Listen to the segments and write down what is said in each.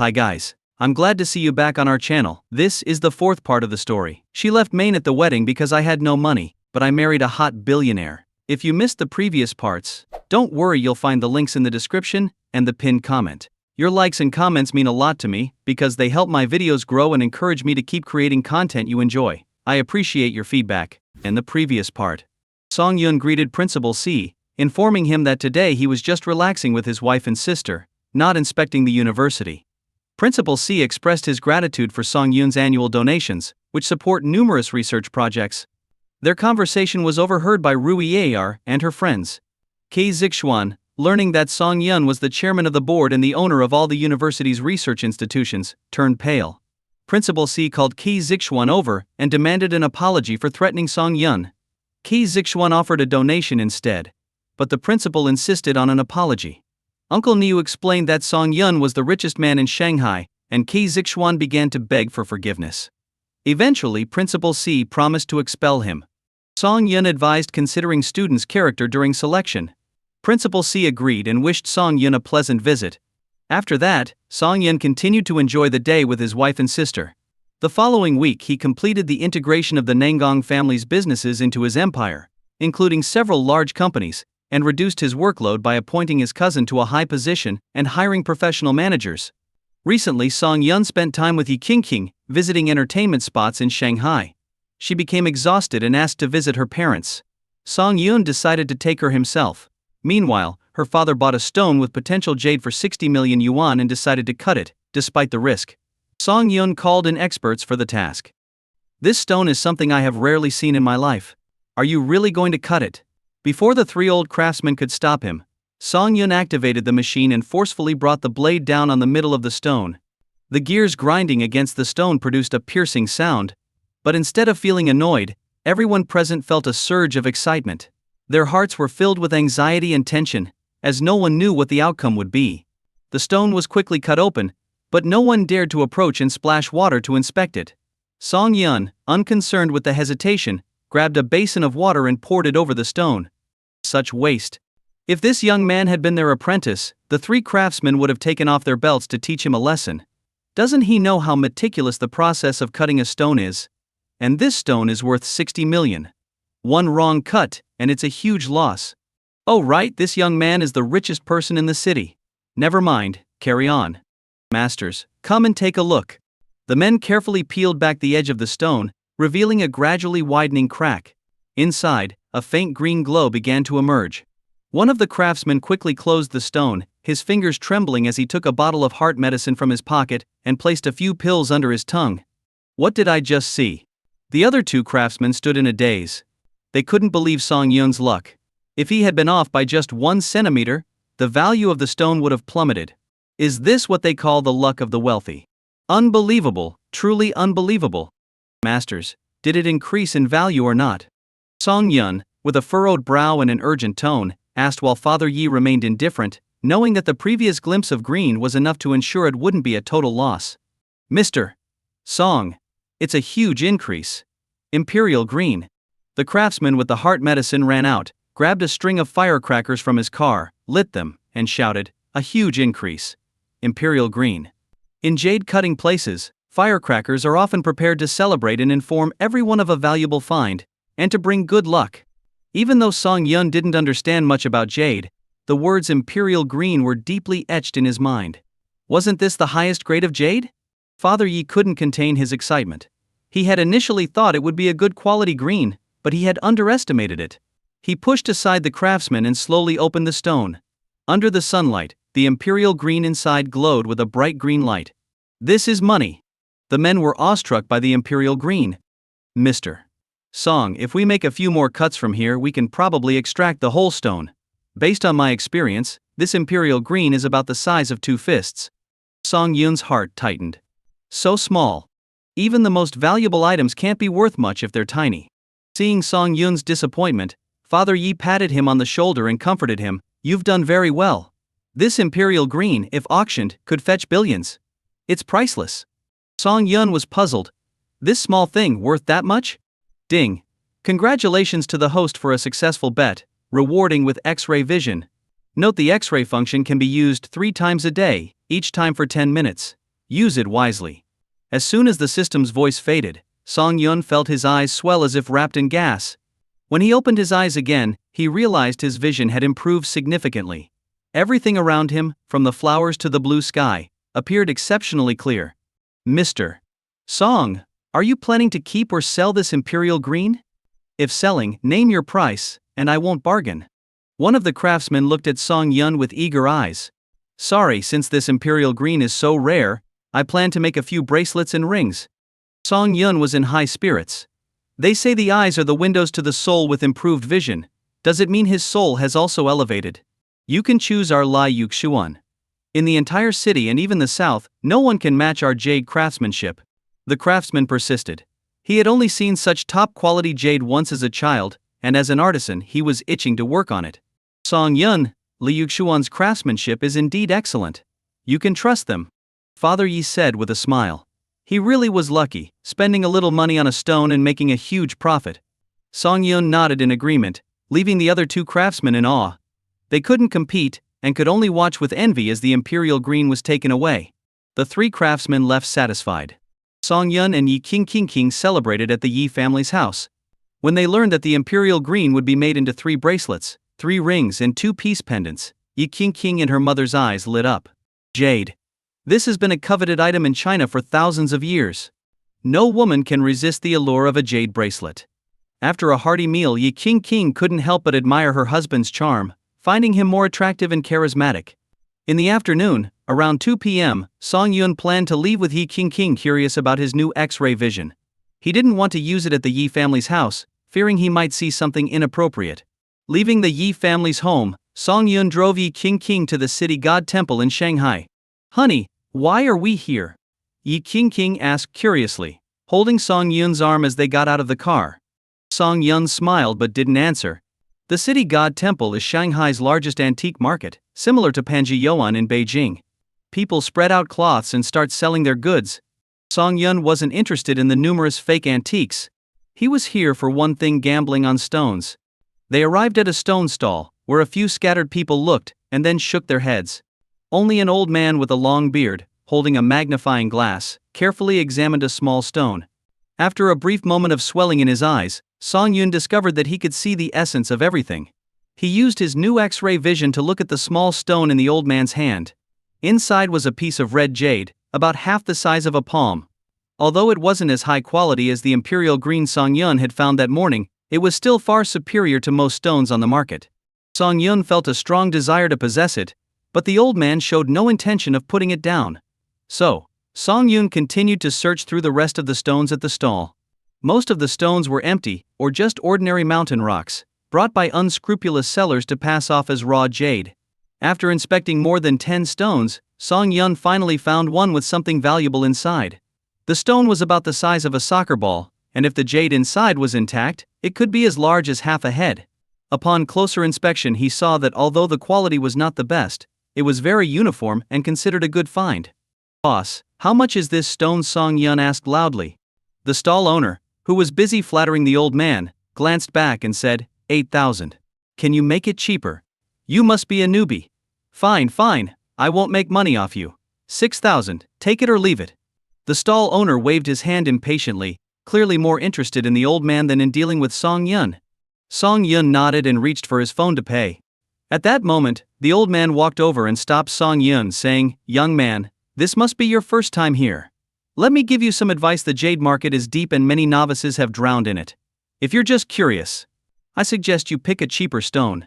Hi guys. I'm glad to see you back on our channel. This is the fourth part of the story. She left Maine at the wedding because I had no money, but I married a hot billionaire. If you missed the previous parts, don't worry, you'll find the links in the description and the pinned comment. Your likes and comments mean a lot to me because they help my videos grow and encourage me to keep creating content you enjoy. I appreciate your feedback. In the previous part, Song Yun greeted Principal C, informing him that today he was just relaxing with his wife and sister, not inspecting the university. Principal C expressed his gratitude for Song Yun's annual donations, which support numerous research projects. Their conversation was overheard by Rui Ar and her friends. K Zixuan, learning that Song Yun was the chairman of the board and the owner of all the university's research institutions, turned pale. Principal C called K Zixuan over and demanded an apology for threatening Song Yun. K Zixuan offered a donation instead, but the principal insisted on an apology. Uncle Niu explained that Song Yun was the richest man in Shanghai, and K Zixuan began to beg for forgiveness. Eventually, Principal C promised to expel him. Song Yun advised considering students' character during selection. Principal C agreed and wished Song Yun a pleasant visit. After that, Song Yun continued to enjoy the day with his wife and sister. The following week, he completed the integration of the Nangang family's businesses into his empire, including several large companies, and reduced his workload by appointing his cousin to a high position and hiring professional managers. Recently, Song Yun spent time with Yi Qingqing, visiting entertainment spots in Shanghai. She became exhausted and asked to visit her parents. Song Yun decided to take her himself. Meanwhile, her father bought a stone with potential jade for 60 million yuan and decided to cut it, despite the risk. Song Yun called in experts for the task. This stone is something I have rarely seen in my life. Are you really going to cut it? Before the three old craftsmen could stop him, Song Yun activated the machine and forcefully brought the blade down on the middle of the stone. The gears grinding against the stone produced a piercing sound, but instead of feeling annoyed, everyone present felt a surge of excitement. Their hearts were filled with anxiety and tension, as no one knew what the outcome would be. The stone was quickly cut open, but no one dared to approach and splash water to inspect it. Song Yun, unconcerned with the hesitation, grabbed a basin of water and poured it over the stone. Such waste. If this young man had been their apprentice, the three craftsmen would have taken off their belts to teach him a lesson. Doesn't he know how meticulous the process of cutting a stone is? And this stone is worth 60 million. One wrong cut, and it's a huge loss. Oh right, this young man is the richest person in the city. Never mind, carry on. Masters, come and take a look. The men carefully peeled back the edge of the stone, revealing a gradually widening crack. Inside, a faint green glow began to emerge. One of the craftsmen quickly closed the stone, his fingers trembling as he took a bottle of heart medicine from his pocket and placed a few pills under his tongue. What did I just see? The other two craftsmen stood in a daze. They couldn't believe Song Yun's luck. If he had been off by just 1 centimeter, the value of the stone would have plummeted. Is this what they call the luck of the wealthy? Unbelievable, truly unbelievable. Masters, did it increase in value or not? Song Yun, with a furrowed brow and an urgent tone, asked while Father Yi remained indifferent, knowing that the previous glimpse of green was enough to ensure it wouldn't be a total loss. Mr. Song, it's a huge increase. Imperial green. The craftsman with the heart medicine ran out, grabbed a string of firecrackers from his car, lit them, and shouted, a huge increase. Imperial green. In jade cutting places, firecrackers are often prepared to celebrate and inform everyone of a valuable find, and to bring good luck. Even though Song Yun didn't understand much about jade, the words imperial green were deeply etched in his mind. Wasn't this the highest grade of jade? Father Yi couldn't contain his excitement. He had initially thought it would be a good quality green, but he had underestimated it. He pushed aside the craftsman and slowly opened the stone. Under the sunlight, the imperial green inside glowed with a bright green light. This is money. The men were awestruck by the imperial green. Mr. Song, if we make a few more cuts from here, we can probably extract the whole stone. Based on my experience, this imperial green is about the size of 2 fists. Song Yun's heart tightened. So small. Even the most valuable items can't be worth much if they're tiny. Seeing Song Yun's disappointment, Father Yi patted him on the shoulder and comforted him. You've done very well. This imperial green, if auctioned, could fetch billions. It's priceless. Song Yun was puzzled. This small thing worth that much? Ding. Congratulations to the host for a successful bet, rewarding with X-ray vision. Note the X-ray function can be used 3 times a day, each time for 10 minutes. Use it wisely. As soon as the system's voice faded, Song Yun felt his eyes swell as if wrapped in gas. When he opened his eyes again, he realized his vision had improved significantly. Everything around him, from the flowers to the blue sky, appeared exceptionally clear. Mr. Song, are you planning to keep or sell this imperial green? If selling, name your price, and I won't bargain. One of the craftsmen looked at Song Yun with eager eyes. Sorry, since this imperial green is so rare, I plan to make a few bracelets and rings. Song Yun was in high spirits. They say the eyes are the windows to the soul with improved vision. Does it mean his soul has also elevated? You can choose our Lai Yuxuan. In the entire city and even the south, no one can match our jade craftsmanship. The craftsman persisted. He had only seen such top-quality jade once as a child, and as an artisan he was itching to work on it. Song Yun, Li Yuxuan's craftsmanship is indeed excellent. You can trust them. Father Yi said with a smile. He really was lucky, spending a little money on a stone and making a huge profit. Song Yun nodded in agreement, leaving the other two craftsmen in awe. They couldn't compete, and could only watch with envy as the imperial green was taken away. The three craftsmen left satisfied. Song Yun and Yi King celebrated at the Yi family's house. When they learned that the imperial green would be made into 3 bracelets, 3 rings and 2 peace pendants, Yi King and her mother's eyes lit up. Jade. This has been a coveted item in China for thousands of years. No woman can resist the allure of a jade bracelet. After a hearty meal, Yi King couldn't help but admire her husband's charm, finding him more attractive and charismatic. In the afternoon, around 2 p.m., Song Yun planned to leave with Yi King curious about his new X-ray vision. He didn't want to use it at the Yi family's house, fearing he might see something inappropriate. Leaving the Yi family's home, Song Yun drove Yi King to the city god temple in Shanghai. Honey, why are we here? Yi King asked curiously, holding Song Yun's arm as they got out of the car. Song Yun smiled but didn't answer. The city god temple is Shanghai's largest antique market, similar to Panji in Beijing. People spread out cloths and start selling their goods. Song Yun wasn't interested in the numerous fake antiques. He was here for one thing: gambling on stones. They arrived at a stone stall, where a few scattered people looked, and then shook their heads. Only an old man with a long beard, holding a magnifying glass, carefully examined a small stone. After a brief moment of swelling in his eyes, Song Yun discovered that he could see the essence of everything. He used his new X-ray vision to look at the small stone in the old man's hand. Inside was a piece of red jade, about half the size of a palm. Although it wasn't as high quality as the imperial green Song Yun had found that morning, it was still far superior to most stones on the market. Song Yun felt a strong desire to possess it, but the old man showed no intention of putting it down. So, Song Yun continued to search through the rest of the stones at the stall. Most of the stones were empty, or just ordinary mountain rocks, brought by unscrupulous sellers to pass off as raw jade. After inspecting more than 10 stones, Song Yun finally found one with something valuable inside. The stone was about the size of a soccer ball, and if the jade inside was intact, it could be as large as half a head. Upon closer inspection, he saw that although the quality was not the best, it was very uniform and considered a good find. Boss, how much is this stone? Song Yun asked loudly. The stall owner, who was busy flattering the old man, glanced back and said, 8,000. Can you make it cheaper? You must be a newbie. Fine, I won't make money off you. 6,000, take it or leave it. The stall owner waved his hand impatiently, clearly more interested in the old man than in dealing with Song Yun. Song Yun nodded and reached for his phone to pay. At that moment, the old man walked over and stopped Song Yun, saying, Young man, this must be your first time here. Let me give you some advice. The jade market is deep and many novices have drowned in it. If you're just curious, I suggest you pick a cheaper stone.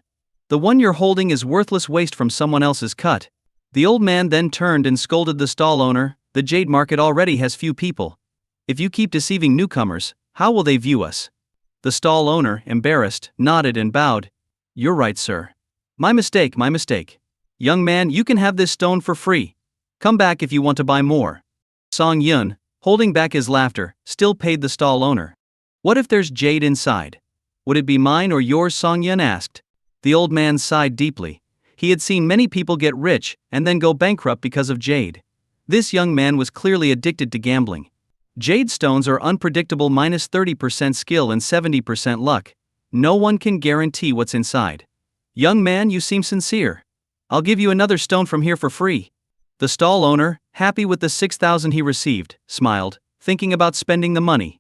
The one you're holding is worthless waste from someone else's cut. The old man then turned and scolded the stall owner. The jade market already has few people. If you keep deceiving newcomers, how will they view us? The stall owner, embarrassed, nodded and bowed. You're right, sir. My mistake. Young man, you can have this stone for free. Come back if you want to buy more. Song Yun, holding back his laughter, still paid the stall owner. What if there's jade inside? Would it be mine or yours? Song Yun asked. The old man sighed deeply. He had seen many people get rich and then go bankrupt because of jade. This young man was clearly addicted to gambling. Jade stones are unpredictable, minus 30% skill and 70% luck. No one can guarantee what's inside. Young man, you seem sincere. I'll give you another stone from here for free. The stall owner, happy with the 6,000 he received, smiled, thinking about spending the money.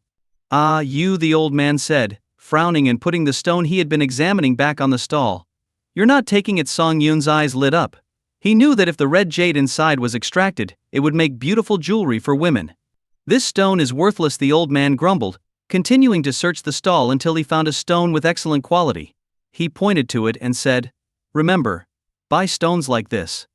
Ah, you, the old man said, frowning and putting the stone he had been examining back on the stall. You're not taking it. Song Yun's eyes lit up. He knew that if the red jade inside was extracted, it would make beautiful jewelry for women. This stone is worthless, the old man grumbled, continuing to search the stall until he found a stone with excellent quality. He pointed to it and said, "Remember, buy stones like this.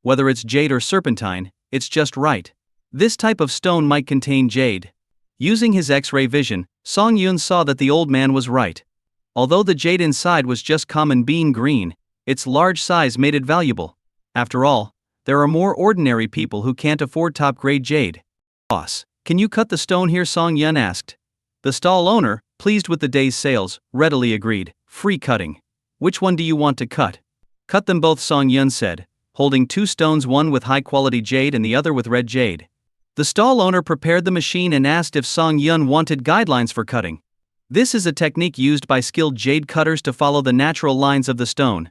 Whether it's jade or serpentine, it's just right. This type of stone might contain jade." Using his X-ray vision, Song Yun saw that the old man was right. Although the jade inside was just common bean green, its large size made it valuable. After all, there are more ordinary people who can't afford top-grade jade. "Boss, can you cut the stone here?" Song Yun asked. The stall owner, pleased with the day's sales, readily agreed. "Free cutting. Which one do you want to cut?" "Cut them both," Song Yun said, holding two stones, one with high-quality jade and the other with red jade. The stall owner prepared the machine and asked if Song Yun wanted guidelines for cutting. This is a technique used by skilled jade cutters to follow the natural lines of the stone.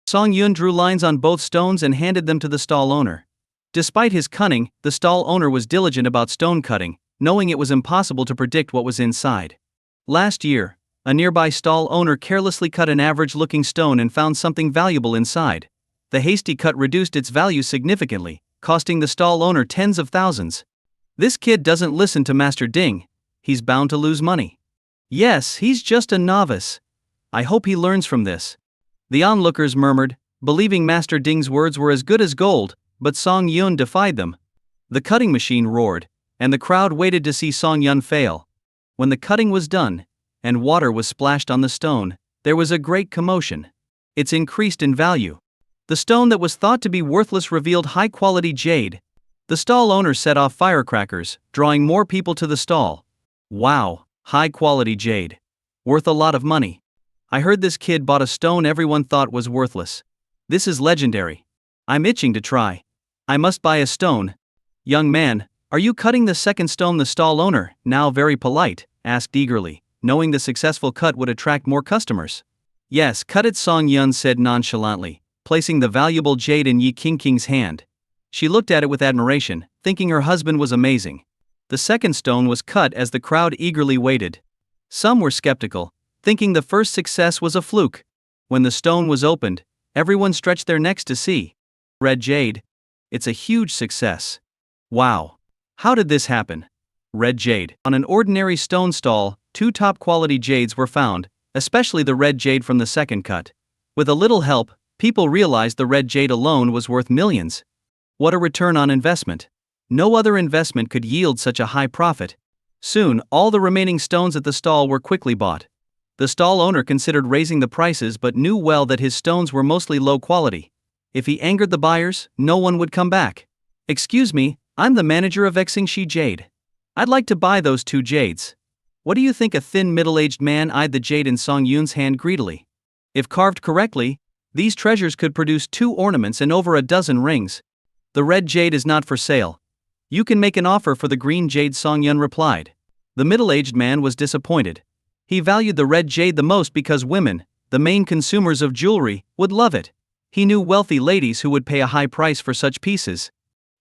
Song Yun drew lines on both stones and handed them to the stall owner. Despite his cunning, the stall owner was diligent about stone cutting, knowing it was impossible to predict what was inside. Last year, a nearby stall owner carelessly cut an average-looking stone and found something valuable inside. The hasty cut reduced its value significantly, costing the stall owner tens of thousands. This kid doesn't listen to Master Ding. He's bound to lose money. Yes, he's just a novice. I hope he learns from this. The onlookers murmured, believing Master Ding's words were as good as gold, but Song Yun defied them. The cutting machine roared, and the crowd waited to see Song Yun fail. When the cutting was done, and water was splashed on the stone, there was a great commotion. It's increased in value. The stone that was thought to be worthless revealed high-quality jade. The stall owner set off firecrackers, drawing more people to the stall. Wow, high-quality jade. Worth a lot of money. I heard this kid bought a stone everyone thought was worthless. This is legendary. I'm itching to try. I must buy a stone. Young man, are you cutting the second stone? The stall owner, now very polite, asked eagerly, knowing the successful cut would attract more customers. Yes, cut it, Song Yun said nonchalantly, placing the valuable jade in Yi Qingqing's hand. She looked at it with admiration, thinking her husband was amazing. The second stone was cut as the crowd eagerly waited. Some were skeptical, thinking the first success was a fluke. When the stone was opened, everyone stretched their necks to see. Red jade. It's a huge success. Wow. How did this happen? Red jade. On an ordinary stone stall, two top-quality jades were found, especially the red jade from the second cut. With a little help, people realized the red jade alone was worth millions. What a return on investment. No other investment could yield such a high profit. Soon, all the remaining stones at the stall were quickly bought. The stall owner considered raising the prices but knew well that his stones were mostly low quality. If he angered the buyers, no one would come back. "Excuse me, I'm the manager of Xingxi Jade. I'd like to buy those two jades. What do you think?" A thin middle-aged man eyed the jade in Song Yun's hand greedily. If carved correctly, these treasures could produce 2 ornaments and over a dozen rings. "The red jade is not for sale. You can make an offer for the green jade," Song Yun replied. The middle-aged man was disappointed. He valued the red jade the most because women, the main consumers of jewelry, would love it. He knew wealthy ladies who would pay a high price for such pieces.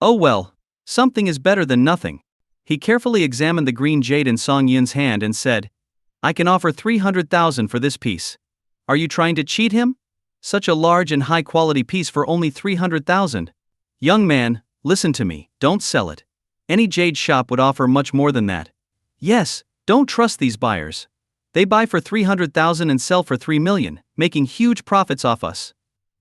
Oh well, something is better than nothing. He carefully examined the green jade in Song Yun's hand and said, "I can offer 300,000 for this piece." "Are you trying to cheat him? Such a large and high-quality piece for only 300,000. "Young man, listen to me, don't sell it. Any jade shop would offer much more than that." "Yes, don't trust these buyers. They buy for 300,000 and sell for 3 million, making huge profits off us."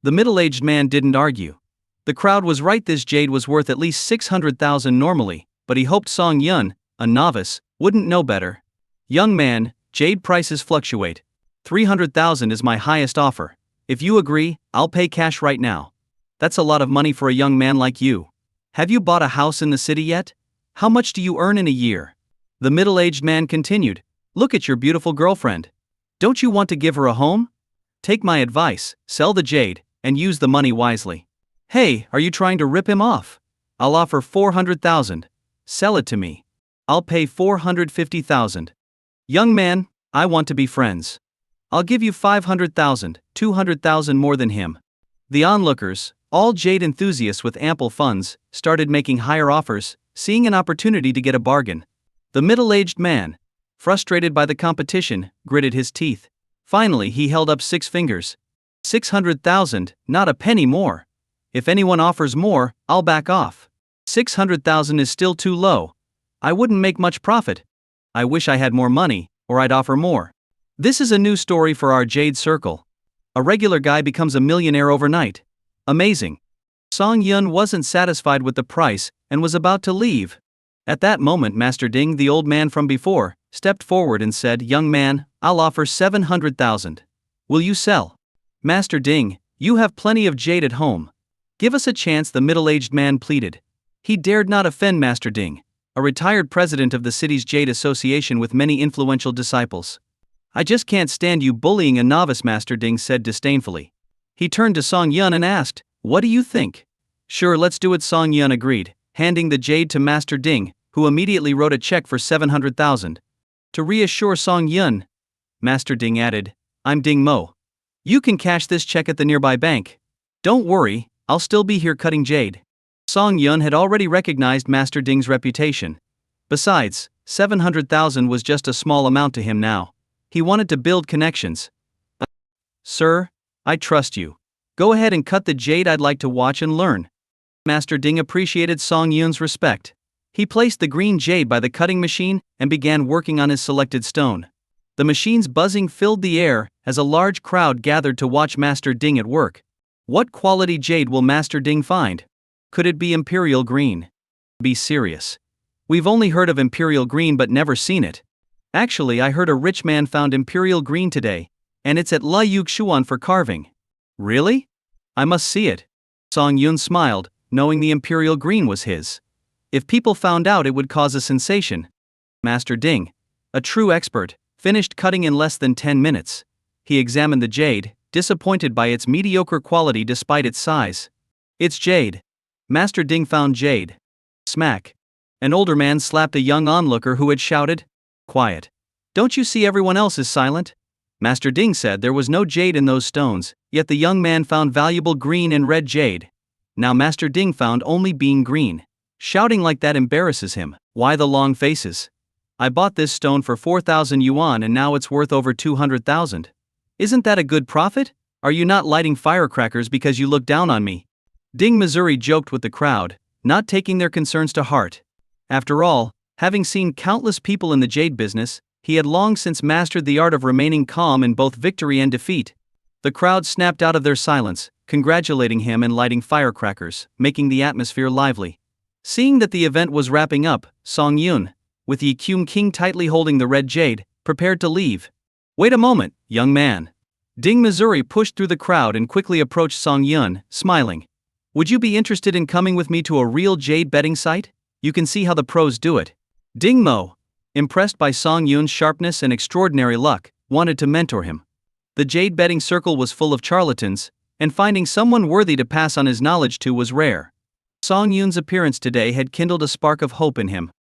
The middle-aged man didn't argue. The crowd was right, this jade was worth at least 600,000 normally, but he hoped Song Yun, a novice, wouldn't know better. "Young man, jade prices fluctuate. 300,000 is my highest offer. If you agree, I'll pay cash right now." "That's a lot of money for a young man like you. Have you bought a house in the city yet? How much do you earn in a year?" The middle-aged man continued, "Look at your beautiful girlfriend. Don't you want to give her a home? Take my advice, sell the jade, and use the money wisely." "Hey, are you trying to rip him off? I'll offer 400,000. Sell it to me. I'll pay 450,000. "Young man, I want to be friends. I'll give you 500,000, 200,000 more than him." The onlookers, All jade enthusiasts with ample funds started making higher offers, seeing an opportunity to get a bargain. The middle-aged man, frustrated by the competition, gritted his teeth. Finally, he held up 6 fingers. 600,000, not a penny more. If anyone offers more, I'll back off. 600,000 is still too low. I wouldn't make much profit. I wish I had more money, or I'd offer more. This is a new story for our Jade Circle. A regular guy becomes a millionaire overnight. Amazing. Song Yun wasn't satisfied with the price and was about to leave. At that moment, Master Ding, the old man from before, stepped forward and said, "Young man, I'll offer 700,000. Will you sell?" "Master Ding, you have plenty of jade at home. Give us a chance," the middle-aged man pleaded. He dared not offend Master Ding, a retired president of the city's Jade Association with many influential disciples. "I just can't stand you bullying a novice," Master Ding said disdainfully. He turned to Song Yun and asked, "What do you think?" "Sure, let's do it," Song Yun agreed, handing the jade to Master Ding, who immediately wrote a check for 700,000. To reassure Song Yun, Master Ding added, "I'm Ding Mo. You can cash this check at the nearby bank. Don't worry, I'll still be here cutting jade." Song Yun had already recognized Master Ding's reputation. Besides, 700,000 was just a small amount to him now. He wanted to build connections. "Sir, I trust you. Go ahead and cut the jade. I'd like to watch and learn." Master Ding appreciated Song Yun's respect. He placed the green jade by the cutting machine and began working on his selected stone. The machine's buzzing filled the air as a large crowd gathered to watch Master Ding at work. What quality jade will Master Ding find? Could it be Imperial Green? Be serious. We've only heard of Imperial Green but never seen it. Actually, I heard a rich man found Imperial Green today, and it's at La Yuxuan for carving. Really? I must see it. Song Yun smiled, knowing the Imperial Green was his. If people found out, it would cause a sensation. Master Ding, a true expert, finished cutting in less than 10 minutes. He examined the jade, disappointed by its mediocre quality despite its size. "It's jade." Master Ding found jade. Smack. An older man slapped a young onlooker who had shouted, "Quiet. Don't you see everyone else is silent?" Master Ding said there was no jade in those stones, yet the young man found valuable green and red jade. Now Master Ding found only being green. Shouting like that embarrasses him. Why the long faces? "I bought this stone for 4,000 yuan and now it's worth over 200,000. Isn't that a good profit? Are you not lighting firecrackers because you look down on me?" Ding Missouri joked with the crowd, not taking their concerns to heart. After all, having seen countless people in the jade business, he had long since mastered the art of remaining calm in both victory and defeat. The crowd snapped out of their silence, congratulating him and lighting firecrackers, making the atmosphere lively. Seeing that the event was wrapping up, Song Yun, with Yi Kyung King tightly holding the red jade, prepared to leave. "Wait a moment, young man." Ding Missouri pushed through the crowd and quickly approached Song Yun, smiling. "Would you be interested in coming with me to a real jade betting site? You can see how the pros do it." Ding Mo, impressed by Song Yun's sharpness and extraordinary luck, wanted to mentor him. The jade betting circle was full of charlatans, and finding someone worthy to pass on his knowledge to was rare. Song Yun's appearance today had kindled a spark of hope in him.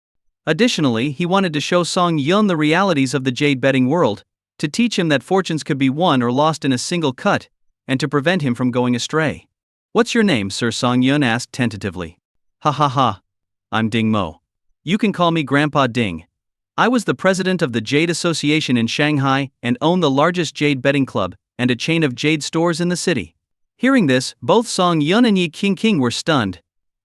Additionally, he wanted to show Song Yun the realities of the jade betting world, to teach him that fortunes could be won or lost in a single cut, and to prevent him from going astray. "What's your name, sir?" Song Yun asked tentatively. "Ha ha ha. I'm Ding Mo. You can call me Grandpa Ding. I was the president of the Jade Association in Shanghai and own the largest jade betting club and a chain of jade stores in the city." Hearing this, both Song Yun and Yi King King were stunned.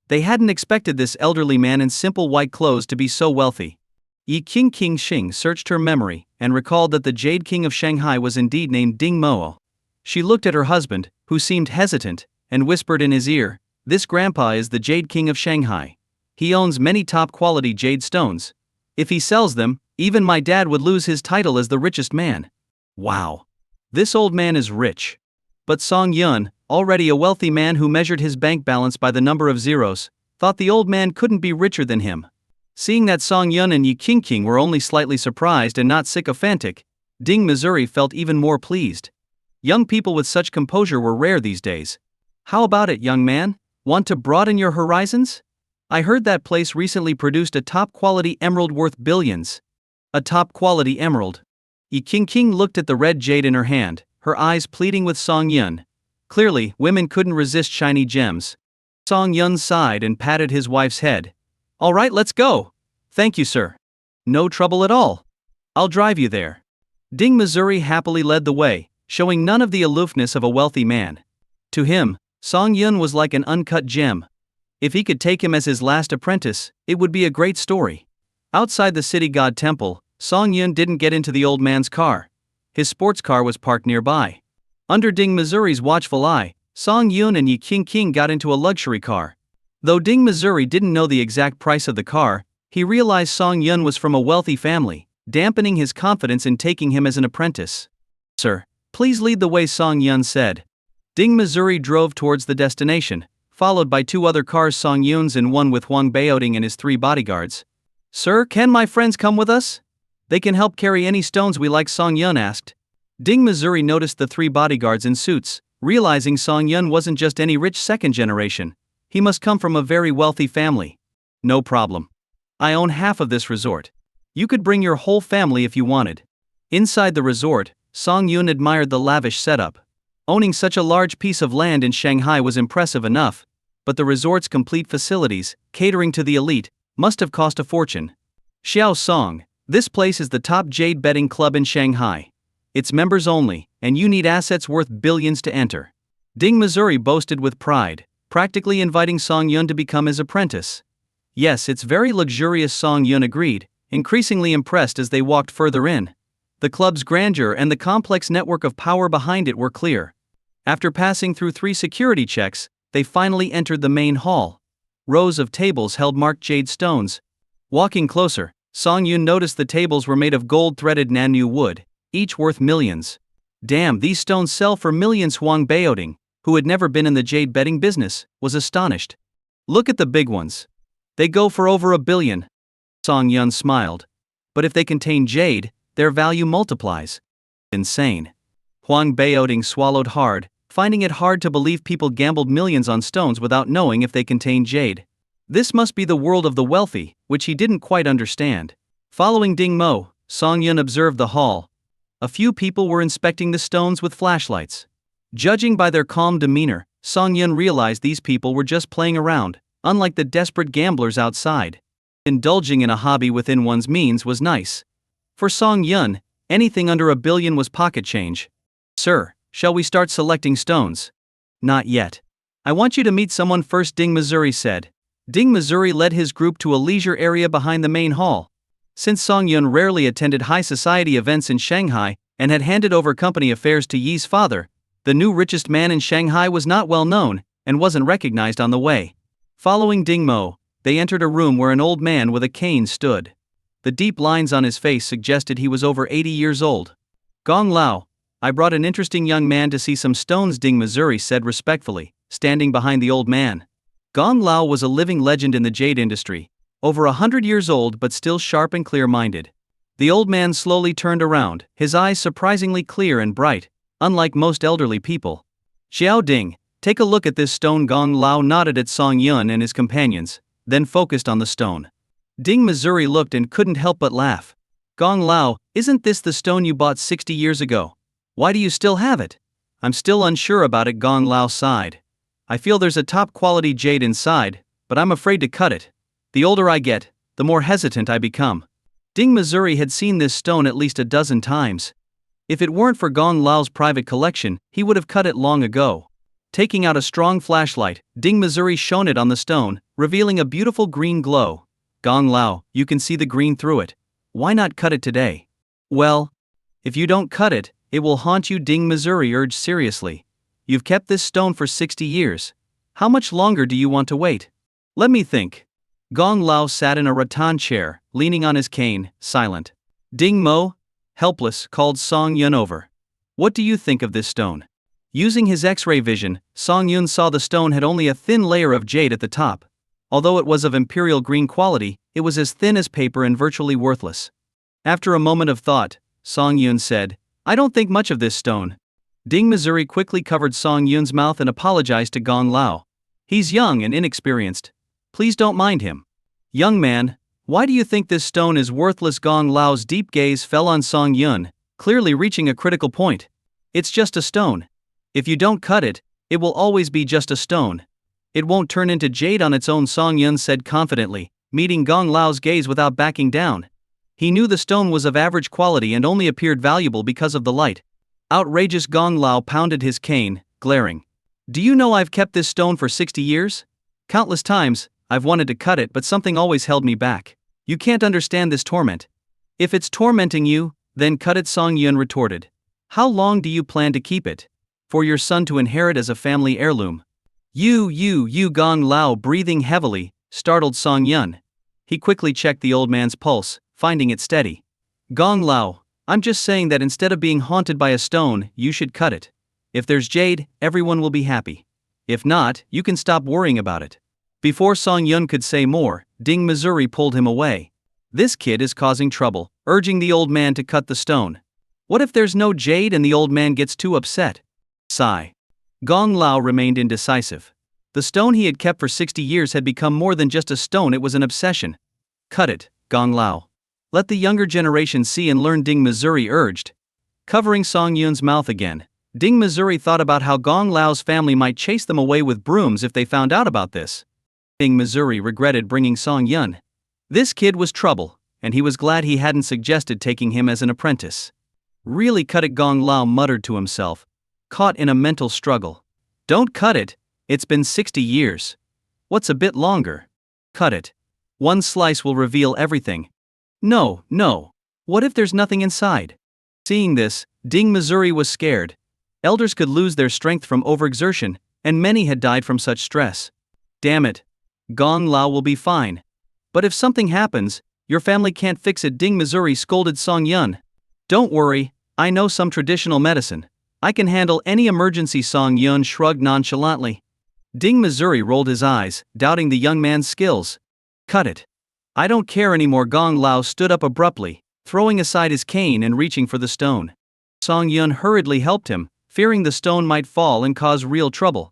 They hadn't expected this elderly man in simple white clothes to be so wealthy. Yi King King Xing searched her memory and recalled that the Jade King of Shanghai was indeed named Ding Mo. She looked at her husband, who seemed hesitant, and whispered in his ear, "This grandpa is the Jade King of Shanghai. He owns many top-quality jade stones. If he sells them, even my dad would lose his title as the richest man." Wow. This old man is rich. But Song Yun, already a wealthy man who measured his bank balance by the number of zeros, thought the old man couldn't be richer than him. Seeing that Song Yun and Yi King King were only slightly surprised and not sycophantic, Ding Missouri felt even more pleased. Young people with such composure were rare these days. "How about it, young man? Want to broaden your horizons? I heard that place recently produced a top-quality emerald worth billions." "A top-quality emerald?" Yi King King looked at the red jade in her hand, her eyes pleading with Song Yun. Clearly, women couldn't resist shiny gems. Song Yun sighed and patted his wife's head. All right, let's go. Thank you, sir. No trouble at all. I'll drive you there. Ding Missouri happily led the way, showing none of the aloofness of a wealthy man. To him, Song Yun was like an uncut gem. If he could take him as his last apprentice, it would be a great story. Outside the city god temple, Song Yun didn't get into the old man's car. His sports car was parked nearby. Under Ding Missouri's watchful eye, Song Yun and Yi King got into a luxury car. Though Ding Missouri didn't know the exact price of the car, he realized Song Yun was from a wealthy family, dampening his confidence in taking him as an apprentice. Sir, please lead the way, Song Yun said. Ding Missouri drove towards the destination, followed by two other cars, Song Yun's and one with Huang Baoding and his 3 bodyguards. Sir, can my friends come with us? They can help carry any stones we like, Song Yun asked. Ding Missouri noticed the 3 bodyguards in suits, realizing Song Yun wasn't just any rich second generation. He must come from a very wealthy family. No problem. I own half of this resort. You could bring your whole family if you wanted. Inside the resort, Song Yun admired the lavish setup. Owning such a large piece of land in Shanghai was impressive enough, but the resort's complete facilities, catering to the elite, must have cost a fortune. Xiao Song, this place is the top jade betting club in Shanghai. It's members only, and you need assets worth billions to enter. Ding Missouri boasted with pride, practically inviting Song Yun to become his apprentice. Yes, it's very luxurious, Song Yun agreed, increasingly impressed as they walked further in. The club's grandeur and the complex network of power behind it were clear. After passing through 3 security checks, they finally entered the main hall. Rows of tables held marked jade stones. Walking closer, Song Yun noticed the tables were made of gold-threaded Nanu wood, each worth millions. Damn, these stones sell for millions. Huang Baoding, who had never been in the jade betting business, was astonished. Look at the big ones. They go for over $1 billion. Song Yun smiled. But if they contain jade, their value multiplies. Insane. Huang Baoding swallowed hard, finding it hard to believe people gambled millions on stones without knowing if they contained jade. This must be the world of the wealthy, which he didn't quite understand. Following Ding Mo, Song Yun observed the hall. A few people were inspecting the stones with flashlights. Judging by their calm demeanor, Song Yun realized these people were just playing around, unlike the desperate gamblers outside. Indulging in a hobby within one's means was nice. For Song Yun, anything under $1 billion was pocket change. Sir, shall we start selecting stones? Not yet. I want you to meet someone first, Ding Missouri said. Ding Missouri led his group to a leisure area behind the main hall. Since Song Yun rarely attended high society events in Shanghai and had handed over company affairs to Yi's father, the new richest man in Shanghai was not well known and wasn't recognized on the way. Following Ding Mo, they entered a room where an old man with a cane stood. The deep lines on his face suggested he was over 80 years old. Gong Lao, I brought an interesting young man to see some stones, Ding Missouri said respectfully, standing behind the old man. Gong Lao was a living legend in the jade industry, over 100 years old but still sharp and clear-minded. The old man slowly turned around, his eyes surprisingly clear and bright, unlike most elderly people. Xiao Ding, take a look at this stone. Gong Lao nodded at Song Yun and his companions, then focused on the stone. Ding Missouri looked and couldn't help but laugh. Gong Lao, isn't this the stone you bought 60 years ago? Why do you still have it? I'm still unsure about it, Gong Lao sighed. I feel there's a top-quality jade inside, but I'm afraid to cut it. The older I get, the more hesitant I become. Ding Missouri had seen this stone at least a dozen times. If it weren't for Gong Lao's private collection, he would have cut it long ago. Taking out a strong flashlight, Ding Missouri shone it on the stone, revealing a beautiful green glow. Gong Lao, you can see the green through it. Why not cut it today? Well, if you don't cut it, it will haunt you, Ding Missouri urged seriously. You've kept this stone for 60 years. How much longer do you want to wait? Let me think. Gong Lao sat in a rattan chair, leaning on his cane, silent. Ding Mo, helpless, called Song Yun over. What do you think of this stone? Using his X-ray vision, Song Yun saw the stone had only a thin layer of jade at the top. Although it was of imperial green quality, it was as thin as paper and virtually worthless. After a moment of thought, Song Yun said, I don't think much of this stone. Ding Missouri quickly covered Song Yun's mouth and apologized to Gong Lao. He's young and inexperienced. Please don't mind him. Young man, why do you think this stone is worthless? Gong Lao's deep gaze fell on Song Yun, clearly reaching a critical point. It's just a stone. If you don't cut it, It will always be just a stone. It won't turn into jade on its own, Song Yun said confidently, meeting Gong Lao's gaze without backing down. He knew the stone was of average quality and only appeared valuable because of the light. Outrageous! Gong Lao pounded his cane, glaring. Do you know I've kept this stone for 60 years? Countless times, I've wanted to cut it, but something always held me back. You can't understand this torment. If it's tormenting you, then cut it, Song Yun retorted. How long do you plan to keep it? For your son to inherit as a family heirloom. You, Gong Lao, breathing heavily, startled Song Yun. He quickly checked the old man's pulse, finding it steady. Gong Lao, I'm just saying that instead of being haunted by a stone, you should cut it. If there's jade, everyone will be happy. If not, you can stop worrying about it. Before Song Yun could say more, Ding Missouri pulled him away. This kid is causing trouble, urging the old man to cut the stone. What if there's no jade and the old man gets too upset? Sigh. Gong Lao remained indecisive. The stone he had kept for 60 years had become more than just a stone, it was an obsession. Cut it, Gong Lao. Let the younger generation see and learn, Ding Missouri urged. Covering Song Yun's mouth again, Ding Missouri thought about how Gong Lao's family might chase them away with brooms if they found out about this. Ding Missouri regretted bringing Song Yun. This kid was trouble, and he was glad he hadn't suggested taking him as an apprentice. Really cut it, Gong Lao muttered to himself, caught in a mental struggle. Don't cut it, it's been 60 years. What's a bit longer? Cut it. One slice will reveal everything. No. What if there's nothing inside? Seeing this, Ding Missouri was scared. Elders could lose their strength from overexertion, and many had died from such stress. Damn it. Gong Lao will be fine. But if something happens, your family can't fix it, Ding Missouri scolded Song Yun. Don't worry, I know some traditional medicine. I can handle any emergency, Song Yun shrugged nonchalantly. Ding Missouri rolled his eyes, doubting the young man's skills. Cut it. I don't care anymore. Gong Lao stood up abruptly, throwing aside his cane and reaching for the stone. Song Yun hurriedly helped him, fearing the stone might fall and cause real trouble.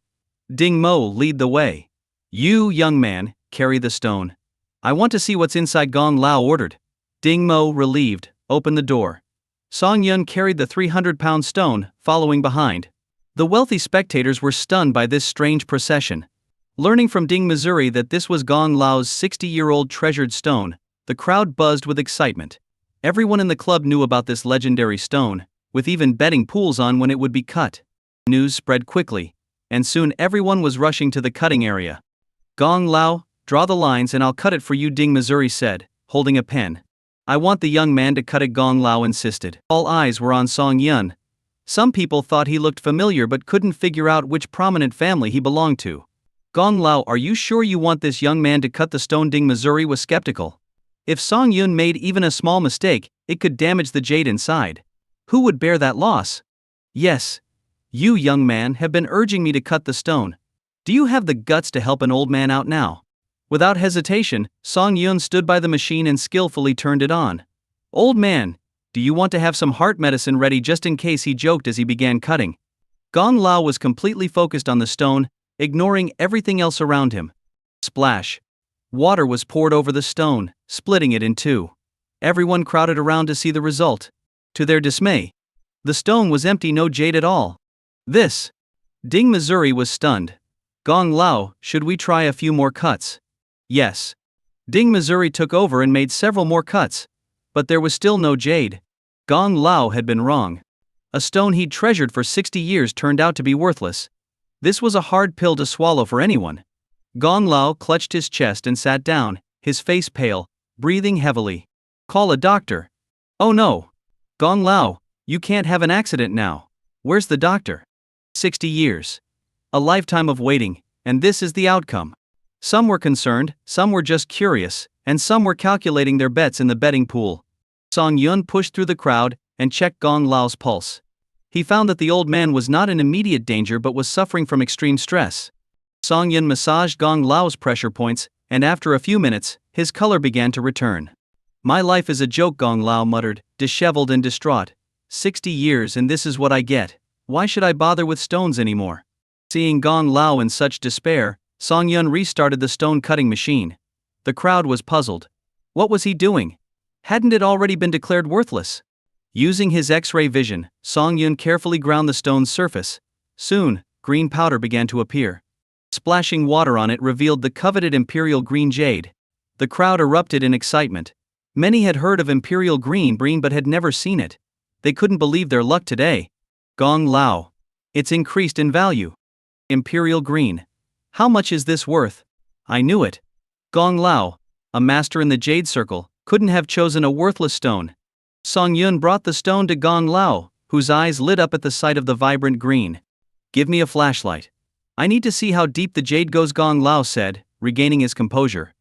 Ding Mo, lead the way. You, young man, carry the stone. I want to see what's inside, Gong Lao ordered. Ding Mo, relieved, opened the door. Song Yun carried the 300-pound stone, following behind. The wealthy spectators were stunned by this strange procession. Learning from Ding Missouri that this was Gong Lao's 60-year-old treasured stone, the crowd buzzed with excitement. Everyone in the club knew about this legendary stone, with even betting pools on when it would be cut. News spread quickly, and soon everyone was rushing to the cutting area. Gong Lao, draw the lines and I'll cut it for you, Ding Missouri said, holding a pen. I want the young man to cut it, Gong Lao insisted. All eyes were on Song Yun. Some people thought he looked familiar but couldn't figure out which prominent family he belonged to. Gong Lao, are you sure you want this young man to cut the stone? Ding Missouri was skeptical. If Song Yun made even a small mistake, it could damage the jade inside. Who would bear that loss? Yes. You, young man, have been urging me to cut the stone. Do you have the guts to help an old man out now? Without hesitation, Song Yun stood by the machine and skillfully turned it on. Old man, do you want to have some heart medicine ready just in case? He joked as he began cutting. Gong Lao was completely focused on the stone, ignoring everything else around him. Splash. Water was poured over the stone, splitting it in two. Everyone crowded around to see the result. To their dismay, the stone was empty, no jade at all. This. Ding Missouri was stunned. Gong Lao, should we try a few more cuts? Yes. Ding Missouri took over and made several more cuts. But there was still no jade. Gong Lao had been wrong. A stone he'd treasured for 60 years turned out to be worthless. This was a hard pill to swallow for anyone. Gong Lao clutched his chest and sat down, his face pale, breathing heavily. Call a doctor. Oh no. Gong Lao, you can't have an accident now. Where's the doctor? 60 years. A lifetime of waiting, and this is the outcome. Some were concerned, some were just curious, and some were calculating their bets in the betting pool. Song Yun pushed through the crowd and checked Gong Lao's pulse. He found that the old man was not in immediate danger but was suffering from extreme stress. Song Yun massaged Gong Lao's pressure points, and after a few minutes, his color began to return. My life is a joke, Gong Lao muttered, disheveled and distraught. 60 years and this is what I get. Why should I bother with stones anymore? Seeing Gong Lao in such despair, Song Yun restarted the stone cutting machine. The crowd was puzzled. What was he doing? Hadn't it already been declared worthless? Using his X-ray vision, Song Yun carefully ground the stone's surface. Soon, green powder began to appear. Splashing water on it revealed the coveted imperial green jade. The crowd erupted in excitement. Many had heard of imperial green but had never seen it. They couldn't believe their luck today. Gong Lao. It's increased in value. Imperial green. How much is this worth? I knew it. Gong Lao, a master in the jade circle, couldn't have chosen a worthless stone. Song Yun brought the stone to Gong Lao, whose eyes lit up at the sight of the vibrant green. Give me a flashlight. I need to see how deep the jade goes, Gong Lao said, regaining his composure.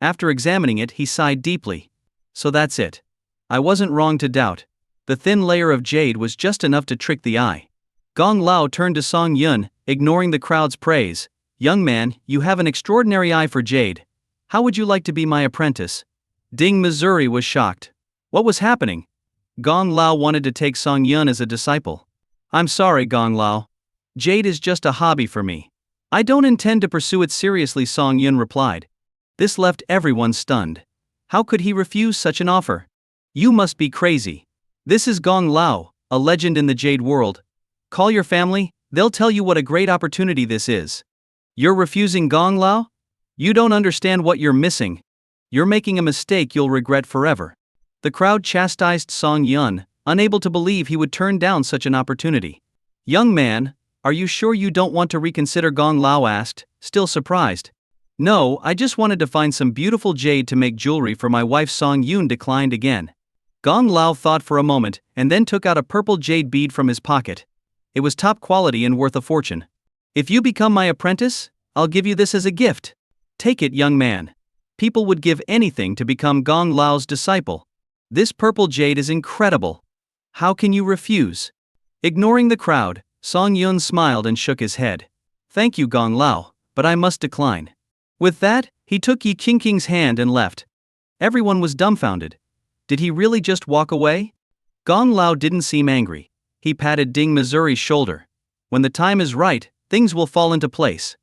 After examining it, he sighed deeply. So that's it. I wasn't wrong to doubt. The thin layer of jade was just enough to trick the eye. Gong Lao turned to Song Yun, ignoring the crowd's praise. Young man, you have an extraordinary eye for jade. How would you like to be my apprentice? Ding Missouri was shocked. What was happening? Gong Lao wanted to take Song Yun as a disciple. I'm sorry, Gong Lao. Jade is just a hobby for me. I don't intend to pursue it seriously, Song Yun replied. This left everyone stunned. How could he refuse such an offer? You must be crazy. This is Gong Lao, a legend in the jade world. Call your family, they'll tell you what a great opportunity this is. You're refusing, Gong Lao? You don't understand what you're missing. You're making a mistake you'll regret forever. The crowd chastised Song Yun, unable to believe he would turn down such an opportunity. Young man, are you sure you don't want to reconsider? Gong Lao asked, still surprised. No, I just wanted to find some beautiful jade to make jewelry for my wife. Song Yun declined again. Gong Lao thought for a moment, and then took out a purple jade bead from his pocket. It was top quality and worth a fortune. If you become my apprentice, I'll give you this as a gift. Take it, young man. People would give anything to become Gong Lao's disciple. This purple jade is incredible. How can you refuse? Ignoring the crowd, Song Yun smiled and shook his head. Thank you, Gong Lao, but I must decline. With that, he took Yi Qingqing's hand and left. Everyone was dumbfounded. Did he really just walk away? Gong Lao didn't seem angry. He patted Ding Missouri's shoulder. When the time is right, things will fall into place.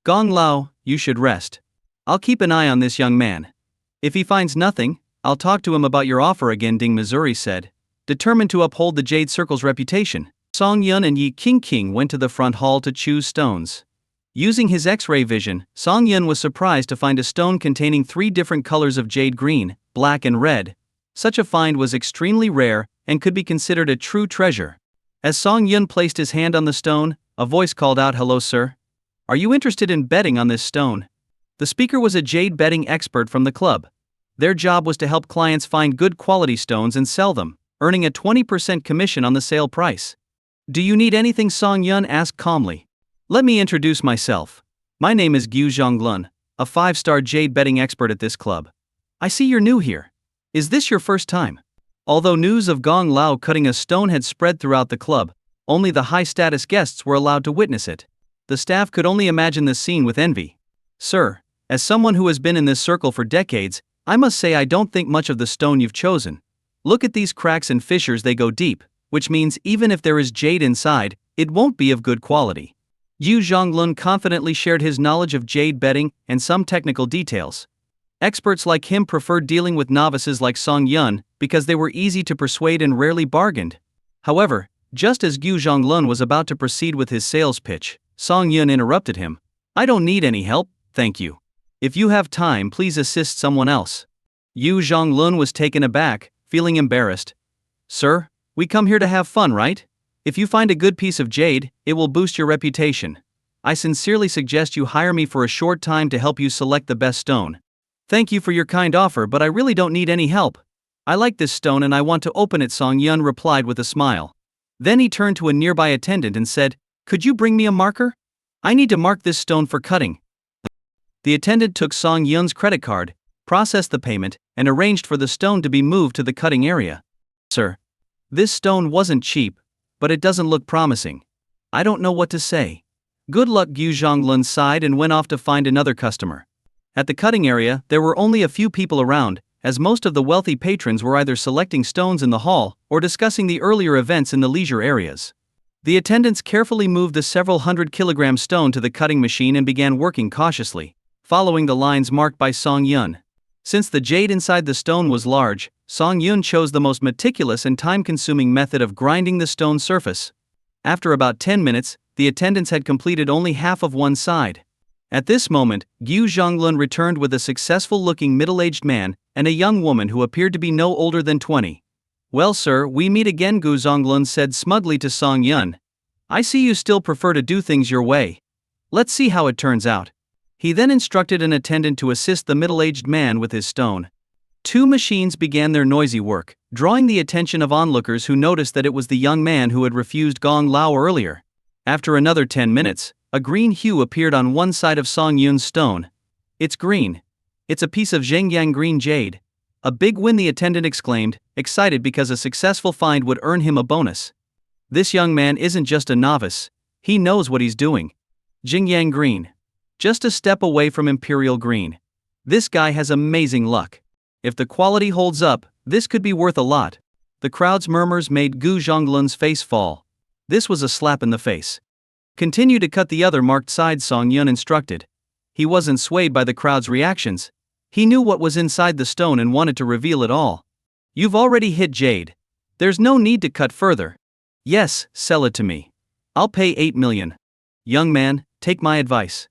Gong Lao, you should rest. I'll keep an eye on this young man. If he finds nothing, I'll talk to him about your offer again, Ding Missouri said, determined to uphold the Jade Circle's reputation. Song Yun and Yi Qingqing went to the front hall to choose stones. Using his X-ray vision, Song Yun was surprised to find a stone containing 3 different colors of jade: green, black and red. Such a find was extremely rare and could be considered a true treasure. As Song Yun placed his hand on the stone, a voice called out, "Hello, sir. Are you interested in betting on this stone?" The speaker was a jade betting expert from the club. Their job was to help clients find good quality stones and sell them, earning a 20% commission on the sale price. Do you need anything? Song Yun asked calmly. Let me introduce myself. My name is Jang Lun, a 5-star jade betting expert at this club. I see you're new here. Is this your first time? Although news of Gong Lao cutting a stone had spread throughout the club, only the high-status guests were allowed to witness it. The staff could only imagine this scene with envy. Sir, as someone who has been in this circle for decades, I must say I don't think much of the stone you've chosen. Look at these cracks and fissures, they go deep, which means even if there is jade inside, it won't be of good quality. Jang Lun confidently shared his knowledge of jade betting and some technical details. Experts like him preferred dealing with novices like Song Yun because they were easy to persuade and rarely bargained. However, just as Jang Lun was about to proceed with his sales pitch, Song Yun interrupted him. I don't need any help, thank you. If you have time, please assist someone else. Jang Lun was taken aback, feeling embarrassed. Sir, we come here to have fun, right? If you find a good piece of jade, it will boost your reputation. I sincerely suggest you hire me for a short time to help you select the best stone. Thank you for your kind offer, but I really don't need any help. I like this stone and I want to open it, Song Yun replied with a smile. Then he turned to a nearby attendant and said, Could you bring me a marker? I need to mark this stone for cutting. The attendant took Song Yun's credit card, processed the payment, and arranged for the stone to be moved to the cutting area. Sir, this stone wasn't cheap, but it doesn't look promising. I don't know what to say. Good luck. Jang Lun sighed and went off to find another customer. At the cutting area, there were only a few people around, as most of the wealthy patrons were either selecting stones in the hall or discussing the earlier events in the leisure areas. The attendants carefully moved the several 100-kilogram stone to the cutting machine and began working cautiously, following the lines marked by Song Yun. Since the jade inside the stone was large, Song Yun chose the most meticulous and time-consuming method of grinding the stone surface. After about 10 minutes, the attendants had completed only half of one side. At this moment, Jang Lun returned with a successful-looking middle-aged man and a young woman who appeared to be no older than 20. "Well sir, we meet again," Jang Lun said smugly to Song Yun. "I see you still prefer to do things your way. Let's see how it turns out." He then instructed an attendant to assist the middle-aged man with his stone. Two machines began their noisy work, drawing the attention of onlookers who noticed that it was the young man who had refused Gong Lao earlier. After another 10 minutes, a green hue appeared on one side of Song Yun's stone. "It's green. It's a piece of Zhengyang green jade." "A big win," the attendant exclaimed, excited because a successful find would earn him a bonus. "This young man isn't just a novice, he knows what he's doing. Zhengyang green. Just a step away from imperial green. This guy has amazing luck. If the quality holds up, this could be worth a lot." The crowd's murmurs made Jang Lun's face fall. This was a slap in the face. "Continue to cut the other marked sides," Song Yun instructed. He wasn't swayed by the crowd's reactions. He knew what was inside the stone and wanted to reveal it all. "You've already hit jade. There's no need to cut further." "Yes, sell it to me. I'll pay 8 million. Young man, take my advice.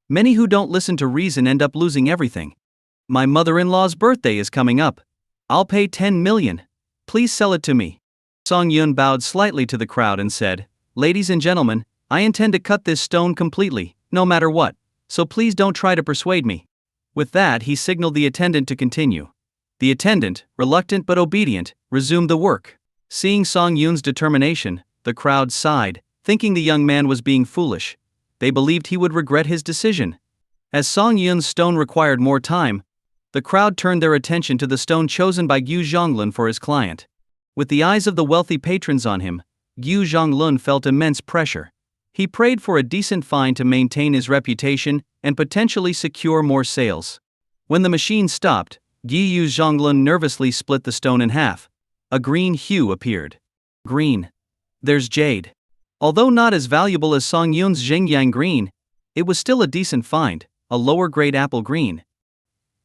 Many who don't listen to reason end up losing everything. My mother-in-law's birthday is coming up. I'll pay 10 million. Please sell it to me." Song Yun bowed slightly to the crowd and said, "Ladies and gentlemen, I intend to cut this stone completely, no matter what, so please don't try to persuade me." With that, he signaled the attendant to continue. The attendant, reluctant but obedient, resumed the work. Seeing Song Yun's determination, the crowd sighed, thinking the young man was being foolish. They believed he would regret his decision. As Song Yun's stone required more time, the crowd turned their attention to the stone chosen by Jang Lun for his client. With the eyes of the wealthy patrons on him, Jang Lun felt immense pressure. He prayed for a decent find to maintain his reputation and potentially secure more sales. When the machine stopped, Jang Lun nervously split the stone in half. A green hue appeared. "Green. There's jade." Although not as valuable as Song Yun's Zhengyang green, it was still a decent find, a lower-grade apple green.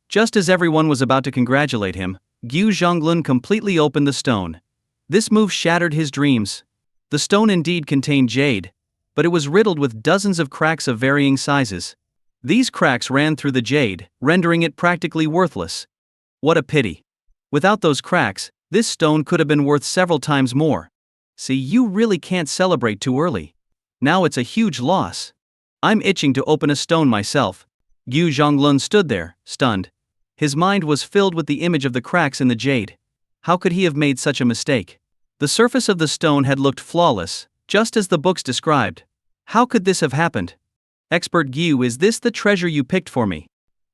Just as everyone was about to congratulate him, Jang Lun completely opened the stone. This move shattered his dreams. The stone indeed contained jade, but it was riddled with dozens of cracks of varying sizes. These cracks ran through the jade, rendering it practically worthless. What a pity. Without those cracks, this stone could have been worth several times more. See, you really can't celebrate too early. Now it's a huge loss. I'm itching to open a stone myself. Jang Lun stood there, stunned. His mind was filled with the image of the cracks in the jade. How could he have made such a mistake? The surface of the stone had looked flawless, just as the books described. How could this have happened? "Expert Gyu, is this the treasure you picked for me?"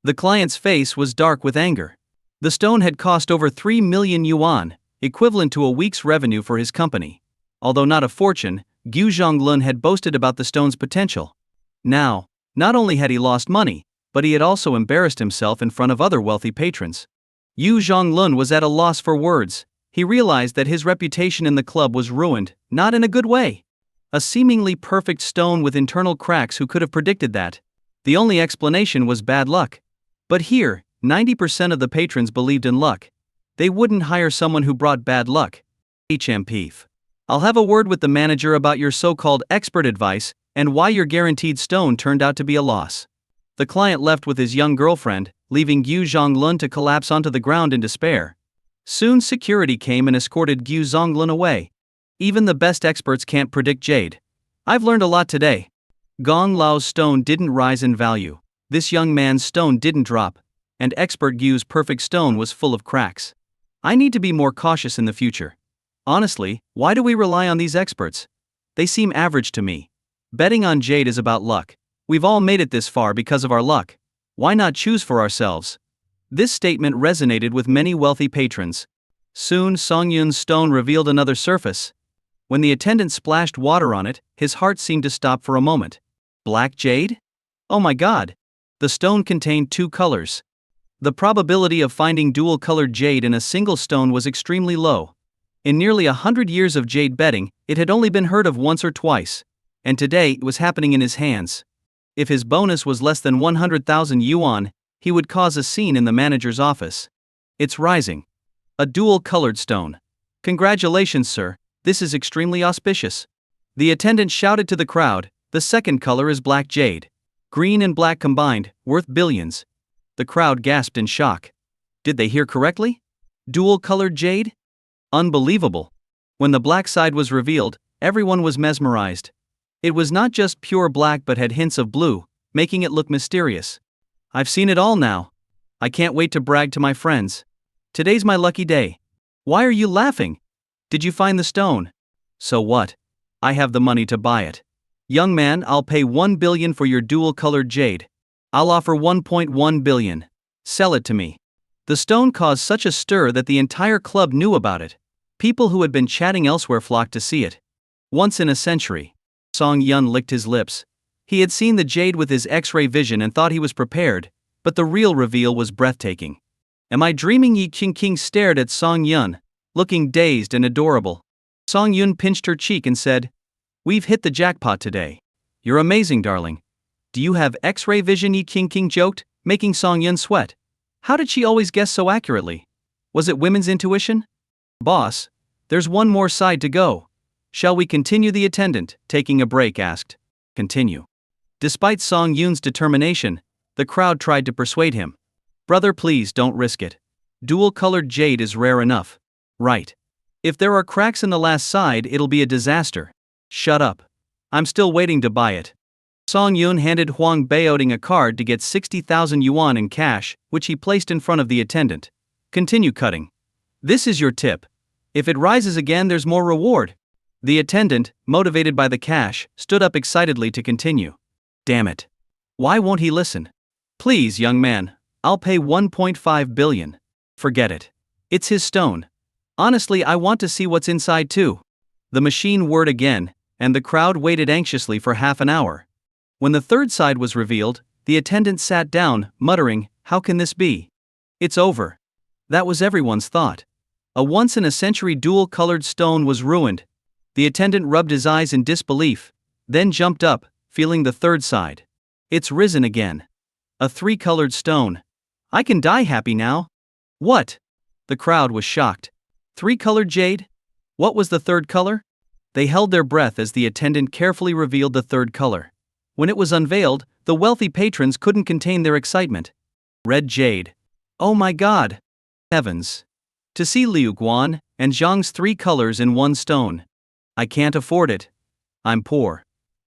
The client's face was dark with anger. The stone had cost over 3 million yuan, equivalent to a week's revenue for his company. Although not a fortune, Jang Lun had boasted about the stone's potential. Now, not only had he lost money, but he had also embarrassed himself in front of other wealthy patrons. Jang Lun was at a loss for words. He realized that his reputation in the club was ruined, not in a good way. A seemingly perfect stone with internal cracks, who could have predicted that? The only explanation was bad luck. But here, 90% of the patrons believed in luck. They wouldn't hire someone who brought bad luck. HMPF. I'll have a word with the manager about your so-called expert advice and why your guaranteed stone turned out to be a loss. The client left with his young girlfriend, leaving Jang Lun to collapse onto the ground in despair. Soon security came and escorted Jang Lun away. Even the best experts can't predict jade. I've learned a lot today. Gong Lao's stone didn't rise in value. This young man's stone didn't drop. And expert Gyu's perfect stone was full of cracks. I need to be more cautious in the future. Honestly, why do we rely on these experts? They seem average to me. Betting on jade is about luck. We've all made it this far because of our luck. Why not choose for ourselves? This statement resonated with many wealthy patrons. Soon Song Yun's stone revealed another surface. When the attendant splashed water on it, his heart seemed to stop for a moment. Black jade? Oh my god! The stone contained 2 colors. The probability of finding dual-colored jade in a single stone was extremely low. In nearly 100 years of jade betting, it had only been heard of once or twice. And today it was happening in his hands. If his bonus was less than 100,000 yuan, he would cause a scene in the manager's office. It's rising. A dual-colored stone. Congratulations, sir, this is extremely auspicious. The attendant shouted to the crowd, The second color is black jade. Green and black combined, worth billions. The crowd gasped in shock. Did they hear correctly? Dual-colored jade? Unbelievable. When the black side was revealed, everyone was mesmerized. It was not just pure black but had hints of blue, making it look mysterious. I've seen it all now. I can't wait to brag to my friends. Today's my lucky day. Why are you laughing? Did you find the stone? So what? I have the money to buy it. Young man, I'll pay 1 billion for your dual-colored jade. I'll offer 1.1 billion. Sell it to me. The stone caused such a stir that the entire club knew about it. People who had been chatting elsewhere flocked to see it. Once in a century. Song Yun licked his lips. He had seen the jade with his X-ray vision and thought he was prepared, but the real reveal was breathtaking. Am I dreaming? Yi Qingqing stared at Song Yun, looking dazed and adorable. Song Yun pinched her cheek and said, "We've hit the jackpot today. You're amazing, darling." "Do you have X-ray vision?" Yi Qingqing joked, making Song Yun sweat. How did she always guess so accurately? Was it women's intuition? "Boss, there's one more side to go. Shall we continue?" the attendant, taking a break, asked. "Continue." Despite Song Yun's determination, the crowd tried to persuade him. "Brother, please don't risk it. Dual-colored jade is rare enough." "Right. If there are cracks in the last side, it'll be a disaster." "Shut up. I'm still waiting to buy it." Song Yun handed Huang Baoding a card to get 60,000 yuan in cash, which he placed in front of the attendant. "Continue cutting. This is your tip. If it rises again, there's more reward." The attendant, motivated by the cash, stood up excitedly to continue. Damn it. Why won't he listen? "Please, young man, I'll pay 1.5 billion. Forget it. It's his stone. Honestly, I want to see what's inside too." The machine whirred again, and the crowd waited anxiously for half an hour. When the third side was revealed, the attendant sat down, muttering, "How can this be? It's over." That was everyone's thought. A once-in-a-century dual-colored stone was ruined. The attendant rubbed his eyes in disbelief, then jumped up, feeling the third side. "It's risen again. A 3-colored stone. I can die happy now." "What?" The crowd was shocked. 3-colored jade? What was the third color? They held their breath as the attendant carefully revealed the third color. When it was unveiled, the wealthy patrons couldn't contain their excitement. Red jade. "Oh my God! Heavens! To see Liu Guan and Zhang's 3 colors in one stone. I can't afford it. I'm poor.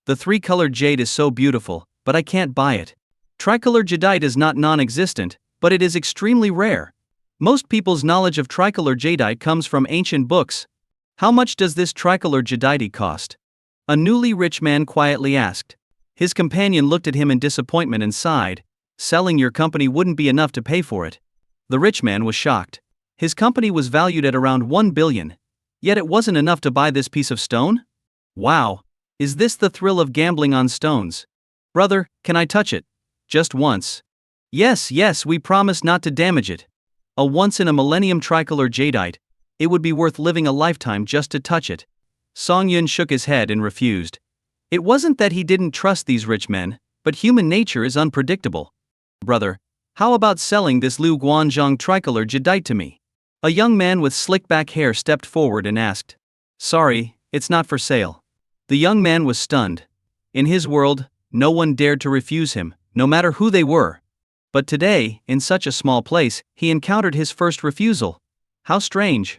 The 3-colored jade is so beautiful, but I can't buy it. Tricolor Jade is not non-existent, but it is extremely rare. Most people's knowledge of Tricolor Jade comes from ancient books. How much does this Tricolor Jade cost?" A newly rich man quietly asked. His companion looked at him in disappointment and sighed. "Selling your company wouldn't be enough to pay for it." The rich man was shocked. His company was valued at around 1 billion. Yet it wasn't enough to buy this piece of stone? Wow! Is this the thrill of gambling on stones? "Brother, can I touch it? Just once." Yes, we promise not to damage it." A once-in-a-millennium tricolor jadeite. It would be worth living a lifetime just to touch it. Song Yun shook his head and refused. It wasn't that he didn't trust these rich men, but human nature is unpredictable. "Brother, how about selling this Liu Guanzhong tricolor jadeite to me?" A young man with slick-back hair stepped forward and asked. "Sorry, it's not for sale." The young man was stunned. In his world, no one dared to refuse him, no matter who they were. But today, in such a small place, he encountered his first refusal. How strange.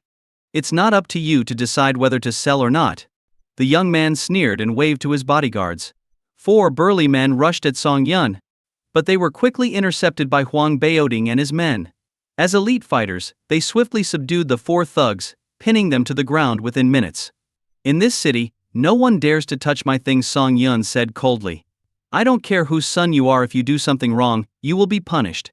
"It's not up to you to decide whether to sell or not." The young man sneered and waved to his bodyguards. 4 burly men rushed at Song Yun. But they were quickly intercepted by Huang Baoding and his men. As elite fighters, they swiftly subdued the 4 thugs, pinning them to the ground within minutes. "In this city, no one dares to touch my things," Song Yun said coldly. "I don't care whose son you are, if you do something wrong, you will be punished."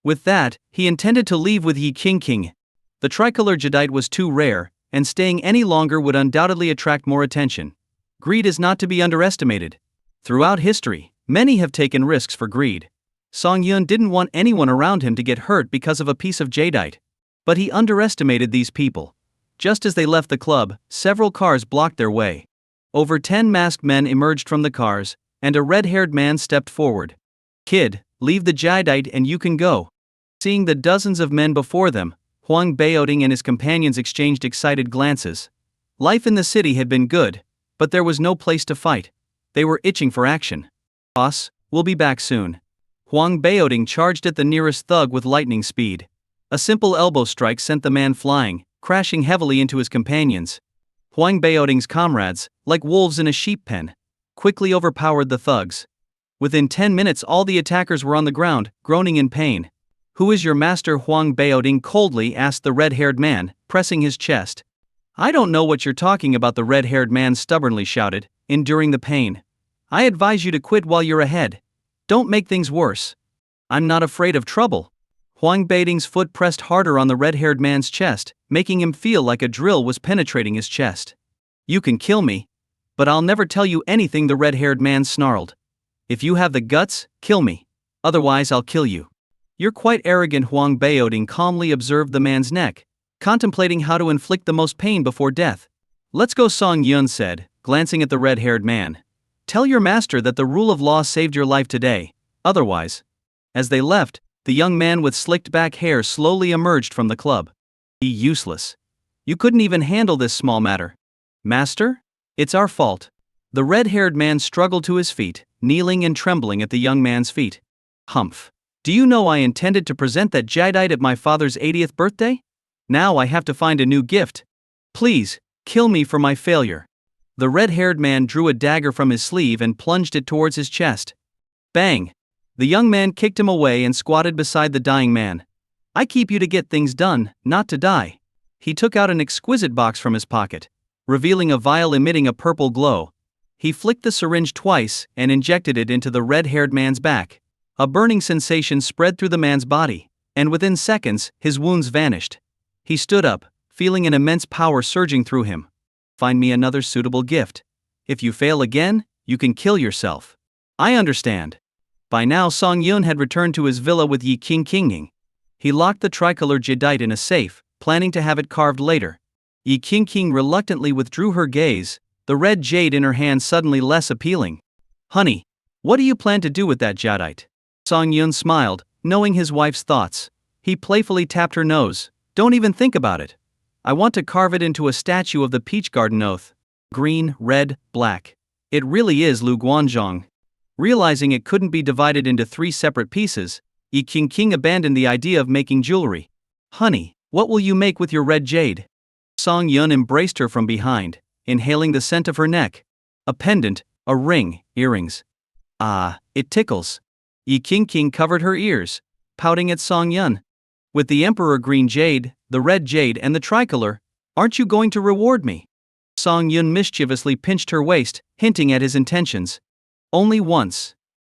With that, he intended to leave with Yi Qingqing. The tricolor jadeite was too rare, and staying any longer would undoubtedly attract more attention. Greed is not to be underestimated. Throughout history, many have taken risks for greed. Song Yun didn't want anyone around him to get hurt because of a piece of jadeite. But he underestimated these people. Just as they left the club, several cars blocked their way. Over 10 masked men emerged from the cars, and a red-haired man stepped forward. "Kid, leave the jadeite and you can go." Seeing the dozens of men before them, Huang Baoding and his companions exchanged excited glances. Life in the city had been good, but there was no place to fight. They were itching for action. Boss, we'll be back soon. Huang Baoding charged at the nearest thug with lightning speed. A simple elbow strike sent the man flying, crashing heavily into his companions. Huang Baoding's comrades, like wolves in a sheep pen, quickly overpowered the thugs. Within 10 minutes all the attackers were on the ground, groaning in pain. "Who is your master?" Huang Baoding coldly asked the red-haired man, pressing his chest. "I don't know what you're talking about," the red-haired man stubbornly shouted, enduring the pain. "I advise you to quit while you're ahead. Don't make things worse." "I'm not afraid of trouble." Huang Baoding's foot pressed harder on the red-haired man's chest, making him feel like a drill was penetrating his chest. "You can kill me, but I'll never tell you anything," the red-haired man snarled. "If you have the guts, kill me. Otherwise I'll kill you." "You're quite arrogant," Huang Baoding calmly observed the man's neck, contemplating how to inflict the most pain before death. "Let's go," Song Yun said, glancing at the red-haired man. "Tell your master that the rule of law saved your life today, otherwise." As they left, the young man with slicked back hair slowly emerged from the club. "He useless. You couldn't even handle this small matter." "Master? It's our fault." The red-haired man struggled to his feet, kneeling and trembling at the young man's feet. "Humph. Do you know I intended to present that jadeite at my father's 80th birthday? Now I have to find a new gift. Please, kill me for my failure." The red-haired man drew a dagger from his sleeve and plunged it towards his chest. Bang! The young man kicked him away and squatted beside the dying man. "I keep you to get things done, not to die." He took out an exquisite box from his pocket, revealing a vial emitting a purple glow. He flicked the syringe twice and injected it into the red-haired man's back. A burning sensation spread through the man's body, and within seconds, his wounds vanished. He stood up, feeling an immense power surging through him. "Find me another suitable gift. If you fail again, you can kill yourself." "I understand." By now Song Yun had returned to his villa with Yi Qingqing. He locked the Tricolor Jade in a safe, planning to have it carved later. Yi Qingqing reluctantly withdrew her gaze, the red jade in her hand suddenly less appealing. "Honey, what do you plan to do with that jadeite?" Song Yun smiled, knowing his wife's thoughts. He playfully tapped her nose. "Don't even think about it. I want to carve it into a statue of the peach garden oath. Green, red, black. It really is Lu Guanzhong." Realizing it couldn't be divided into 3 separate pieces, Yi Qingqing abandoned the idea of making jewelry. "Honey, what will you make with your red jade?" Song Yun embraced her from behind, inhaling the scent of her neck. "A pendant, a ring, earrings." "Ah, it tickles." Yi Qingqing covered her ears, pouting at Song Yun. "With the Emperor Green Jade, the Red Jade and the Tricolor, aren't you going to reward me?" Song Yun mischievously pinched her waist, hinting at his intentions. "Only once."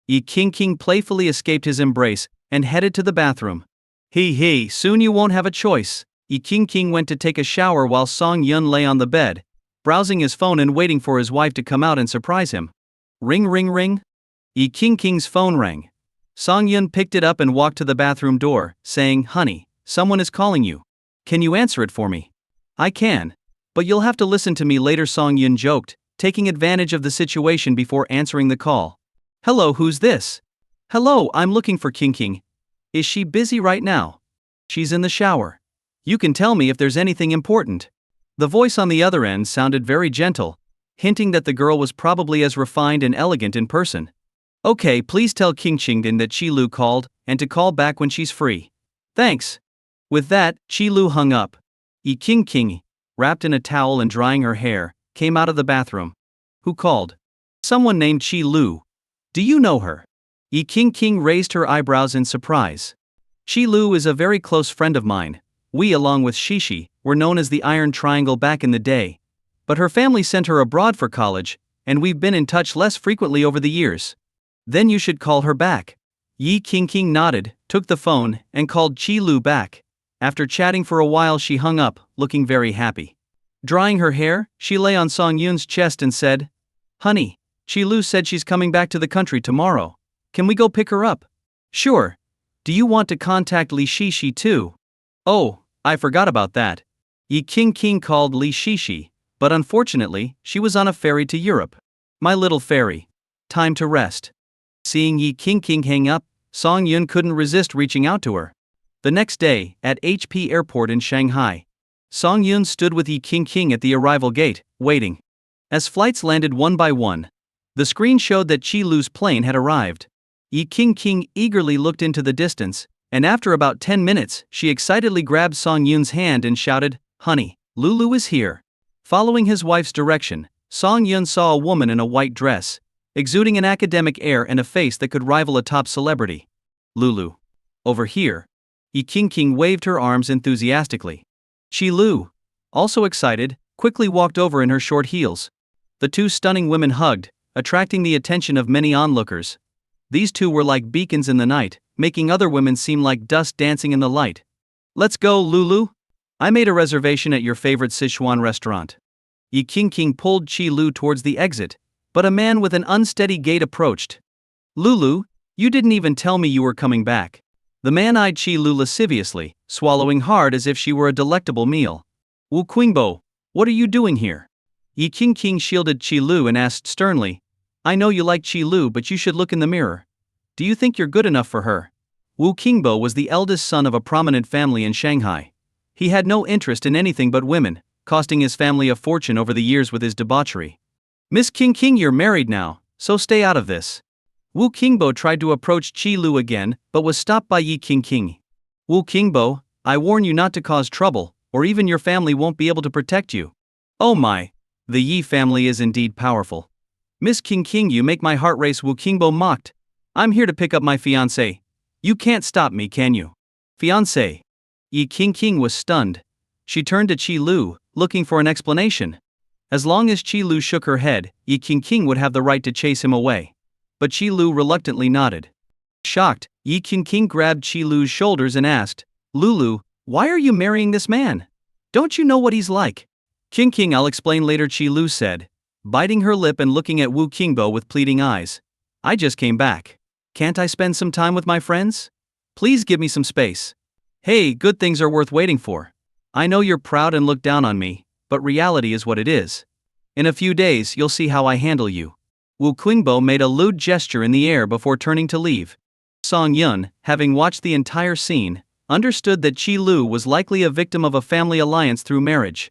Yi Qingqing playfully escaped his embrace and headed to the bathroom. He, soon you won't have a choice." Yi Qingqing went to take a shower while Song Yun lay on the bed, browsing his phone and waiting for his wife to come out and surprise him. Ring ring ring. Yi Qingqing's phone rang. Song Yun picked it up and walked to the bathroom door, saying, "Honey, someone is calling you. Can you answer it for me?" "I can. But you'll have to listen to me later," Song Yun joked, taking advantage of the situation before answering the call. "Hello, who's this?" "Hello, I'm looking for Qingqing. Is she busy right now?" "She's in the shower. You can tell me if there's anything important." The voice on the other end sounded very gentle, hinting that the girl was probably as refined and elegant in person. "Okay, please tell Qingqing that Qi Lu called, and to call back when she's free." "Thanks." With that, Qi Lu hung up. Yi Qingqing, wrapped in a towel and drying her hair, came out of the bathroom. "Who called?" "Someone named Qi Lu. Do you know her?" Yi Qingqing raised her eyebrows in surprise. "Qi Lu is a very close friend of mine. We, along with Shishi, were known as the Iron Triangle back in the day. But her family sent her abroad for college, and we've been in touch less frequently over the years." "Then you should call her back." Yi Qingqing nodded, took the phone, and called Qi Lu back. After chatting for a while she hung up, looking very happy. Drying her hair, she lay on Song Yun's chest and said, "Honey, Qi Lu said she's coming back to the country tomorrow. Can we go pick her up?" "Sure. Do you want to contact Li Shishi too?" "Oh, I forgot about that." Yi Qingqing called Li Shishi, but unfortunately, she was on a ferry to Europe. "My little fairy. Time to rest." Seeing Yi Qingqing hang up, Song Yun couldn't resist reaching out to her. The next day, at HP Airport in Shanghai, Song Yun stood with Yi Qingqing at the arrival gate, waiting. As flights landed one by one, The screen showed that Qi Lu's plane had arrived. Yi King eagerly looked into the distance, and after about 10 minutes, she excitedly grabbed Song Yun's hand and shouted, "Honey, Lulu is here." Following his wife's direction, Song Yun saw a woman in a white dress, exuding an academic air and a face that could rival a top celebrity. "Lulu. Over here." Yi King waved her arms enthusiastically. Qi Lu, also excited, quickly walked over in her short heels. The two stunning women hugged, attracting the attention of many onlookers. These two were like beacons in the night, making other women seem like dust dancing in the light. "Let's go, Lulu. I made a reservation at your favorite Sichuan restaurant." Yi King pulled Qi Lu towards the exit, but a man with an unsteady gait approached. "Lulu, you didn't even tell me you were coming back." The man eyed Qi Lu lasciviously, swallowing hard as if she were a delectable meal. "Wu Qingbo, what are you doing here?" Yi King shielded Qi Lu and asked sternly, "I know you like Qi Lu, but you should look in the mirror. Do you think you're good enough for her?" Wu Qingbo was the eldest son of a prominent family in Shanghai. He had no interest in anything but women, costing his family a fortune over the years with his debauchery. "Miss King, you're married now, so stay out of this." Wu Qingbo tried to approach Qi Lu again, but was stopped by Yi King. "Wu Qingbo, I warn you not to cause trouble, or even your family won't be able to protect you." "Oh my, the Yi family is indeed powerful." "Miss King, you make my heart race," Wu Qingbo mocked. "I'm here to pick up my fiancé. You can't stop me, can you?" "Fiancé?" Yi King was stunned. She turned to Qi Lu, looking for an explanation. As long as Qi Lu shook her head, Yi King would have the right to chase him away. But Qi Lu reluctantly nodded. Shocked, Yi King grabbed Qi Lu's shoulders and asked, "Lulu, why are you marrying this man? Don't you know what he's like?" King, I'll explain later," Qi Lu said, biting her lip and looking at Wu Qingbo with pleading eyes. "I just came back. Can't I spend some time with my friends? Please give me some space." "Hey, good things are worth waiting for. I know you're proud and look down on me, but reality is what it is. In a few days you'll see how I handle you." Wu Qingbo made a lewd gesture in the air before turning to leave. Song Yun, having watched the entire scene, understood that Qi Lu was likely a victim of a family alliance through marriage.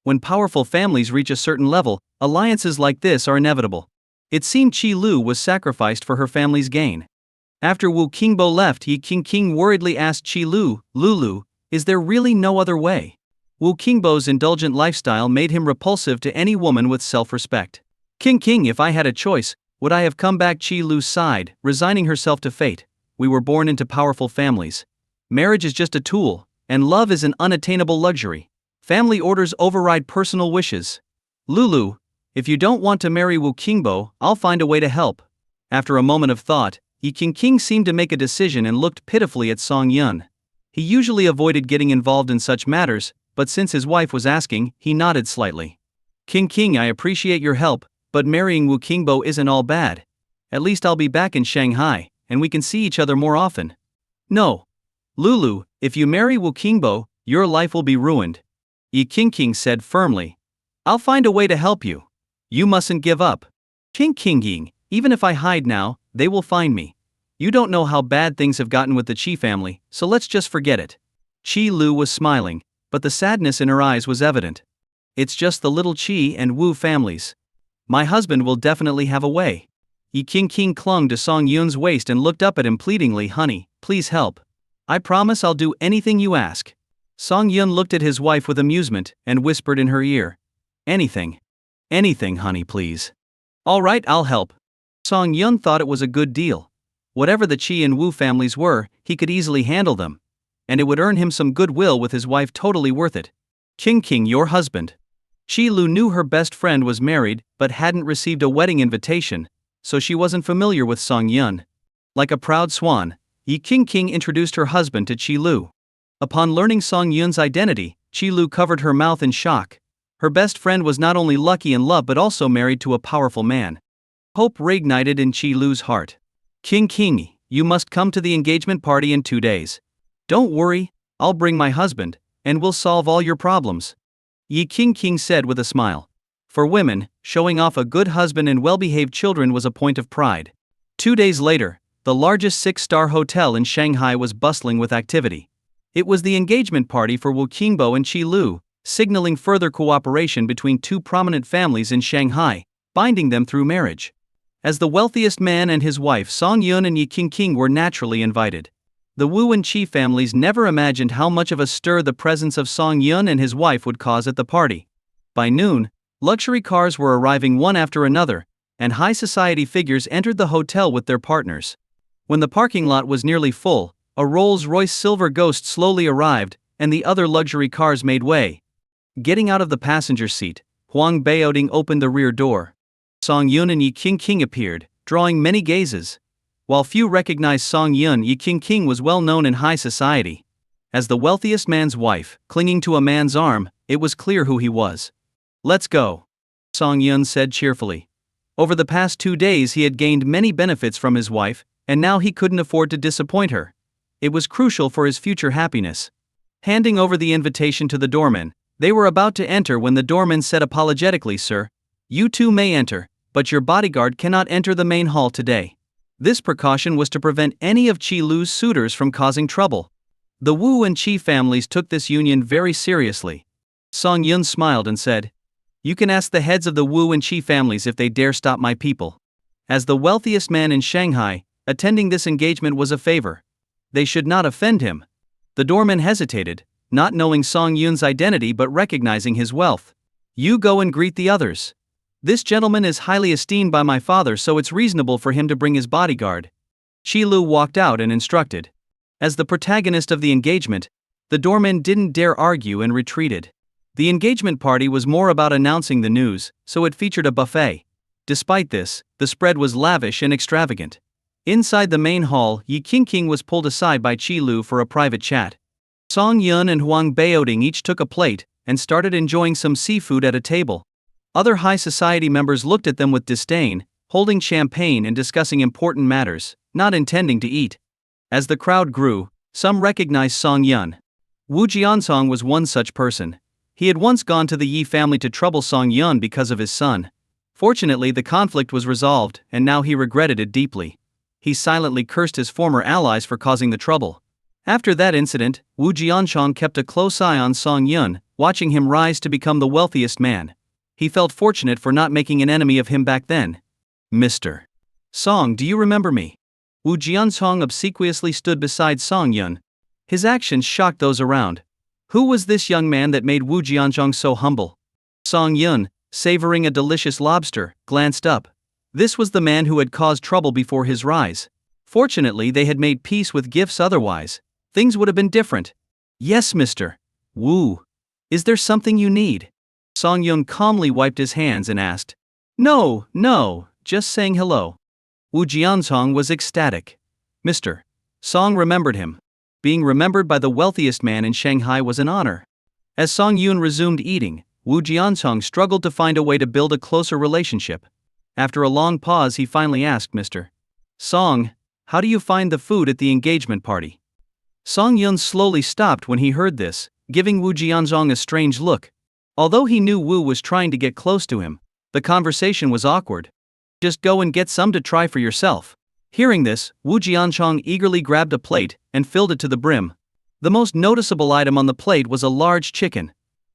When powerful families reach a certain level, alliances like this are inevitable. It seemed Qi Lu was sacrificed for her family's gain. After Wu Qingbo left, Yi King worriedly asked Qi Lu, "Lulu, is there really no other way?" Wu Qingbo's indulgent lifestyle made him repulsive to any woman with self-respect. King, if I had a choice, would I have come back?" Qi Lu sighed, resigning herself to fate. "We were born into powerful families. Marriage is just a tool, and love is an unattainable luxury. Family orders override personal wishes. Lulu, if you don't want to marry Wu Qingbo, I'll find a way to help." After a moment of thought, Yi King seemed to make a decision and looked pitifully at Song Yun. He usually avoided getting involved in such matters, but since his wife was asking, he nodded slightly. King, I appreciate your help, but marrying Wu Qingbo isn't all bad. At least I'll be back in Shanghai, and we can see each other more often." "No. Lulu, if you marry Wu Qingbo, your life will be ruined," Yi King said firmly. "I'll find a way to help you. You mustn't give up." King, even if I hide now, they will find me. You don't know how bad things have gotten with the Qi family, so let's just forget it." Qi Lu was smiling, but the sadness in her eyes was evident. "It's just the little Qi and Wu families. My husband will definitely have a way." Yi King clung to Song Yun's waist and looked up at him pleadingly. "Honey, please help. I promise I'll do anything you ask." Song Yun looked at his wife with amusement and whispered in her ear, "Anything. Anything, honey, please." "All right, I'll help." Song Yun thought it was a good deal. Whatever the Qi and Wu families were, he could easily handle them. And it would earn him some goodwill with his wife. Totally worth it. King, your husband." Qi Lu knew her best friend was married, but hadn't received a wedding invitation, so she wasn't familiar with Song Yun. Like a proud swan, Yi King introduced her husband to Qi Lu. Upon learning Song Yun's identity, Qi Lu covered her mouth in shock. Her best friend was not only lucky in love but also married to a powerful man. Hope reignited in Qi Lu's heart. King, you must come to the engagement party in 2 days. Don't worry, I'll bring my husband, and we'll solve all your problems," Yi King said with a smile. For women, showing off a good husband and well-behaved children was a point of pride. 2 days later, the largest 6-star hotel in Shanghai was bustling with activity. It was the engagement party for Wu Qingbo and Qi Lu, signaling further cooperation between two prominent families in Shanghai, binding them through marriage. As the wealthiest man and his wife Song Yun and Yi King were naturally invited. The Wu and Chi families never imagined how much of a stir the presence of Song Yun and his wife would cause at the party. By noon, luxury cars were arriving one after another, and high society figures entered the hotel with their partners. When the parking lot was nearly full, a Rolls-Royce Silver Ghost slowly arrived, and the other luxury cars made way. Getting out of the passenger seat, Huang Baoding opened the rear door. Song Yun and Yi King appeared, drawing many gazes. While few recognized Song Yun, Yi King was well known in high society. As the wealthiest man's wife, clinging to a man's arm, it was clear who he was. "Let's go," Song Yun said cheerfully. Over the past 2 days he had gained many benefits from his wife, and now he couldn't afford to disappoint her. It was crucial for his future happiness. Handing over the invitation to the doorman, they were about to enter when the doorman said apologetically, "Sir, you too may enter, but your bodyguard cannot enter the main hall today." This precaution was to prevent any of Chi Lu's suitors from causing trouble. The Wu and Chi families took this union very seriously. Song Yun smiled and said, "You can ask the heads of the Wu and Chi families if they dare stop my people." As the wealthiest man in Shanghai, attending this engagement was a favor. They should not offend him. The doorman hesitated, not knowing Song Yun's identity but recognizing his wealth. "You go and greet the others. This gentleman is highly esteemed by my father, so it's reasonable for him to bring his bodyguard." Chi Lu walked out and instructed. As the protagonist of the engagement, the doorman didn't dare argue and retreated. The engagement party was more about announcing the news, so it featured a buffet. Despite this, the spread was lavish and extravagant. Inside the main hall, Yi King was pulled aside by Chi Lu for a private chat. Song Yun and Huang Baoding each took a plate and started enjoying some seafood at a table. Other high society members looked at them with disdain, holding champagne and discussing important matters, not intending to eat. As the crowd grew, some recognized Song Yun. Wu Jiansong was one such person. He had once gone to the Yi family to trouble Song Yun because of his son. Fortunately, the conflict was resolved, and now he regretted it deeply. He silently cursed his former allies for causing the trouble. After that incident, Wu Jianchong kept a close eye on Song Yun, watching him rise to become the wealthiest man. He felt fortunate for not making an enemy of him back then. "Mr. Song, do you remember me?" Wu Jianchong obsequiously stood beside Song Yun. His actions shocked those around. Who was this young man that made Wu Jianchong so humble? Song Yun, savoring a delicious lobster, glanced up. This was the man who had caused trouble before his rise. Fortunately, they had made peace with gifts, otherwise things would have been different. "Yes, Mr. Wu. Is there something you need?" Song Yun calmly wiped his hands and asked. No, just saying hello." Wu Jianchong was ecstatic. Mr. Song remembered him. Being remembered by the wealthiest man in Shanghai was an honor. As Song Yun resumed eating, Wu Jianchong struggled to find a way to build a closer relationship. After a long pause, he finally asked, "Mr. Song, how do you find the food at the engagement party?" Song Yun slowly stopped when he heard this, giving Wu Jianchong a strange look. Although he knew Wu was trying to get close to him, the conversation was awkward. "Just go and get some to try for yourself." Hearing this, Wu Jianchong eagerly grabbed a plate and filled it to the brim. The most noticeable item on the plate was a large chicken.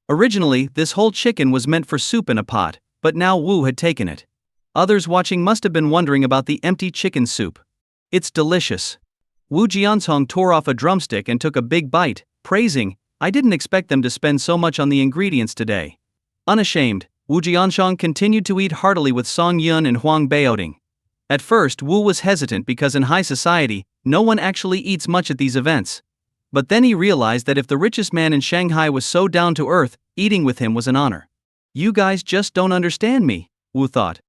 Originally, this whole chicken was meant for soup in a pot, but now Wu had taken it. Others watching must have been wondering about the empty chicken soup. "It's delicious." Wu Jianchong tore off a drumstick and took a big bite, praising, "I didn't expect them to spend so much on the ingredients today." Unashamed, Wu Jianchong continued to eat heartily with Song Yun and Huang Baoding. At first, Wu was hesitant because in high society, no one actually eats much at these events. But then he realized that if the richest man in Shanghai was so down to earth, eating with him was an honor. "You guys just don't understand me," Wu thought.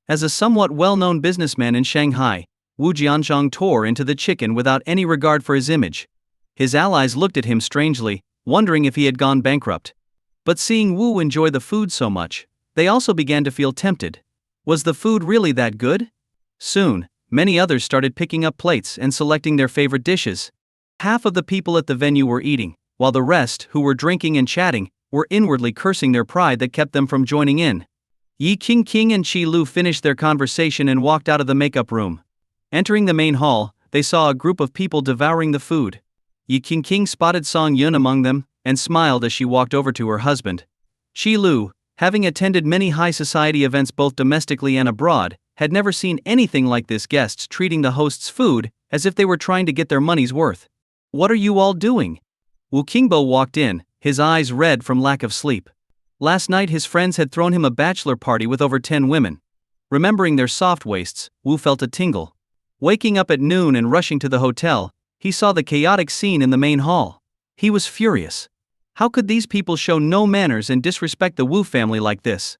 As a somewhat well-known businessman in Shanghai, Wu Jianchong tore into the chicken without any regard for his image. His allies looked at him strangely, wondering if he had gone bankrupt. But seeing Wu enjoy the food so much, they also began to feel tempted. Was the food really that good? Soon, many others started picking up plates and selecting their favorite dishes. Half of the people at the venue were eating, while the rest, who were drinking and chatting, were inwardly cursing their pride that kept them from joining in. Yi King and Chi Lu finished their conversation and walked out of the makeup room. Entering the main hall, they saw a group of people devouring the food. Yi King spotted Song Yun among them, and smiled as she walked over to her husband. Chi Lu, having attended many high society events both domestically and abroad, had never seen anything like this, guests treating the host's food as if they were trying to get their money's worth. "What are you all doing?" Wu Qingbo walked in, his eyes red from lack of sleep. Last night his friends had thrown him a bachelor party with over 10 women. Remembering their soft waists, Wu felt a tingle. Waking up at noon and rushing to the hotel, he saw the chaotic scene in the main hall. He was furious. How could these people show no manners and disrespect the Wu family like this?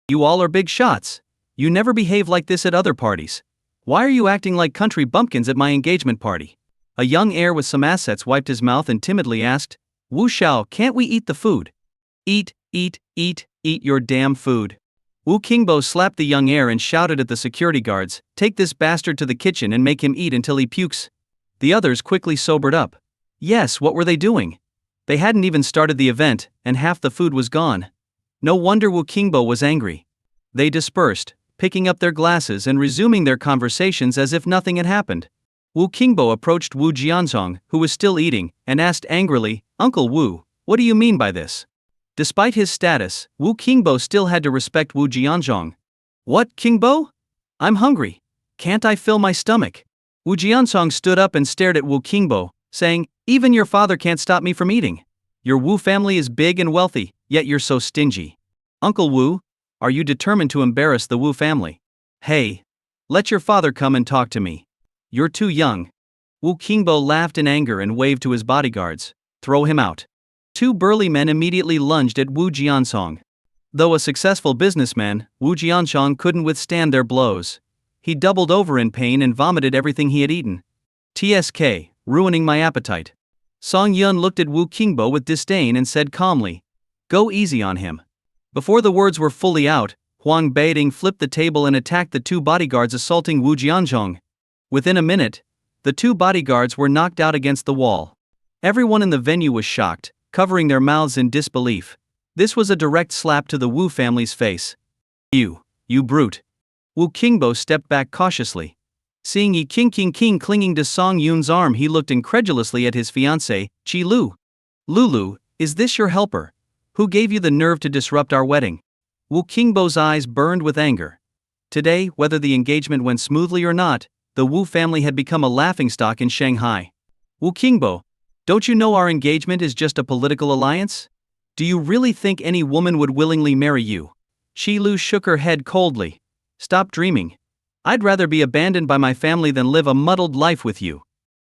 "You all are big shots. You never behave like this at other parties. Why are you acting like country bumpkins at my engagement party?" A young heir with some assets wiped his mouth and timidly asked, "Wu Xiao, can't we eat the food?" Eat your damn food." Wu Qingbo slapped the young heir and shouted at the security guards, "Take this bastard to the kitchen and make him eat until he pukes." The others quickly sobered up. Yes, what were they doing? They hadn't even started the event, and half the food was gone. No wonder Wu Qingbo was angry. They dispersed, picking up their glasses and resuming their conversations as if nothing had happened. Wu Qingbo approached Wu Jianzhong, who was still eating, and asked angrily, "Uncle Wu, what do you mean by this?" Despite his status, Wu Qingbo still had to respect Wu Jianzhong. "What, Qingbo? I'm hungry. Can't I fill my stomach?" Wu Jianzhong stood up and stared at Wu Qingbo, saying, "Even your father can't stop me from eating. Your Wu family is big and wealthy, yet you're so stingy. Uncle Wu, are you determined to embarrass the Wu family? Hey, let your father come and talk to me. You're too young." Wu Qingbo laughed in anger and waved to his bodyguards, "Throw him out." Two burly men immediately lunged at Wu Jianzhong. Though a successful businessman, Wu Jianzhong couldn't withstand their blows. He doubled over in pain and vomited everything he had eaten. "TSK, ruining my appetite." Song Yun looked at Wu Qingbo with disdain and said calmly, "Go easy on him." Before the words were fully out, Huang Beiding flipped the table and attacked the two bodyguards assaulting Wu Jianzhong. Within a minute, the two bodyguards were knocked out against the wall. Everyone in the venue was shocked, covering their mouths in disbelief. This was a direct slap to the Wu family's face. You brute." Wu Qingbo stepped back cautiously. Seeing Yi King clinging to Song Yun's arm, he looked incredulously at his fiancée, Qi Lu. "Lulu, is this your helper? Who gave you the nerve to disrupt our wedding?" Wu Qingbo's eyes burned with anger. Today, whether the engagement went smoothly or not, the Wu family had become a laughingstock in Shanghai. "Wu Qingbo, don't you know our engagement is just a political alliance? Do you really think any woman would willingly marry you?" Qi Lu shook her head coldly. "Stop dreaming. I'd rather be abandoned by my family than live a muddled life with you."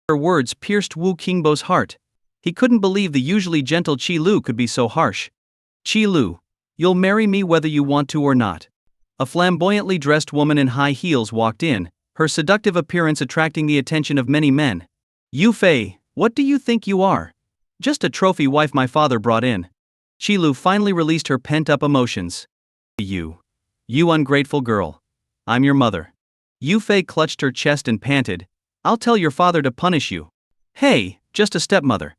Her words pierced Wu Qingbo's heart. He couldn't believe the usually gentle Qi Lu could be so harsh. "Qi Lu, you'll marry me whether you want to or not." A flamboyantly dressed woman in high heels walked in, her seductive appearance attracting the attention of many men. "Yu Fei, what do you think you are? Just a trophy wife my father brought in." Qi Lu finally released her pent-up emotions. You ungrateful girl. I'm your mother." Yu Fei clutched her chest and panted, "I'll tell your father to punish you." "Hey, just a stepmother.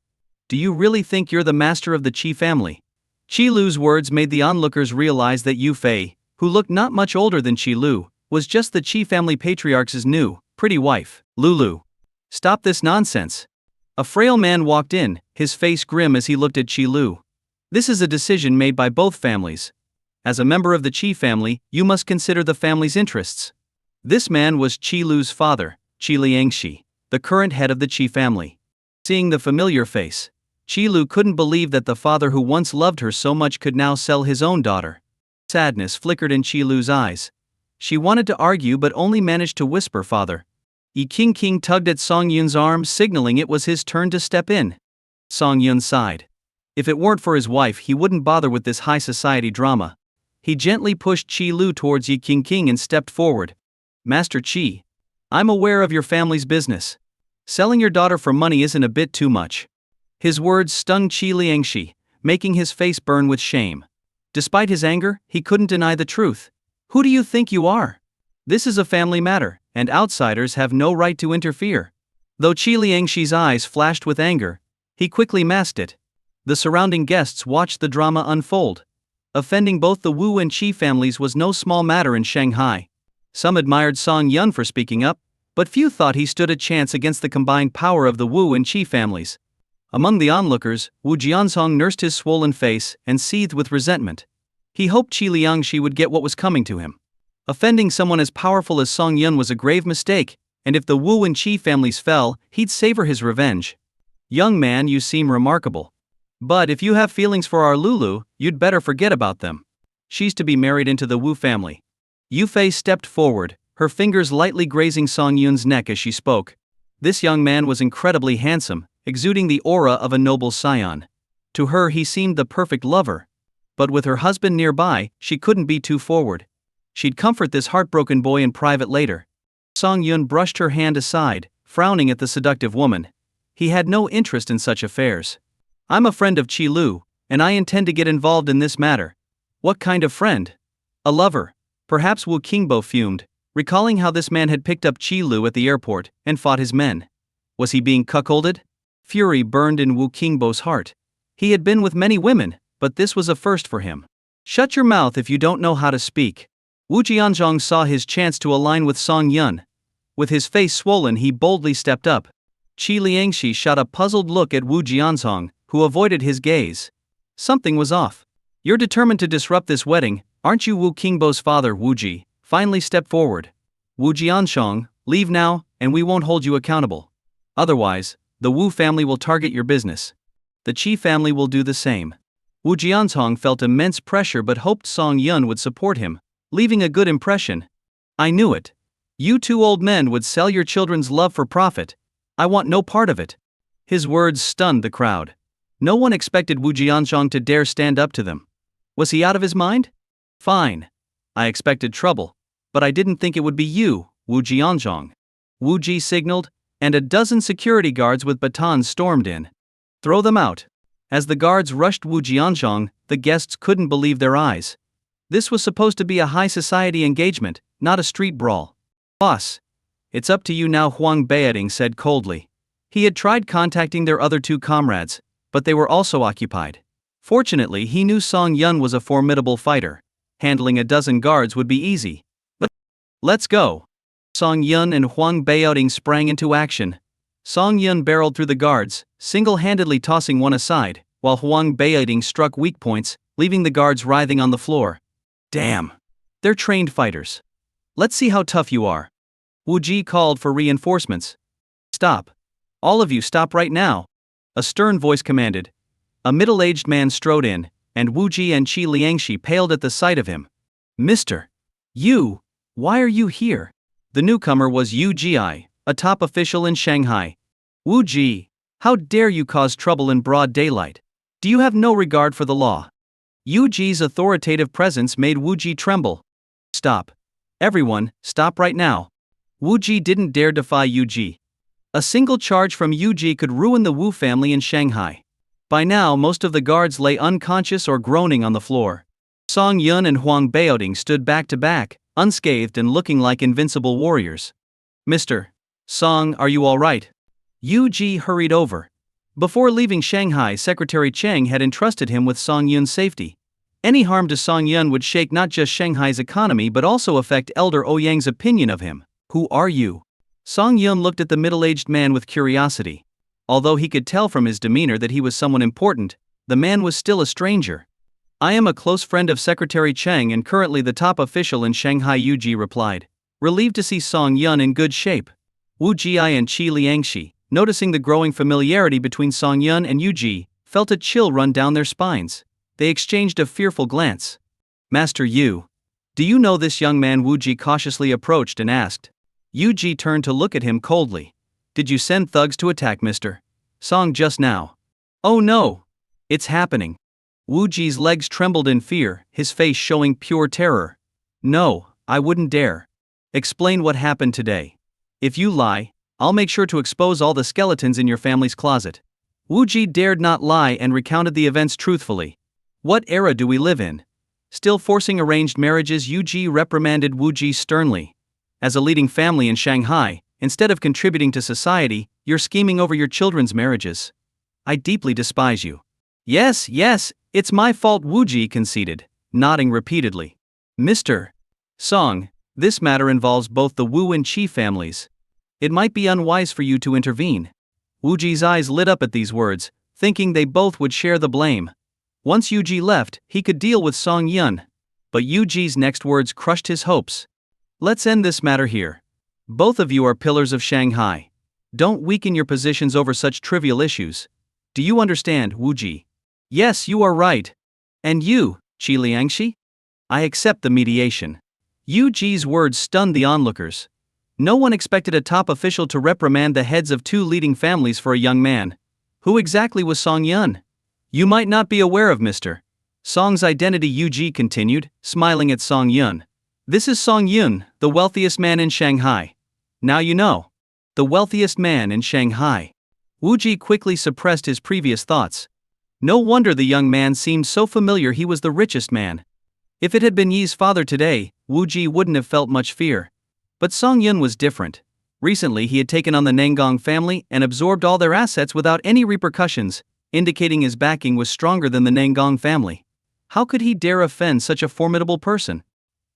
Do you really think you're the master of the Qi family?" Qi Lu's words made the onlookers realize that Yu Fei, who looked not much older than Qi Lu, was just the Qi family patriarch's new, pretty wife. "Lulu, stop this nonsense." A frail man walked in, his face grim as he looked at Qi Lu. "This is a decision made by both families. As a member of the Qi family, you must consider the family's interests." This man was Qi Lu's father, Qi Liangxi, the current head of the Qi family. Seeing the familiar face, Qi Lu couldn't believe that the father who once loved her so much could now sell his own daughter. Sadness flickered in Qi Lu's eyes. She wanted to argue but only managed to whisper, "Father." Yi King tugged at Song Yun's arm, signaling it was his turn to step in. Song Yun sighed. If it weren't for his wife, he wouldn't bother with this high society drama. He gently pushed Qi Lu towards Yi King and stepped forward. "Master Qi, I'm aware of your family's business. Selling your daughter for money isn't a bit too much." His words stung Qi Liangxi, making his face burn with shame. Despite his anger, he couldn't deny the truth. "Who do you think you are? This is a family matter, and outsiders have no right to interfere." Though Qi Liangxi's eyes flashed with anger, he quickly masked it. The surrounding guests watched the drama unfold. Offending both the Wu and Qi families was no small matter in Shanghai. Some admired Song Yun for speaking up, but few thought he stood a chance against the combined power of the Wu and Qi families. Among the onlookers, Wu Jianzhong nursed his swollen face and seethed with resentment. He hoped Qi Liangxi would get what was coming to him. Offending someone as powerful as Song Yun was a grave mistake, and if the Wu and Qi families fell, he'd savor his revenge. Young man, you seem remarkable. But if you have feelings for our Lulu, you'd better forget about them. She's to be married into the Wu family. Yufei stepped forward, her fingers lightly grazing Song Yun's neck as she spoke. This young man was incredibly handsome, exuding the aura of a noble scion. To her he seemed the perfect lover. But with her husband nearby, she couldn't be too forward. She'd comfort this heartbroken boy in private later. Song Yun brushed her hand aside, frowning at the seductive woman. He had no interest in such affairs. I'm a friend of Qi Lu, and I intend to get involved in this matter. What kind of friend? A lover. Perhaps Wu Qingbo fumed, recalling how this man had picked up Qi Lu at the airport and fought his men. Was he being cuckolded? Fury burned in Wu Qingbo's heart. He had been with many women, but this was a first for him. Shut your mouth if you don't know how to speak. Wu Jianzhong saw his chance to align with Song Yun. With his face swollen, he boldly stepped up. Qi Liangxi shot a puzzled look at Wu Jianzhong, who avoided his gaze. Something was off. You're determined to disrupt this wedding, aren't you? Wu Qingbo's father, Wu Ji, finally stepped forward. Wu Jianzhong, leave now, and we won't hold you accountable. Otherwise, the Wu family will target your business. The Qi family will do the same. Wu Jianzhong felt immense pressure but hoped Song Yun would support him, leaving a good impression. I knew it. You two old men would sell your children's love for profit. I want no part of it. His words stunned the crowd. No one expected Wu Jianzhong to dare stand up to them. Was he out of his mind? Fine. I expected trouble, but I didn't think it would be you, Wu Jianzhong. Wu Ji signaled, and a dozen security guards with batons stormed in. Throw them out. As the guards rushed Wu Jianzhong, the guests couldn't believe their eyes. This was supposed to be a high society engagement, not a street brawl. Boss. It's up to you now, Huang Beiding said coldly. He had tried contacting their other two comrades, but they were also occupied. Fortunately, he knew Song Yun was a formidable fighter. Handling a dozen guards would be easy. But let's go. Song Yun and Huang Beiding sprang into action. Song Yun barreled through the guards, single-handedly tossing one aside, while Huang Beiding struck weak points, leaving the guards writhing on the floor. Damn. They're trained fighters. Let's see how tough you are. Wu Ji called for reinforcements. Stop. All of you stop right now. A stern voice commanded. A middle-aged man strode in, and Wu Ji and Qi Liangxi paled at the sight of him. Mister. You. Why are you here? The newcomer was Yu Ji, a top official in Shanghai. Wu Ji. How dare you cause trouble in broad daylight? Do you have no regard for the law? Yu Ji's authoritative presence made Wu Ji tremble. Stop. Everyone, stop right now. Wu Ji didn't dare defy Yu Ji. A single charge from Yu Ji could ruin the Wu family in Shanghai. By now, most of the guards lay unconscious or groaning on the floor. Song Yun and Huang Beiding stood back to back, unscathed and looking like invincible warriors. Mr. Song, are you all right? Yu Ji hurried over. Before leaving Shanghai, Secretary Cheng had entrusted him with Song Yun's safety. Any harm to Song Yun would shake not just Shanghai's economy but also affect Elder Ouyang's opinion of him. Who are you? Song Yun looked at the middle-aged man with curiosity. Although he could tell from his demeanor that he was someone important, the man was still a stranger. I am a close friend of Secretary Cheng and currently the top official in Shanghai, Yu Ji replied, relieved to see Song Yun in good shape. Wu Ji and Qi Liangxi, noticing the growing familiarity between Song Yun and Yu Ji, felt a chill run down their spines. They exchanged a fearful glance. Master Yu. Do you know this young man? Wu Ji cautiously approached and asked. Yu Ji turned to look at him coldly. Did you send thugs to attack Mr. Song just now? Oh no! It's happening. Wu Ji's legs trembled in fear, his face showing pure terror. No, I wouldn't dare. Explain what happened today. If you lie, I'll make sure to expose all the skeletons in your family's closet. Wu Ji dared not lie and recounted the events truthfully. What era do we live in? Still forcing arranged marriages? Yu Ji reprimanded Wu Ji sternly. As a leading family in Shanghai, instead of contributing to society, you're scheming over your children's marriages. I deeply despise you. Yes, it's my fault, Wu Ji conceded, nodding repeatedly. Mr. Song, this matter involves both the Wu and Qi families. It might be unwise for you to intervene. Wu Ji's eyes lit up at these words, thinking they both would share the blame. Once Yu Ji left, he could deal with Song Yun. But Yu Ji's next words crushed his hopes. Let's end this matter here. Both of you are pillars of Shanghai. Don't weaken your positions over such trivial issues. Do you understand, Wu Ji? Yes, you are right. And you, Qi Liangxi? I accept the mediation. Yu Ji's words stunned the onlookers. No one expected a top official to reprimand the heads of two leading families for a young man. Who exactly was Song Yun? You might not be aware of Mr. Song's identity, Yu Ji continued, smiling at Song Yun. This is Song Yun, the wealthiest man in Shanghai. Now you know. The wealthiest man in Shanghai. Wu Ji quickly suppressed his previous thoughts. No wonder the young man seemed so familiar. He was the richest man. If it had been Yi's father today, Wu Ji wouldn't have felt much fear. But Song Yun was different. Recently he had taken on the Nangang family and absorbed all their assets without any repercussions, indicating his backing was stronger than the Nangang family. How could he dare offend such a formidable person?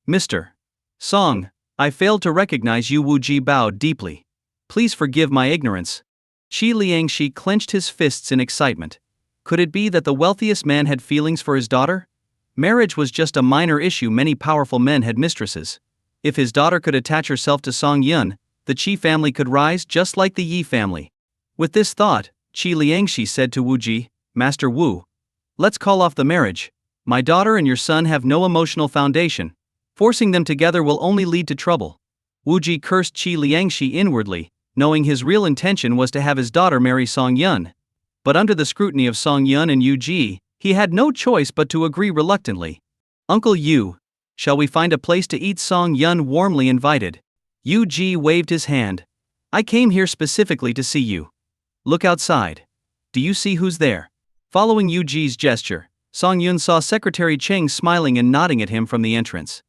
Mr. Song, I failed to recognize you. Wu Ji bowed deeply. Please forgive my ignorance. Qi Liangxi clenched his fists in excitement. Could it be that the wealthiest man had feelings for his daughter? Marriage was just a minor issue. Many powerful men had mistresses. If his daughter could attach herself to Song Yun, the Qi family could rise just like the Yi family. With this thought, Qi Liangxi said to Wu Ji, Master Wu, let's call off the marriage. My daughter and your son have no emotional foundation. Forcing them together will only lead to trouble. Wu Ji cursed Qi Liangxi inwardly, knowing his real intention was to have his daughter marry Song Yun. But under the scrutiny of Song Yun and Yu Ji, he had no choice but to agree reluctantly. Uncle Yu, shall we find a place to eat? Song Yun warmly invited. Yu Ji waved his hand. I came here specifically to see you. Look outside. Do you see who's there? Following Yu Ji's gesture, Song Yun saw Secretary Cheng smiling and nodding at him from the entrance.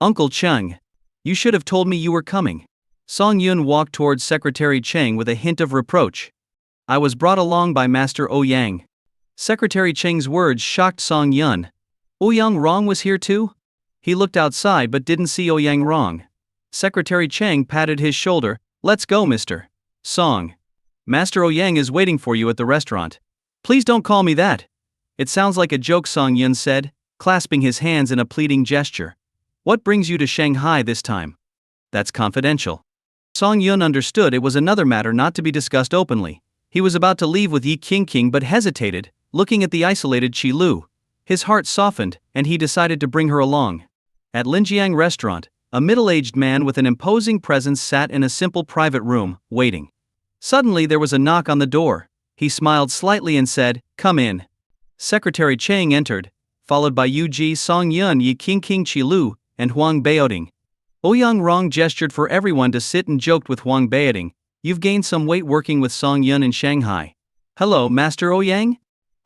Uncle Cheng, you should have told me you were coming. Song Yun walked towards Secretary Cheng with a hint of reproach. I was brought along by Master Ouyang. Secretary Cheng's words shocked Song Yun. Ouyang Rong was here too? He looked outside but didn't see Ouyang Rong. Secretary Cheng patted his shoulder. Let's go, Mr. Song. Master Ouyang is waiting for you at the restaurant. Please don't call me that. It sounds like a joke, Song Yun said, clasping his hands in a pleading gesture. What brings you to Shanghai this time? That's confidential. Song Yun understood it was another matter not to be discussed openly. He was about to leave with Yi Qingqing but hesitated, looking at the isolated Qi Lu. His heart softened, and he decided to bring her along. At Linjiang Restaurant, a middle-aged man with an imposing presence sat in a simple private room, waiting. Suddenly there was a knock on the door. He smiled slightly and said, Come in. Secretary Cheng entered, followed by Yu Ji, Song Yun, Yi Qingqing, Qi Lu, and Huang Baoding. Ouyang Rong gestured for everyone to sit and joked with Huang Baoding. You've gained some weight working with Song Yun in Shanghai. Hello, Master Ouyang?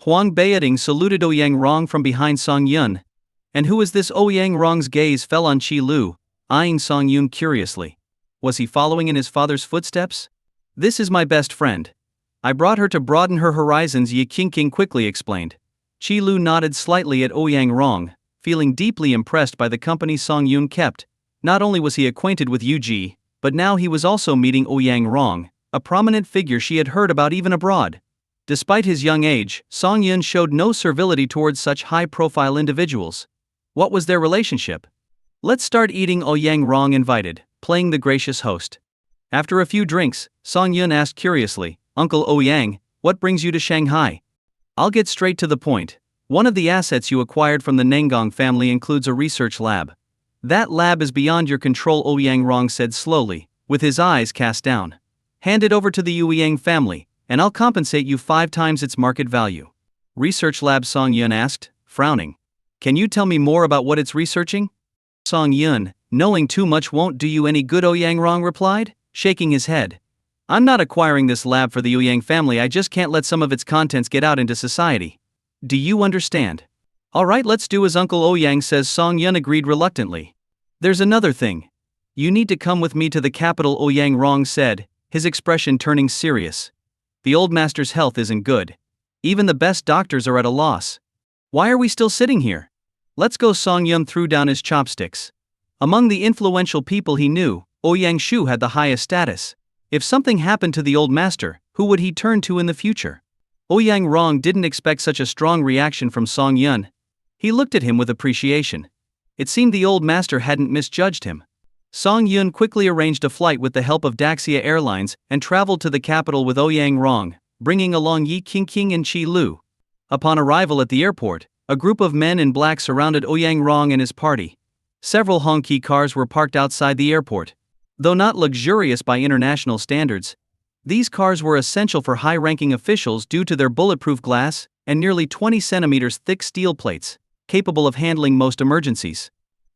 Huang Baoding saluted Ouyang Rong from behind Song Yun. And who is this? Ouyang Rong's gaze fell on Qi Lu, eyeing Song Yun curiously. Was he following in his father's footsteps? This is my best friend. I brought her to broaden her horizons, Yi Qingqing quickly explained. Qi Lu nodded slightly at Ouyang Rong, feeling deeply impressed by the company Song Yun kept. Not only was he acquainted with Yu Ji, but now he was also meeting Ouyang Rong, a prominent figure she had heard about even abroad. Despite his young age, Song Yun showed no servility towards such high-profile individuals. What was their relationship? Let's start eating, Ouyang Rong invited, playing the gracious host. After a few drinks, Song Yun asked curiously, Uncle Ouyang, what brings you to Shanghai? I'll get straight to the point. One of the assets you acquired from the Nangang family includes a research lab. That lab is beyond your control, Ouyang Rong said slowly, with his eyes cast down. Hand it over to the Ouyang family, and I'll compensate you 5 times its market value. Research lab? Song Yun asked, frowning. Can you tell me more about what it's researching? Song Yun, knowing too much won't do you any good, Ouyang Rong replied, shaking his head. I'm not acquiring this lab for the Ouyang family, I just can't let some of its contents get out into society. Do you understand? Alright, let's do as Uncle Ouyang says, Song Yun agreed reluctantly. There's another thing. You need to come with me to the capital, Ouyang Rong said, his expression turning serious. The old master's health isn't good. Even the best doctors are at a loss. Why are we still sitting here? Let's go. Song Yun threw down his chopsticks. Among the influential people he knew, Ouyang Shu had the highest status. If something happened to the old master, who would he turn to in the future? Ouyang Rong didn't expect such a strong reaction from Song Yun. He looked at him with appreciation. It seemed the old master hadn't misjudged him. Song Yun quickly arranged a flight with the help of Daxia Airlines and traveled to the capital with Ouyang Rong, bringing along Yi Qingqing and Qi Lu. Upon arrival at the airport, a group of men in black surrounded Ouyang Rong and his party. Several Hongqi cars were parked outside the airport. Though not luxurious by international standards, these cars were essential for high-ranking officials due to their bulletproof glass and nearly 20 centimeters thick steel plates, capable of handling most emergencies.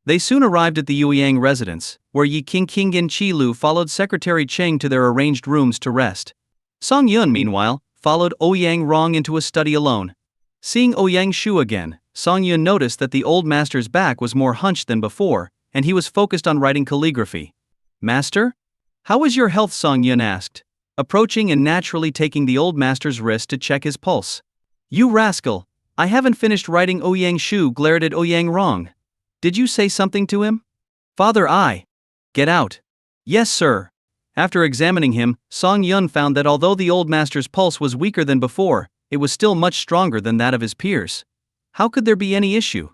They soon arrived at the Ouyang residence, where Yi Qingqing and Qi Lu followed Secretary Cheng to their arranged rooms to rest. Song Yun, meanwhile, followed Ouyang Rong into a study alone. Seeing Ouyang Shu again, Song Yun noticed that the old master's back was more hunched than before, and he was focused on writing calligraphy. "Master? How is your health?" Song Yun asked, approaching and naturally taking the old master's wrist to check his pulse. "You rascal! I haven't finished writing." Ouyang Shu glared at Ouyang Rong. "Did you say something to him?" "Father, Get out." "Yes, sir." After examining him, Song Yun found that although the old master's pulse was weaker than before, it was still much stronger than that of his peers. How could there be any issue?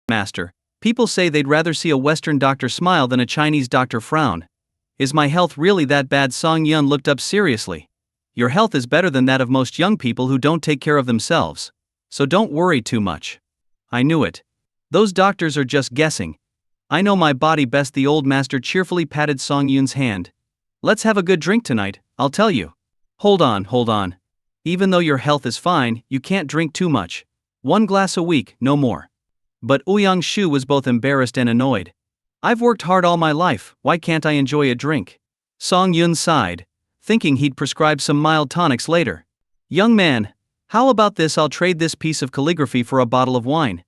"Master, people say they'd rather see a Western doctor smile than a Chinese doctor frown. Is my health really that bad?" Song Yun looked up seriously. "Your health is better than that of most young people who don't take care of themselves. So don't worry too much." "I knew it. Those doctors are just guessing. I know my body best." The old master cheerfully patted Song Yun's hand. "Let's have a good drink tonight, I'll tell you." Hold on. Even though your health is fine, you can't drink too much. 1 glass a week, no more." But Ouyang Shu was both embarrassed and annoyed. "I've worked hard all my life, why can't I enjoy a drink?" Song Yun sighed, thinking he'd prescribe some mild tonics later. "Young man, how about this? I'll trade this piece of calligraphy for a bottle of wine.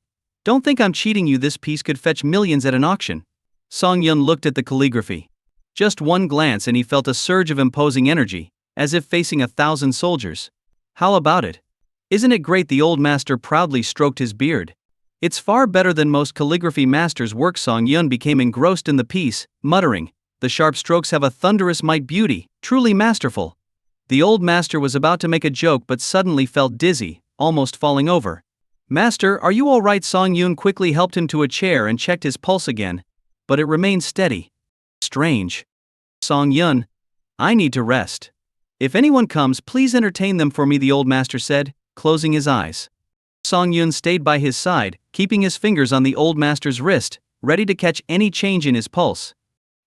Don't think I'm cheating you, this piece could fetch millions at an auction." Song Yun looked at the calligraphy. Just one glance and he felt a surge of imposing energy, as if facing 1,000 soldiers. "How about it? Isn't it great?" The old master proudly stroked his beard. "It's far better than most calligraphy masters' work." Song Yun became engrossed in the piece, muttering, "The sharp strokes have a thunderous might, beauty, truly masterful." The old master was about to make a joke but suddenly felt dizzy, almost falling over. "Master, are you all right?" Song Yun quickly helped him to a chair and checked his pulse again, but it remained steady. "Strange. Song Yun, I need to rest. If anyone comes, please entertain them for me," the old master said, closing his eyes. Song Yun stayed by his side, keeping his fingers on the old master's wrist, ready to catch any change in his pulse.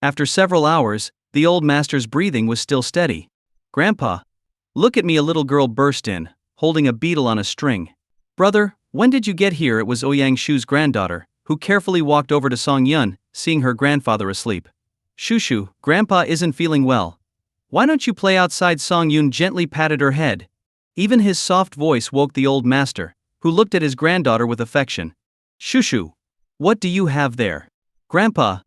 After several hours, the old master's breathing was still steady. "Grandpa, look at me," a little girl burst in, holding a beetle on a string. "Brother, when did you get here?" It was Ouyang Shu's granddaughter, who carefully walked over to Song Yun, seeing her grandfather asleep. "Shushu, Grandpa isn't feeling well. Why don't you play outside?" Song Yun gently patted her head. Even his soft voice woke the old master, who looked at his granddaughter with affection. "Shushu, what do you have there?" "Grandpa,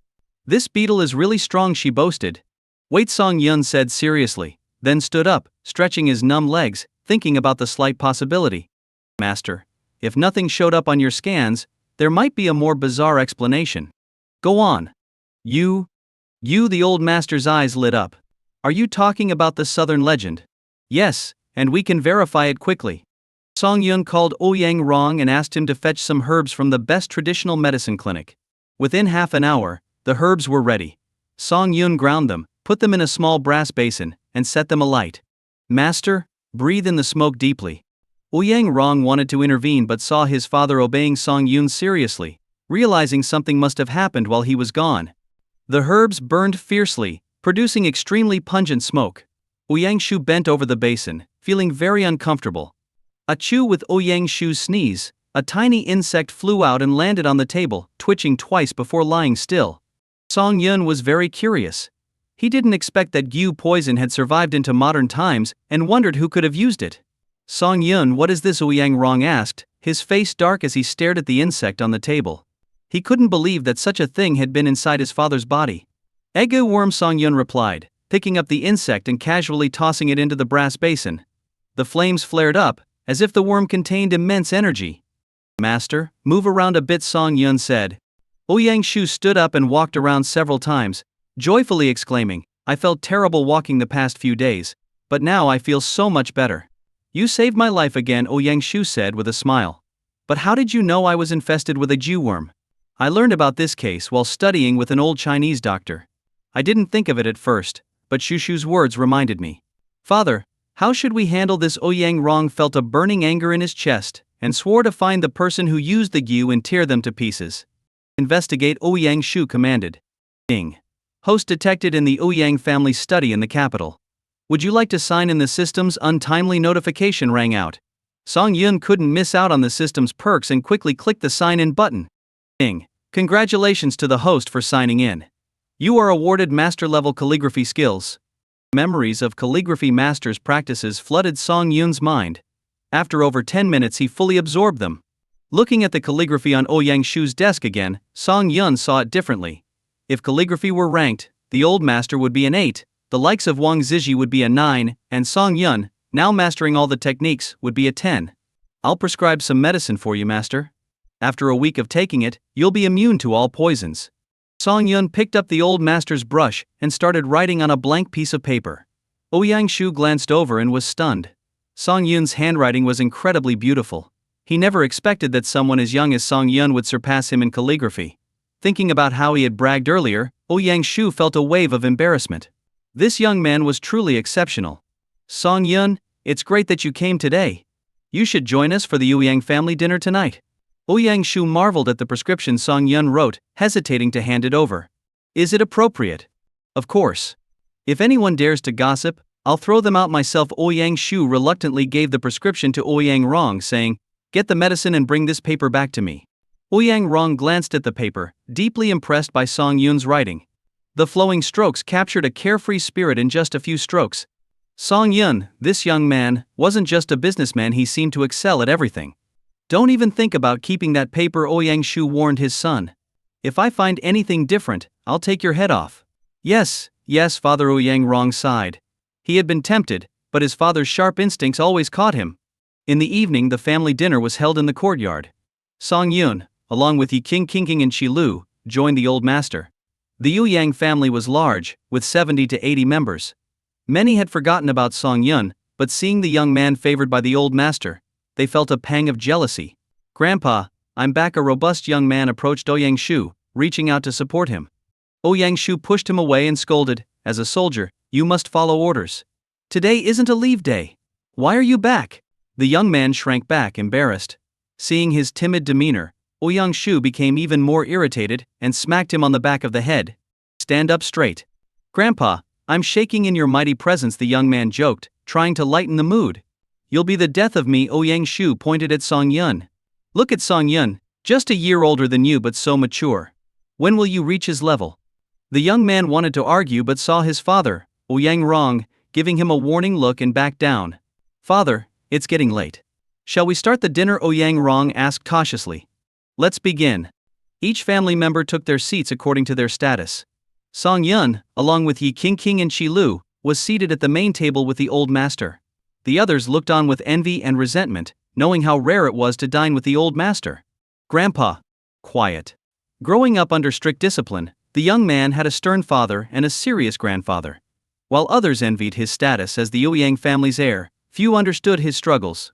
this beetle is really strong," she boasted. "Wait," Song Yun said seriously, then stood up, stretching his numb legs, thinking about the slight possibility. "Master, if nothing showed up on your scans, there might be a more bizarre explanation. Go on." You, the old master's eyes lit up. "Are you talking about the southern legend?" "Yes, and we can verify it quickly." Song Yun called Ouyang Rong and asked him to fetch some herbs from the best traditional medicine clinic. Within half an hour, the herbs were ready. Song Yun ground them, put them in a small brass basin, and set them alight. "Master, breathe in the smoke deeply." Ouyang Rong wanted to intervene but saw his father obeying Song Yun seriously, realizing something must have happened while he was gone. The herbs burned fiercely, producing extremely pungent smoke. Ouyang Shu bent over the basin, feeling very uncomfortable. Achoo! With Ouyang Shu's sneeze, a tiny insect flew out and landed on the table, twitching twice before lying still. Song Yun was very curious. He didn't expect that Gu poison had survived into modern times and wondered who could have used it. "Song Yun, what is this?" Ouyang Rong asked, his face dark as he stared at the insect on the table. He couldn't believe that such a thing had been inside his father's body. "Egg worm," Song Yun replied, picking up the insect and casually tossing it into the brass basin. The flames flared up, as if the worm contained immense energy. "Master, move around a bit," Song Yun said. Ouyang Shu stood up and walked around several times, joyfully exclaiming, "I felt terrible walking the past few days, but now I feel so much better." "You saved my life again," Ouyang Shu said with a smile. "But how did you know I was infested with a Jew worm?" "I learned about this case while studying with an old Chinese doctor. I didn't think of it at first, but Shushu's words reminded me. Father, how should we handle this? Ouyang Rong felt a burning anger in his chest, and swore to find the person who used the Gu and tear them to pieces. Investigate, Ouyang Shu commanded. Ding. Host detected in the Ouyang family study in the capital. Would you like to sign in? The system's untimely notification rang out. Song Yun couldn't miss out on the system's perks and quickly clicked the sign in button. Ding. Congratulations to the host for signing in. You are awarded master level calligraphy skills. Memories of calligraphy master's practices flooded Song Yun's mind. After over 10 minutes he fully absorbed them. Looking at the calligraphy on Ouyang Shu's desk again, Song Yun saw it differently. If calligraphy were ranked, the old master would be an 8, the likes of Wang Ziji would be a 9, and Song Yun, now mastering all the techniques, would be a 10. I'll prescribe some medicine for you, master. After a week of taking it, you'll be immune to all poisons. Song Yun picked up the old master's brush and started writing on a blank piece of paper. Ouyang Shu glanced over and was stunned. Song Yun's handwriting was incredibly beautiful. He never expected that someone as young as Song Yun would surpass him in calligraphy. Thinking about how he had bragged earlier, Ouyang Shu felt a wave of embarrassment. This young man was truly exceptional. Song Yun, it's great that you came today. You should join us for the Ouyang family dinner tonight. Ouyang Shu marveled at the prescription Song Yun wrote, hesitating to hand it over. Is it appropriate? Of course. If anyone dares to gossip, I'll throw them out myself. Ouyang Shu reluctantly gave the prescription to Ouyang Rong, saying, "Get the medicine and bring this paper back to me." Ouyang Rong glanced at the paper, deeply impressed by Song Yun's writing. The flowing strokes captured a carefree spirit in just a few strokes. Song Yun, this young man, wasn't just a businessman, he seemed to excel at everything. Don't even think about keeping that paper, Ouyang Shu warned his son. If I find anything different, I'll take your head off. Yes, Father. Ouyang Rong sighed. He had been tempted, but his father's sharp instincts always caught him. In the evening the family dinner was held in the courtyard. Song Yun, along with Yi King and Chi Lu, joined the old master. The Ouyang family was large, with 70 to 80 members. Many had forgotten about Song Yun, but seeing the young man favored by the old master, they felt a pang of jealousy. Grandpa, I'm back. A robust young man approached Ouyang Shu, reaching out to support him. Ouyang Shu pushed him away and scolded, "As a soldier, you must follow orders. Today isn't a leave day. Why are you back?" The young man shrank back, embarrassed. Seeing his timid demeanor, Ouyang Shu became even more irritated and smacked him on the back of the head. "Stand up straight." "Grandpa, I'm shaking in your mighty presence," the young man joked, trying to lighten the mood. "You'll be the death of me." Ouyang Shu pointed at Song Yun. "Look at Song Yun, just a year older than you but so mature. When will you reach his level?" The young man wanted to argue but saw his father, Ouyang Rong, giving him a warning look and backed down. "Father, it's getting late. Shall we start the dinner?" Ouyang Rong asked cautiously. "Let's begin." Each family member took their seats according to their status. Song Yun, along with Yi King and Chi Lu, was seated at the main table with the old master. The others looked on with envy and resentment, knowing how rare it was to dine with the old master. Grandpa. Quiet. Growing up under strict discipline, the young man had a stern father and a serious grandfather. While others envied his status as the Ouyang family's heir, few understood his struggles.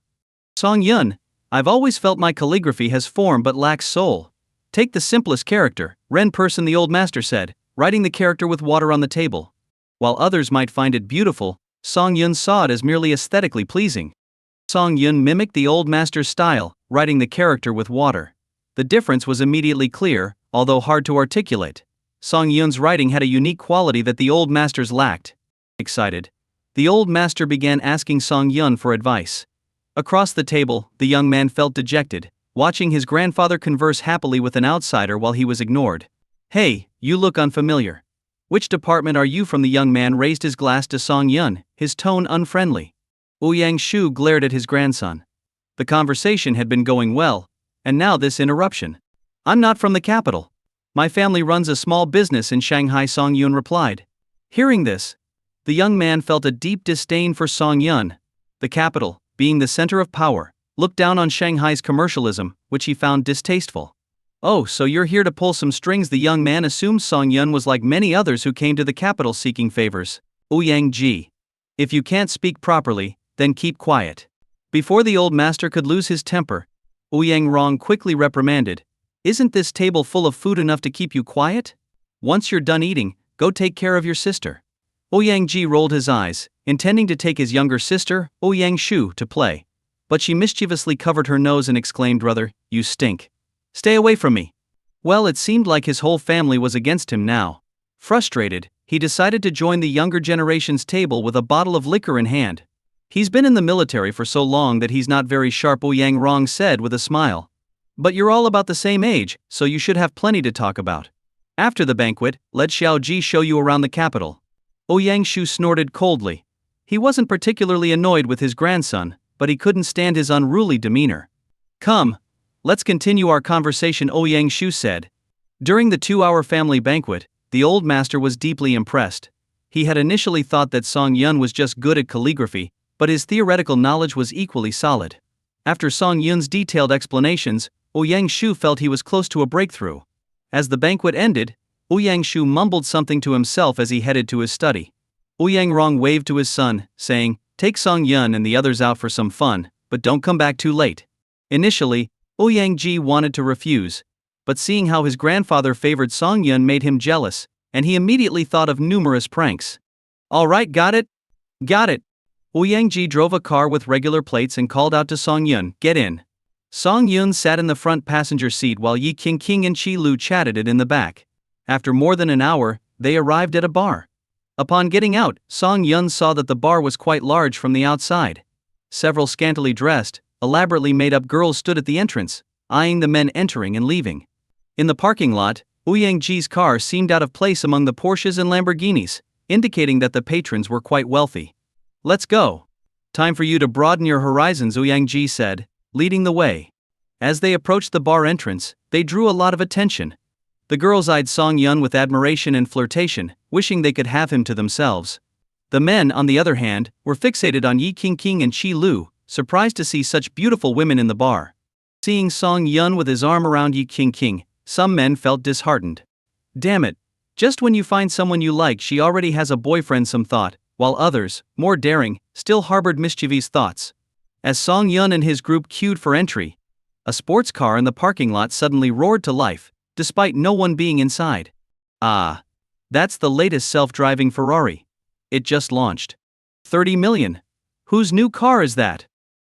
Song Yun, I've always felt my calligraphy has form but lacks soul. Take the simplest character, Ren person, the old master said, writing the character with water on the table. While others might find it beautiful, Song Yun saw it as merely aesthetically pleasing. Song Yun mimicked the old master's style, writing the character with water. The difference was immediately clear, although hard to articulate. Song Yun's writing had a unique quality that the old master's lacked. Excited, the old master began asking Song Yun for advice. Across the table, the young man felt dejected, watching his grandfather converse happily with an outsider while he was ignored. "Hey, you look unfamiliar. Which department are you from?" The young man raised his glass to Song Yun, his tone unfriendly. Ouyang Shu glared at his grandson. The conversation had been going well, and now this interruption. "I'm not from the capital. My family runs a small business in Shanghai," Song Yun replied. Hearing this, the young man felt a deep disdain for Song Yun. The capital, being the center of power, looked down on Shanghai's commercialism, which he found distasteful. "Oh, so you're here to pull some strings?" The young man assumed Song Yun was like many others who came to the capital seeking favors. "Ouyang Ji. If you can't speak properly, then keep quiet." Before the old master could lose his temper, Ouyang Rong quickly reprimanded, "Isn't this table full of food enough to keep you quiet? Once you're done eating, Go take care of your sister. Ouyang Ji rolled his eyes, intending to take his younger sister, Ouyang Shu, to play. But she mischievously covered her nose and exclaimed rather, "You stink. Stay away from me." Well, it seemed like his whole family was against him now. Frustrated, he decided to join the younger generation's table with a bottle of liquor in hand. He's been in the military for so long that he's not very sharp, Ouyang Rong said with a smile. But you're all about the same age, so you should have plenty to talk about. After the banquet, let Xiao Ji show you around the capital. Ouyang Shu snorted coldly. He wasn't particularly annoyed with his grandson, but he couldn't stand his unruly demeanor. Come, let's continue our conversation, Ouyang Shu said. During the 2-hour family banquet, the old master was deeply impressed. He had initially thought that Song Yun was just good at calligraphy, but his theoretical knowledge was equally solid. After Song Yun's detailed explanations, Ouyang Shu felt he was close to a breakthrough. As the banquet ended, Ouyang Shu mumbled something to himself as he headed to his study. Ouyang Rong waved to his son, saying, "Take Song Yun and the others out for some fun, but don't come back too late." Initially, Ouyang Ji wanted to refuse, but seeing how his grandfather favored Song Yun made him jealous, and he immediately thought of numerous pranks. "All right, got it? Got it." Ouyang Ji drove a car with regular plates and called out to Song Yun, "Get in." Song Yun sat in the front passenger seat while Yi Qingqing and Qi Lu chatted it in the back. After more than an hour, they arrived at a bar. Upon getting out, Song Yun saw that the bar was quite large from the outside. Several scantily dressed, elaborately made-up girls stood at the entrance, eyeing the men entering and leaving. In the parking lot, Ouyang Ji's car seemed out of place among the Porsches and Lamborghinis, indicating that the patrons were quite wealthy. "Let's go. Time for you to broaden your horizons," Ouyang Ji said, leading the way. As they approached the bar entrance, they drew a lot of attention. The girls eyed Song Yun with admiration and flirtation, wishing they could have him to themselves. The men, on the other hand, were fixated on Yi Qingqing and Qi Lu, surprised to see such beautiful women in the bar. Seeing Song Yun with his arm around Yi Qingqing, some men felt disheartened. "Damn it. Just when you find someone you like, she already has a boyfriend," some thought, while others, more daring, still harbored mischievous thoughts. As Song Yun and his group queued for entry, a sports car in the parking lot suddenly roared to life, despite no one being inside. Ah, that's the latest self-driving Ferrari. It just launched. 30 million. Whose new car is that?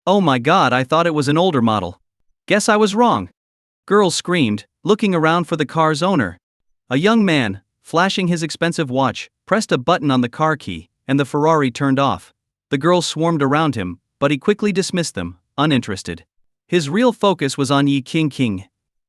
Oh my god, I thought it was an older model. Guess I was wrong. Girls screamed, looking around for the car's owner. A young man, flashing his expensive watch, pressed a button on the car key, and the Ferrari turned off. The girls swarmed around him, but he quickly dismissed them, uninterested. His real focus was on Yi Qingqing.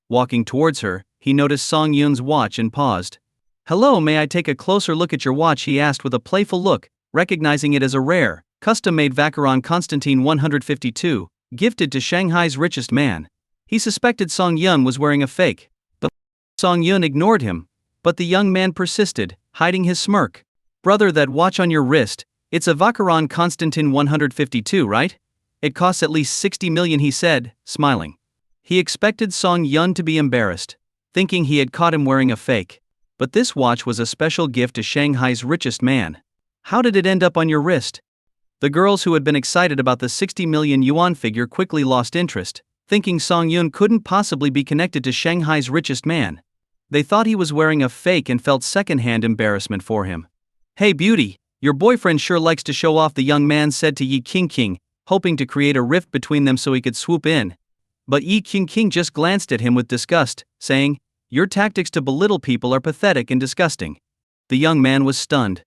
Walking towards her, he noticed Song Yun's watch and paused. "Hello, may I take a closer look at your watch?" he asked with a playful look, recognizing it as a rare, custom-made Vacheron Constantine 152, gifted to Shanghai's richest man. He suspected Song Yun was wearing a fake, but Song Yun ignored him. But the young man persisted, hiding his smirk. "Brother, that watch on your wrist, it's a Vacheron Constantine 152, right? It costs at least 60 million, he said, smiling. He expected Song Yun to be embarrassed, thinking he had caught him wearing a fake. But this watch was a special gift to Shanghai's richest man. "How did it end up on your wrist?" The girls who had been excited about the 60 million yuan figure quickly lost interest, thinking Song Yun couldn't possibly be connected to Shanghai's richest man. They thought he was wearing a fake and felt secondhand embarrassment for him. "Hey beauty, your boyfriend sure likes to show off," the young man said to Yi Qingqing, hoping to create a rift between them so he could swoop in. But Yi Qingqing just glanced at him with disgust, saying, "Your tactics to belittle people are pathetic and disgusting." The young man was stunned.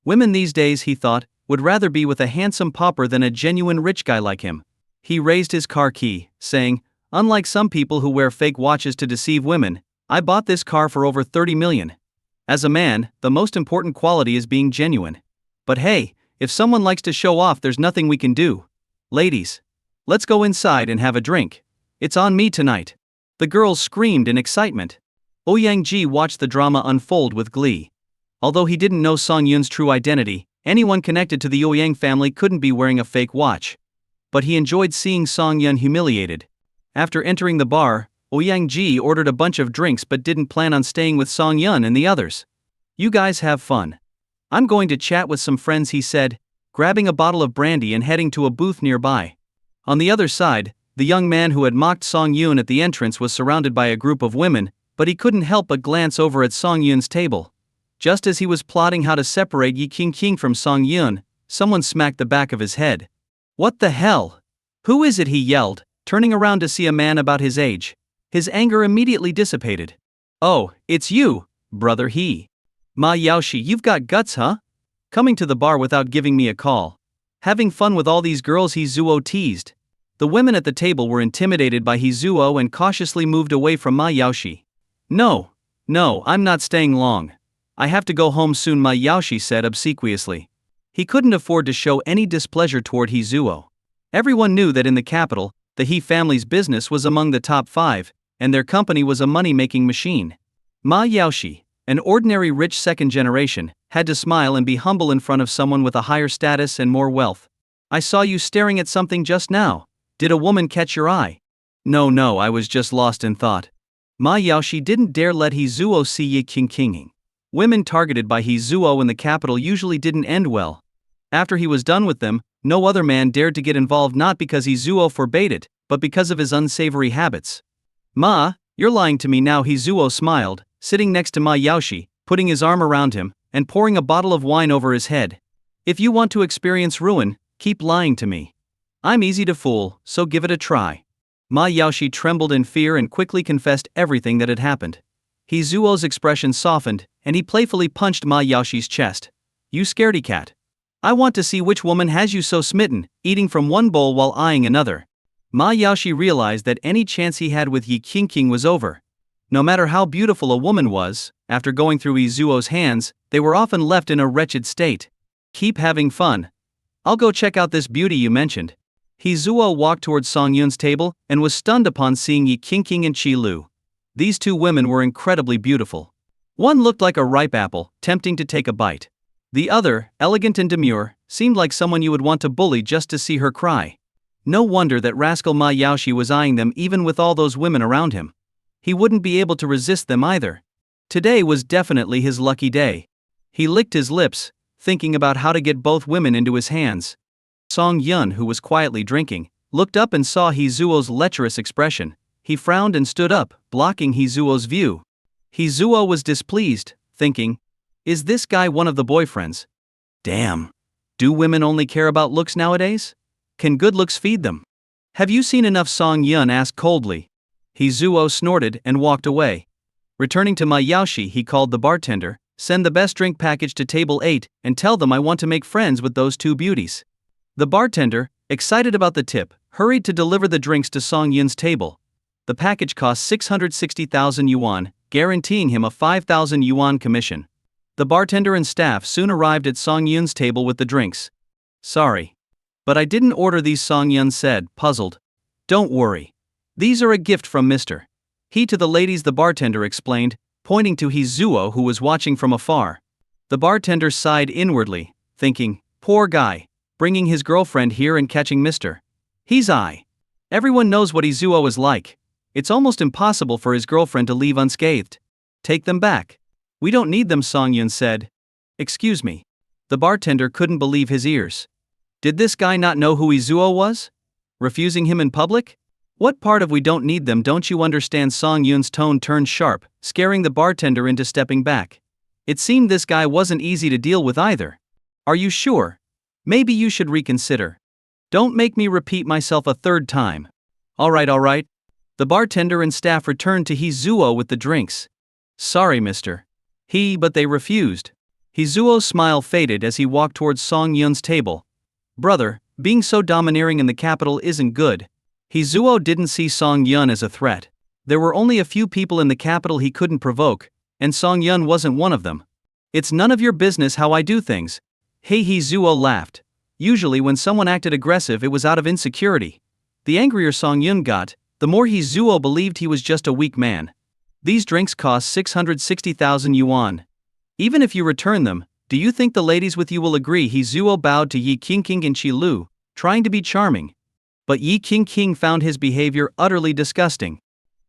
Women these days, he thought, would rather be with a handsome pauper than a genuine rich guy like him. He raised his car key, saying, "Unlike some people who wear fake watches to deceive women, I bought this car for over 30 million. As a man, the most important quality is being genuine. But hey, if someone likes to show off, there's nothing we can do. Ladies, let's go inside and have a drink. It's on me tonight." The girls screamed in excitement. Ouyang Ji watched the drama unfold with glee. Although he didn't know Song Yun's true identity, anyone connected to the Ouyang family couldn't be wearing a fake watch. But he enjoyed seeing Song Yun humiliated. After entering the bar, Ouyang Ji ordered a bunch of drinks but didn't plan on staying with Song Yun and the others. "You guys have fun. I'm going to chat with some friends," he said, grabbing a bottle of brandy and heading to a booth nearby. On the other side, the young man who had mocked Song Yun at the entrance was surrounded by a group of women, but he couldn't help but glance over at Song Yun's table. Just as he was plotting how to separate Yi Qingqing from Song Yun, someone smacked the back of his head. "What the hell? Who is it?" he yelled, turning around to see a man about his age. His anger immediately dissipated. "Oh, it's you, brother he. Ma Yaoshi, you've got guts, huh? Coming to the bar without giving me a call. Having fun with all these girls," He Zuo teased. The women at the table were intimidated by He Zuo and cautiously moved away from Ma Yaoshi. No, I'm not staying long. I have to go home soon," Ma Yaoshi said obsequiously. He couldn't afford to show any displeasure toward He Zuo. Everyone knew that in the capital, the He family's business was among the top 5, and their company was a money-making machine. Ma Yaoshi, an ordinary rich second generation, had to smile and be humble in front of someone with a higher status and more wealth. "I saw you staring at something just now. Did a woman catch your eye?" No, I was just lost in thought." Ma Yaoshi didn't dare let He Zuo see Yi Qingqing. Women targeted by He Zuo in the capital usually didn't end well. After he was done with them, no other man dared to get involved, not because He Zuo forbade it, but because of his unsavory habits. "Ma, you're lying to me now," He Zuo smiled, sitting next to Ma Yaoshi, putting his arm around him, and pouring a bottle of wine over his head. "If you want to experience ruin, keep lying to me. I'm easy to fool, so give it a try." Ma Yaoshi trembled in fear and quickly confessed everything that had happened. He Zuo's expression softened, and he playfully punched Ma Yaoshi's chest. "You scaredy cat. I want to see which woman has you so smitten," eating from one bowl while eyeing another. Ma Yaoshi realized that any chance he had with Yi Qingqing was over. No matter how beautiful a woman was, after going through He Zuo's hands, they were often left in a wretched state. "Keep having fun. I'll go check out this beauty you mentioned." He Zuo walked towards Song Yun's table and was stunned upon seeing Yi Qingqing and Qi Lu. These two women were incredibly beautiful. One looked like a ripe apple, tempting to take a bite. The other, elegant and demure, seemed like someone you would want to bully just to see her cry. No wonder that rascal Ma Yaoshi was eyeing them even with all those women around him. He wouldn't be able to resist them either. Today was definitely his lucky day. He licked his lips, thinking about how to get both women into his hands. Song Yun, who was quietly drinking, looked up and saw He Zuo's lecherous expression. He frowned and stood up, blocking He Zuo's view. He Zuo was displeased, thinking, "Is this guy one of the boyfriends? Damn. Do women only care about looks nowadays? Can good looks feed them?" "Have you seen enough?" Song Yun asked coldly. He Zuo snorted and walked away. Returning to Ma Yaoshi, he called the bartender. "Send the best drink package to table 8, and tell them I want to make friends with those two beauties." The bartender, excited about the tip, hurried to deliver the drinks to Song Yun's table. The package cost 660,000 yuan, guaranteeing him a 5,000 yuan commission. The bartender and staff soon arrived at Song Yun's table with the drinks. "Sorry, but I didn't order these," Song Yun said, puzzled. "Don't worry. These are a gift from Mr. He to the ladies," the bartender explained, pointing to He Zuo, who was watching from afar. The bartender sighed inwardly, thinking, "Poor guy, bringing his girlfriend here and catching Mr. He's eye. Everyone knows what He Zuo is like. It's almost impossible for his girlfriend to leave unscathed. Take them back." "We don't need them," Song Yun said. "Excuse me." The bartender couldn't believe his ears. Did this guy not know who He Zuo was? Refusing him in public? "What part of "we don't need them" don't you understand?" Song Yun's tone turned sharp, scaring the bartender into stepping back. It seemed this guy wasn't easy to deal with either. "Are you sure? Maybe you should reconsider. Don't make me repeat myself a third time." All right. The bartender and staff returned to He Zuo with the drinks. "Sorry, Mr. He," but they refused. He Zuo's smile faded as he walked towards Song Yun's table. "Brother, being so domineering in the capital isn't good." He Zuo didn't see Song Yun as a threat. There were only a few people in the capital he couldn't provoke, and Song Yun wasn't one of them. "It's none of your business how I do things." He Zuo laughed. Usually when someone acted aggressive, it was out of insecurity. The angrier Song Yun got, the more He Zuo believed he was just a weak man. "These drinks cost 660,000 yuan. Even if you return them, do you think the ladies with you will agree?" He Zuo bowed to Yi Qingqing and Qi Lu, trying to be charming. But Yi Qingqing found his behavior utterly disgusting.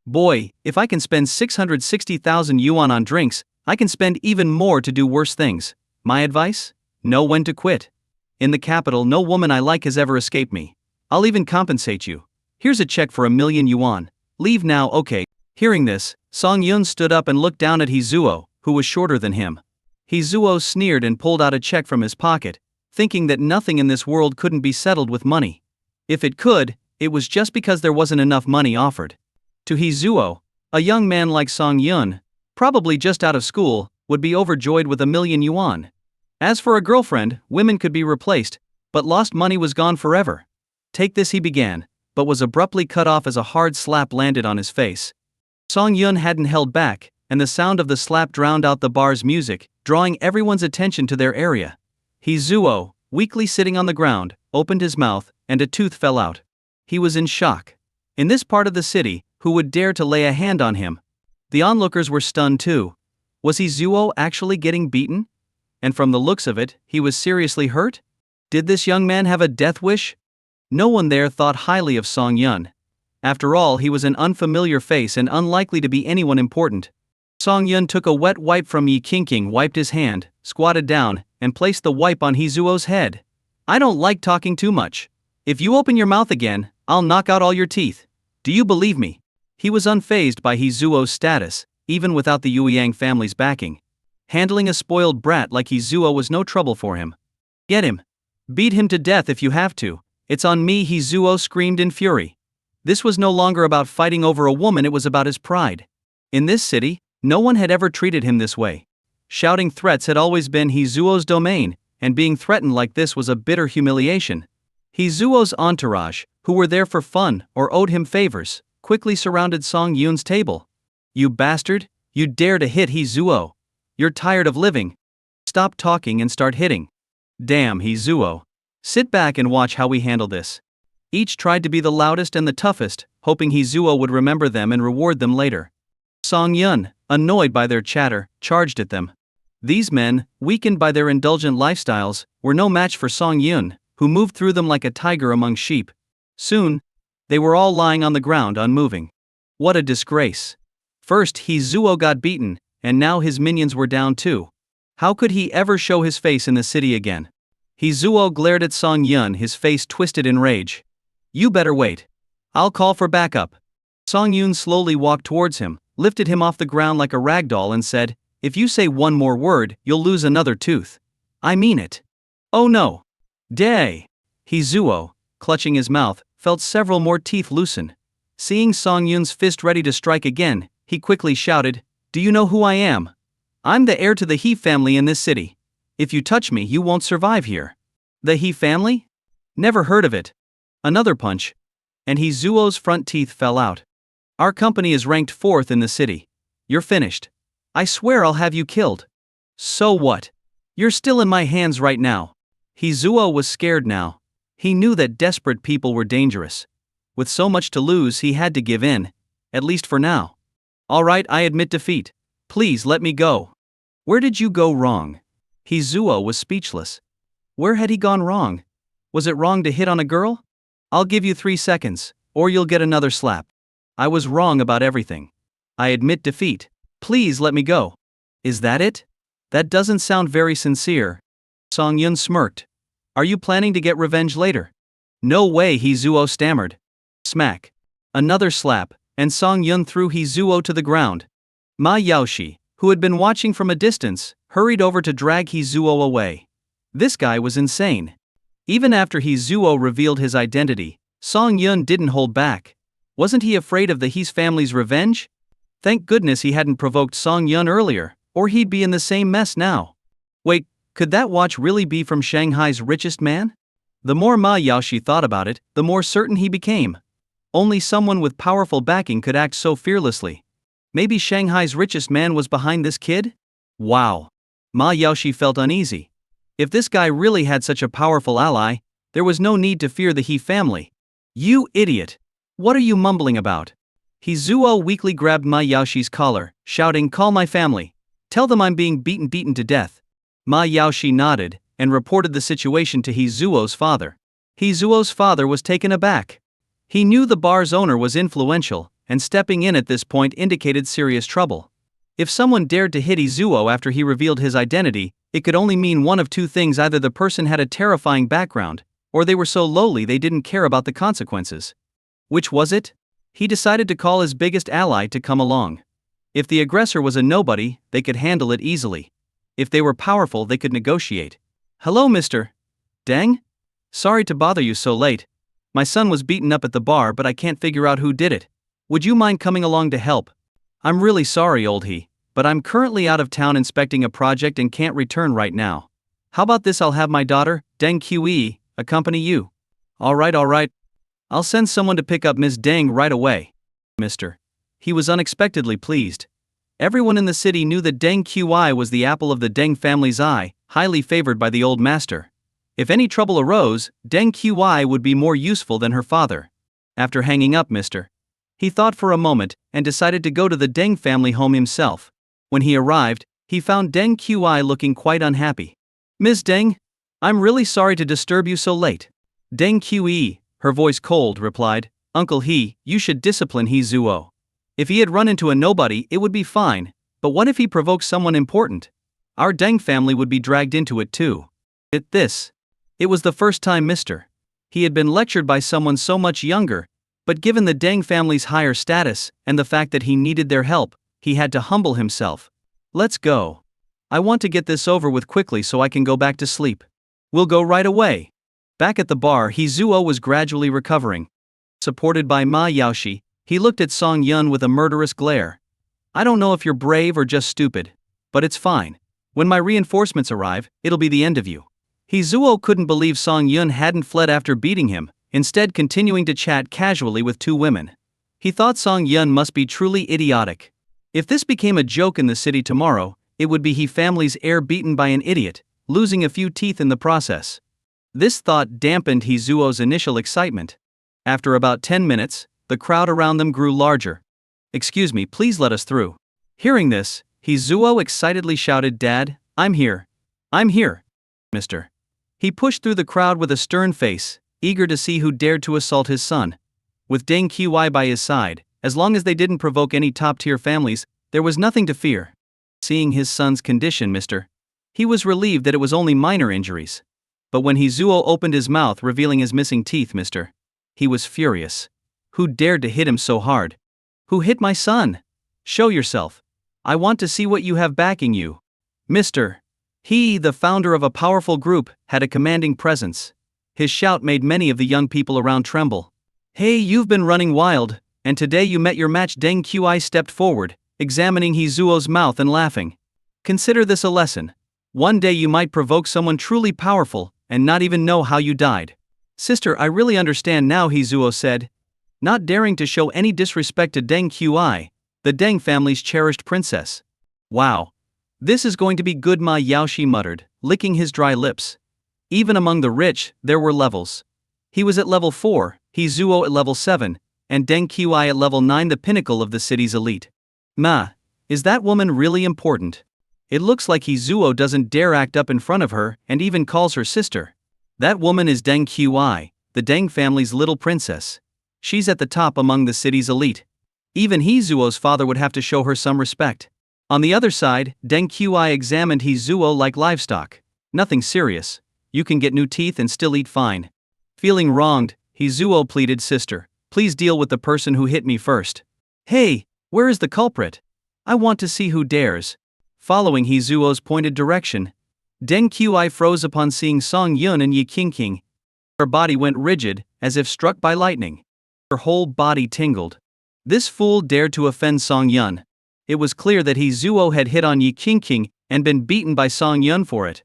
"Boy, if I can spend 660,000 yuan on drinks, I can spend even more to do worse things. My advice? Know when to quit. In the capital, no woman I like has ever escaped me. I'll even compensate you. Here's a check for 1,000,000 yuan. Leave now, okay?" Hearing this, Song Yun stood up and looked down at He Zuo, who was shorter than him. Hizuo sneered and pulled out a check from his pocket, thinking that nothing in this world couldn't be settled with money. If it could, it was just because there wasn't enough money offered. To Hizuo, a young man like Song Yun, probably just out of school, would be overjoyed with 1,000,000 yuan. As for a girlfriend, women could be replaced, but lost money was gone forever. Take this, he began, but was abruptly cut off as a hard slap landed on his face. Song Yun hadn't held back, and the sound of the slap drowned out the bar's music, drawing everyone's attention to their area. Hizuo, weakly sitting on the ground, opened his mouth, and a tooth fell out. He was in shock. In this part of the city, who would dare to lay a hand on him? The onlookers were stunned too. Was Hizuo actually getting beaten? And from the looks of it, he was seriously hurt? Did this young man have a death wish? No one there thought highly of Song Yun. After all, he was an unfamiliar face and unlikely to be anyone important. Song Yun took a wet wipe from Yi Qingqing, wiped his hand, squatted down, and placed the wipe on Hizuo's head. I don't like talking too much. If you open your mouth again, I'll knock out all your teeth. Do you believe me? He was unfazed by Hizuo's status, even without the Yueyang family's backing. Handling a spoiled brat like Hizuo was no trouble for him. Get him. Beat him to death if you have to. It's on me, Hizuo screamed in fury. This was no longer about fighting over a woman, it was about his pride. In this city, no one had ever treated him this way. Shouting threats had always been Hizuo's domain, and being threatened like this was a bitter humiliation. Hizuo's entourage, who were there for fun or owed him favors, quickly surrounded Song Yun's table. You bastard, you dare to hit Hizuo. You're tired of living. Stop talking and start hitting. Damn, Hizuo. Sit back and watch how we handle this. Each tried to be the loudest and the toughest, hoping Hizuo would remember them and reward them later. Song Yun, annoyed by their chatter, charged at them. These men, weakened by their indulgent lifestyles, were no match for Song Yun, who moved through them like a tiger among sheep. Soon, they were all lying on the ground unmoving. What a disgrace. First Hizuo got beaten, and now his minions were down too. How could he ever show his face in the city again? Hizuo glared at Song Yun, his face twisted in rage. You better wait. I'll call for backup. Song Yun slowly walked towards him, lifted him off the ground like a rag doll and said, if you say one more word, you'll lose another tooth. I mean it. Oh no. Day. Hizuo, clutching his mouth, felt several more teeth loosen. Seeing Song Yun's fist ready to strike again, he quickly shouted, do you know who I am? I'm the heir to the He family in this city. If you touch me, you won't survive here. The He family? Never heard of it. Another punch. And Hizuo's front teeth fell out. Our company is ranked 4th in the city. You're finished. I swear I'll have you killed. So what? You're still in my hands right now. Hizuo was scared now. He knew that desperate people were dangerous. With so much to lose, he had to give in, at least for now. All right, I admit defeat. Please let me go. Where did you go wrong? Hizuo was speechless. Where had he gone wrong? Was it wrong to hit on a girl? I'll give you 3 seconds, or you'll get another slap. I was wrong about everything. I admit defeat. Please let me go. Is that it? That doesn't sound very sincere. Song Yun smirked. Are you planning to get revenge later? No way, Hizuo stammered. Smack. Another slap, and Song Yun threw Hizuo to the ground. Ma Yaoshi, who had been watching from a distance, hurried over to drag Hizuo away. This guy was insane. Even after Hizuo revealed his identity, Song Yun didn't hold back. Wasn't he afraid of the He's family's revenge? Thank goodness he hadn't provoked Song Yun earlier, or he'd be in the same mess now. Wait, could that watch really be from Shanghai's richest man? The more Ma Yaoshi thought about it, the more certain he became. Only someone with powerful backing could act so fearlessly. Maybe Shanghai's richest man was behind this kid? Wow. Ma Yaoshi felt uneasy. If this guy really had such a powerful ally, there was no need to fear the He family. You idiot! What are you mumbling about? Hizuo weakly grabbed Ma Yaoshi's collar, shouting, call my family. Tell them I'm being beaten to death. Ma Yaoshi nodded, and reported the situation to Hizuo's father. Hizuo's father was taken aback. He knew the bar's owner was influential, and stepping in at this point indicated serious trouble. If someone dared to hit Hizuo after he revealed his identity, it could only mean one of two things: either the person had a terrifying background, or they were so lowly they didn't care about the consequences. Which was it? He decided to call his biggest ally to come along. If the aggressor was a nobody, they could handle it easily. If they were powerful, they could negotiate. Hello, Mr. Deng? Sorry to bother you so late. My son was beaten up at the bar, but I can't figure out who did it. Would you mind coming along to help? I'm really sorry, old he, but I'm currently out of town inspecting a project and can't return right now. How about this? I'll have my daughter, Deng Qe, accompany you. Alright. I'll send someone to pick up Miss Deng right away. Mr. He was unexpectedly pleased. Everyone in the city knew that Deng Qi was the apple of the Deng family's eye, highly favored by the old master. If any trouble arose, Deng Qi would be more useful than her father. After hanging up Mr. He thought for a moment and decided to go to the Deng family home himself. When he arrived, he found Deng Qi looking quite unhappy. Ms. Deng, I'm really sorry to disturb you so late. Deng Qi, her voice cold, replied, Uncle He, you should discipline He Zuo. If he had run into a nobody, it would be fine, but what if he provoked someone important? Our Deng family would be dragged into it too. It was the first time Mr. He had been lectured by someone so much younger, but given the Deng family's higher status and the fact that he needed their help, he had to humble himself. Let's go. I want to get this over with quickly so I can go back to sleep. We'll go right away. Back at the bar, He Zuo was gradually recovering. Supported by Ma Yaoshi, he looked at Song Yun with a murderous glare. I don't know if you're brave or just stupid, but it's fine. When my reinforcements arrive, it'll be the end of you. He Zuo couldn't believe Song Yun hadn't fled after beating him, instead continuing to chat casually with two women. He thought Song Yun must be truly idiotic. If this became a joke in the city tomorrow, it would be He family's heir beaten by an idiot, losing a few teeth in the process. This thought dampened He Zuo's initial excitement. After about 10 minutes, the crowd around them grew larger. Excuse me, please let us through. Hearing this, He Zuo excitedly shouted, Dad, I'm here. I'm here. Mr. He pushed through the crowd with a stern face, eager to see who dared to assault his son. With Deng Qi by his side, as long as they didn't provoke any top-tier families, there was nothing to fear. Seeing his son's condition, Mr. He was relieved that it was only minor injuries. But when He Zuo opened his mouth revealing his missing teeth, Mr. He was furious. Who dared to hit him so hard? Who hit my son? Show yourself. I want to see what you have backing you. Mr. He, the founder of a powerful group, had a commanding presence. His shout made many of the young people around tremble. Hey, you've been running wild, and today you met your match. Deng Qi stepped forward, examining He Zuo's mouth and laughing. Consider this a lesson. One day you might provoke someone truly powerful, and not even know how you died. Sister, I really understand now, He Zuo said, not daring to show any disrespect to Deng Qi, the Deng family's cherished princess. Wow. This is going to be good, Ma Yaoshi muttered, licking his dry lips. Even among the rich, there were levels. He was at level 4, He Zuo at level 7, and Deng Qi at level 9, the pinnacle of the city's elite. Ma, is that woman really important? It looks like He Zuo doesn't dare act up in front of her and even calls her sister. That woman is Deng Qi, the Deng family's little princess. She's at the top among the city's elite. Even He Zuo's father would have to show her some respect. On the other side, Deng Qi examined He Zuo like livestock. Nothing serious. You can get new teeth and still eat fine. Feeling wronged, He Zuo pleaded, Sister, please deal with the person who hit me first. Hey, where is the culprit? I want to see who dares. Following He Zuo's pointed direction, Deng Qi froze upon seeing Song Yun and Yi Qingqing. Her body went rigid, as if struck by lightning. Her whole body tingled. This fool dared to offend Song Yun. It was clear that He Zuo had hit on Yi Qingqing and been beaten by Song Yun for it.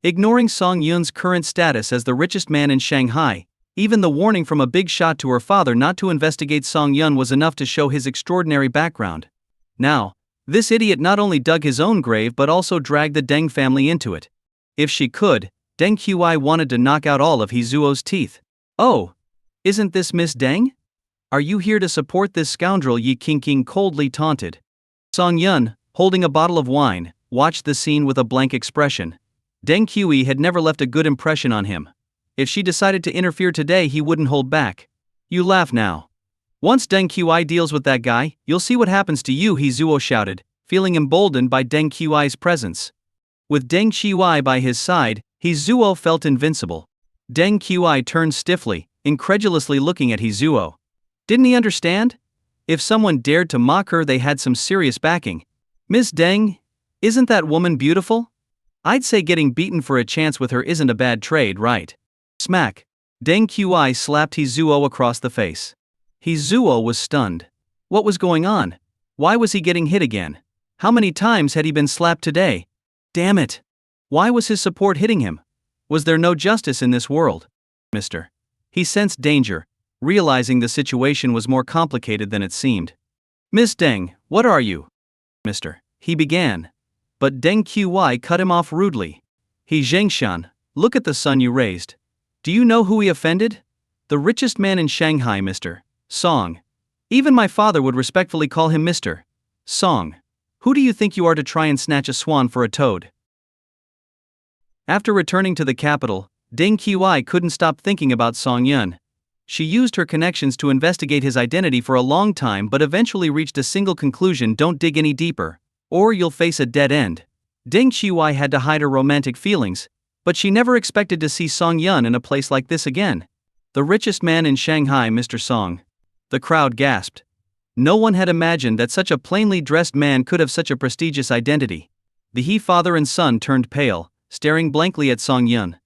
Ignoring Song Yun's current status as the richest man in Shanghai, even the warning from a big shot to her father not to investigate Song Yun was enough to show his extraordinary background. Now, this idiot not only dug his own grave but also dragged the Deng family into it. If she could, Deng Qi wanted to knock out all of He Zuo's teeth. Oh, isn't this Miss Deng? Are you here to support this scoundrel? Yi Qingqing coldly taunted. Song Yun, holding a bottle of wine, watched the scene with a blank expression. Deng Qi had never left a good impression on him. If she decided to interfere today, he wouldn't hold back. You laugh now. Once Deng Qi deals with that guy, you'll see what happens to you, He Zuo shouted, feeling emboldened by Deng Qi's presence. With Deng Qi by his side, He Zuo felt invincible. Deng Qi turned stiffly, incredulously looking at He Zuo. Didn't he understand? If someone dared to mock her, they had some serious backing. Miss Deng, isn't that woman beautiful? I'd say getting beaten for a chance with her isn't a bad trade, right? Smack. Deng Qi slapped Hizuo across the face. Hizuo was stunned. What was going on? Why was he getting hit again? How many times had he been slapped today? Damn it! Why was his support hitting him? Was there no justice in this world? Mister. He sensed danger, realizing the situation was more complicated than it seemed. Miss Deng, what are you? Mister. He began. But Deng Qi cut him off rudely. He Zhengshan, look at the son you raised. Do you know who he offended? The richest man in Shanghai, Mr. Song. Even my father would respectfully call him Mr. Song. Who do you think you are to try and snatch a swan for a toad? After returning to the capital, Deng Qi couldn't stop thinking about Song Yun. She used her connections to investigate his identity for a long time but eventually reached a single conclusion: don't dig any deeper, or you'll face a dead end. Deng Qi had to hide her romantic feelings, but she never expected to see Song Yun in a place like this again. The richest man in Shanghai, Mr. Song. The crowd gasped. No one had imagined that such a plainly dressed man could have such a prestigious identity. The He father and son turned pale, staring blankly at Song Yun.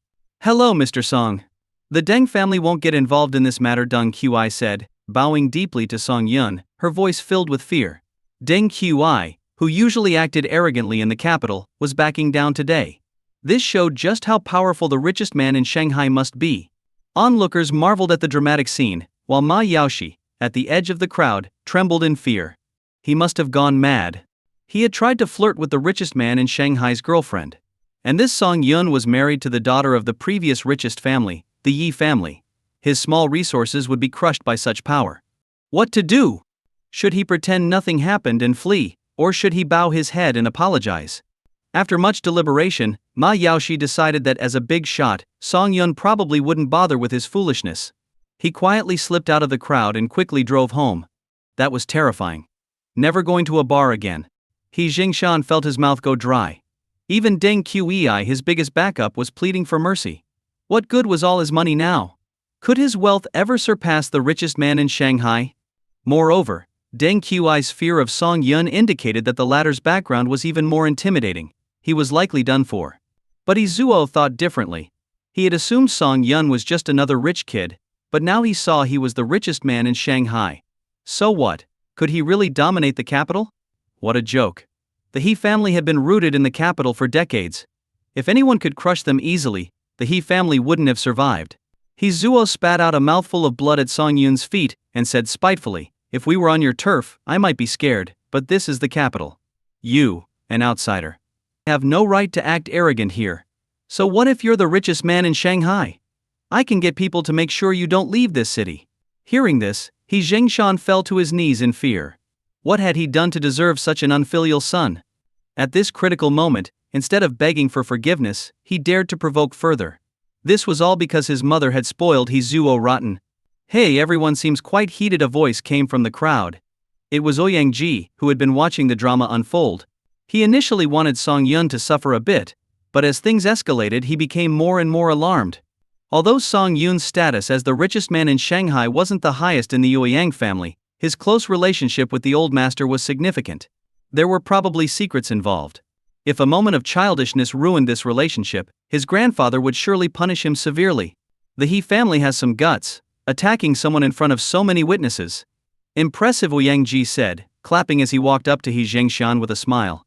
Hello, Mr. Song. The Deng family won't get involved in this matter, Deng Qi said, bowing deeply to Song Yun, her voice filled with fear. Deng Qi, who usually acted arrogantly in the capital, was backing down today. This showed just how powerful the richest man in Shanghai must be. Onlookers marveled at the dramatic scene, while Ma Yaoshi, at the edge of the crowd, trembled in fear. He must have gone mad. He had tried to flirt with the richest man in Shanghai's girlfriend. And this Song Yun was married to the daughter of the previous richest family, the Yi family. His small resources would be crushed by such power. What to do? Should he pretend nothing happened and flee, or should he bow his head and apologize? After much deliberation, Ma Yaoshi decided that as a big shot, Song Yun probably wouldn't bother with his foolishness. He quietly slipped out of the crowd and quickly drove home. That was terrifying. Never going to a bar again. He Jingshan felt his mouth go dry. Even Deng Qi, his biggest backup, was pleading for mercy. What good was all his money now? Could his wealth ever surpass the richest man in Shanghai? Moreover, Deng Qi's fear of Song Yun indicated that the latter's background was even more intimidating. He was likely done for. But Hizuo thought differently. He had assumed Song Yun was just another rich kid, but now he saw he was the richest man in Shanghai. So what? Could he really dominate the capital? What a joke. The He family had been rooted in the capital for decades. If anyone could crush them easily, the He family wouldn't have survived. Hizuo spat out a mouthful of blood at Song Yun's feet and said spitefully, if we were on your turf, I might be scared, but this is the capital. You, an outsider, have no right to act arrogant here. So what if you're the richest man in Shanghai? I can get people to make sure you don't leave this city. Hearing this, He Zhengshan fell to his knees in fear. What had he done to deserve such an unfilial son? At this critical moment, instead of begging for forgiveness, he dared to provoke further. This was all because his mother had spoiled Hizuo rotten. Hey, everyone seems quite heated, a voice came from the crowd. It was Ouyang-ji, who had been watching the drama unfold. He initially wanted Song Yun to suffer a bit, but as things escalated he became more and more alarmed. Although Song Yun's status as the richest man in Shanghai wasn't the highest in the Ouyang family, his close relationship with the old master was significant. There were probably secrets involved. If a moment of childishness ruined this relationship, his grandfather would surely punish him severely. The He family has some guts, attacking someone in front of so many witnesses. Impressive, Ouyang-ji said, clapping as he walked up to He Zhengshan with a smile.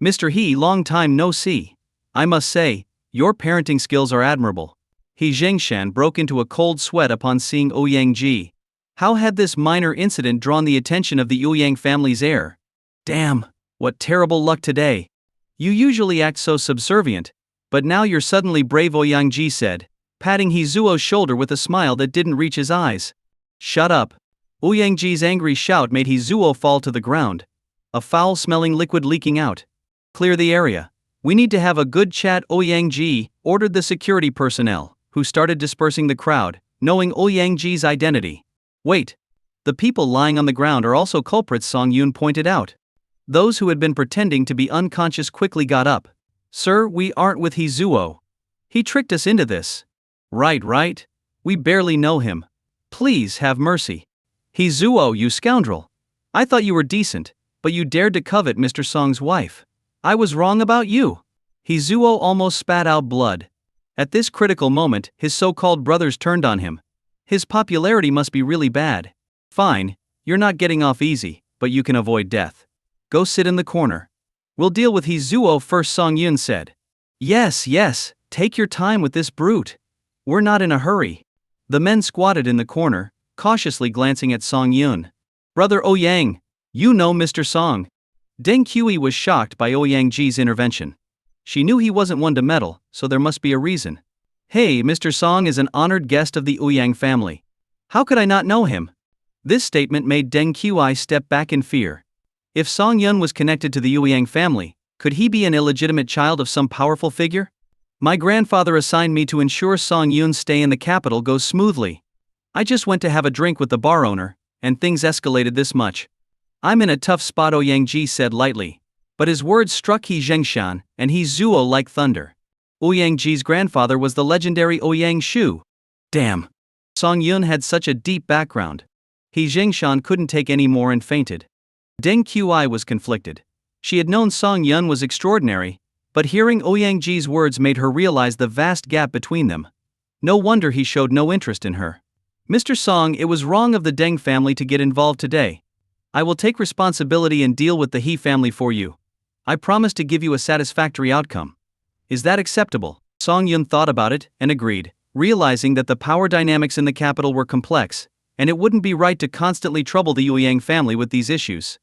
Mr. He, long time no see. I must say, your parenting skills are admirable. He Zhengshan broke into a cold sweat upon seeing Ouyang-ji. How had this minor incident drawn the attention of the Ouyang family's heir? Damn, what terrible luck today. You usually act so subservient, but now you're suddenly brave, Ouyang-ji said, patting Hizuo's shoulder with a smile that didn't reach his eyes. Shut up. Ouyang-ji's angry shout made Hizuo fall to the ground. A foul-smelling liquid leaking out. Clear the area. We need to have a good chat, Ouyang-ji ordered the security personnel, who started dispersing the crowd, knowing Ouyang-ji's identity. Wait. The people lying on the ground are also culprits, Song Yun pointed out. Those who had been pretending to be unconscious quickly got up. Sir, we aren't with Hizuo. He tricked us into this. Right. We barely know him. Please have mercy. Hizuo, you scoundrel. I thought you were decent, but you dared to covet Mr. Song's wife. I was wrong about you. Hizuo almost spat out blood. At this critical moment, his so-called brothers turned on him. His popularity must be really bad. Fine, you're not getting off easy, but you can avoid death. Go sit in the corner. We'll deal with Hizuo first, Song Yun said. Yes, take your time with this brute. We're not in a hurry. The men squatted in the corner, cautiously glancing at Song Yun. Brother Ouyang, you know Mr. Song. Deng Qi was shocked by Ouyang Ji's intervention. She knew he wasn't one to meddle, so there must be a reason. Hey, Mr. Song is an honored guest of the Ouyang family. How could I not know him? This statement made Deng Qi step back in fear. If Song Yun was connected to the Ouyang family, could he be an illegitimate child of some powerful figure? My grandfather assigned me to ensure Song Yun's stay in the capital goes smoothly. I just went to have a drink with the bar owner, and things escalated this much. I'm in a tough spot, Ouyang Ji said lightly. But his words struck He Zhengshan and Hizuo like thunder. Ouyang Ji's grandfather was the legendary Ouyang Shu. Damn. Song Yun had such a deep background. He Zhengshan couldn't take any more and fainted. Deng Qi was conflicted. She had known Song Yun was extraordinary, but hearing Ouyang Ji's words made her realize the vast gap between them. No wonder he showed no interest in her. Mr. Song, it was wrong of the Deng family to get involved today. I will take responsibility and deal with the He family for you. I promise to give you a satisfactory outcome. Is that acceptable? Song Yun thought about it and agreed, realizing that the power dynamics in the capital were complex, and it wouldn't be right to constantly trouble the Ouyang family with these issues.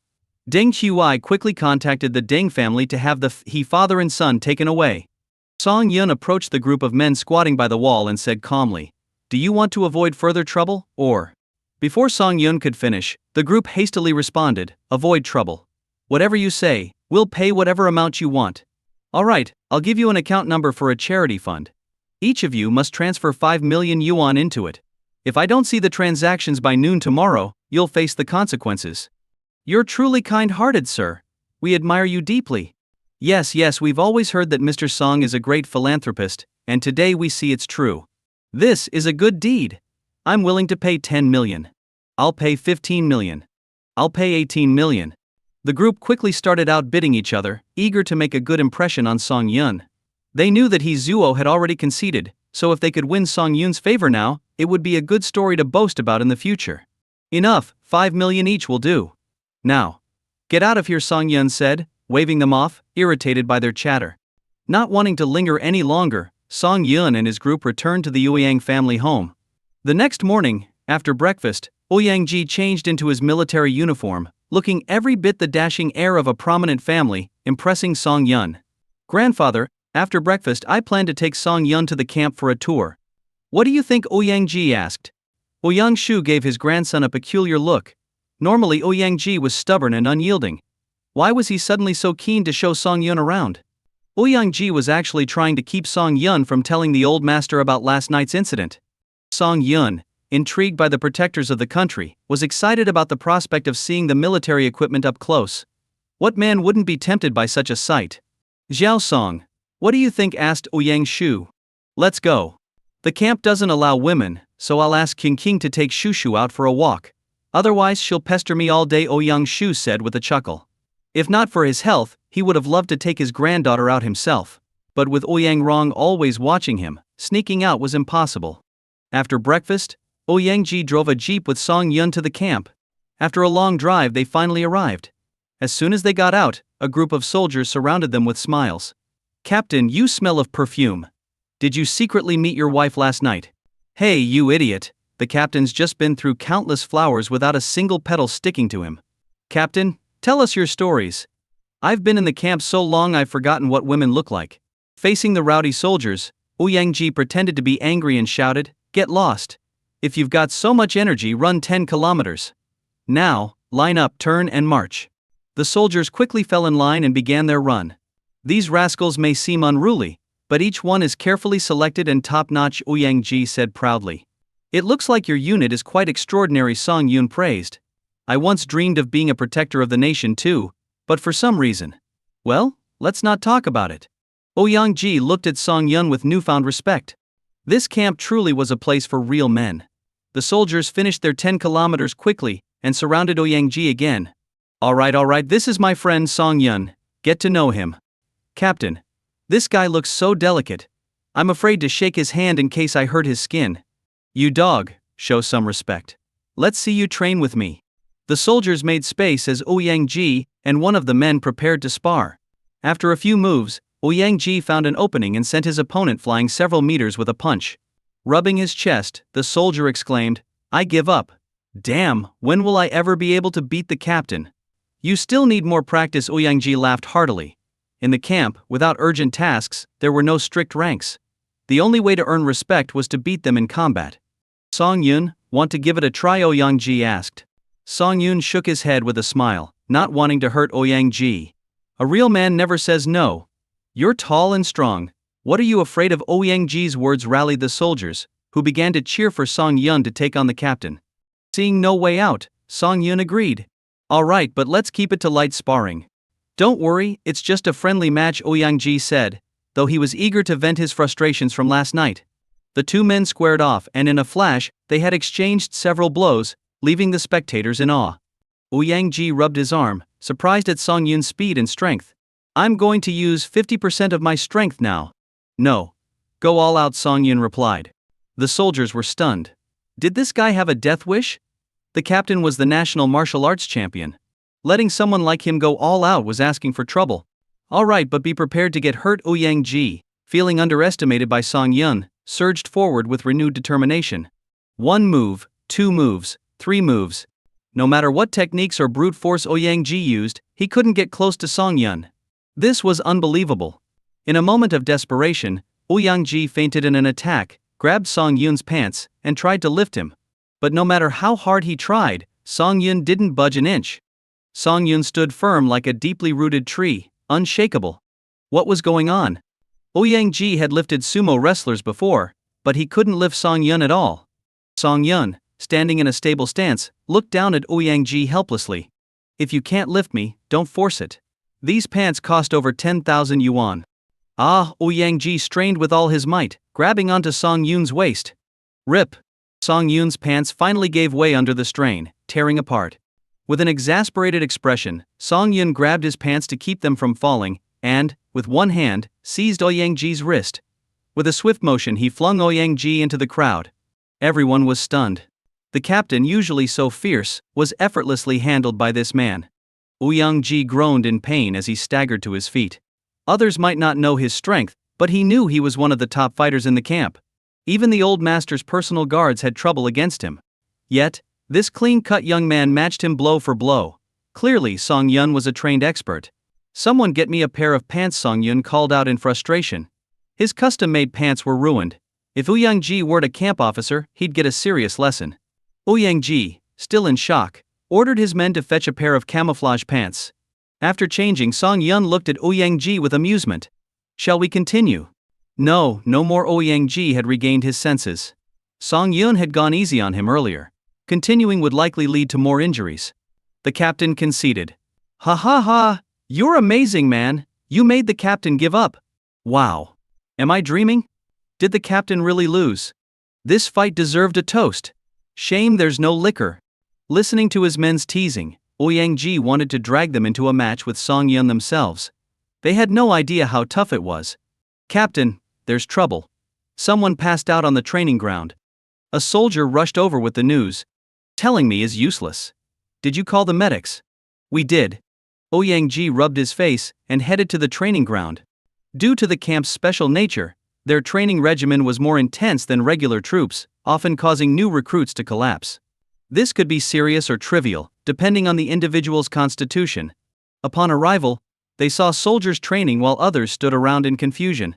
Deng Qi quickly contacted the Deng family to have the He father and son taken away. Song Yun approached the group of men squatting by the wall and said calmly, "Do you want to avoid further trouble, or?" Before Song Yun could finish, the group hastily responded, "Avoid trouble. Whatever you say, we'll pay whatever amount you want. Alright, I'll give you an account number for a charity fund. Each of you must transfer 5 million yuan into it. If I don't see the transactions by noon tomorrow, you'll face the consequences." You're truly kind-hearted, sir. We admire you deeply. Yes, we've always heard that Mr. Song is a great philanthropist, and today we see it's true. This is a good deed. I'm willing to pay 10 million. I'll pay 15 million. I'll pay 18 million. The group quickly started outbidding each other, eager to make a good impression on Song Yun. They knew that Hizuo had already conceded, so if they could win Song Yun's favor now, it would be a good story to boast about in the future. Enough, 5 million each will do. Now, get out of here, Song Yun said, waving them off, irritated by their chatter. Not wanting to linger any longer, Song Yun and his group returned to the Ouyang family home. The next morning, after breakfast, Ouyang Ji changed into his military uniform, looking every bit the dashing air of a prominent family, impressing Song Yun. Grandfather, after breakfast I plan to take Song Yun to the camp for a tour. What do you think? Ouyang Ji asked. Ouyang Shu gave his grandson a peculiar look. Normally Ouyang Ji was stubborn and unyielding. Why was he suddenly so keen to show Song Yun around? Ouyang Ji was actually trying to keep Song Yun from telling the old master about last night's incident. Song Yun, intrigued by the protectors of the country, was excited about the prospect of seeing the military equipment up close. What man wouldn't be tempted by such a sight? Xiao Song, what do you think? Asked Ouyang Shu. Let's go. The camp doesn't allow women, so I'll ask King to take Shushu out for a walk. Otherwise she'll pester me all day, Ouyang Shu said with a chuckle. If not for his health, he would have loved to take his granddaughter out himself. But with Ouyang Rong always watching him, sneaking out was impossible. After breakfast, Ouyang Ji drove a jeep with Song Yun to the camp. After a long drive they finally arrived. As soon as they got out, a group of soldiers surrounded them with smiles. Captain, you smell of perfume. Did you secretly meet your wife last night? Hey, you idiot, the captain's just been through countless flowers without a single petal sticking to him. Captain, tell us your stories. I've been in the camp so long I've forgotten what women look like. Facing the rowdy soldiers, Ouyang Ji pretended to be angry and shouted, "Get lost. If you've got so much energy, run 10 kilometers. Now, line up, turn and march." The soldiers quickly fell in line and began their run. These rascals may seem unruly, but each one is carefully selected and top-notch, Ouyang Ji said proudly. It looks like your unit is quite extraordinary, Song Yun praised. I once dreamed of being a protector of the nation too, but for some reason. Well, let's not talk about it. Ouyang Ji looked at Song Yun with newfound respect. This camp truly was a place for real men. The soldiers finished their 10 kilometers quickly and surrounded Ouyang Ji again. Alright, this is my friend Song Yun, get to know him. Captain, This guy looks so delicate. I'm afraid to shake his hand in case I hurt his skin. You dog, show some respect. Let's see you train with me. The soldiers made space as Ouyang-ji and one of the men prepared to spar. After a few moves, Ouyang-ji found an opening and sent his opponent flying several meters with a punch. Rubbing his chest, the soldier exclaimed, "I give up. Damn, when will I ever be able to beat the captain?" "You still need more practice," Ouyang-ji laughed heartily. In the camp, without urgent tasks, there were no strict ranks. The only way to earn respect was to beat them in combat. "Song Yun, want to give it a try?" Ouyang-ji asked. Song Yun shook his head with a smile, not wanting to hurt Ouyang-ji. A real man never says no. "You're tall and strong. What are you afraid of?" Ouyang-ji's words rallied the soldiers, who began to cheer for Song Yun to take on the captain. Seeing no way out, Song Yun agreed. "All right, but let's keep it to light sparring." "Don't worry, it's just a friendly match," Ouyang-ji said, though he was eager to vent his frustrations from last night. The two men squared off, and in a flash, they had exchanged several blows, leaving the spectators in awe. Ouyang-ji rubbed his arm, surprised at Song Yun's speed and strength. "I'm going to use 50% of my strength now." "No. Go all out," Song Yun replied. The soldiers were stunned. Did this guy have a death wish? The captain was the national martial arts champion. Letting someone like him go all out was asking for trouble. "All right, but be prepared to get hurt." Ouyang-ji, feeling underestimated by Song Yun, surged forward with renewed determination. One move, two moves, three moves. No matter what techniques or brute force Ouyang-ji used, he couldn't get close to Song Yun. This was unbelievable. In a moment of desperation, Ouyang-ji feinted in an attack, grabbed Song Yun's pants, and tried to lift him. But no matter how hard he tried, Song Yun didn't budge an inch. Song Yun stood firm like a deeply rooted tree, unshakable. What was going on? Ouyang-ji had lifted sumo wrestlers before, but he couldn't lift Song Yun at all. Song Yun, standing in a stable stance, looked down at Ouyang-ji helplessly. "If you can't lift me, don't force it. These pants cost over 10,000 yuan. Ah, Ouyang-ji strained with all his might, grabbing onto Song Yun's waist. Rip! Song Yun's pants finally gave way under the strain, tearing apart. With an exasperated expression, Song Yun grabbed his pants to keep them from falling, and, with one hand, seized Ouyang-ji's wrist. With a swift motion he flung Ouyang-ji into the crowd. Everyone was stunned. The captain, usually so fierce, was effortlessly handled by this man. Ouyang-ji groaned in pain as he staggered to his feet. Others might not know his strength, but he knew he was one of the top fighters in the camp. Even the old master's personal guards had trouble against him. Yet, this clean-cut young man matched him blow for blow. Clearly, Song Yun was a trained expert. "Someone get me a pair of pants," Song Yun called out in frustration. His custom-made pants were ruined. If Ouyang-ji were a camp officer, he'd get a serious lesson. Ouyang-ji, still in shock, ordered his men to fetch a pair of camouflage pants. After changing, Song Yun looked at Ouyang-ji with amusement. "Shall we continue?" No more. Ouyang-ji had regained his senses. Song Yun had gone easy on him earlier. Continuing would likely lead to more injuries. The captain conceded. "Ha ha ha, you're amazing, man. You made the captain give up." "Wow. Am I dreaming? Did the captain really lose? This fight deserved a toast. Shame there's no liquor." Listening to his men's teasing, Ouyang-ji wanted to drag them into a match with Song Yun themselves. They had no idea how tough it was. "Captain, there's trouble. Someone passed out on the training ground." A soldier rushed over with the news. "Telling me is useless. Did you call the medics?" "We did." Ouyang-ji rubbed his face and headed to the training ground. Due to the camp's special nature, their training regimen was more intense than regular troops, often causing new recruits to collapse. This could be serious or trivial, depending on the individual's constitution. Upon arrival, they saw soldiers training while others stood around in confusion.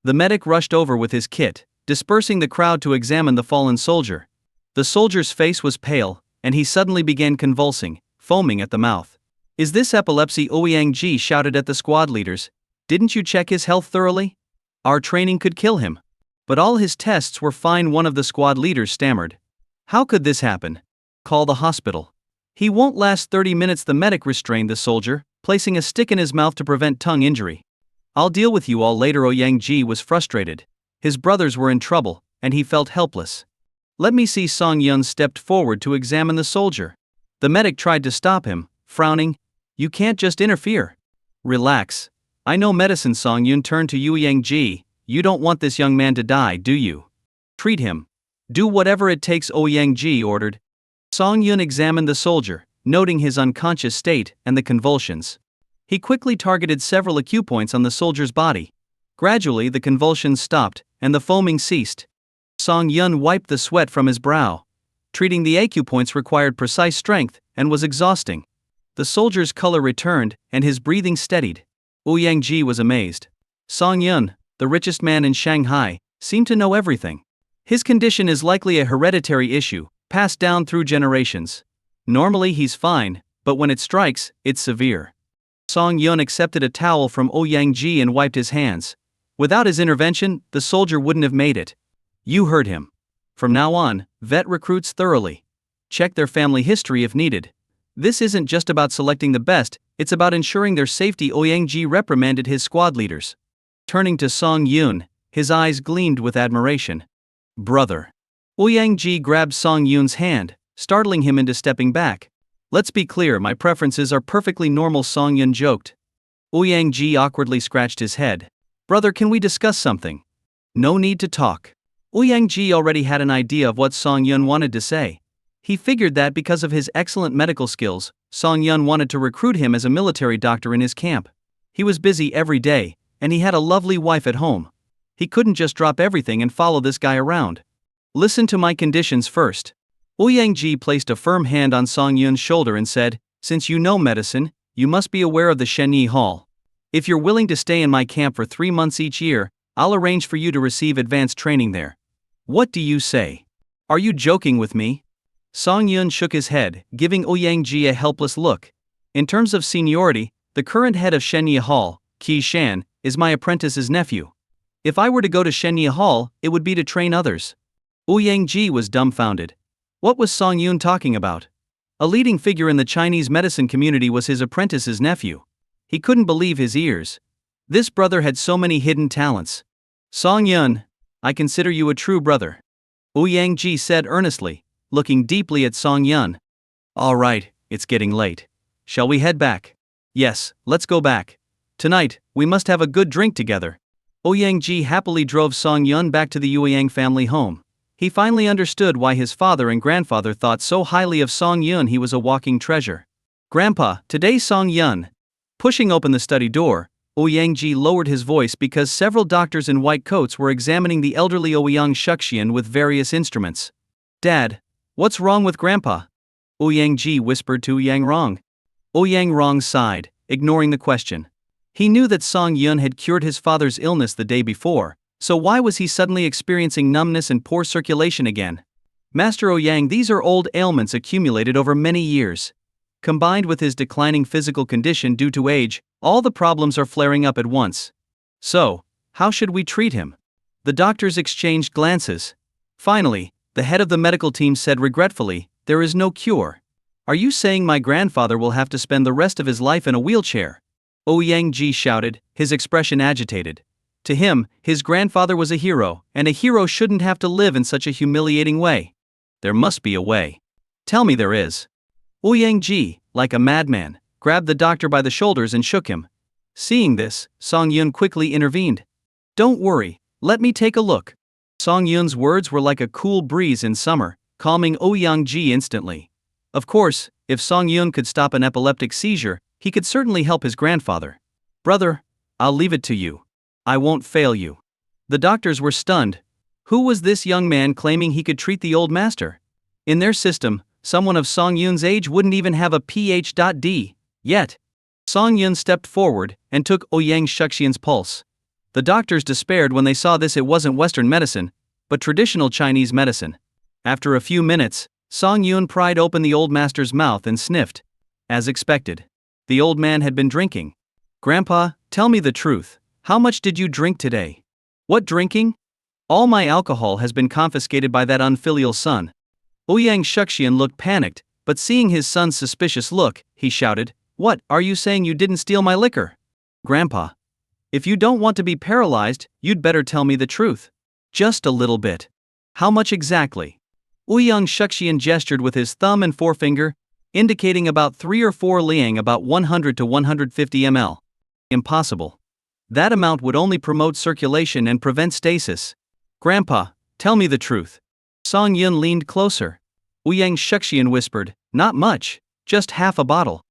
The medic rushed over with his kit, dispersing the crowd to examine the fallen soldier. The soldier's face was pale, and he suddenly began convulsing, foaming at the mouth. "Is this epilepsy?" Ouyang-ji shouted at the squad leaders. "Didn't you check his health thoroughly? Our training could kill him." But all his tests were fine. One of the squad leaders stammered. "How could this happen? Call the hospital." "He won't last 30 minutes." The medic restrained the soldier, placing a stick in his mouth to prevent tongue injury. "I'll deal with you all later." Ouyang-ji was frustrated. His brothers were in trouble, and he felt helpless. "Let me see." Song Yun stepped forward to examine the soldier. The medic tried to stop him, frowning. "You can't just interfere." "Relax. I know medicine. Song Yun turned to Yang Ji. You don't want this young man to die, do you? Treat him. Do whatever it takes, Yang Ji ordered. Song Yun examined the soldier, noting his unconscious state and the convulsions. He quickly targeted several acupoints on the soldier's body. Gradually the convulsions stopped, and the foaming ceased. Song Yun wiped the sweat from his brow. Treating the acupoints required precise strength, and was exhausting. The soldier's color returned, and his breathing steadied. Yang Ji was amazed. Song Yun, the richest man in Shanghai, seemed to know everything. His condition is likely a hereditary issue, passed down through generations. Normally he's fine, but when it strikes, it's severe. Song Yun accepted a towel from Yang Ji and wiped his hands. Without his intervention, the soldier wouldn't have made it. You heard him. From now on, vet recruits thoroughly. Check their family history if needed. This isn't just about selecting the best, it's about ensuring their safety. Yang Ji reprimanded his squad leaders. Turning to Song Yun, his eyes gleamed with admiration. Brother. Yang Ji grabbed Song Yun's hand, startling him into stepping back. Let's be clear, my preferences are perfectly normal, Song Yun joked. Yang Ji awkwardly scratched his head. Brother, can we discuss something? No need to talk. Yang Ji already had an idea of what Song Yun wanted to say. He figured that because of his excellent medical skills, Song Yun wanted to recruit him as a military doctor in his camp. He was busy every day, and he had a lovely wife at home. He couldn't just drop everything and follow this guy around. Listen to my conditions first. Yang Ji placed a firm hand on Song Yun's shoulder and said, since you know medicine, you must be aware of the Shenyi Hall. If you're willing to stay in my camp for 3 months each year, I'll arrange for you to receive advanced training there. What do you say? Are you joking with me? Song Yun shook his head, giving Yang Ji a helpless look. In terms of seniority, the current head of Shenyi Hall, Qi Shan, is my apprentice's nephew. If I were to go to Shenyi Hall, it would be to train others. Yang Ji was dumbfounded. What was Song Yun talking about? A leading figure in the Chinese medicine community was his apprentice's nephew. He couldn't believe his ears. This brother had so many hidden talents. Song Yun, I consider you a true brother. Yang Ji said earnestly, looking deeply at Song Yun. All right, it's getting late. Shall we head back? Yes, let's go back. Tonight, we must have a good drink together. Yang Ji happily drove Song Yun back to the Yuan family home. He finally understood why his father and grandfather thought so highly of Song Yun. He was a walking treasure. Grandpa, today Song Yun. Pushing open the study door, Yang Ji lowered his voice because several doctors in white coats were examining the elderly Ouyang Shuxian with various instruments. Dad, what's wrong with Grandpa? Yang Ji whispered to Yang Rong. Yang Rong sighed, ignoring the question. He knew that Song Yun had cured his father's illness the day before, so why was he suddenly experiencing numbness and poor circulation again? Master Ouyang, these are old ailments accumulated over many years. Combined with his declining physical condition due to age, all the problems are flaring up at once. So, how should we treat him? The doctors exchanged glances. Finally, the head of the medical team said regretfully, there is no cure. Are you saying my grandfather will have to spend the rest of his life in a wheelchair? Yang Ji shouted, his expression agitated. To him, his grandfather was a hero, and a hero shouldn't have to live in such a humiliating way. There must be a way. Tell me there is. Yang Ji, like a madman, grabbed the doctor by the shoulders and shook him. Seeing this, Song Yun quickly intervened. Don't worry, let me take a look. Song Yun's words were like a cool breeze in summer, calming Yang Ji instantly. Of course, if Song Yun could stop an epileptic seizure, he could certainly help his grandfather. Brother, I'll leave it to you. I won't fail you. The doctors were stunned. Who was this young man claiming he could treat the old master? In their system, someone of Song Yun's age wouldn't even have a Ph.D. yet. Song Yun stepped forward and took Ouyang Shuxian's pulse. The doctors despaired when they saw this. It wasn't Western medicine, but traditional Chinese medicine. After a few minutes, Song Yun pried open the old master's mouth and sniffed. As expected, the old man had been drinking. Grandpa, tell me the truth. How much did you drink today? What drinking? All my alcohol has been confiscated by that unfilial son. Ouyang Shuxian looked panicked, but seeing his son's suspicious look, he shouted, What, are you saying you didn't steal my liquor? Grandpa, if you don't want to be paralyzed, you'd better tell me the truth. Just a little bit. How much exactly? Ouyang Shuxian gestured with his thumb and forefinger, indicating about 3 or 4 liang, about 100 to 150 ml. Impossible. That amount would only promote circulation and prevent stasis. Grandpa, tell me the truth. Song Yun leaned closer. Ouyang Shuxian whispered, not much, just half a bottle.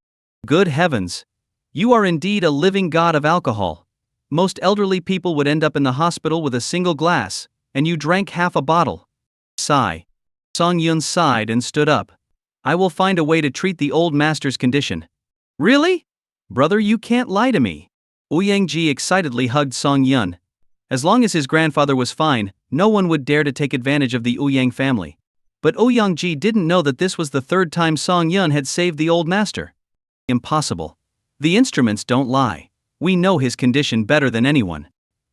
Good heavens. You are indeed a living god of alcohol. Most elderly people would end up in the hospital with a single glass, and you drank half a bottle. Sigh. Song Yun sighed and stood up. I will find a way to treat the old master's condition. Really? Brother, you can't lie to me. Ouyang Ji excitedly hugged Song Yun. As long as his grandfather was fine, no one would dare to take advantage of the Ouyang family. But Ouyang Ji didn't know that this was the third time Song Yun had saved the old master. Impossible. The instruments don't lie. We know his condition better than anyone.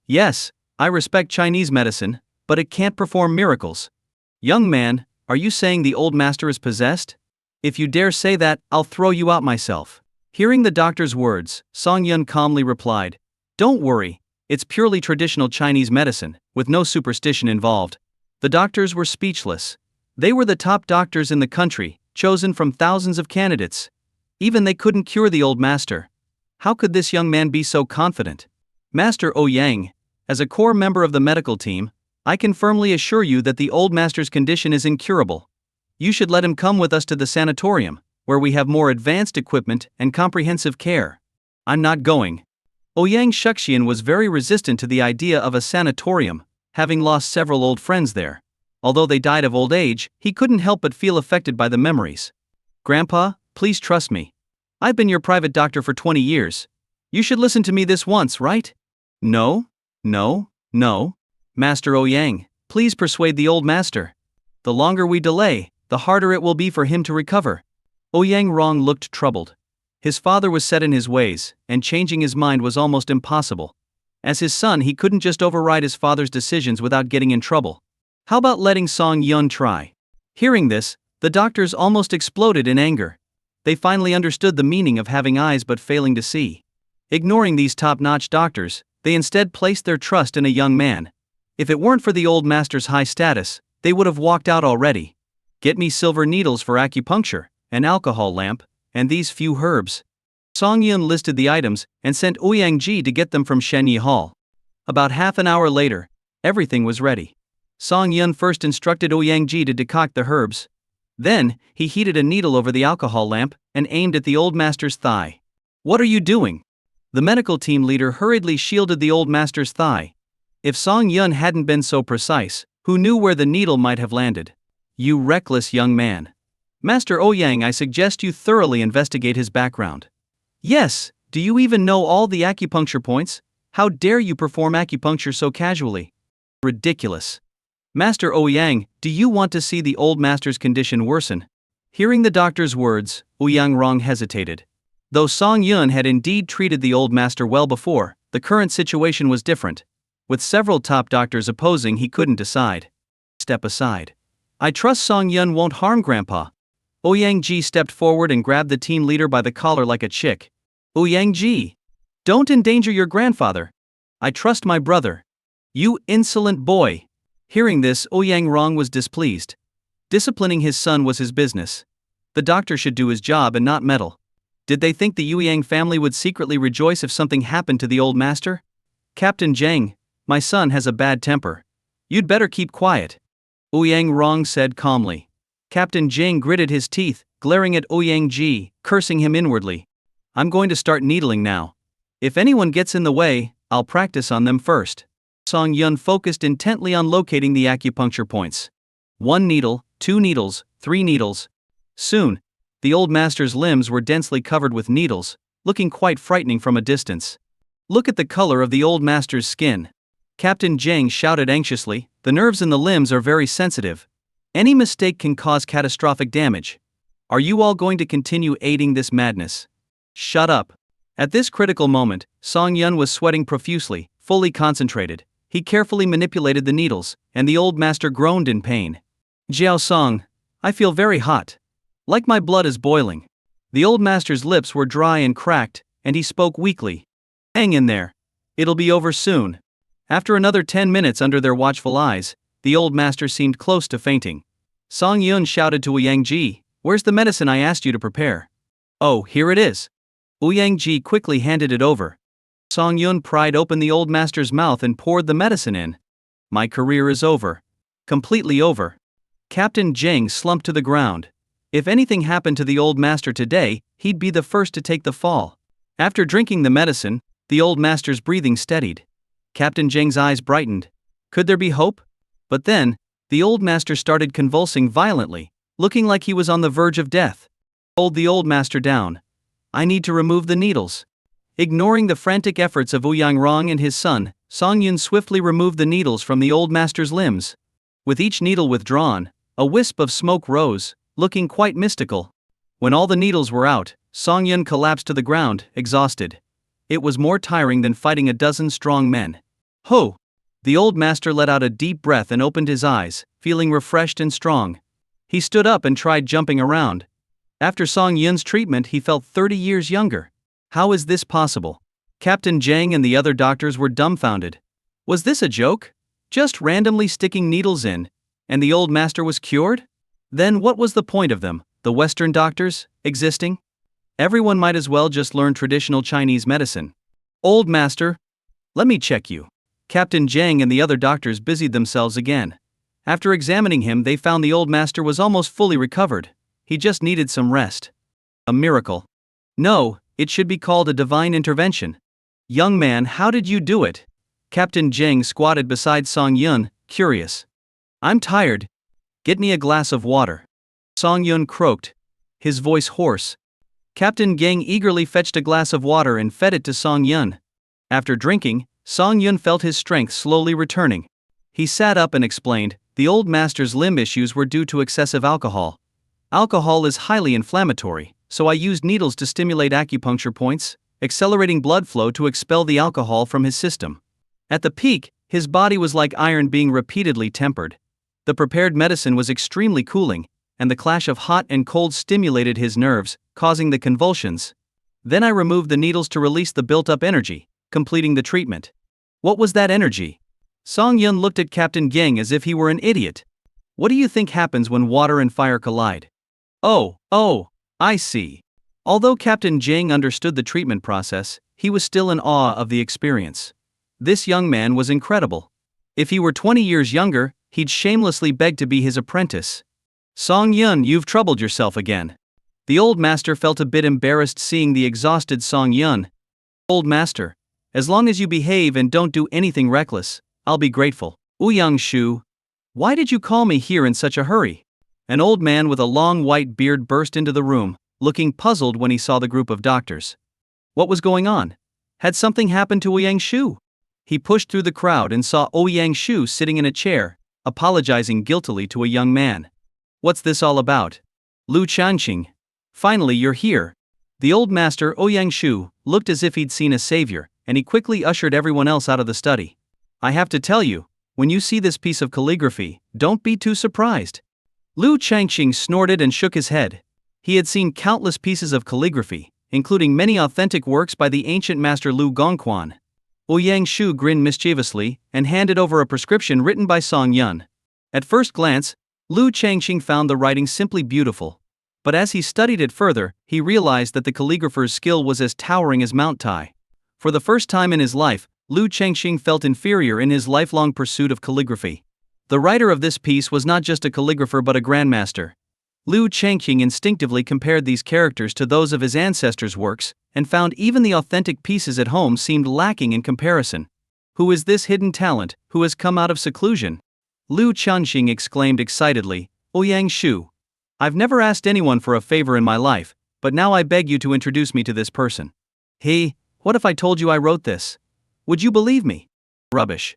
Yes, I respect Chinese medicine, but it can't perform miracles. Young man, are you saying the old master is possessed? If you dare say that, I'll throw you out myself. Hearing the doctor's words, Song Yun calmly replied, don't worry, it's purely traditional Chinese medicine, with no superstition involved. The doctors were speechless. They were the top doctors in the country, chosen from thousands of candidates. Even they couldn't cure the old master. How could this young man be so confident? Master Ouyang, as a core member of the medical team, I can firmly assure you that the old master's condition is incurable. You should let him come with us to the sanatorium, where we have more advanced equipment and comprehensive care. I'm not going. Ouyang Shuxian was very resistant to the idea of a sanatorium, having lost several old friends there. Although they died of old age, he couldn't help but feel affected by the memories. Grandpa, please trust me. I've been your private doctor for 20 years. You should listen to me this once, right? No. Master Ouyang, please persuade the old master. The longer we delay, the harder it will be for him to recover. Ouyang Rong looked troubled. His father was set in his ways, and changing his mind was almost impossible. As his son, he couldn't just override his father's decisions without getting in trouble. How about letting Song Yun try? Hearing this, the doctors almost exploded in anger. They finally understood the meaning of having eyes but failing to see. Ignoring these top-notch doctors, they instead placed their trust in a young man. If it weren't for the old master's high status, they would have walked out already. Get me silver needles for acupuncture, an alcohol lamp, and these few herbs. Song Yun listed the items and sent Ouyang Ji to get them from Shenyi Hall. About half an hour later, everything was ready. Song Yun first instructed Ouyang Ji to decoct the herbs. Then, he heated a needle over the alcohol lamp and aimed at the old master's thigh. What are you doing? The medical team leader hurriedly shielded the old master's thigh. If Song Yun hadn't been so precise, who knew where the needle might have landed? You reckless young man. Master Ouyang, I suggest you thoroughly investigate his background. Yes, do you even know all the acupuncture points? How dare you perform acupuncture so casually? Ridiculous. Master Ouyang, do you want to see the old master's condition worsen? Hearing the doctor's words, Ouyang Rong hesitated. Though Song Yun had indeed treated the old master well before, the current situation was different. With several top doctors opposing, he couldn't decide. Step aside. I trust Song Yun won't harm Grandpa. Ouyang Ji stepped forward and grabbed the team leader by the collar like a chick. Ouyang Ji, don't endanger your grandfather. I trust my brother. You insolent boy. Hearing this, Ouyang Rong was displeased. Disciplining his son was his business. The doctor should do his job and not meddle. Did they think the Ouyang family would secretly rejoice if something happened to the old master? Captain Zhang, my son has a bad temper. You'd better keep quiet. Ouyang Rong said calmly. Captain Zhang gritted his teeth, glaring at Ouyang Ji, cursing him inwardly. I'm going to start needling now. If anyone gets in the way, I'll practice on them first. Song Yun focused intently on locating the acupuncture points. 1 needle, 2 needles, 3 needles. Soon, the old master's limbs were densely covered with needles, looking quite frightening from a distance. Look at the color of the old master's skin. Captain Zhang shouted anxiously, the nerves in the limbs are very sensitive. Any mistake can cause catastrophic damage. Are you all going to continue aiding this madness? Shut up. At this critical moment, Song Yun was sweating profusely, fully concentrated. He carefully manipulated the needles, and the old master groaned in pain. Jiao Song, I feel very hot. Like my blood is boiling. The old master's lips were dry and cracked, and he spoke weakly. Hang in there. It'll be over soon. After another 10 minutes under their watchful eyes, the old master seemed close to fainting. Song Yun shouted to Ouyang Ji, where's the medicine I asked you to prepare? Oh, here it is. Ouyang Ji quickly handed it over. Song Yun pried open the old master's mouth and poured the medicine in. My career is over. Completely over. Captain Jang slumped to the ground. If anything happened to the old master today, he'd be the first to take the fall. After drinking the medicine, the old master's breathing steadied. Captain Jang's eyes brightened. Could there be hope? But then, the old master started convulsing violently, looking like he was on the verge of death. Hold the old master down. I need to remove the needles. Ignoring the frantic efforts of Ouyang Rong and his son, Song Yun swiftly removed the needles from the old master's limbs. With each needle withdrawn, a wisp of smoke rose, looking quite mystical. When all the needles were out, Song Yun collapsed to the ground, exhausted. It was more tiring than fighting a dozen strong men. Ho! The old master let out a deep breath and opened his eyes, feeling refreshed and strong. He stood up and tried jumping around. After Song Yun's treatment, he felt 30 years younger. How is this possible? Captain Jang and the other doctors were dumbfounded. Was this a joke? Just randomly sticking needles in, and the old master was cured? Then what was the point of them, the Western doctors, existing? Everyone might as well just learn traditional Chinese medicine. Old master, let me check you. Captain Jang and the other doctors busied themselves again. After examining him, they found the old master was almost fully recovered. He just needed some rest. A miracle. No, it should be called a divine intervention. Young man, how did you do it? Captain Jang squatted beside Song Yun, curious. I'm tired. Get me a glass of water. Song Yun croaked, his voice hoarse. Captain Jang eagerly fetched a glass of water and fed it to Song Yun. After drinking, Song Yun felt his strength slowly returning. He sat up and explained, the old master's limb issues were due to excessive alcohol. Alcohol is highly inflammatory, so I used needles to stimulate acupuncture points, accelerating blood flow to expel the alcohol from his system. At the peak, his body was like iron being repeatedly tempered. The prepared medicine was extremely cooling, and the clash of hot and cold stimulated his nerves, causing the convulsions. Then I removed the needles to release the built-up energy, completing the treatment. What was that energy? Song Yun looked at Captain Jang as if he were an idiot. What do you think happens when water and fire collide? Oh, I see. Although Captain Jang understood the treatment process, he was still in awe of the experience. This young man was incredible. If he were 20 years younger, he'd shamelessly beg to be his apprentice. Song Yun, you've troubled yourself again. The old master felt a bit embarrassed seeing the exhausted Song Yun. Old master, as long as you behave and don't do anything reckless, I'll be grateful. Ouyang Shu, why did you call me here in such a hurry? An old man with a long white beard burst into the room, looking puzzled when he saw the group of doctors. What was going on? Had something happened to Ouyang Shu? He pushed through the crowd and saw Ouyang Shu sitting in a chair, apologizing guiltily to a young man. What's this all about? Lu Chanqing. Finally you're here. The old master, Ouyang Shu, looked as if he'd seen a savior, and he quickly ushered everyone else out of the study. I have to tell you, when you see this piece of calligraphy, don't be too surprised. Lu Chanqing snorted and shook his head. He had seen countless pieces of calligraphy, including many authentic works by the ancient master Lu Gongquan. Ouyang Shu grinned mischievously and handed over a prescription written by Song Yun. At first glance, Lu Chanqing found the writing simply beautiful. But as he studied it further, he realized that the calligrapher's skill was as towering as Mount Tai. For the first time in his life, Lu Chanqing felt inferior in his lifelong pursuit of calligraphy. The writer of this piece was not just a calligrapher but a grandmaster. Lu Chanqing instinctively compared these characters to those of his ancestors' works, and found even the authentic pieces at home seemed lacking in comparison. Who is this hidden talent, who has come out of seclusion? Lu Chanqing exclaimed excitedly, Ouyang Shu. I've never asked anyone for a favor in my life, but now I beg you to introduce me to this person. Hey, what if I told you I wrote this? Would you believe me? Rubbish.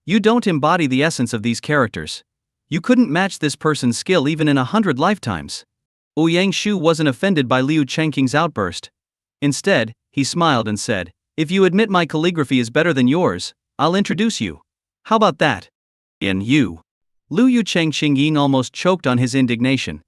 You don't embody the essence of these characters. You couldn't match this person's skill even in 100 lifetimes. Ouyang Shu wasn't offended by Liu Chanqing's outburst. Instead, he smiled and said, if you admit my calligraphy is better than yours, I'll introduce you. How about that? You. Liu Chanqing almost choked on his indignation.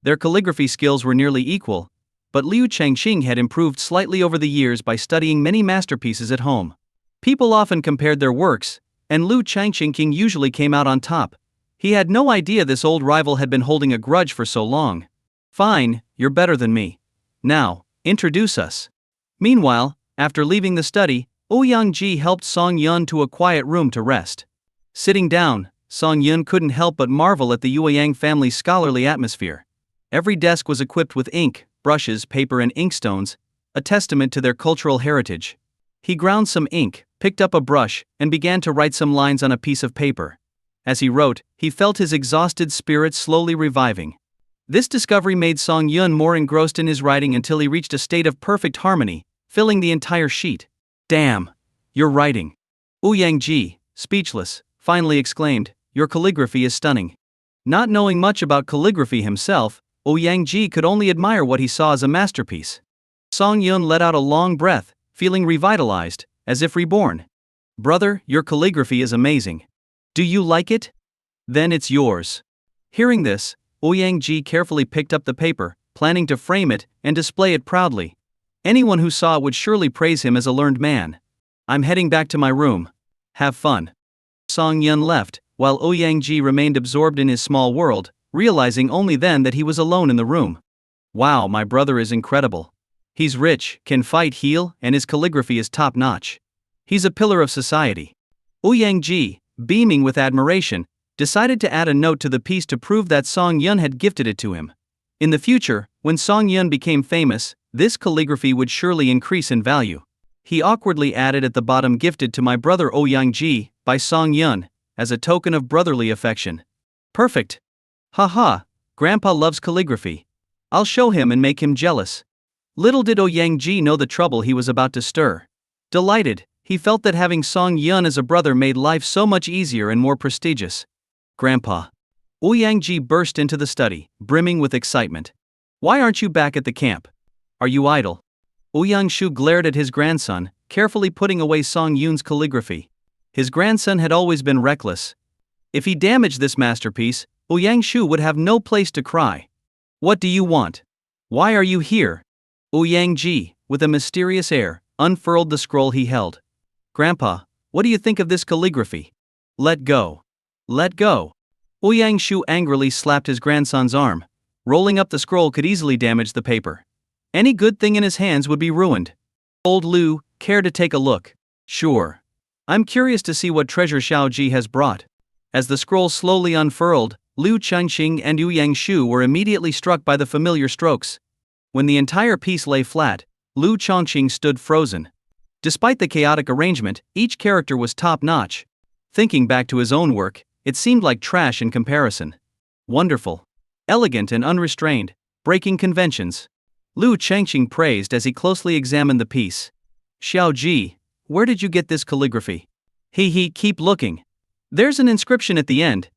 Their calligraphy skills were nearly equal, but Liu Chanqing had improved slightly over the years by studying many masterpieces at home. People often compared their works, and Liu Chanqing usually came out on top. He had no idea this old rival had been holding a grudge for so long. Fine, you're better than me. Now, introduce us. Meanwhile, after leaving the study, Ouyang-ji helped Song Yun to a quiet room to rest. Sitting down, Song Yun couldn't help but marvel at the Yueyang family's scholarly atmosphere. Every desk was equipped with ink, brushes, paper and inkstones, a testament to their cultural heritage. He ground some ink, picked up a brush, and began to write some lines on a piece of paper. As he wrote, he felt his exhausted spirit slowly reviving. This discovery made Song Yun more engrossed in his writing until he reached a state of perfect harmony, filling the entire sheet. "Damn! You're writing!" Ouyang-ji, speechless, finally exclaimed, "Your calligraphy is stunning." Not knowing much about calligraphy himself, Ouyang-ji could only admire what he saw as a masterpiece. Song Yun let out a long breath, feeling revitalized, as if reborn. "Brother, your calligraphy is amazing. Do you like it? Then it's yours." Hearing this, Ouyang-ji carefully picked up the paper, planning to frame it and display it proudly. Anyone who saw it would surely praise him as a learned man. "I'm heading back to my room. Have fun." Song Yun left, while Ouyang-ji remained absorbed in his small world, realizing only then that he was alone in the room. "Wow, my brother is incredible. He's rich, can fight, heal, and his calligraphy is top-notch. He's a pillar of society." Ouyang-ji, beaming with admiration, decided to add a note to the piece to prove that Song Yun had gifted it to him. In the future, when Song Yun became famous, this calligraphy would surely increase in value. He awkwardly added at the bottom, "Gifted to my brother Ouyang-ji, by Song Yun, as a token of brotherly affection." Perfect. Haha, Grandpa loves calligraphy. I'll show him and make him jealous. Little did Ouyang-ji know the trouble he was about to stir. Delighted, he felt that having Song Yun as a brother made life so much easier and more prestigious. "Grandpa." Ouyang-ji burst into the study, brimming with excitement. "Why aren't you back at the camp? Are you idle?" Ouyang-shu glared at his grandson, carefully putting away Song Yun's calligraphy. His grandson had always been reckless. If he damaged this masterpiece, Ouyang-shu would have no place to cry. "What do you want? Why are you here?" Ouyang-ji, with a mysterious air, unfurled the scroll he held. "Grandpa, what do you think of this calligraphy?" "Let go. Let go." Ouyang-shu angrily slapped his grandson's arm. Rolling up the scroll could easily damage the paper. Any good thing in his hands would be ruined. "Old Lu, care to take a look?" "Sure. I'm curious to see what treasure Xiaoji has brought." As the scroll slowly unfurled, Lu Chunxing and Ouyang-shu were immediately struck by the familiar strokes. When the entire piece lay flat, Lu Chongqing stood frozen. Despite the chaotic arrangement, each character was top-notch. Thinking back to his own work, it seemed like trash in comparison. "Wonderful. Elegant and unrestrained, breaking conventions." Lu Chengqing praised as he closely examined the piece. "Xiaoji, where did you get this calligraphy?" Keep looking. There's an inscription at the end,"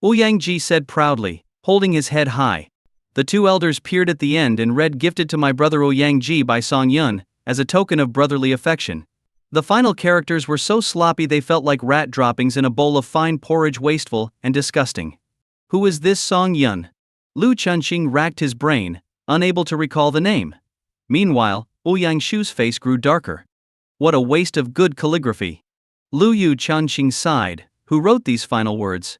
Ouyang-ji said proudly, holding his head high. The two elders peered at the end and read, "Gifted to my brother Ouyang-ji by Song Yun, as a token of brotherly affection." The final characters were so sloppy they felt like rat droppings in a bowl of fine porridge, wasteful and disgusting. Who is this Song Yun? Lu Chunxing racked his brain, unable to recall the name. Meanwhile, Ouyang-shu's face grew darker. What a waste of good calligraphy. Lu Chunxing sighed, who wrote these final words.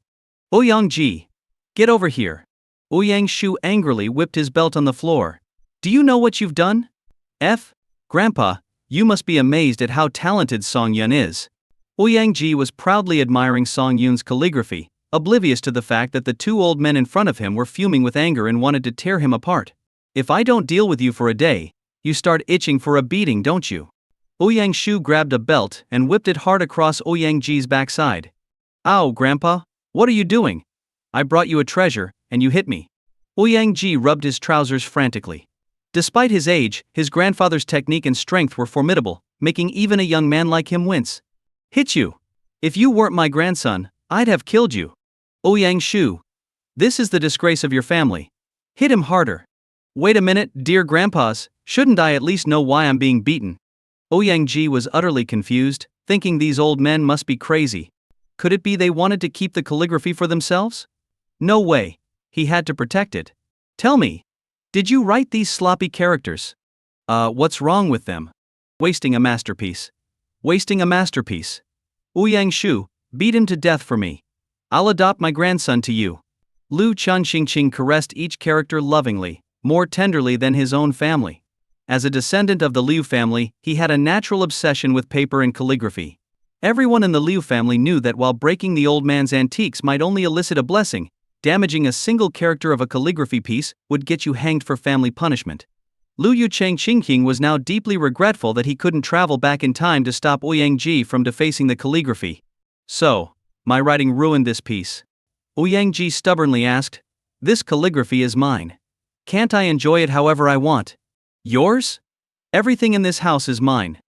"Ouyang-ji, get over here." Ouyang-shu angrily whipped his belt on the floor. "Do you know what you've done? Grandpa, you must be amazed at how talented Song Yun is." Ouyang-ji was proudly admiring Song Yun's calligraphy, oblivious to the fact that the two old men in front of him were fuming with anger and wanted to tear him apart. "If I don't deal with you for a day, you start itching for a beating, don't you?" Ouyang-shu grabbed a belt and whipped it hard across Ouyang-ji's backside. "Ow, Grandpa, what are you doing? I brought you a treasure, and you hit me." Ouyang-ji rubbed his trousers frantically. Despite his age, his grandfather's technique and strength were formidable, making even a young man like him wince. "Hit you? If you weren't my grandson, I'd have killed you." "Ouyang-shu, this is the disgrace of your family. Hit him harder." "Wait a minute, dear grandpas, shouldn't I at least know why I'm being beaten?" Ouyang-ji was utterly confused, thinking these old men must be crazy. Could it be they wanted to keep the calligraphy for themselves? No way, he had to protect it. "Tell me, did you write these sloppy characters?" What's wrong with them? Wasting a masterpiece. Wasting a masterpiece. Ouyang-shu, beat him to death for me. I'll adopt my grandson to you." Lu Chunxing caressed each character lovingly, more tenderly than his own family. As a descendant of the Liu family, he had a natural obsession with paper and calligraphy. Everyone in the Liu family knew that while breaking the old man's antiques might only elicit a blessing, damaging a single character of a calligraphy piece would get you hanged for family punishment. Liu Yucheng Qingqing was now deeply regretful that he couldn't travel back in time to stop Ouyang from defacing the calligraphy. So, my writing ruined this piece? Ouyang stubbornly asked. This calligraphy is mine. Can't I enjoy it however I want? Yours? Everything in this house is mine.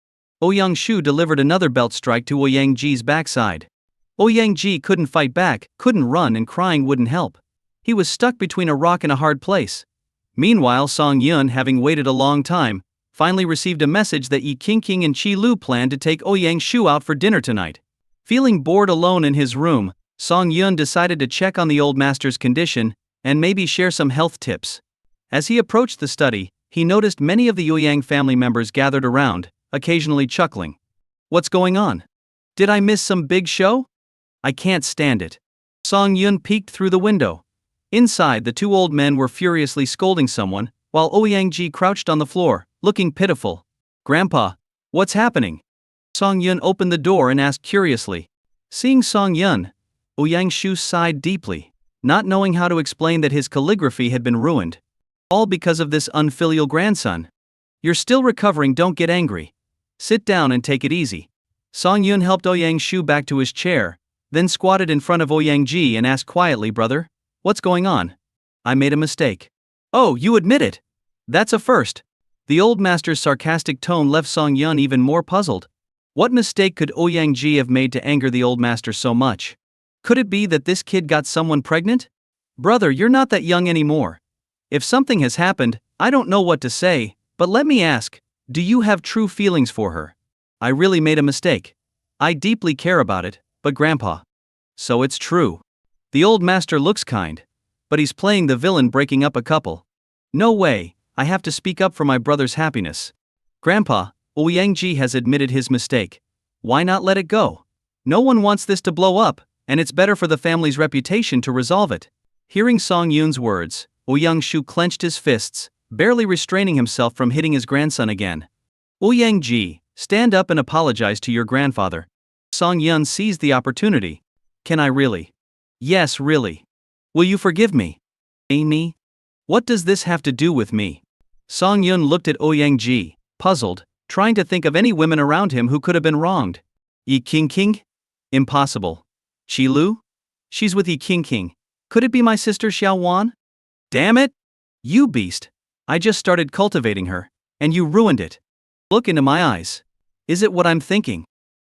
Ouyang Shu delivered another belt strike to Ouyang backside. Ouyang couldn't fight back, couldn't run, and crying wouldn't help. He was stuck between a rock and a hard place. Meanwhile, Song Yun, having waited a long time, finally received a message that Yi Qingqing and Qi Lu planned to take Ouyang Shu out for dinner tonight. Feeling bored alone in his room, Song Yun decided to check on the old master's condition and maybe share some health tips. As he approached the study, he noticed many of the Ouyang family members gathered around, occasionally chuckling. What's going on? Did I miss some big show? I can't stand it. Song Yun peeked through the window. Inside, the two old men were furiously scolding someone, while Ouyang crouched on the floor, looking pitiful. Grandpa, what's happening? Song Yun opened the door and asked curiously. Seeing Song Yun, Ouyang Shu sighed deeply, not knowing how to explain that his calligraphy had been ruined. All because of this unfilial grandson. You're still recovering, don't get angry. Sit down and take it easy. Song Yun helped Ouyang Shu back to his chair, then squatted in front of Ouyang and asked quietly, Brother, what's going on? I made a mistake. Oh, you admit it? That's a first. The old master's sarcastic tone left Song Yun even more puzzled. What mistake could Ouyang have made to anger the old master so much? Could it be that this kid got someone pregnant? Brother, you're not that young anymore. If something has happened, I don't know what to say, but let me ask, do you have true feelings for her? I really made a mistake. I deeply care about it, but Grandpa. So it's true. The old master looks kind, but he's playing the villain, breaking up a couple. No way, I have to speak up for my brother's happiness. Grandpa, Ouyang has admitted his mistake. Why not let it go? No one wants this to blow up, and it's better for the family's reputation to resolve it. Hearing Song Yun's words, Ouyang Shu clenched his fists, barely restraining himself from hitting his grandson again. Ouyang, stand up and apologize to your grandfather. Song Yun seized the opportunity. Can I really? Yes, really. Will you forgive me? Me? What does this have to do with me? Song Yun looked at Ouyang, puzzled, trying to think of any women around him who could have been wronged. Yi Qingqing? Impossible. Qi Lu? She's with Yi Qingqing. Could it be my sister Xiao Wan? Damn it! You beast! I just started cultivating her, and you ruined it. Look into my eyes. Is it what I'm thinking?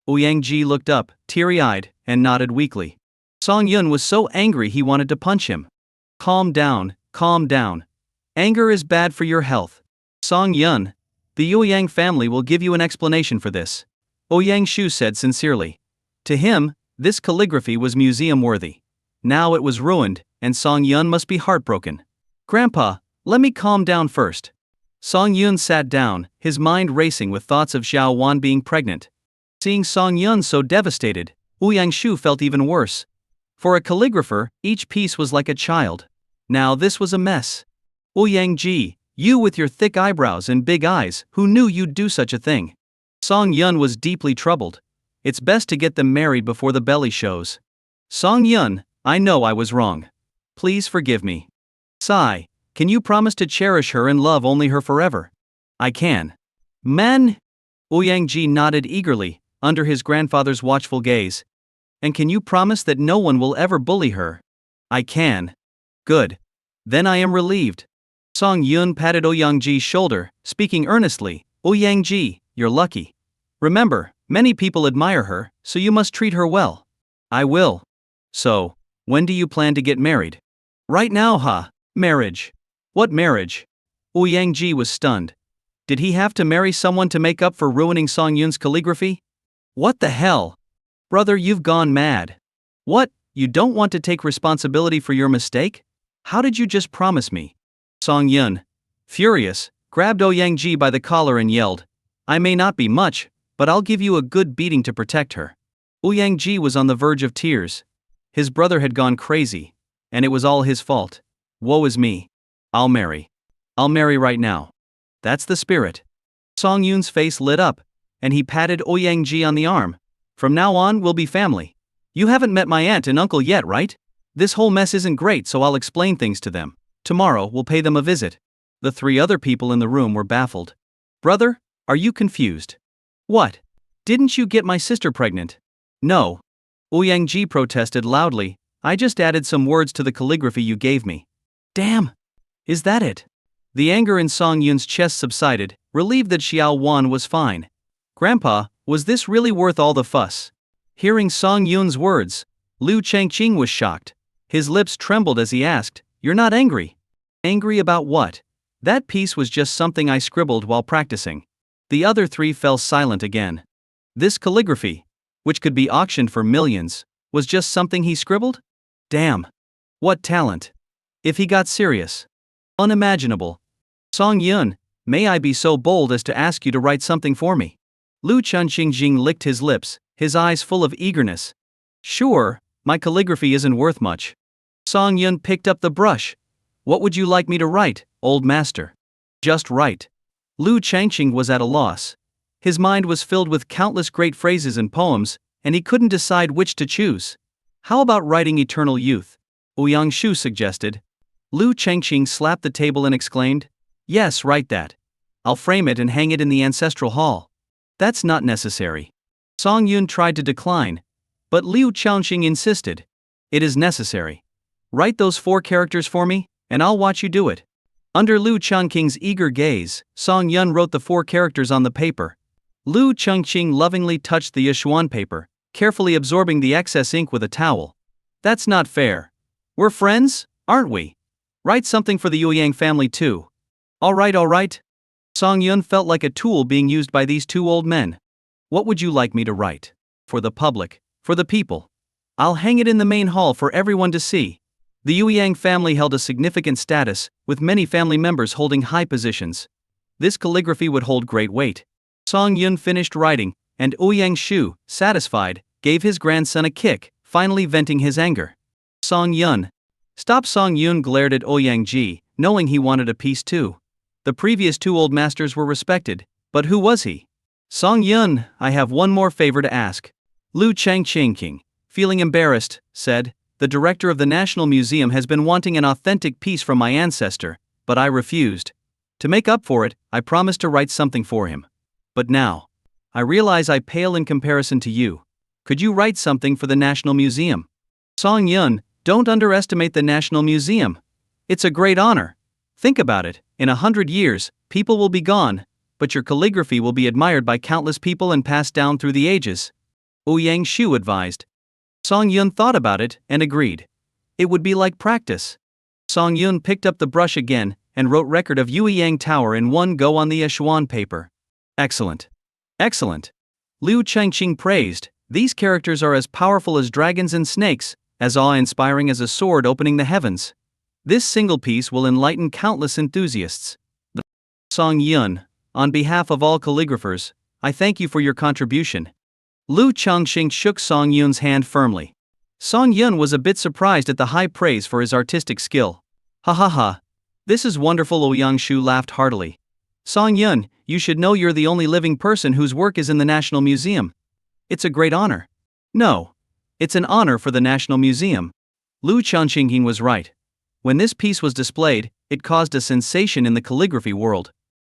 Ouyang looked up, teary-eyed, and nodded weakly. Song Yun was so angry he wanted to punch him. Calm down, calm down. Anger is bad for your health. Song Yun, the Ouyang family will give you an explanation for this. Ouyang Shu said sincerely. To him, this calligraphy was museum-worthy. Now it was ruined, and Song Yun must be heartbroken. Grandpa, let me calm down first. Song Yun sat down, his mind racing with thoughts of Xiao Wan being pregnant. Seeing Song Yun so devastated, Ouyang Shu felt even worse. For a calligrapher, each piece was like a child. Now this was a mess. Ouyang, you with your thick eyebrows and big eyes, who knew you'd do such a thing? Song Yun was deeply troubled. It's best to get them married before the belly shows. Song Yun, I know I was wrong. Please forgive me. Sai, can you promise to cherish her and love only her forever? I can. Man? Ouyang nodded eagerly, under his grandfather's watchful gaze. And can you promise that no one will ever bully her? I can. Good. Then I am relieved. Song Yun patted Ouyang's shoulder, speaking earnestly. Ouyang, you're lucky. Remember, many people admire her, so you must treat her well. I will. So, when do you plan to get married? Right now, huh? Marriage. What marriage? Ouyang was stunned. Did he have to marry someone to make up for ruining Song Yun's calligraphy? What the hell? Brother, you've gone mad. What, you don't want to take responsibility for your mistake? How did you just promise me? Song Yun, furious, grabbed Ouyang by the collar and yelled, I may not be much, but I'll give you a good beating to protect her. Ouyang was on the verge of tears. His brother had gone crazy, and it was all his fault. Woe is me. I'll marry. I'll marry right now. That's the spirit. Song Yoon's face lit up, and he patted Ouyang Ji on the arm. From now on, we'll be family. You haven't met my aunt and uncle yet, right? This whole mess isn't great, so I'll explain things to them. Tomorrow, we'll pay them a visit. The 3 other people in the room were baffled. Brother, are you confused? What? Didn't you get my sister pregnant? No. Ouyang Ji protested loudly. I just added some words to the calligraphy you gave me. Damn! Is that it? The anger in Song Yoon's chest subsided, relieved that Xiao Wan was fine. Grandpa, was this really worth all the fuss? Hearing Song Yoon's words, Liu Changqing was shocked. His lips trembled as he asked, You're not angry? Angry about what? That piece was just something I scribbled while practicing. The other 3 fell silent again. This calligraphy, which could be auctioned for millions, was just something he scribbled? Damn. What talent. If he got serious. Unimaginable. Song Yun, may I be so bold as to ask you to write something for me? Liu Changqing licked his lips, his eyes full of eagerness. Sure, my calligraphy isn't worth much. Song Yun picked up the brush. What would you like me to write, old master? Just write. Liu Changqing was at a loss. His mind was filled with countless great phrases and poems, and he couldn't decide which to choose. How about writing eternal youth? Ouyang Shu suggested. Liu Changqing slapped the table and exclaimed, Yes, write that. I'll frame it and hang it in the ancestral hall. That's not necessary. Song Yun tried to decline, but Liu Changqing insisted. It is necessary. Write those 4 characters for me, and I'll watch you do it. Under Liu Changqing's eager gaze, Song Yun wrote the 4 characters on the paper. Liu Changqing lovingly touched the Yishuan paper, carefully absorbing the excess ink with a towel. That's not fair. We're friends, aren't we? Write something for the Ouyang family too. All right. Song Yun felt like a tool being used by these 2 old men. What would you like me to write? For the public, for the people. I'll hang it in the main hall for everyone to see. The Ouyang family held a significant status, with many family members holding high positions. This calligraphy would hold great weight. Song Yun finished writing, and Ouyang Shu, satisfied, gave his grandson a kick, finally venting his anger. Song Yun. Stop! Song Yun glared at Ouyang Ji, knowing he wanted a piece too. The previous 2 old masters were respected, but who was he? Song Yun, I have one more favor to ask. Liu Changqing, feeling embarrassed, said, The director of the National Museum has been wanting an authentic piece from my ancestor, but I refused. To make up for it, I promised to write something for him. But now, I realize I pale in comparison to you. Could you write something for the National Museum? Song Yun, don't underestimate the National Museum. It's a great honor. Think about it, in 100 years, people will be gone, but your calligraphy will be admired by countless people and passed down through the ages. Ouyang Shu advised. Song Yun thought about it and agreed. It would be like practice. Song Yun picked up the brush again and wrote record of Yueyang Tower in one go on the Yishuan paper. Excellent. Excellent. Liu Changqing praised. These characters are as powerful as dragons and snakes, as awe-inspiring as a sword opening the heavens. This single piece will enlighten countless enthusiasts. Song Yun, on behalf of all calligraphers, I thank you for your contribution. Liu Changqing shook Song Yun's hand firmly. Song Yun was a bit surprised at the high praise for his artistic skill. Ha ha ha. This is wonderful. Ouyang Shu laughed heartily. Song Yun, you should know you're the only living person whose work is in the National Museum. It's a great honor. No. It's an honor for the National Museum. Liu Changqing was right. When this piece was displayed, it caused a sensation in the calligraphy world.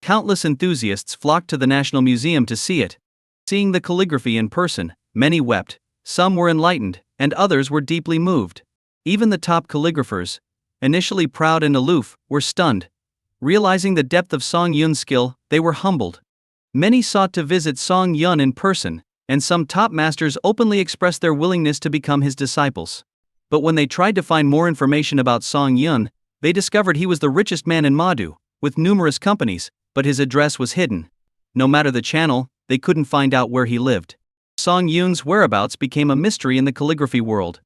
Countless enthusiasts flocked to the National Museum to see it. Seeing the calligraphy in person, many wept, some were enlightened, and others were deeply moved. Even the top calligraphers, initially proud and aloof, were stunned. Realizing the depth of Song Yun's skill, they were humbled. Many sought to visit Song Yun in person, and some top masters openly expressed their willingness to become his disciples. But when they tried to find more information about Song Yun, they discovered he was the richest man in Madu, with numerous companies, but his address was hidden. No matter the channel, they couldn't find out where he lived. Song Yun's whereabouts became a mystery in the calligraphy world.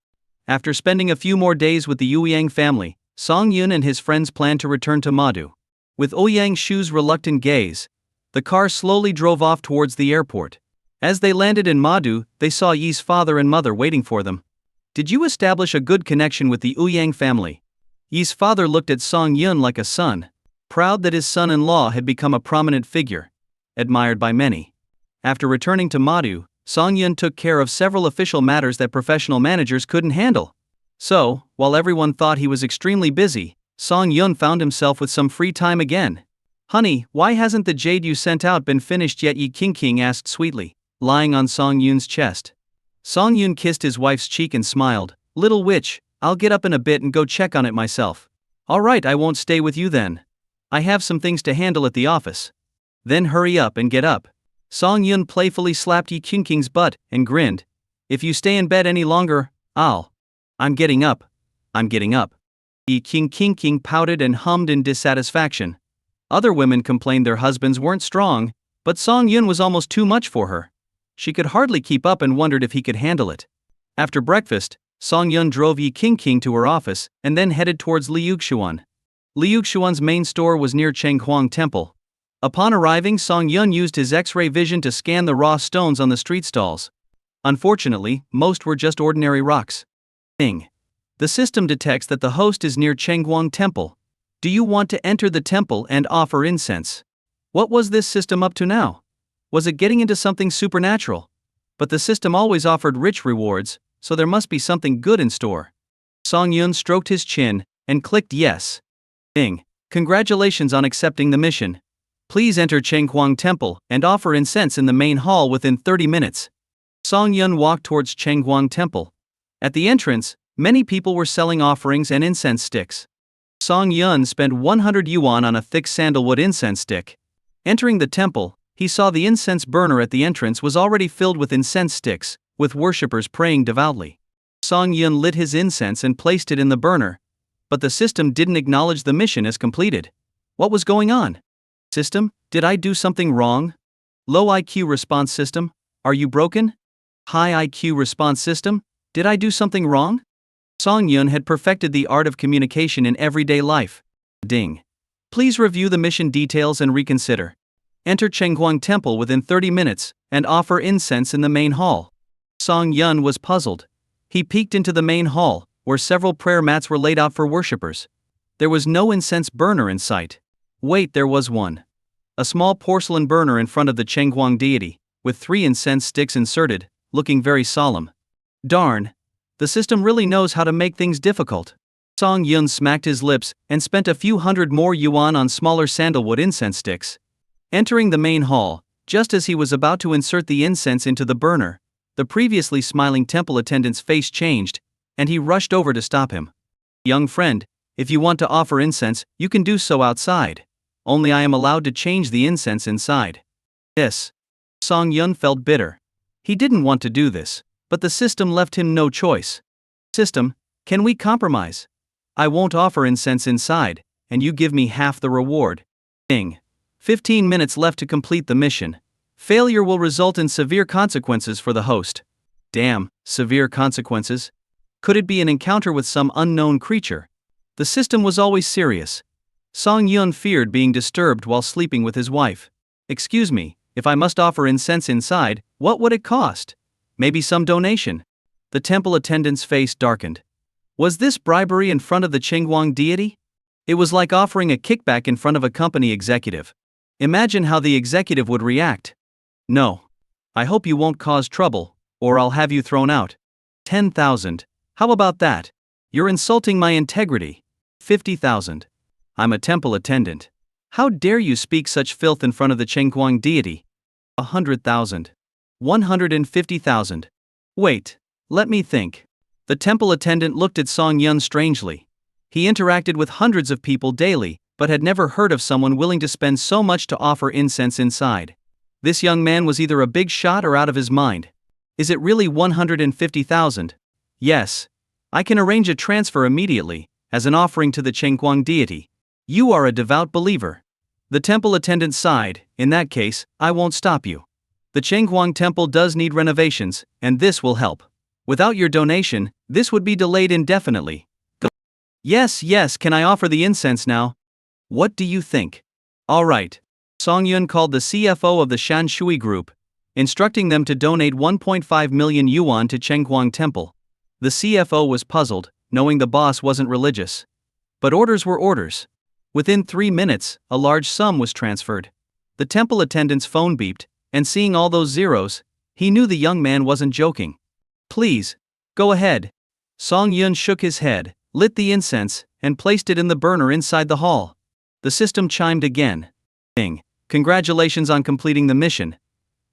After spending a few more days with the Ouyang family, Song Yun and his friends planned to return to Madu. With Ouyang Shu's reluctant gaze, the car slowly drove off towards the airport. As they landed in Madu, they saw Yi's father and mother waiting for them. Did you establish a good connection with the Ouyang family? Yi's father looked at Song Yun like a son. proud that his son-in-law had become a prominent figure, admired by many. After returning to Madu, Song Yun took care of several official matters that professional managers couldn't handle. So, while everyone thought he was extremely busy, Song Yun found himself with some free time again. "Honey, why hasn't the jade you sent out been finished yet?" Yi King asked sweetly, lying on Song Yun's chest. Song Yun kissed his wife's cheek and smiled. "Little witch, I'll get up in a bit and go check on it myself." "Alright, I won't stay with you then. I have some things to handle at the office." "Then hurry up and get up." Song Yun playfully slapped Yi King's butt and grinned. "If you stay in bed any longer, I'm getting up. I'm getting up." Yi King pouted and hummed in dissatisfaction. Other women complained their husbands weren't strong, but Song Yun was almost too much for her. She could hardly keep up and wondered if he could handle it. After breakfast, Song Yun drove Yi King to her office and then headed towards Liuxuan. Liuxuan's main store was near Chenghuang Temple. Upon arriving, Song Yun used his X-ray vision to scan the raw stones on the street stalls. Unfortunately, most were just ordinary rocks. The system detects that the host is near Chenghuang Temple. Do you want to enter the temple and offer incense? What was this system up to now? Was it getting into something supernatural? But the system always offered rich rewards, so there must be something good in store. Song Yun stroked his chin and clicked yes. Congratulations on accepting the mission. Please enter Chenghuang Temple and offer incense in the main hall within 30 minutes. Song Yun walked towards Chenghuang Temple. At the entrance, many people were selling offerings and incense sticks. Song Yun spent 100 yuan on a thick sandalwood incense stick. Entering the temple, he saw the incense burner at the entrance was already filled with incense sticks, with worshippers praying devoutly. Song Yun lit his incense and placed it in the burner. But the system didn't acknowledge the mission as completed. What was going on? System, did I do something wrong? Low IQ response system, are you broken? High IQ response system, did I do something wrong? Song Yun had perfected the art of communication in everyday life. Please review the mission details and reconsider. Enter Chenghuang Temple within 30 minutes and offer incense in the main hall. Song Yun was puzzled. He peeked into the main hall, where several prayer mats were laid out for worshippers. There was no incense burner in sight. Wait, there was one. A small porcelain burner in front of the Chenghuang deity, with 3 incense sticks inserted, looking very solemn. Darn. The system really knows how to make things difficult. Song Yun smacked his lips and spent a few hundred more yuan on smaller sandalwood incense sticks. Entering the main hall, just as he was about to insert the incense into the burner, the previously smiling temple attendant's face changed, and he rushed over to stop him. "Young friend, if you want to offer incense, you can do so outside. Only I am allowed to change the incense inside." Yes. Song Yun felt bitter. He didn't want to do this, but the system left him no choice. "System, can we compromise? I won't offer incense inside, and you give me half the reward." 15 minutes left to complete the mission. Failure will result in severe consequences for the host. Damn, severe consequences? Could it be an encounter with some unknown creature? The system was always serious. Song Yun feared being disturbed while sleeping with his wife. "Excuse me, if I must offer incense inside, what would it cost? Maybe some donation?" The temple attendant's face darkened. Was this bribery in front of the Chenghuang deity? It was like offering a kickback in front of a company executive. Imagine how the executive would react. "No. I hope you won't cause trouble, or I'll have you thrown out." 10,000. How about that? You're insulting my integrity. 50,000. I'm a temple attendant. How dare you speak such filth in front of the Chenghuang deity? 100,000. 150,000. Wait, let me think. The temple attendant looked at Song Yun strangely. He interacted with hundreds of people daily, but had never heard of someone willing to spend so much to offer incense inside. This young man was either a big shot or out of his mind. Is it really 150,000? Yes. I can arrange a transfer immediately, as an offering to the Chenghuang deity. You are a devout believer. The temple attendant sighed. In that case, I won't stop you. The Chenghuang temple does need renovations, and this will help. Without your donation, this would be delayed indefinitely. Yes, can I offer the incense now? What do you think? Alright. Song Yun called the CFO of the Shan Shui Group, instructing them to donate 1.5 million yuan to Chenghuang Temple. The CFO was puzzled, knowing the boss wasn't religious. But orders were orders. Within 3 minutes, a large sum was transferred. The temple attendant's phone beeped, and seeing all those zeros, he knew the young man wasn't joking. Please, go ahead. Song Yun shook his head, lit the incense, and placed it in the burner inside the hall. The system chimed again. Ding. Congratulations on completing the mission.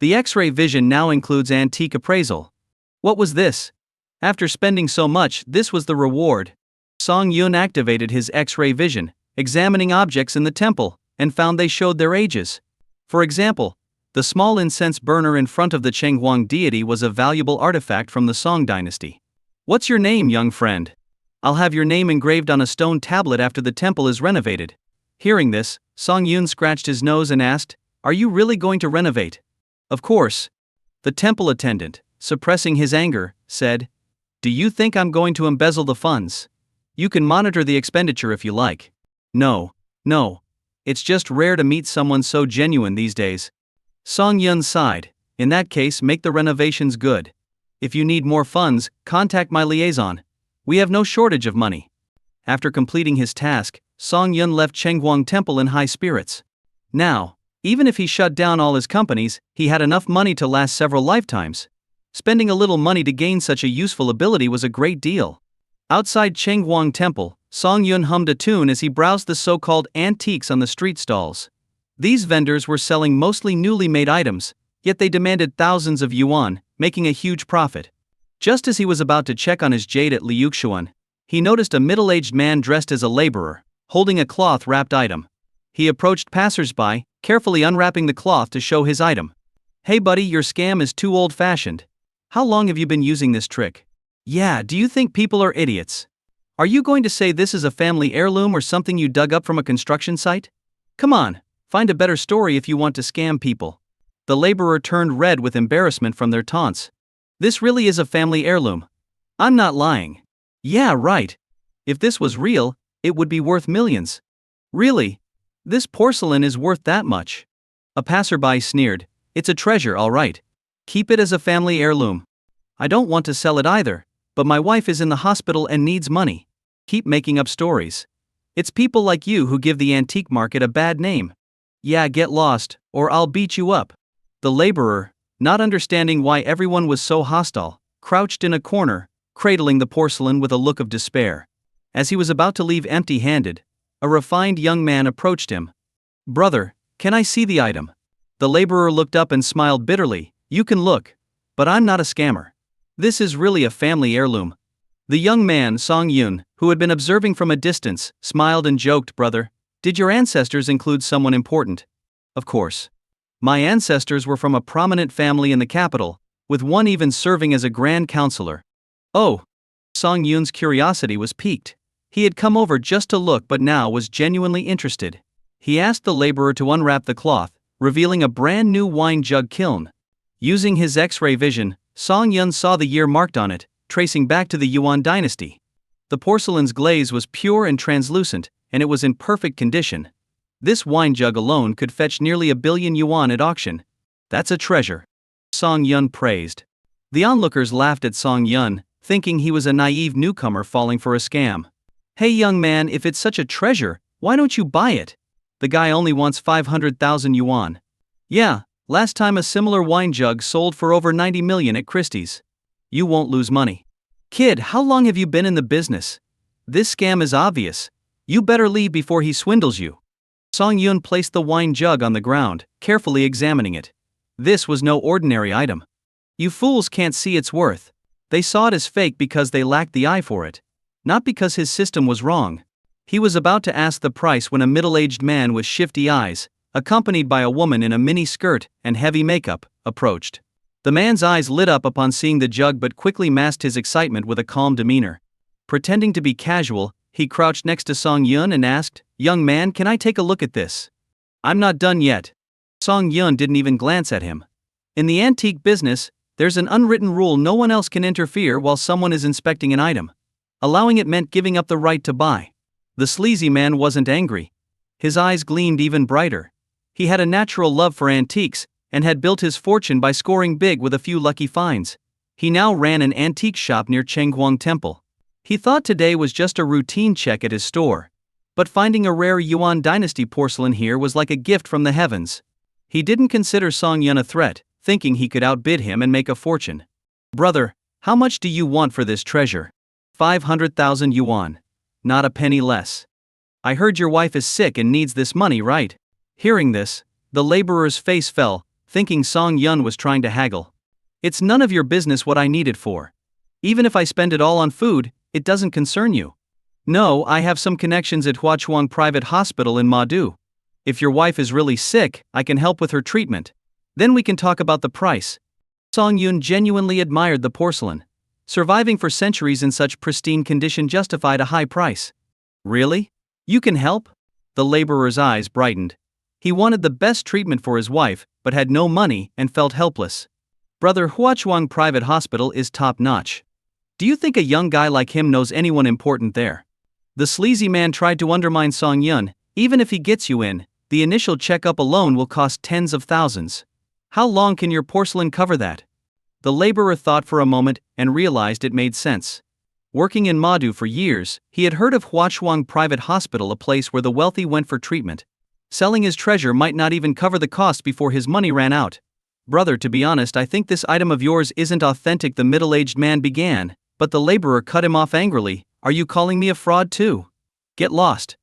The X-ray vision now includes antique appraisal. What was this? After spending so much, this was the reward. Song Yun activated his X-ray vision, examining objects in the temple, and found they showed their ages. For example, the small incense burner in front of the Chenghuang deity was a valuable artifact from the Song dynasty. What's your name, young friend? I'll have your name engraved on a stone tablet after the temple is renovated. Hearing this, Song Yun scratched his nose and asked, Are you really going to renovate? Of course. The temple attendant, suppressing his anger, said, Do you think I'm going to embezzle the funds? You can monitor the expenditure if you like. No. It's just rare to meet someone so genuine these days. Song Yun sighed. In that case, make the renovations good. If you need more funds, contact my liaison. We have no shortage of money. After completing his task, Song Yun left Chenghuang Temple in high spirits. Now, even if he shut down all his companies, he had enough money to last several lifetimes. Spending a little money to gain such a useful ability was a great deal. Outside Chenghuang Temple, Song Yun hummed a tune as he browsed the so-called antiques on the street stalls. These vendors were selling mostly newly made items, yet they demanded thousands of yuan, making a huge profit. Just as he was about to check on his jade at Liuxuan, he noticed a middle-aged man dressed as a laborer, holding a cloth-wrapped item. He approached passers-by, carefully unwrapping the cloth to show his item. Hey buddy, your scam is too old-fashioned. How long have you been using this trick? Yeah, do you think people are idiots? Are you going to say this is a family heirloom or something you dug up from a construction site? Come on, find a better story if you want to scam people. The laborer turned red with embarrassment from their taunts. This really is a family heirloom. I'm not lying. Yeah, right. If this was real, it would be worth millions. Really? This porcelain is worth that much? A passerby sneered. It's a treasure, all right. Keep it as a family heirloom. I don't want to sell it either, but my wife is in the hospital and needs money. Keep making up stories. It's people like you who give the antique market a bad name. Yeah, get lost, or I'll beat you up. The laborer, not understanding why everyone was so hostile, crouched in a corner, cradling the porcelain with a look of despair. As he was about to leave empty-handed, a refined young man approached him. Brother, can I see the item? The laborer looked up and smiled bitterly. You can look, but I'm not a scammer. This is really a family heirloom. The young man, Song Yun, who had been observing from a distance, smiled and joked, Brother, did your ancestors include someone important? Of course. My ancestors were from a prominent family in the capital, with one even serving as a grand counselor. Oh. Song Yun's curiosity was piqued. He had come over just to look but now was genuinely interested. He asked the laborer to unwrap the cloth, revealing a brand new wine jug kiln. Using his X-ray vision, Song Yun saw the year marked on it, tracing back to the Yuan dynasty. The porcelain's glaze was pure and translucent, and it was in perfect condition. This wine jug alone could fetch nearly 1 billion yuan at auction. That's a treasure. Song Yun praised. The onlookers laughed at Song Yun, thinking he was a naive newcomer falling for a scam. Hey young man, if it's such a treasure, why don't you buy it? The guy only wants 500,000 yuan. Yeah, last time a similar wine jug sold for over 90 million at Christie's. You won't lose money. Kid, how long have you been in the business? This scam is obvious. You better leave before he swindles you. Song Yun placed the wine jug on the ground, carefully examining it. This was no ordinary item. You fools can't see its worth. They saw it as fake because they lacked the eye for it. Not because his system was wrong. He was about to ask the price when a middle-aged man with shifty eyes, accompanied by a woman in a mini skirt and heavy makeup, approached. The man's eyes lit up upon seeing the jug but quickly masked his excitement with a calm demeanor. Pretending to be casual, he crouched next to Song Yun and asked, Young man, can I take a look at this? I'm not done yet. Song Yun didn't even glance at him. In the antique business, there's an unwritten rule: no one else can interfere while someone is inspecting an item. Allowing it meant giving up the right to buy. The sleazy man wasn't angry. His eyes gleamed even brighter. He had a natural love for antiques, and had built his fortune by scoring big with a few lucky finds. He now ran an antique shop near Chenghuang Temple. He thought today was just a routine check at his store. But finding a rare Yuan dynasty porcelain here was like a gift from the heavens. He didn't consider Song Yun a threat, thinking he could outbid him and make a fortune. Brother, how much do you want for this treasure? 500,000 yuan. Not a penny less. I heard your wife is sick and needs this money, right? Hearing this, the laborer's face fell, thinking Song Yun was trying to haggle. It's none of your business what I need it for. Even if I spend it all on food, it doesn't concern you. No, I have some connections at Huachuang Private Hospital in Madu. If your wife is really sick, I can help with her treatment. Then we can talk about the price. Song Yun genuinely admired the porcelain. Surviving for centuries in such pristine condition justified a high price. Really? You can help? The laborer's eyes brightened. He wanted the best treatment for his wife, but had no money and felt helpless. Brother, Huachuang Private Hospital is top-notch. Do you think a young guy like him knows anyone important there? The sleazy man tried to undermine Song Yun. Even if he gets you in, the initial checkup alone will cost tens of thousands. How long can your porcelain cover that? The laborer thought for a moment and realized it made sense. Working in Madu for years, he had heard of Huachuang Private Hospital, a place where the wealthy went for treatment. Selling his treasure might not even cover the cost before his money ran out. Brother, to be honest, I think this item of yours isn't authentic, the middle-aged man began, but the laborer cut him off angrily. Are you calling me a fraud too? Get lost.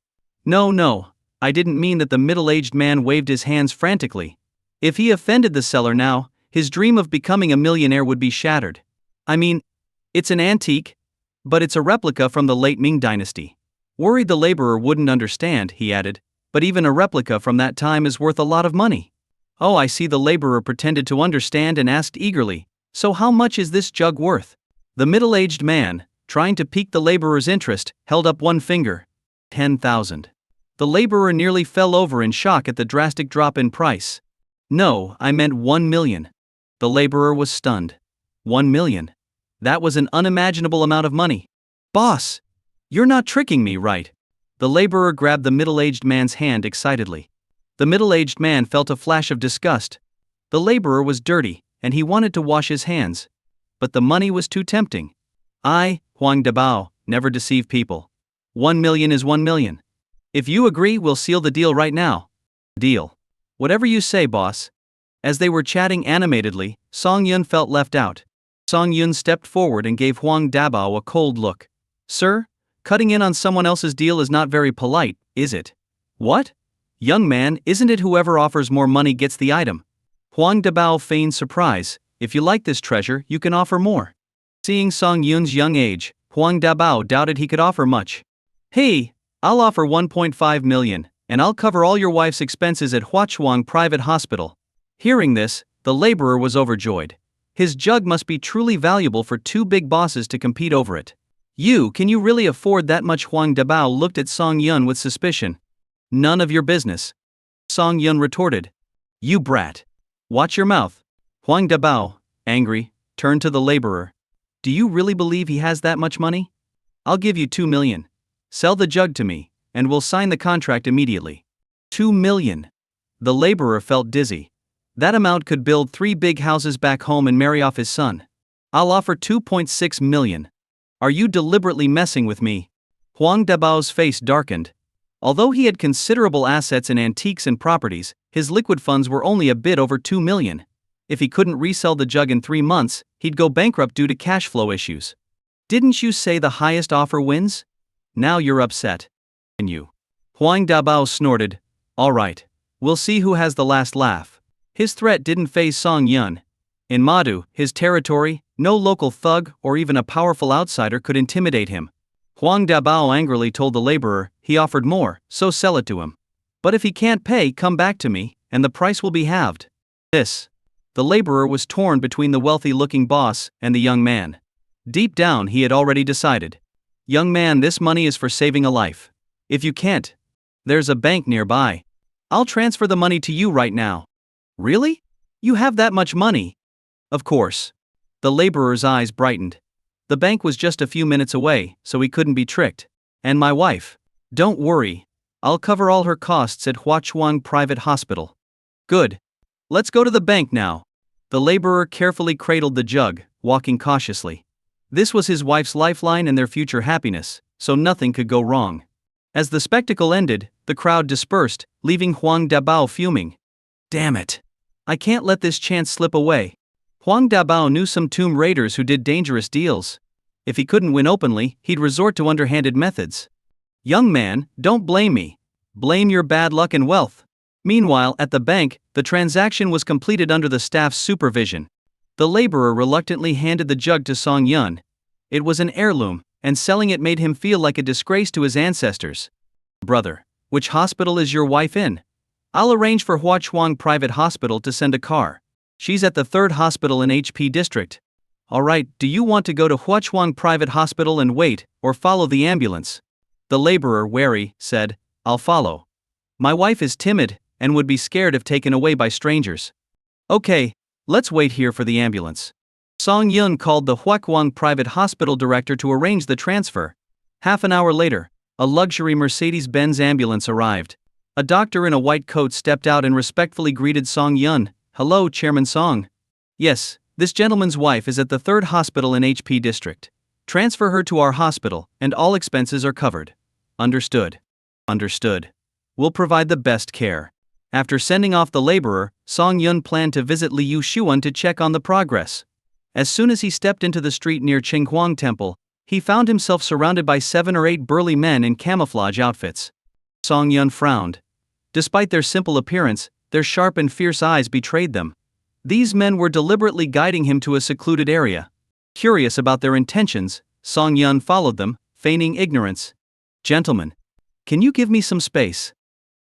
No, I didn't mean that. The middle-aged man waved his hands frantically. If he offended the seller now, his dream of becoming a millionaire would be shattered. I mean, it's an antique, but it's a replica from the late Ming dynasty. Worried the laborer wouldn't understand, he added, but even a replica from that time is worth a lot of money. Oh, I see. The laborer pretended to understand and asked eagerly, so how much is this jug worth? The middle-aged man, trying to pique the laborer's interest, held up one finger. 10,000. The laborer nearly fell over in shock at the drastic drop in price. No, I meant 1 million. The laborer was stunned. 1 million. That was an unimaginable amount of money. Boss! You're not tricking me, right? The laborer grabbed the middle-aged man's hand excitedly. The middle-aged man felt a flash of disgust. The laborer was dirty, and he wanted to wash his hands. But the money was too tempting. I, Huang Dabao, never deceive people. 1 million is 1 million. If you agree, we'll seal the deal right now. Deal. Whatever you say, boss. As they were chatting animatedly, Song Yun felt left out. Song Yun stepped forward and gave Huang Dabao a cold look. Sir, cutting in on someone else's deal is not very polite, is it? What? Young man, isn't it whoever offers more money gets the item? Huang Dabao feigned surprise. If you like this treasure, you can offer more. Seeing Song Yun's young age, Huang Dabao doubted he could offer much. Hey, I'll offer 1.5 million, and I'll cover all your wife's expenses at Huachuang Private Hospital. Hearing this, the laborer was overjoyed. His jug must be truly valuable for two big bosses to compete over it. Can you really afford that much? Huang Dabao looked at Song Yun with suspicion. None of your business. Song Yun retorted. You brat. Watch your mouth. Huang Dabao, angry, turned to the laborer. Do you really believe he has that much money? I'll give you 2 million. Sell the jug to me, and we'll sign the contract immediately. 2 million. The laborer felt dizzy. That amount could build 3 big houses back home and marry off his son. I'll offer 2.6 million. Are you deliberately messing with me? Huang Dabao's face darkened. Although he had considerable assets in antiques and properties, his liquid funds were only a bit over 2 million. If he couldn't resell the jug in 3 months, he'd go bankrupt due to cash flow issues. Didn't you say the highest offer wins? Now you're upset. And you? Huang Dabao snorted. All right. We'll see who has the last laugh. His threat didn't faze Song Yun. In Madu, his territory, no local thug or even a powerful outsider could intimidate him. Huang Dabao angrily told the laborer he offered more, so sell it to him. But if he can't pay, come back to me, and the price will be halved. The laborer was torn between the wealthy-looking boss and the young man. Deep down he had already decided. Young man, this money is for saving a life. If you can't, there's a bank nearby. I'll transfer the money to you right now. Really? You have that much money? Of course. The laborer's eyes brightened. The bank was just a few minutes away, so he couldn't be tricked. And my wife? Don't worry. I'll cover all her costs at Huachuang Private Hospital. Good. Let's go to the bank now. The laborer carefully cradled the jug, walking cautiously. This was his wife's lifeline and their future happiness, so nothing could go wrong. As the spectacle ended, the crowd dispersed, leaving Huang Dabao fuming. Damn it! I can't let this chance slip away. Huang Dabao knew some tomb raiders who did dangerous deals. If he couldn't win openly, he'd resort to underhanded methods. Young man, don't blame me. Blame your bad luck and wealth. Meanwhile, at the bank, the transaction was completed under the staff's supervision. The laborer reluctantly handed the jug to Song Yun. It was an heirloom, and selling it made him feel like a disgrace to his ancestors. Brother, which hospital is your wife in? I'll arrange for Huachuang Private Hospital to send a car. She's at the 3rd hospital in HP district. Alright, do you want to go to Huachuang Private Hospital and wait, or follow the ambulance? The laborer, wary, said, I'll follow. My wife is timid, and would be scared if taken away by strangers. Okay, let's wait here for the ambulance. Song Yun called the Huachuang Private Hospital director to arrange the transfer. Half an hour later, a luxury Mercedes-Benz ambulance arrived. A doctor in a white coat stepped out and respectfully greeted Song Yun. Hello, Chairman Song. Yes, this gentleman's wife is at the 3rd hospital in HP district. Transfer her to our hospital, and all expenses are covered. Understood. Understood. We'll provide the best care. After sending off the laborer, Song Yun planned to visit Liu Xuan to check on the progress. As soon as he stepped into the street near Qinghuang Temple, he found himself surrounded by 7 or 8 burly men in camouflage outfits. Song Yun frowned. Despite their simple appearance, their sharp and fierce eyes betrayed them. These men were deliberately guiding him to a secluded area. Curious about their intentions, Song Yun followed them, feigning ignorance. Gentlemen, can you give me some space?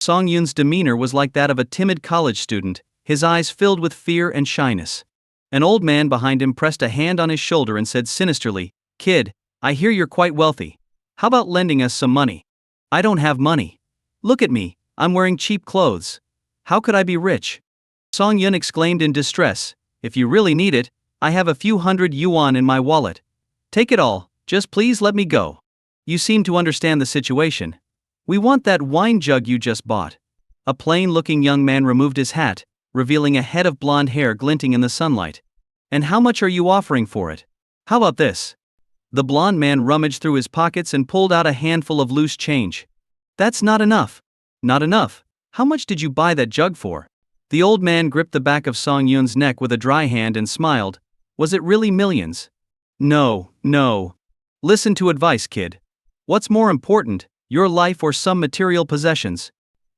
Song Yun's demeanor was like that of a timid college student, his eyes filled with fear and shyness. An old man behind him pressed a hand on his shoulder and said sinisterly, Kid, I hear you're quite wealthy. How about lending us some money? I don't have money. Look at me, I'm wearing cheap clothes. How could I be rich? Song Yun exclaimed in distress, If you really need it, I have a few hundred yuan in my wallet. Take it all, just please let me go. You seem to understand the situation. We want that wine jug you just bought. A plain-looking young man removed his hat, revealing a head of blonde hair glinting in the sunlight. And how much are you offering for it? How about this? The blonde man rummaged through his pockets and pulled out a handful of loose change. That's not enough. Not enough. How much did you buy that jug for? The old man gripped the back of Song Yun's neck with a dry hand and smiled. Was it really millions? No, no. Listen to advice, kid. What's more important, your life or some material possessions?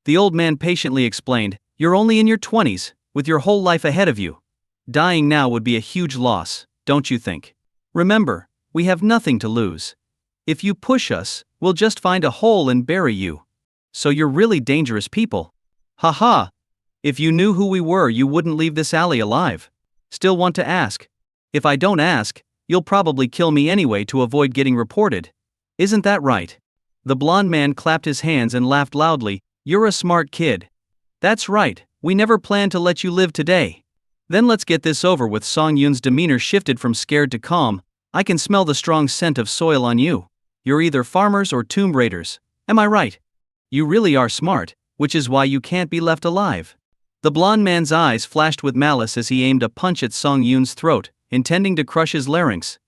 The old man patiently explained, You're only in your 20s, with your whole life ahead of you. Dying now would be a huge loss, don't you think? Remember, we have nothing to lose. If you push us, we'll just find a hole and bury you. So you're really dangerous people. Haha. If you knew who we were, you wouldn't leave this alley alive. Still want to ask? If I don't ask, you'll probably kill me anyway to avoid getting reported. Isn't that right? The blonde man clapped his hands and laughed loudly. You're a smart kid. That's right, we never planned to let you live today. Then let's get this over with. Song Yun's demeanor shifted from scared to calm. I can smell the strong scent of soil on you. You're either farmers or tomb raiders. Am I right? You really are smart, which is why you can't be left alive. The blonde man's eyes flashed with malice as he aimed a punch at Song Yun's throat, intending to crush his larynx.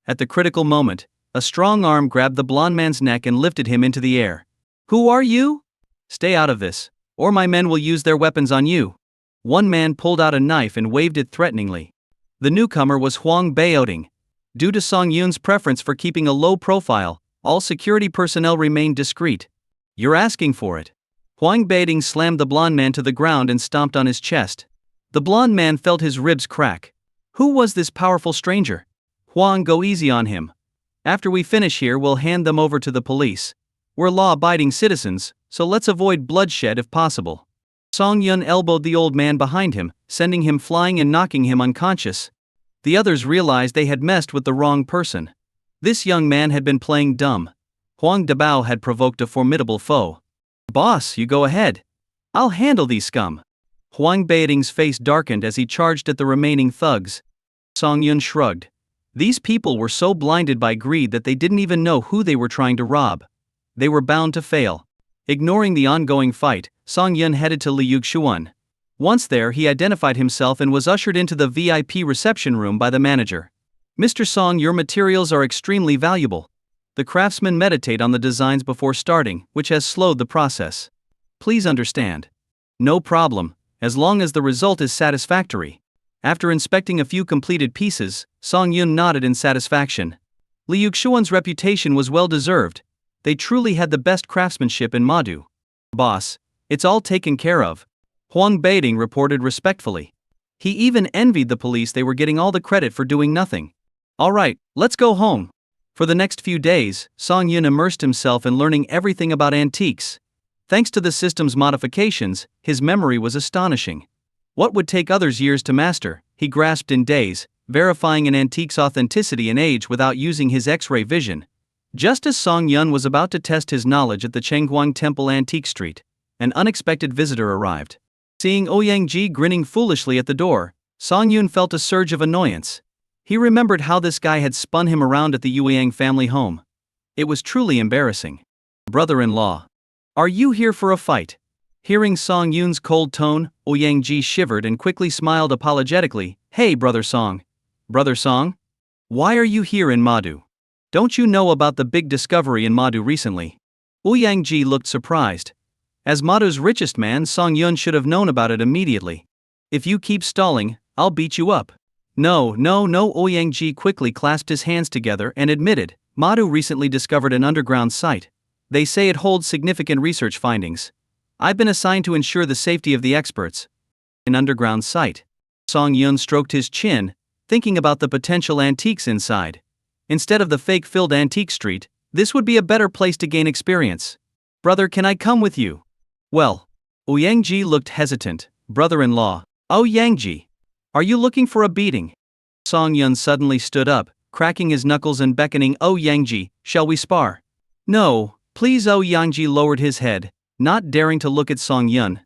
At the critical moment, a strong arm grabbed the blonde man's neck and lifted him into the air. Who are you? Stay out of this, or my men will use their weapons on you. One man pulled out a knife and waved it threateningly. The newcomer was Huang Baoting. Due to Song Yun's preference for keeping a low profile, all security personnel remained discreet. You're asking for it. Huang Baoting slammed the blonde man to the ground and stomped on his chest. The blonde man felt his ribs crack. Who was this powerful stranger? Huang, go easy on him. After we finish here, we'll hand them over to the police. We're law-abiding citizens, so let's avoid bloodshed if possible. Song Yun elbowed the old man behind him, sending him flying and knocking him unconscious. The others realized they had messed with the wrong person. This young man had been playing dumb. Huang Dabao had provoked a formidable foe. Boss, you go ahead. I'll handle these scum. Huang Baoting's face darkened as he charged at the remaining thugs. Song Yun shrugged. These people were so blinded by greed that they didn't even know who they were trying to rob. They were bound to fail. Ignoring the ongoing fight, Song Yun headed to Liu Xuan. Once there, he identified himself and was ushered into the VIP reception room by the manager. Mr. Song, your materials are extremely valuable. The craftsmen meditate on the designs before starting, which has slowed the process. Please understand. No problem, as long as the result is satisfactory. After inspecting a few completed pieces, Song Yun nodded in satisfaction. Liu Xuan's reputation was well deserved. They truly had the best craftsmanship in Madu. Boss, it's all taken care of, Huang Beiding reported respectfully. He even envied the police, they were getting all the credit for doing nothing. Alright, let's go home. For the next few days, Song Yun immersed himself in learning everything about antiques. Thanks to the system's modifications, his memory was astonishing. What would take others years to master, he grasped in days, verifying an antique's authenticity and age without using his X-ray vision. Just as Song Yun was about to test his knowledge at the Chengguang Temple Antique Street, an unexpected visitor arrived. Seeing Ouyang Ji grinning foolishly at the door, Song Yun felt a surge of annoyance. He remembered how this guy had spun him around at the Yuan family home. It was truly embarrassing. Brother-in-law. Are you here for a fight? Hearing Song Yun's cold tone, Ouyang Ji shivered and quickly smiled apologetically. Hey Brother Song. Brother Song? Why are you here in Madu? Don't you know about the big discovery in Madu recently? Ouyang Ji looked surprised. As Madu's richest man, Song Yun should have known about it immediately. If you keep stalling, I'll beat you up. No, Ouyang Ji quickly clasped his hands together and admitted, Madu recently discovered an underground site. They say it holds significant research findings. I've been assigned to ensure the safety of the experts. An underground site. Song Yun stroked his chin, thinking about the potential antiques inside. Instead of the fake-filled antique street, this would be a better place to gain experience. Brother, can I come with you? Well, Ouyang Ji looked hesitant. Brother-in-law, Ouyang Ji, are you looking for a beating? Song Yun suddenly stood up, cracking his knuckles and beckoning Ouyang Ji, shall we spar? No, please. Ouyang Ji lowered his head, not daring to look at Song Yun.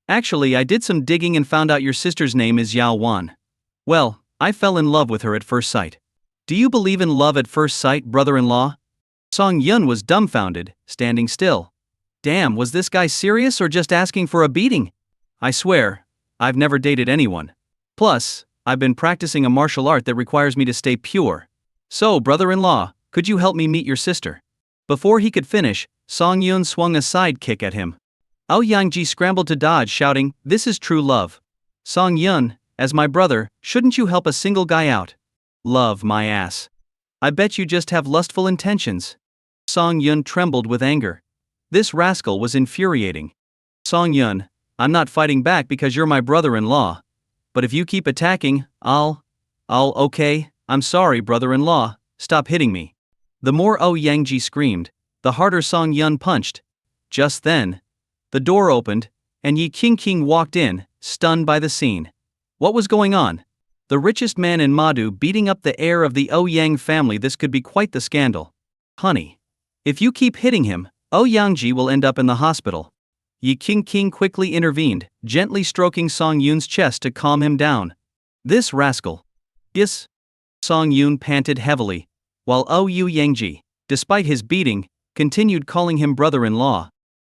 Actually, I did some digging and found out your sister's name is Yao Wan. Well, I fell in love with her at first sight. Do you believe in love at first sight, brother-in-law? Song Yun was dumbfounded, standing still. Damn, was this guy serious or just asking for a beating? I swear, I've never dated anyone. Plus, I've been practicing a martial art that requires me to stay pure. So, brother-in-law, could you help me meet your sister? Before he could finish, Song Yun swung a side kick at him. Ouyang Ji scrambled to dodge, shouting, this is true love. Song Yun, as my brother, shouldn't you help a single guy out? Love my ass. I bet you just have lustful intentions. Song Yun trembled with anger. This rascal was infuriating. Song Yun, I'm not fighting back because you're my brother-in-law. But if you keep attacking, okay, I'm sorry brother-in-law, stop hitting me. The more Ouyang Ji screamed, the harder Song Yun punched. Just then, the door opened, and Yi Qingqing walked in, stunned by the scene. What was going on? The richest man in Madu beating up the heir of the Ouyang family. This could be quite the scandal. Honey, if you keep hitting him, Ouyang Ji will end up in the hospital. Yi Qingqing quickly intervened, gently stroking Song Yun's chest to calm him down. This rascal. Yes. Song Yun panted heavily, while Ouyang Ji, despite his beating, continued calling him brother-in-law.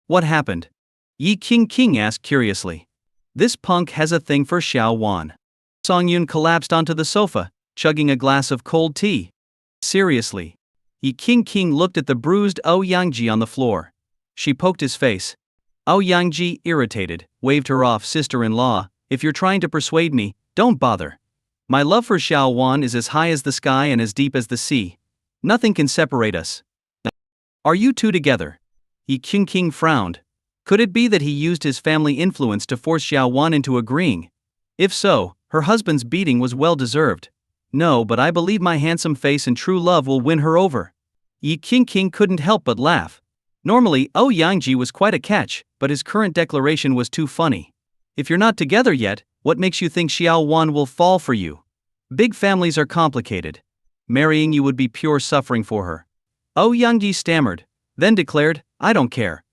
What happened? Yi Qingqing asked curiously. This punk has a thing for Xiao Wan. Song Yun collapsed onto the sofa, chugging a glass of cold tea. Seriously. Yi Qingqing looked at the bruised Ouyang Ji on the floor. She poked his face. Ouyang Ji, irritated, waved her off. Sister-in-law, if you're trying to persuade me, don't bother. My love for Xiao Wan is as high as the sky and as deep as the sea. Nothing can separate us. Are you two together? Yi Qingqing frowned. Could it be that he used his family influence to force Xiao Wan into agreeing? If so, her husband's beating was well deserved. No, but I believe my handsome face and true love will win her over. Yi Qingqing couldn't help but laugh. Normally, Ouyang Ji was quite a catch, but his current declaration was too funny. If you're not together yet, what makes you think Xiao Wan will fall for you? Big families are complicated. Marrying you would be pure suffering for her. Ouyang Ji stammered, then declared, I don't care.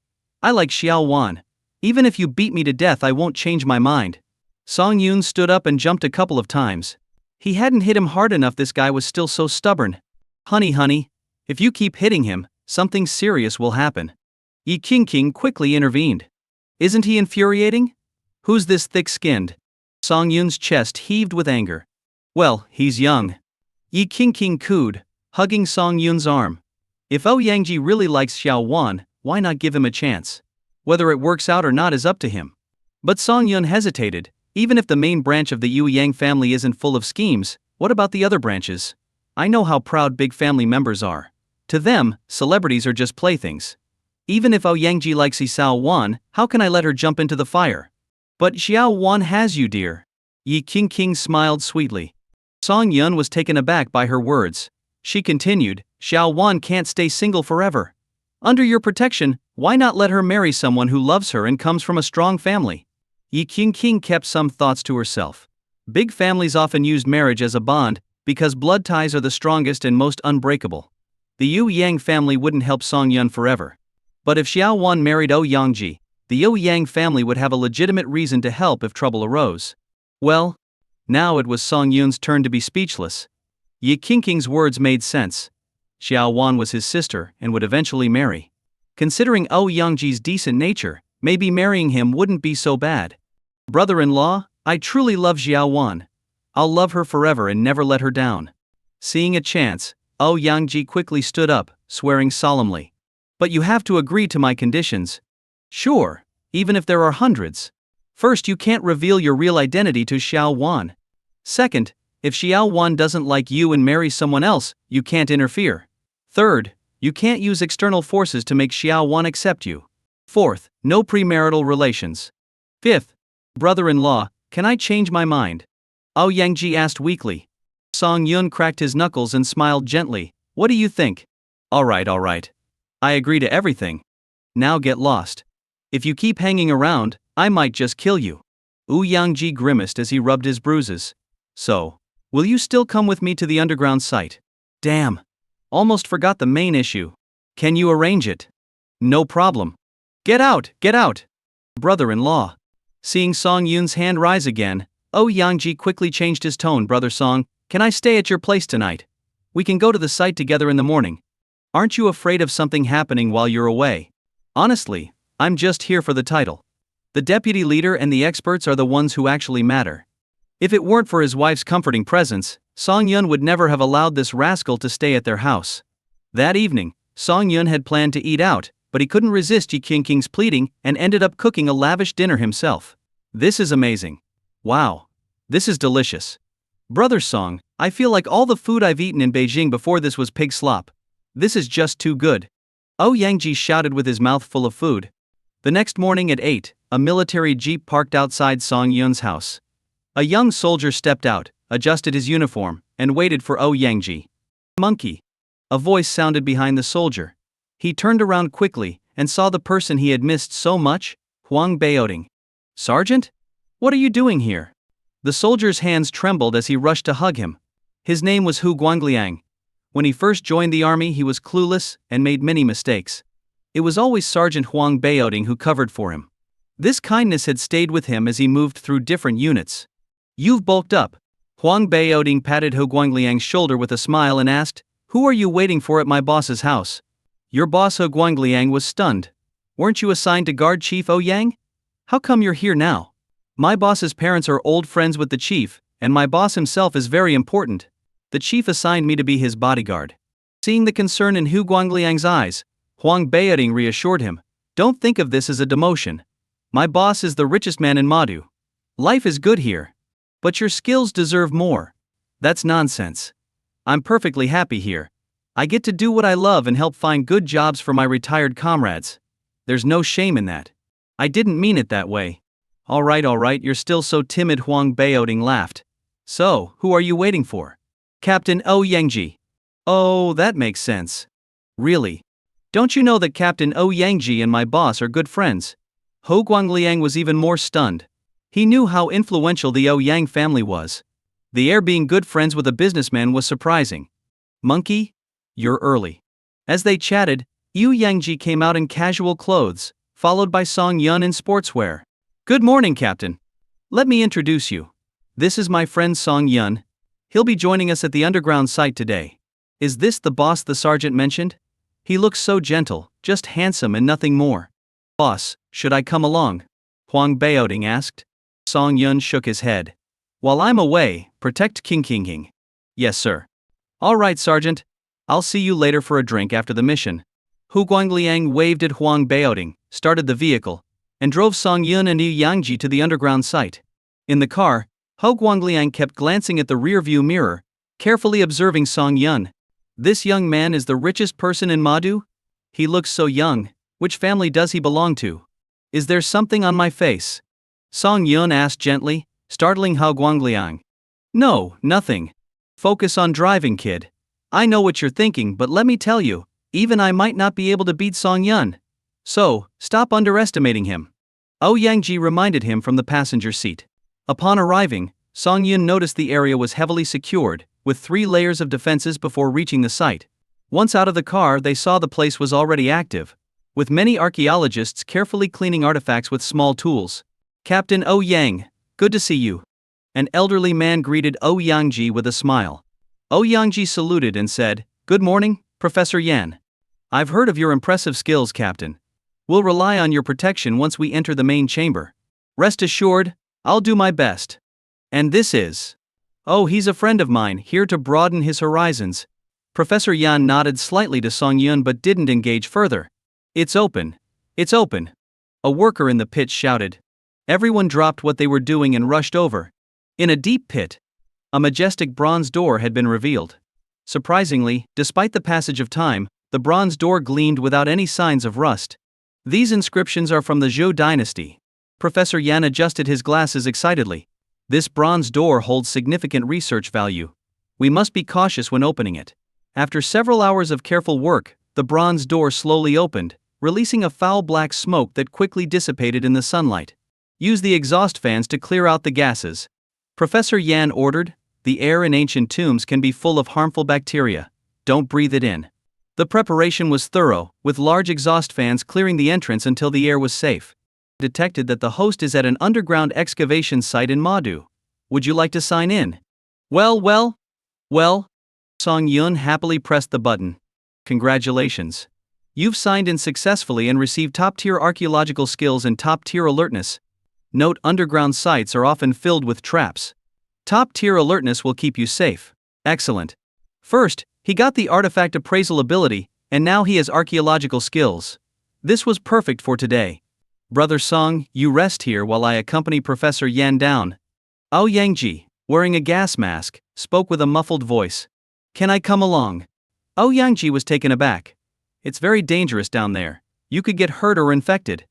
I like Xiao Wan. Even if you beat me to death, I won't change my mind. Song Yun stood up and jumped a couple of times. He hadn't hit him hard enough. This guy was still so stubborn. Honey, if you keep hitting him, something serious will happen. Yi Qingqing quickly intervened. Isn't he infuriating? Who's this thick-skinned? Song Yun's chest heaved with anger. Well, he's young. Yi Qingqing cooed, hugging Song Yun's arm. If Yangji really likes Xiao Wan, why not give him a chance? Whether it works out or not is up to him. But Song Yun hesitated. Even if the main branch of the Yang family isn't full of schemes, what about the other branches? I know how proud big family members are. To them, celebrities are just playthings. Even if Yangji likes Xiao Wan, how can I let her jump into the fire? But Xiao Wan has you, dear. Yi Qingqing smiled sweetly. Song Yun was taken aback by her words. She continued, Xiao Wan can't stay single forever. Under your protection, why not let her marry someone who loves her and comes from a strong family? Yi Qingqing kept some thoughts to herself. Big families often used marriage as a bond, because blood ties are the strongest and most unbreakable. The Yang family wouldn't help Song Yun forever. But if Xiao Wan married Yangji, the Yang family would have a legitimate reason to help if trouble arose. Well, now it was Song Yun's turn to be speechless. Yi Qingqing's words made sense. Xiao Wan was his sister and would eventually marry. Considering Yangji's decent nature, maybe marrying him wouldn't be so bad. Brother-in-law, I truly love Xiao Wan. I'll love her forever and never let her down. Seeing a chance, Yangji quickly stood up, swearing solemnly. But you have to agree to my conditions. Sure, even if there are hundreds. First, you can't reveal your real identity to Xiao Wan. Second, if Xiao Wan doesn't like you and marries someone else, you can't interfere. Third, you can't use external forces to make Xiao Wan accept you. Fourth, no premarital relations. Fifth, brother-in-law, can I change my mind? Yangji asked weakly. Song Yun cracked his knuckles and smiled gently. What do you think? Alright. I agree to everything. Now get lost. If you keep hanging around, I might just kill you. Yangji grimaced as he rubbed his bruises. So, will you still come with me to the underground site? Damn. Almost forgot the main issue. Can you arrange it? No problem. Get out! Brother-in-law. Seeing Song Yun's hand rise again, Yangji quickly changed his tone. Brother Song, can I stay at your place tonight? We can go to the site together in the morning. Aren't you afraid of something happening while you're away? Honestly, I'm just here for the title. The deputy leader and the experts are the ones who actually matter. If it weren't for his wife's comforting presence, Song Yun would never have allowed this rascal to stay at their house. That evening, Song Yun had planned to eat out, but he couldn't resist Yi Qingqing's pleading and ended up cooking a lavish dinner himself. This is amazing. Wow. This is delicious. Brother Song, I feel like all the food I've eaten in Beijing before this was pig slop. This is just too good. Yangji shouted with his mouth full of food. The next morning at 8, a military jeep parked outside Song Yun's house. A young soldier stepped out, adjusted his uniform, and waited for Yangji. Monkey. A voice sounded behind the soldier. He turned around quickly, and saw the person he had missed so much, Huang Baoding. Sergeant? What are you doing here? The soldier's hands trembled as he rushed to hug him. His name was Hu Guangliang. When he first joined the army, he was clueless and made many mistakes. It was always Sergeant Huang Baoding who covered for him. This kindness had stayed with him as he moved through different units. You've bulked up. Huang Baoding patted Hu Guangliang's shoulder with a smile and asked, Who are you waiting for at my boss's house? Your boss Hu Guangliang was stunned. Weren't you assigned to guard Chief Yang? How come you're here now? My boss's parents are old friends with the chief, and my boss himself is very important. The chief assigned me to be his bodyguard. Seeing the concern in Hu Guangliang's eyes, Huang Baoding reassured him, Don't think of this as a demotion. My boss is the richest man in Madu. Life is good here. But your skills deserve more. That's nonsense. I'm perfectly happy here. I get to do what I love and help find good jobs for my retired comrades. There's no shame in that. I didn't mean it that way. Alright, you're still so timid. Huang Baoding laughed. So, who are you waiting for? Captain Yangji. Oh, that makes sense. Really? Don't you know that Captain Yangji and my boss are good friends? Hu Guangliang was even more stunned. He knew how influential the Yang family was. The heir being good friends with a businessman was surprising. Monkey? You're early. As they chatted, Yangji came out in casual clothes, followed by Song Yun in sportswear. Good morning, Captain. Let me introduce you. This is my friend Song Yun. He'll be joining us at the underground site today. Is this the boss the sergeant mentioned? He looks so gentle, just handsome and nothing more. Boss, should I come along? Huang Baoding asked. Song Yun shook his head. While I'm away, protect King. Yes, sir. All right, Sergeant. I'll see you later for a drink after the mission. Hu Guangliang waved at Huang Baoting, started the vehicle, and drove Song Yun and Yu Yangji to the underground site. In the car, Hu Guangliang kept glancing at the rearview mirror, carefully observing Song Yun. This young man is the richest person in Madu? He looks so young. Which family does he belong to? Is there something on my face? Song Yun asked gently, startling Hao Guangliang. No, nothing. Focus on driving, kid. I know what you're thinking, but let me tell you, even I might not be able to beat Song Yun. So, stop underestimating him. Yangji reminded him from the passenger seat. Upon arriving, Song Yun noticed the area was heavily secured, with 3 layers of defenses before reaching the site. Once out of the car, they saw the place was already active, with many archaeologists carefully cleaning artifacts with small tools. Captain Yang, good to see you. An elderly man greeted Yangji with a smile. Yangji saluted and said, Good morning, Professor Yan. I've heard of your impressive skills, Captain. We'll rely on your protection once we enter the main chamber. Rest assured, I'll do my best. And this is... Oh, he's a friend of mine, here to broaden his horizons. Professor Yan nodded slightly to Song Yun but didn't engage further. It's open. It's open. A worker in the pit shouted. Everyone dropped what they were doing and rushed over. In a deep pit, a majestic bronze door had been revealed. Surprisingly, despite the passage of time, the bronze door gleamed without any signs of rust. These inscriptions are from the Zhou dynasty. Professor Yan adjusted his glasses excitedly. This bronze door holds significant research value. We must be cautious when opening it. After several hours of careful work, the bronze door slowly opened, releasing a foul black smoke that quickly dissipated in the sunlight. Use the exhaust fans to clear out the gases. Professor Yan ordered. The air in ancient tombs can be full of harmful bacteria. Don't breathe it in. The preparation was thorough, with large exhaust fans clearing the entrance until the air was safe. Detected that the host is at an underground excavation site in Madu. Would you like to sign in? Well. Song Yun happily pressed the button. Congratulations. You've signed in successfully and received top-tier archaeological skills and top-tier alertness. Note: underground sites are often filled with traps. Top-tier alertness will keep you safe. Excellent. First, he got the artifact appraisal ability, and now he has archaeological skills. This was perfect for today. Brother Song, you rest here while I accompany Professor Yan down. Yangji, wearing a gas mask, spoke with a muffled voice. Can I come along? Yangji was taken aback. It's very dangerous down there. You could get hurt or infected.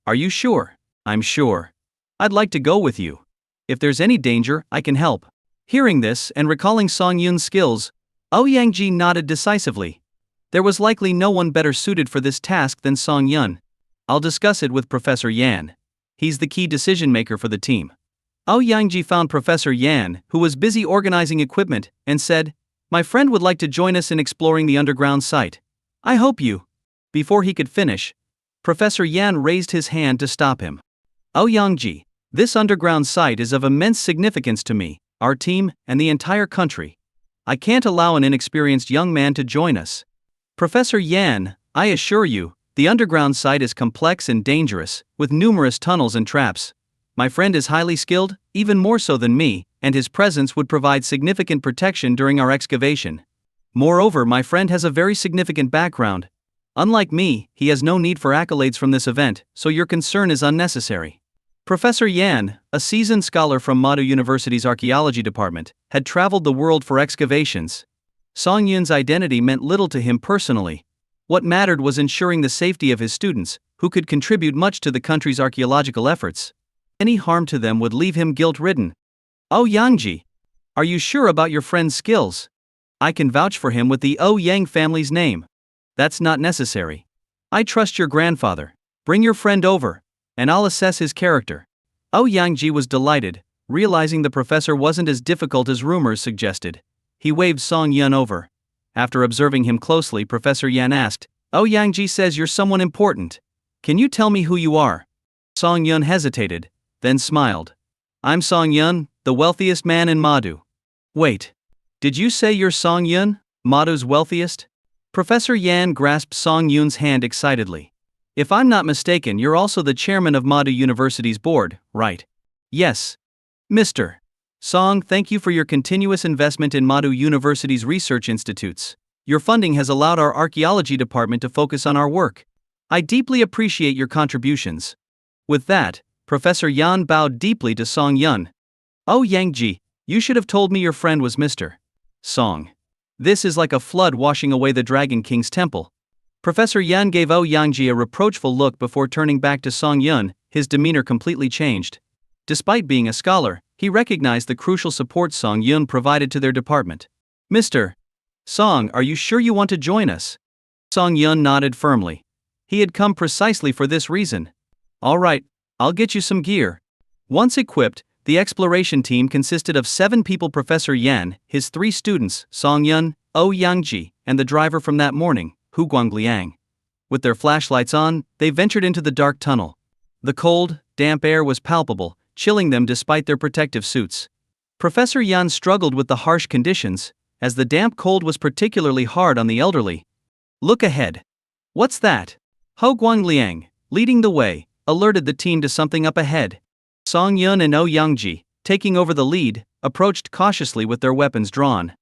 Are you sure? I'm sure. I'd like to go with you. If there's any danger, I can help. Hearing this and recalling Song Yun's skills, Yangji nodded decisively. There was likely no one better suited for this task than Song Yun. I'll discuss it with Professor Yan. He's the key decision maker for the team. Yangji found Professor Yan, who was busy organizing equipment, and said, My friend would like to join us in exploring the underground site. I hope you. Before he could finish, Professor Yan raised his hand to stop him. Yangji, this underground site is of immense significance to me, our team, and the entire country. I can't allow an inexperienced young man to join us. Professor Yan, I assure you, the underground site is complex and dangerous, with numerous tunnels and traps. My friend is highly skilled, even more so than me, and his presence would provide significant protection during our excavation. Moreover, my friend has a very significant background. Unlike me, he has no need for accolades from this event, so your concern is unnecessary. Professor Yan, a seasoned scholar from Madu University's archaeology department, had traveled the world for excavations. Song Yun's identity meant little to him personally. What mattered was ensuring the safety of his students, who could contribute much to the country's archaeological efforts. Any harm to them would leave him guilt-ridden. Yangji, are you sure about your friend's skills? I can vouch for him with the Yang family's name. That's not necessary. I trust your grandfather. Bring your friend over, and I'll assess his character. Yangji was delighted, realizing the professor wasn't as difficult as rumors suggested. He waved Song Yun over. After observing him closely, Professor Yan asked, Yangji says you're someone important. Can you tell me who you are? Song Yun hesitated, then smiled. I'm Song Yun, the wealthiest man in Madu. Wait. Did you say you're Song Yun, Madu's wealthiest? Professor Yan grasped Song Yun's hand excitedly. If I'm not mistaken, you're also the chairman of Madu University's board, right? Yes. Mr. Song, thank you for your continuous investment in Madu University's research institutes. Your funding has allowed our archaeology department to focus on our work. I deeply appreciate your contributions." With that, Professor Yan bowed deeply to Song Yun. "Oh Yangji, you should have told me your friend was Mr. Song. This is like a flood washing away the Dragon King's temple." Professor Yan gave Oh Yangji a reproachful look before turning back to Song Yun. His demeanor completely changed. Despite being a scholar, he recognized the crucial support Song Yun provided to their department. "Mr. Song, are you sure you want to join us?" Song Yun nodded firmly. He had come precisely for this reason. "All right, I'll get you some gear." Once equipped, the exploration team consisted of 7 people: Professor Yan, his 3 students, Song Yun, Oh Yangji, and the driver from that morning, Hu Guangliang. With their flashlights on, they ventured into the dark tunnel. The cold, damp air was palpable, chilling them despite their protective suits. Professor Yan struggled with the harsh conditions, as the damp cold was particularly hard on the elderly. "Look ahead." "What's that?" Ho Guangliang, leading the way, alerted the team to something up ahead. Song Yun and Oh Yangji, taking over the lead, approached cautiously with their weapons drawn.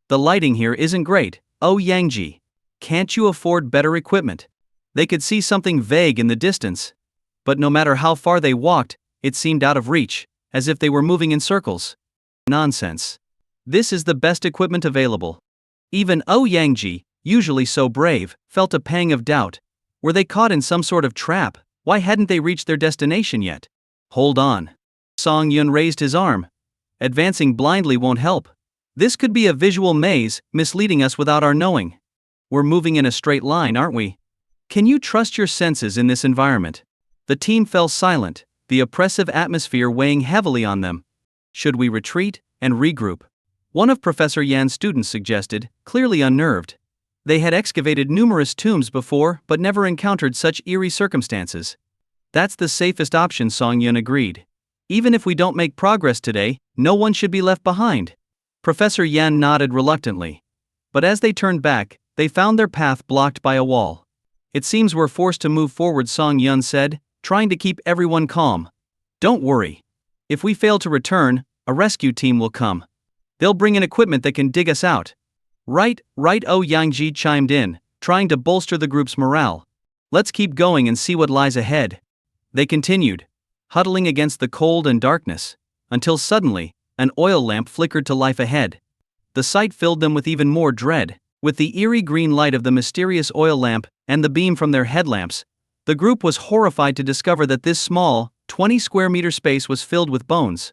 "The lighting here isn't great, Oh Yangji. Can't you afford better equipment?" They could see something vague in the distance. But no matter how far they walked, it seemed out of reach, as if they were moving in circles. "Nonsense. This is the best equipment available." Even Oh Yangji, usually so brave, felt a pang of doubt. Were they caught in some sort of trap? Why hadn't they reached their destination yet? "Hold on." Song Yun raised his arm. "Advancing blindly won't help. This could be a visual maze, misleading us without our knowing. We're moving in a straight line, aren't we? Can you trust your senses in this environment?" The team fell silent, the oppressive atmosphere weighing heavily on them. "Should we retreat and regroup?" One of Professor Yan's students suggested, clearly unnerved. They had excavated numerous tombs before but never encountered such eerie circumstances. "That's the safest option," Song Yun agreed. "Even if we don't make progress today, no one should be left behind." Professor Yan nodded reluctantly. But as they turned back, they found their path blocked by a wall. "It seems we're forced to move forward," Song Yun said, trying to keep everyone calm. "Don't worry. If we fail to return, a rescue team will come. They'll bring in equipment that can dig us out." Right, Oh Yangji chimed in, trying to bolster the group's morale. "Let's keep going and see what lies ahead." They continued, huddling against the cold and darkness, until suddenly, an oil lamp flickered to life ahead. The sight filled them with even more dread. With the eerie green light of the mysterious oil lamp and the beam from their headlamps, the group was horrified to discover that this small, 20 square meter space was filled with bones.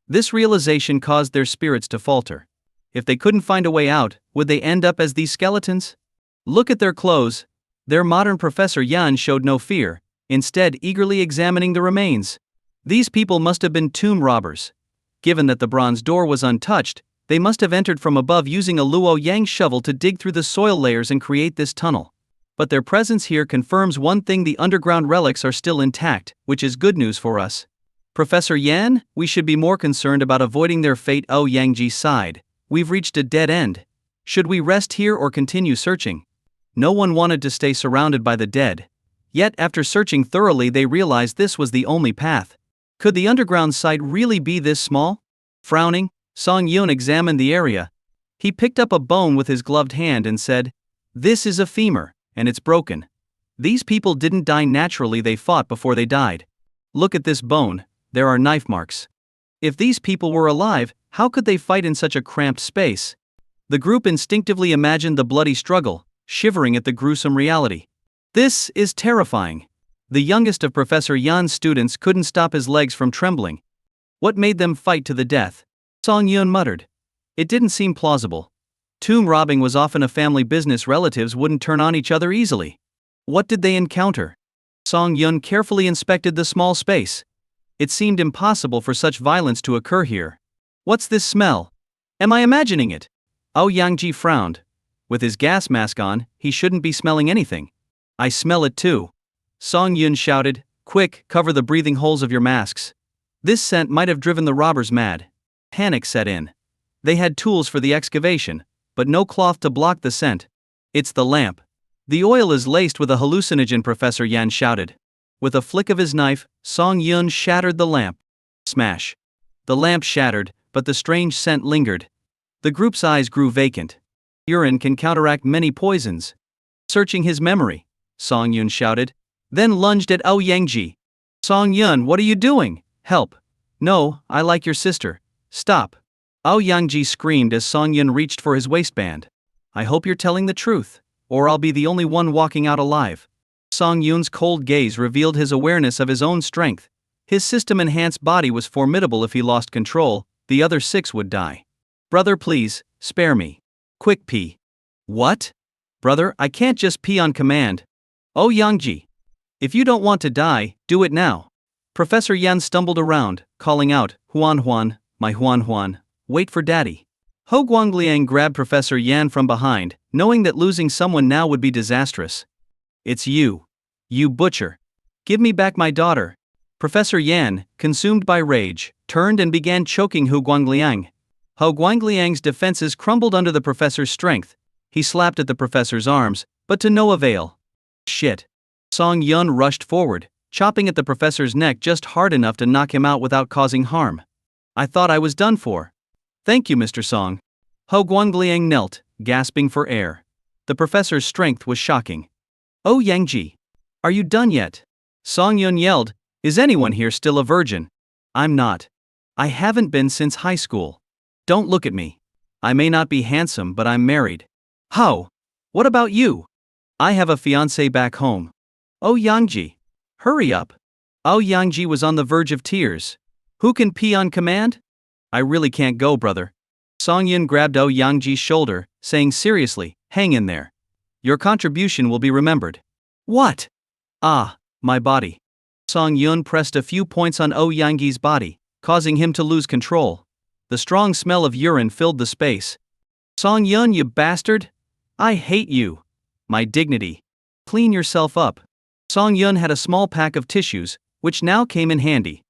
This realization caused their spirits to falter. If they couldn't find a way out, would they end up as these skeletons? Look at their clothes. Their modern Professor Yan showed no fear, instead eagerly examining the remains. These people must have been tomb robbers. Given that the bronze door was untouched, they must have entered from above using a Luo Yang shovel to dig through the soil layers and create this tunnel. But their presence here confirms one thing: the underground relics are still intact, which is good news for us. "Professor Yan, we should be more concerned about avoiding their fate." Oh Yangji sighed. "We've reached a dead end. Should we rest here or continue searching?" No one wanted to stay surrounded by the dead. Yet after searching thoroughly, they realized this was the only path. Could the underground site really be this small? Frowning, Song Yun examined the area. He picked up a bone with his gloved hand and said, "This is a femur, and it's broken. These people didn't die naturally, they fought before they died. Look at this bone, there are knife marks. If these people were alive, how could they fight in such a cramped space?" The group instinctively imagined the bloody struggle, shivering at the gruesome reality. "This is terrifying." The youngest of Professor Yan's students couldn't stop his legs from trembling. "What made them fight to the death?" Song Yun muttered. It didn't seem plausible. Tomb robbing was often a family business. Relatives wouldn't turn on each other easily. What did they encounter? Song Yun carefully inspected the small space. It seemed impossible for such violence to occur here. "What's this smell? Am I imagining it?" Oh Yangji frowned. With his gas mask on, he shouldn't be smelling anything. "I smell it too." Song Yun shouted, "Quick, cover the breathing holes of your masks." This scent might have driven the robbers mad. Panic set in. They had tools for the excavation, but no cloth to block the scent. "It's the lamp. The oil is laced with a hallucinogen," Professor Yan shouted. With a flick of his knife, Song Yun shattered the lamp. Smash. The lamp shattered, but the strange scent lingered. The group's eyes grew vacant. Urine can counteract many poisons. Searching his memory, Song Yun shouted, then lunged at Yangji. Song Yun, what are you doing? Help. No, I like your sister. Stop. Yangji screamed as Song Yun reached for his waistband. I hope you're telling the truth, or I'll be the only one walking out alive. Song Yun's cold gaze revealed his awareness of his own strength. His system-enhanced body was formidable. If he lost control, the other 6 would die. Brother, please, spare me. Quick pee. What? Brother, I can't just pee on command. Oh Yangji. If you don't want to die, do it now. Professor Yan stumbled around, calling out, Huan, my Huan, wait for daddy. Ho Guangliang grabbed Professor Yan from behind, knowing that losing someone now would be disastrous. It's you. You butcher. Give me back my daughter. Professor Yan, consumed by rage, turned and began choking Ho Guangliang. Ho Guangliang's defenses crumbled under the professor's strength. He slapped at the professor's arms, but to no avail. Shit. Song Yun rushed forward, chopping at the professor's neck just hard enough to knock him out without causing harm. I thought I was done for. Thank you, Mr. Song. Ho Guangliang knelt, gasping for air. The professor's strength was shocking. Oh Yangji. Are you done yet? Song Yun yelled, is anyone here still a virgin? I'm not. I haven't been since high school. Don't look at me. I may not be handsome, but I'm married. Ho! What about you? I have a fiancé back home. Oh Yangji. Hurry up. Oh Yangji was on the verge of tears. Who can pee on command? I really can't go, brother. Song Yun grabbed Oh Yangji's shoulder, saying seriously, hang in there. Your contribution will be remembered. What? Ah, my body. Song Yun pressed a few points on Oh Yangji's body, causing him to lose control. The strong smell of urine filled the space. Song Yun, you bastard! I hate you. My dignity. Clean yourself up. Song Yun had a small pack of tissues, which now came in handy.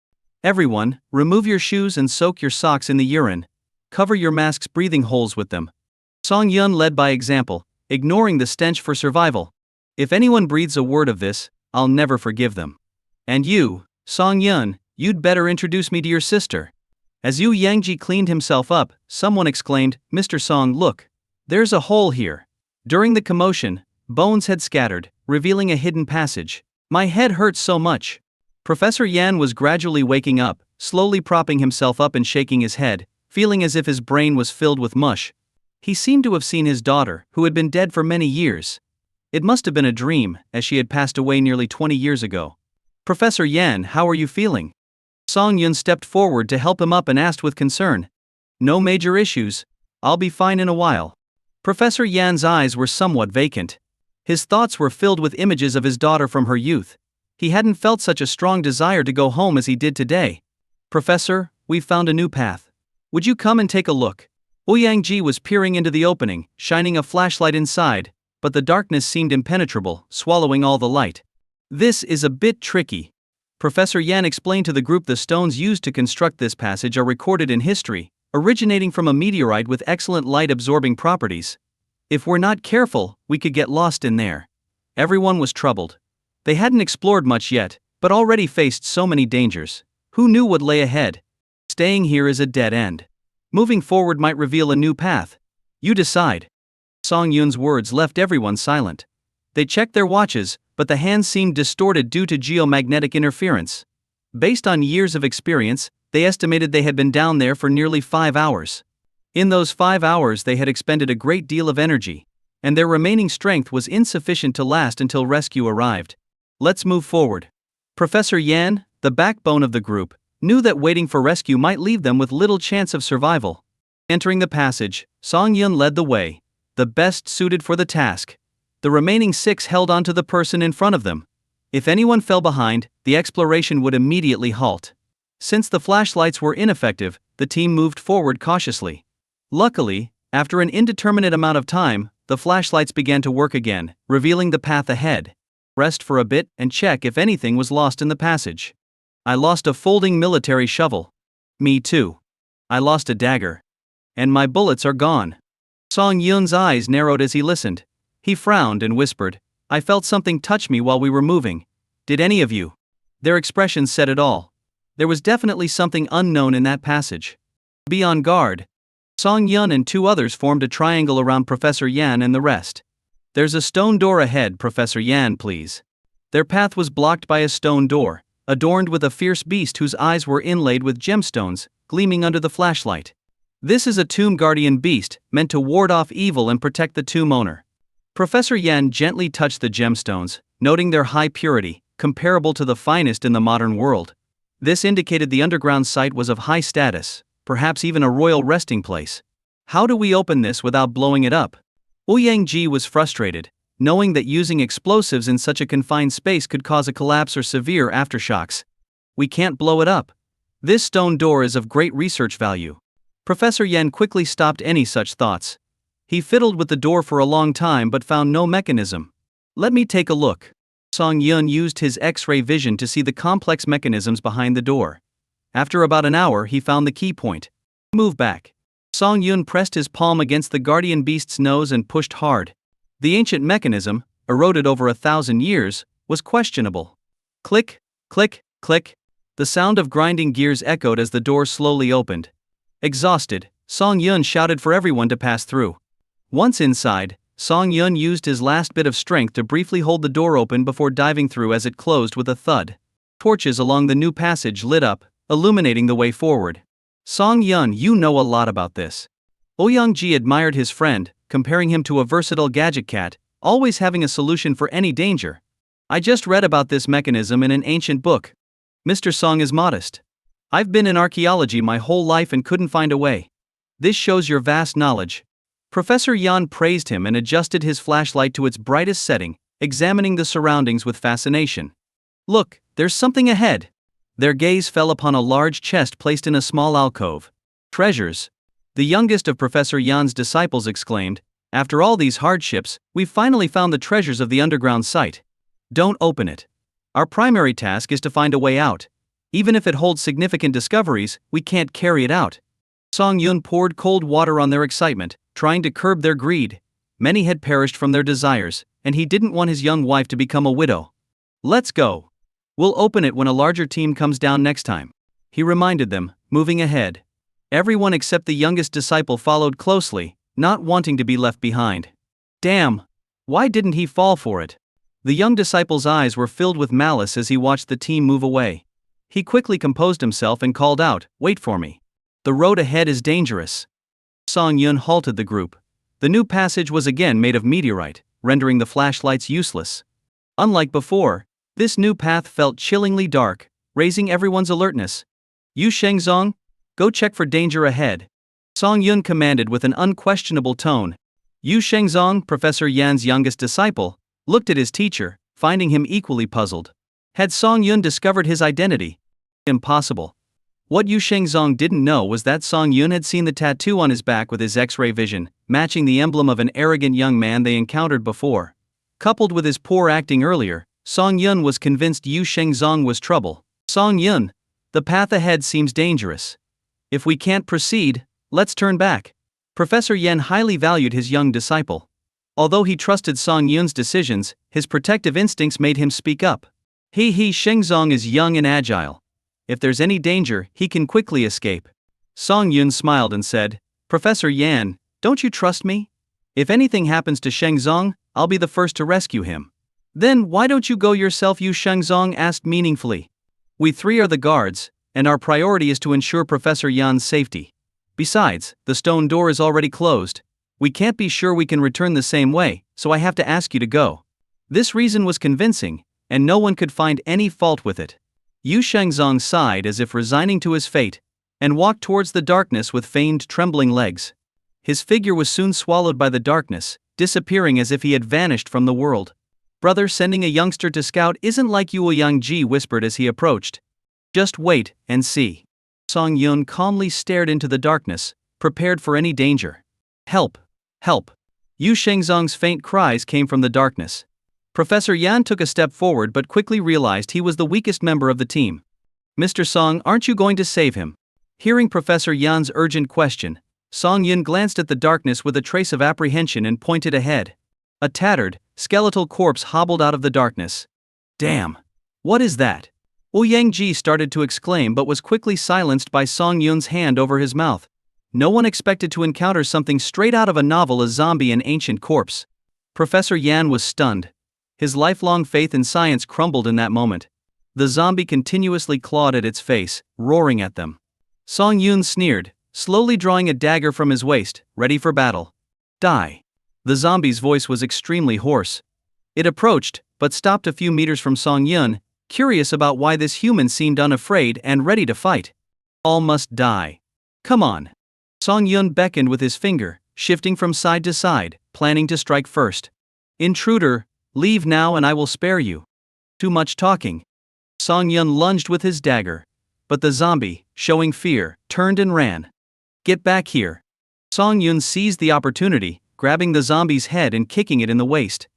Everyone, remove your shoes and soak your socks in the urine. Cover your mask's breathing holes with them. Song Yun led by example, ignoring the stench for survival. If anyone breathes a word of this, I'll never forgive them. And you, Song Yun, you'd better introduce me to your sister. As Yu Yangji cleaned himself up, someone exclaimed, Mr. Song, look. There's a hole here. During the commotion, bones had scattered, revealing a hidden passage. My head hurts so much. Professor Yan was gradually waking up, slowly propping himself up and shaking his head, feeling as if his brain was filled with mush. He seemed to have seen his daughter, who had been dead for many years. It must have been a dream, as she had passed away nearly 20 years ago. Professor Yan, how are you feeling? Song Yun stepped forward to help him up and asked with concern. No major issues. I'll be fine in a while. Professor Yan's eyes were somewhat vacant. His thoughts were filled with images of his daughter from her youth. He hadn't felt such a strong desire to go home as he did today. Professor, we've found a new path. Would you come and take a look? Yangji was peering into the opening, shining a flashlight inside, but the darkness seemed impenetrable, swallowing all the light. This is a bit tricky. Professor Yan explained to the group the stones used to construct this passage are recorded in history, originating from a meteorite with excellent light-absorbing properties. If we're not careful, we could get lost in there. Everyone was troubled. They hadn't explored much yet, but already faced so many dangers. Who knew what lay ahead? Staying here is a dead end. Moving forward might reveal a new path. You decide. Song Yun's words left everyone silent. They checked their watches, but the hands seemed distorted due to geomagnetic interference. Based on years of experience, they estimated they had been down there for nearly 5 hours. In those 5 hours they had expended a great deal of energy, and their remaining strength was insufficient to last until rescue arrived. Let's move forward. Professor Yan, the backbone of the group, knew that waiting for rescue might leave them with little chance of survival. Entering the passage, Song Yun led the way, the best suited for the task. The remaining 6 held onto the person in front of them. If anyone fell behind, the exploration would immediately halt. Since the flashlights were ineffective, the team moved forward cautiously. Luckily, after an indeterminate amount of time, the flashlights began to work again, revealing the path ahead. Rest for a bit and check if anything was lost in the passage. I lost a folding military shovel. Me too. I lost a dagger. And my bullets are gone. Song Yun's eyes narrowed as he listened. He frowned and whispered, I felt something touch me while we were moving. Did any of you? Their expressions said it all. There was definitely something unknown in that passage. Be on guard. Song Yun and two others formed a triangle around Professor Yan and the rest. There's a stone door ahead, Professor Yan, please. Their path was blocked by a stone door, adorned with a fierce beast whose eyes were inlaid with gemstones, gleaming under the flashlight. This is a tomb guardian beast, meant to ward off evil and protect the tomb owner. Professor Yan gently touched the gemstones, noting their high purity, comparable to the finest in the modern world. This indicated the underground site was of high status, perhaps even a royal resting place. How do we open this without blowing it up? Ouyang was frustrated, knowing that using explosives in such a confined space could cause a collapse or severe aftershocks. We can't blow it up. This stone door is of great research value. Professor Yan quickly stopped any such thoughts. He fiddled with the door for a long time but found no mechanism. Let me take a look. Song Yun used his X-ray vision to see the complex mechanisms behind the door. After about an hour, he found the key point. Move back. Song Yun pressed his palm against the guardian beast's nose and pushed hard. The ancient mechanism, eroded over 1,000 years, was questionable. Click, click, click. The sound of grinding gears echoed as the door slowly opened. Exhausted, Song Yun shouted for everyone to pass through. Once inside, Song Yun used his last bit of strength to briefly hold the door open before diving through as it closed with a thud. Torches along the new passage lit up, illuminating the way forward. Song Yun, you know a lot about this. Ouyang admired his friend, comparing him to a versatile gadget cat, always having a solution for any danger. I just read about this mechanism in an ancient book. Mr. Song is modest. I've been in archaeology my whole life and couldn't find a way. This shows your vast knowledge. Professor Yan praised him and adjusted his flashlight to its brightest setting, examining the surroundings with fascination. Look, there's something ahead. Their gaze fell upon a large chest placed in a small alcove. Treasures. The youngest of Professor Yan's disciples exclaimed, after all these hardships, we've finally found the treasures of the underground site. Don't open it. Our primary task is to find a way out. Even if it holds significant discoveries, we can't carry it out. Song Yun poured cold water on their excitement, trying to curb their greed. Many had perished from their desires, and he didn't want his young wife to become a widow. Let's go. We'll open it when a larger team comes down next time. He reminded them, moving ahead. Everyone except the youngest disciple followed closely, not wanting to be left behind. Damn! Why didn't he fall for it? The young disciple's eyes were filled with malice as he watched the team move away. He quickly composed himself and called out, "Wait for me. The road ahead is dangerous." Song Yun halted the group. The new passage was again made of meteorite, rendering the flashlights useless. Unlike before, this new path felt chillingly dark, raising everyone's alertness. Yu Shengzong, go check for danger ahead. Song Yun commanded with an unquestionable tone. Yu Shengzong, Professor Yan's youngest disciple, looked at his teacher, finding him equally puzzled. Had Song Yun discovered his identity? Impossible. What Yu Shengzong didn't know was that Song Yun had seen the tattoo on his back with his X-ray vision, matching the emblem of an arrogant young man they encountered before. Coupled with his poor acting earlier, Song Yun was convinced Yu Shengzong was trouble. Song Yun, the path ahead seems dangerous. If we can't proceed, let's turn back. Professor Yan highly valued his young disciple. Although he trusted Song Yun's decisions, his protective instincts made him speak up. He Shengzong is young and agile. If there's any danger, he can quickly escape. Song Yun smiled and said, Professor Yan, don't you trust me? If anything happens to Shengzong, I'll be the first to rescue him. Then why don't you go yourself? Yu Shengzong asked meaningfully. We three are the guards, and our priority is to ensure Professor Yan's safety. Besides, the stone door is already closed. We can't be sure we can return the same way, so I have to ask you to go. This reason was convincing, and no one could find any fault with it. Yu Shengzong sighed as if resigning to his fate, and walked towards the darkness with feigned trembling legs. His figure was soon swallowed by the darkness, disappearing as if he had vanished from the world. Brother, sending a youngster to scout isn't like you, Ouyang whispered as he approached. Just wait and see. Song Yun calmly stared into the darkness, prepared for any danger. Help! Help! Yu Shengzong's faint cries came from the darkness. Professor Yan took a step forward but quickly realized he was the weakest member of the team. Mr. Song, aren't you going to save him? Hearing Professor Yan's urgent question, Song Yun glanced at the darkness with a trace of apprehension and pointed ahead. A tattered, skeletal corpse hobbled out of the darkness. Damn! What is that? Ouyang started to exclaim but was quickly silenced by Song Yun's hand over his mouth. No one expected to encounter something straight out of a novel, a zombie, an ancient corpse. Professor Yan was stunned. His lifelong faith in science crumbled in that moment. The zombie continuously clawed at its face, roaring at them. Song Yun sneered, slowly drawing a dagger from his waist, ready for battle. Die. The zombie's voice was extremely hoarse. It approached, but stopped a few meters from Song Yun, curious about why this human seemed unafraid and ready to fight. All must die. Come on. Song Yun beckoned with his finger, shifting from side to side, planning to strike first. Intruder, leave now and I will spare you. Too much talking. Song Yun lunged with his dagger. But the zombie, showing fear, turned and ran. Get back here. Song Yun seized the opportunity, grabbing the zombie's head and kicking it in the waist.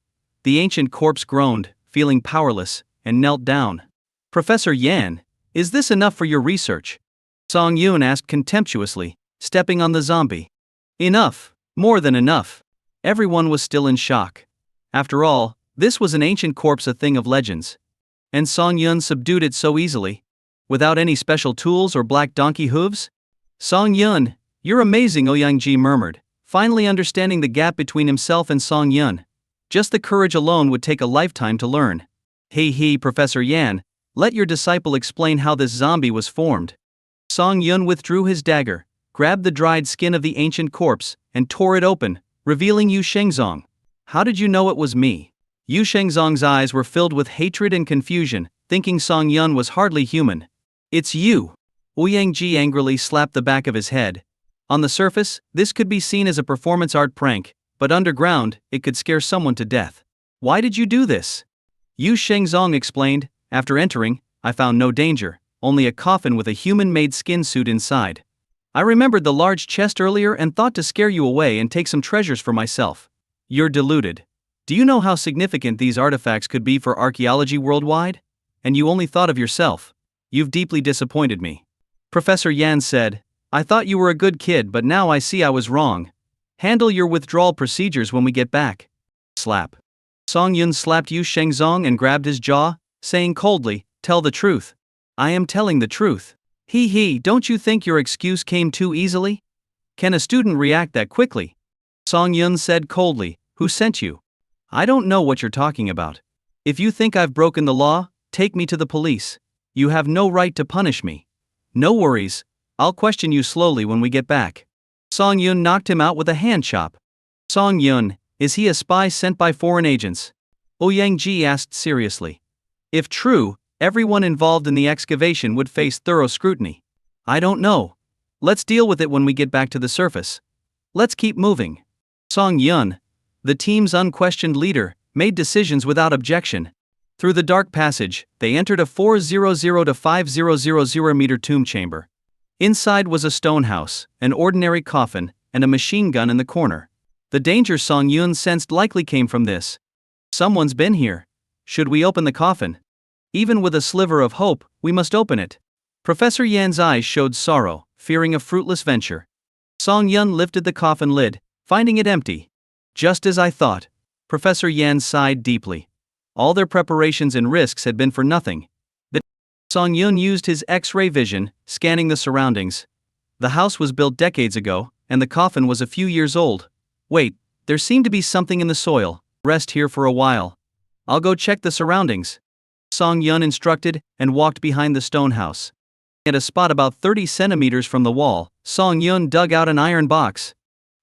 The ancient corpse groaned, feeling powerless, and knelt down. Professor Yan, is this enough for your research? Song Yun asked contemptuously, stepping on the zombie. Enough, more than enough. Everyone was still in shock. After all, this was an ancient corpse, a thing of legends. And Song Yun subdued it so easily. Without any special tools or black donkey hooves? Song Yun, you're amazing, Ouyang murmured, finally understanding the gap between himself and Song Yun. Just the courage alone would take a lifetime to learn. Hey, Professor Yan, let your disciple explain how this zombie was formed. Song Yun withdrew his dagger, grabbed the dried skin of the ancient corpse, and tore it open, revealing Yu Shengzong. How did you know it was me? Yu Shengzong's eyes were filled with hatred and confusion, thinking Song Yun was hardly human. It's you. Ouyang angrily slapped the back of his head. On the surface, this could be seen as a performance art prank, but underground, it could scare someone to death. Why did you do this? Yu Shengzong explained. After entering, I found no danger, only a coffin with a human-made skin suit inside. I remembered the large chest earlier and thought to scare you away and take some treasures for myself. You're deluded. Do you know how significant these artifacts could be for archaeology worldwide? And you only thought of yourself. You've deeply disappointed me. Professor Yan said, I thought you were a good kid, but now I see I was wrong. Handle your withdrawal procedures when we get back. Slap. Song Yun slapped Yu Shengzong and grabbed his jaw, saying coldly, tell the truth. I am telling the truth. Don't you think your excuse came too easily? Can a student react that quickly? Song Yun said coldly, who sent you? I don't know what you're talking about. If you think I've broken the law, take me to the police. You have no right to punish me. No worries, I'll question you slowly when we get back. Song Yun knocked him out with a hand chop. Song Yun, is he a spy sent by foreign agents? Ouyang asked seriously. If true, everyone involved in the excavation would face thorough scrutiny. I don't know. Let's deal with it when we get back to the surface. Let's keep moving. Song Yun, the team's unquestioned leader, made decisions without objection. Through the dark passage, they entered a 400 to 5000 meter tomb chamber. Inside was a stone house, an ordinary coffin, and a machine gun in the corner. The danger Song Yun sensed likely came from this. Someone's been here. Should we open the coffin? Even with a sliver of hope, we must open it. Professor Yan's eyes showed sorrow, fearing a fruitless venture. Song Yun lifted the coffin lid, finding it empty. Just as I thought. Professor Yan sighed deeply. All their preparations and risks had been for nothing. Song Yun used his X-ray vision, scanning the surroundings. The house was built decades ago, and the coffin was a few years old. Wait, there seemed to be something in the soil. Rest here for a while. I'll go check the surroundings. Song Yun instructed, and walked behind the stone house. At a spot about 30 centimeters from the wall, Song Yun dug out an iron box.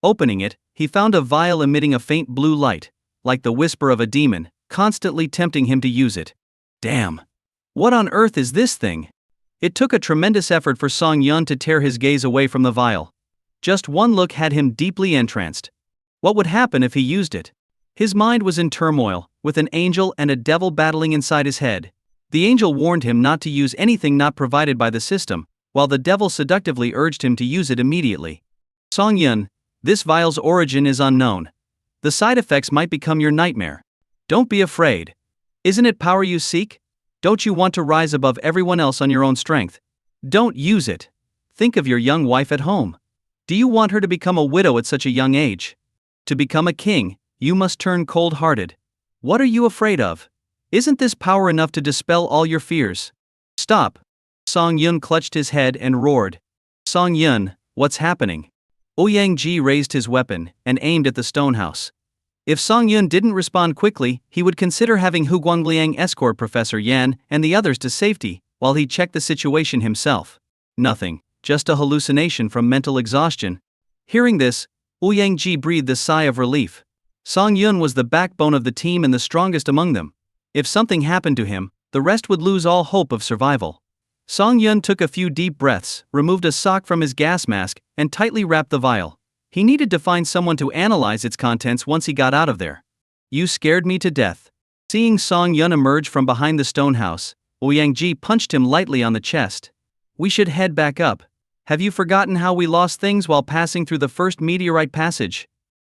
Opening it, he found a vial emitting a faint blue light, like the whisper of a demon, constantly tempting him to use it. Damn! What on earth is this thing? It took a tremendous effort for Song Yun to tear his gaze away from the vial. Just one look had him deeply entranced. What would happen if he used it? His mind was in turmoil, with an angel and a devil battling inside his head. The angel warned him not to use anything not provided by the system, while the devil seductively urged him to use it immediately. Song Yun, this vial's origin is unknown. The side effects might become your nightmare. Don't be afraid. Isn't it power you seek? Don't you want to rise above everyone else on your own strength? Don't use it. Think of your young wife at home. Do you want her to become a widow at such a young age? To become a king, you must turn cold-hearted. What are you afraid of? Isn't this power enough to dispel all your fears? Stop. Song Yun clutched his head and roared. Song Yun, what's happening? Ouyang raised his weapon and aimed at the stone house. If Song Yun didn't respond quickly, he would consider having Hu Guangliang escort Professor Yan and the others to safety, while he checked the situation himself. Nothing, just a hallucination from mental exhaustion. Hearing this, Ouyang breathed a sigh of relief. Song Yun was the backbone of the team and the strongest among them. If something happened to him, the rest would lose all hope of survival. Song Yun took a few deep breaths, removed a sock from his gas mask, and tightly wrapped the vial. He needed to find someone to analyze its contents once he got out of there. You scared me to death. Seeing Song Yun emerge from behind the stone house, Ouyang punched him lightly on the chest. We should head back up. Have you forgotten how we lost things while passing through the first meteorite passage?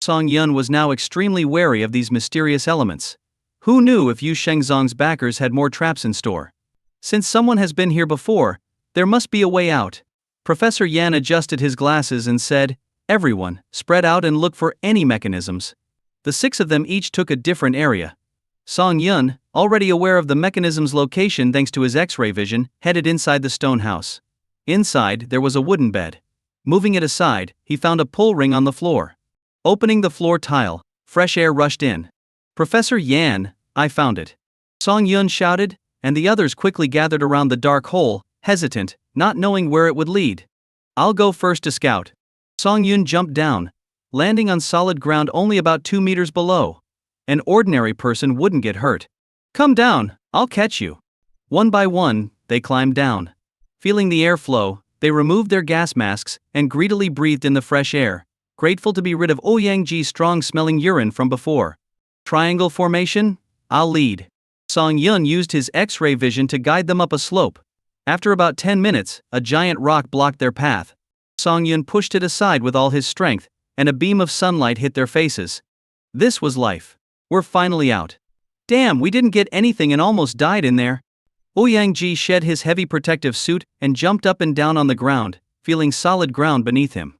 Song Yun was now extremely wary of these mysterious elements. Who knew if Yu Shengzong's backers had more traps in store? Since someone has been here before, there must be a way out. Professor Yan adjusted his glasses and said, Everyone, spread out and look for any mechanisms. The 6 of them each took a different area. Song Yun, already aware of the mechanism's location thanks to his X-ray vision, headed inside the stone house. Inside, there was a wooden bed. Moving it aside, he found a pull ring on the floor. Opening the floor tile, fresh air rushed in. Professor Yan, I found it. Song Yun shouted, and the others quickly gathered around the dark hole, hesitant, not knowing where it would lead. I'll go first to scout. Song Yun jumped down, landing on solid ground only about 2 meters below. An ordinary person wouldn't get hurt. Come down, I'll catch you. One by one, they climbed down. Feeling the air flow, they removed their gas masks and greedily breathed in the fresh air, grateful to be rid of Ouyang strong-smelling urine from before. Triangle formation? I'll lead. Song Yun used his X-ray vision to guide them up a slope. After about 10 minutes, a giant rock blocked their path. Song Yun pushed it aside with all his strength, and a beam of sunlight hit their faces. This was life. We're finally out. Damn, we didn't get anything and almost died in there. Ouyang shed his heavy protective suit and jumped up and down on the ground, feeling solid ground beneath him.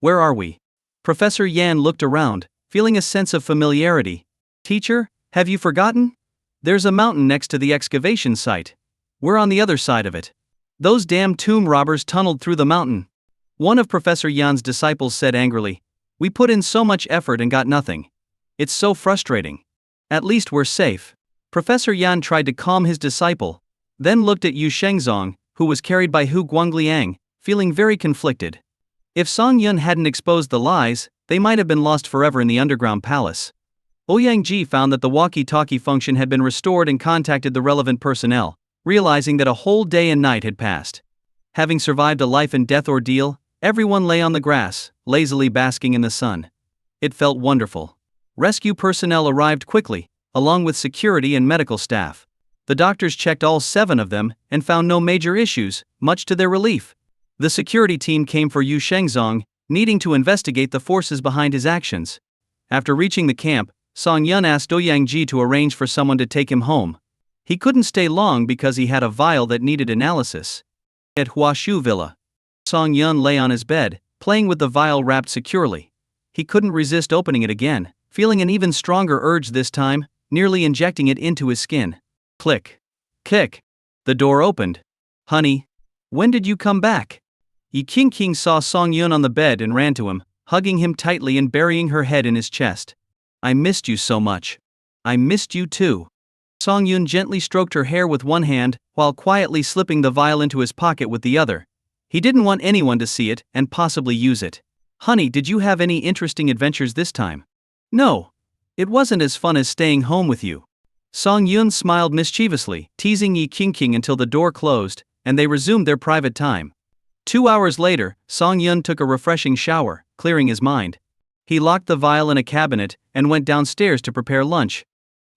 Where are we? Professor Yan looked around, feeling a sense of familiarity. Teacher, have you forgotten? There's a mountain next to the excavation site. We're on the other side of it. Those damn tomb robbers tunneled through the mountain. One of Professor Yan's disciples said angrily. We put in so much effort and got nothing. It's so frustrating. At least we're safe. Professor Yan tried to calm his disciple, then looked at Yu Shengzong, who was carried by Hu Guangliang, feeling very conflicted. If Song Yun hadn't exposed the lies, they might have been lost forever in the underground palace. Ouyang found that the walkie-talkie function had been restored and contacted the relevant personnel, realizing that a whole day and night had passed. Having survived a life-and-death ordeal, everyone lay on the grass, lazily basking in the sun. It felt wonderful. Rescue personnel arrived quickly, along with security and medical staff. The doctors checked all 7 of them and found no major issues, much to their relief. The security team came for Yu Shengzong, needing to investigate the forces behind his actions. After reaching the camp, Song Yun asked Ouyang to arrange for someone to take him home. He couldn't stay long because he had a vial that needed analysis. At Huashu Villa, Song Yun lay on his bed, playing with the vial wrapped securely. He couldn't resist opening it again, feeling an even stronger urge this time, nearly injecting it into his skin. Click. Kick. The door opened. Honey, when did you come back? Yi Qingqing saw Song Yun on the bed and ran to him, hugging him tightly and burying her head in his chest. I missed you so much. I missed you too. Song Yun gently stroked her hair with one hand, while quietly slipping the vial into his pocket with the other. He didn't want anyone to see it and possibly use it. Honey, did you have any interesting adventures this time? No. It wasn't as fun as staying home with you. Song Yun smiled mischievously, teasing Yi Qingqing until the door closed, and they resumed their private time. 2 hours later, Song Yun took a refreshing shower, clearing his mind. He locked the vial in a cabinet and went downstairs to prepare lunch.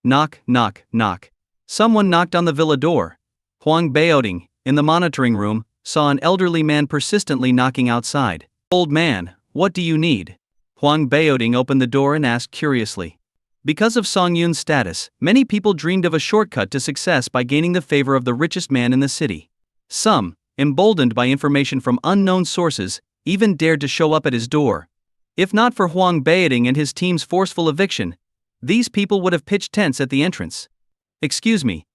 Knock, knock, knock. Someone knocked on the villa door. Huang Baoding, in the monitoring room, saw an elderly man persistently knocking outside. Old man, what do you need? Huang Baoding opened the door and asked curiously. Because of Song Yun's status, many people dreamed of a shortcut to success by gaining the favor of the richest man in the city. Some, emboldened by information from unknown sources, even dared to show up at his door. If not for Huang Baoding and his team's forceful eviction, these people would have pitched tents at the entrance. Excuse me.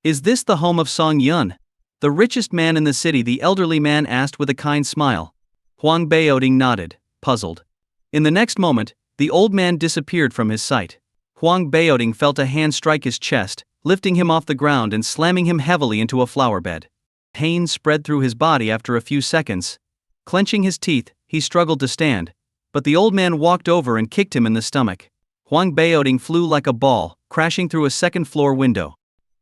Is this the home of Song Yun? The richest man in the city, the elderly man asked with a kind smile. Huang Baoding nodded. puzzled. In the next moment, the old man disappeared from his sight. Huang Baoding felt a hand strike his chest, lifting him off the ground and slamming him heavily into a flower bed. Pain spread through his body after a few seconds. Clenching his teeth, he struggled to stand, but the old man walked over and kicked him in the stomach. Huang Baoding flew like a ball, crashing through a second-floor window.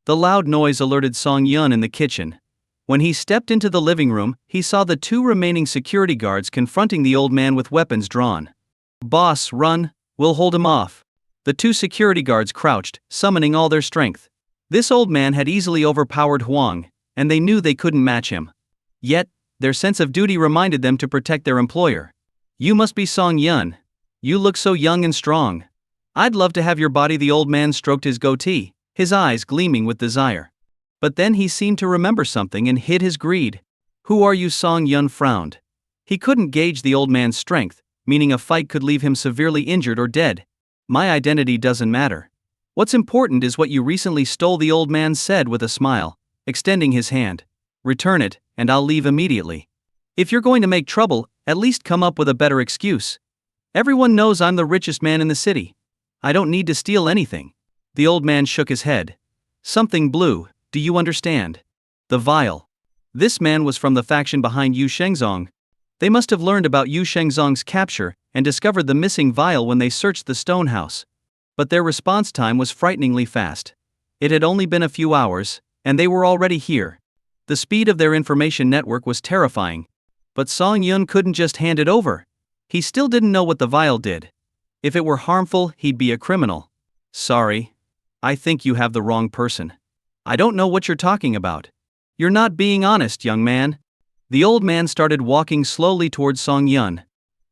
The loud noise alerted Song Yun in the kitchen. When he stepped into the living room, he saw the two remaining security guards confronting the old man with weapons drawn. "Boss, run, we'll hold him off." The two security guards crouched, summoning all their strength. This old man had easily overpowered Huang, and they knew they couldn't match him. Yet, their sense of duty reminded them to protect their employer. "You must be Song Yun. You look so young and strong. I'd love to have your body." The old man stroked his goatee, his eyes gleaming with desire. But then he seemed to remember something and hid his greed. "Who are you?" Song Yun frowned. He couldn't gauge the old man's strength, meaning a fight could leave him severely injured or dead. "My identity doesn't matter. What's important is what you recently stole," the old man said with a smile, extending his hand. "Return it, and I'll leave immediately. If you're going to make trouble, at least come up with a better excuse. Everyone knows I'm the richest man in the city. I don't need to steal anything." The old man shook his head. "Something blue, do you understand? The vial." This man was from the faction behind Yu Shengzong. They must have learned about Yu Shengzong's capture and discovered the missing vial when they searched the stone house. But their response time was frighteningly fast. It had only been a few hours, and they were already here. The speed of their information network was terrifying. But Song Yun couldn't just hand it over. He still didn't know what the vial did. If it were harmful, he'd be a criminal. "Sorry. I think you have the wrong person. I don't know what you're talking about. You're not being honest, young man." The old man started walking slowly towards Song Yun.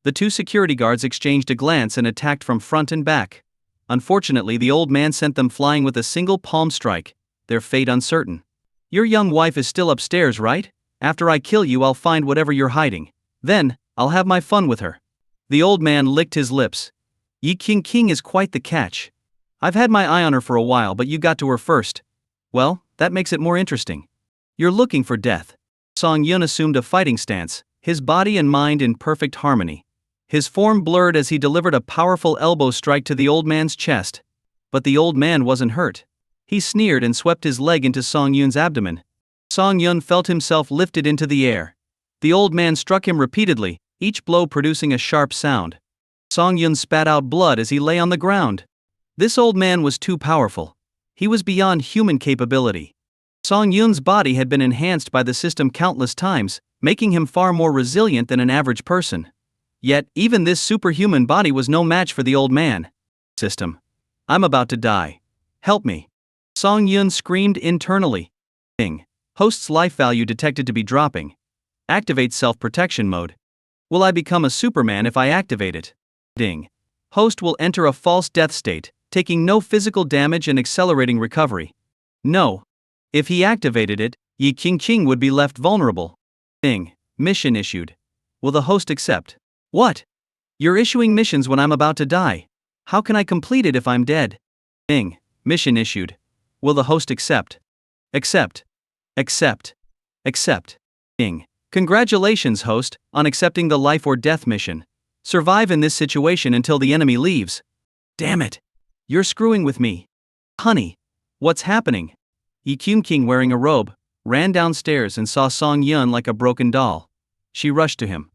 The two security guards exchanged a glance and attacked from front and back. Unfortunately, the old man sent them flying with a single palm strike, their fate uncertain. "Your young wife is still upstairs, right? After I kill you, I'll find whatever you're hiding. Then, I'll have my fun with her." The old man licked his lips. "Yi King is quite the catch. I've had my eye on her for a while, but you got to her first. Well, that makes it more interesting. You're looking for death." Song Yun assumed a fighting stance, his body and mind in perfect harmony. His form blurred as he delivered a powerful elbow strike to the old man's chest. But the old man wasn't hurt. He sneered and swept his leg into Song Yun's abdomen. Song Yun felt himself lifted into the air. The old man struck him repeatedly, each blow producing a sharp sound. Song Yun spat out blood as he lay on the ground. This old man was too powerful. He was beyond human capability. Song Yun's body had been enhanced by the system countless times, making him far more resilient than an average person. Yet, even this superhuman body was no match for the old man. "System. I'm about to die. Help me." Song Yun screamed internally. Ding. Host's life value detected to be dropping. Activate self-protection mode. Will I become a Superman if I activate it? Ding. Host will enter a false death state, taking no physical damage and accelerating recovery. No. If he activated it, Yi King would be left vulnerable. Ding. Mission issued. Will the host accept? What? You're issuing missions when I'm about to die. How can I complete it if I'm dead? Ding. Mission issued. Will the host accept? Accept. Accept. Accept. Ding. Congratulations, host, on accepting the life or death mission. Survive in this situation until the enemy leaves. Damn it. You're screwing with me. Honey. What's happening? Yi King, wearing a robe, ran downstairs and saw Song Yun like a broken doll. She rushed to him.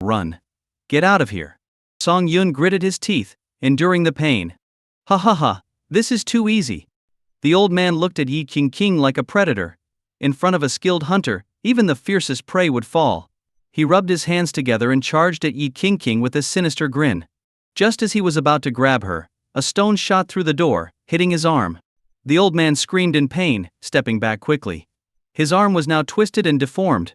Run. Get out of here. Song Yun gritted his teeth, enduring the pain. Ha ha ha, this is too easy. The old man looked at Yi King like a predator. In front of a skilled hunter, even the fiercest prey would fall. He rubbed his hands together and charged at Yi King with a sinister grin. Just as he was about to grab her, a stone shot through the door, hitting his arm. The old man screamed in pain, stepping back quickly. His arm was now twisted and deformed.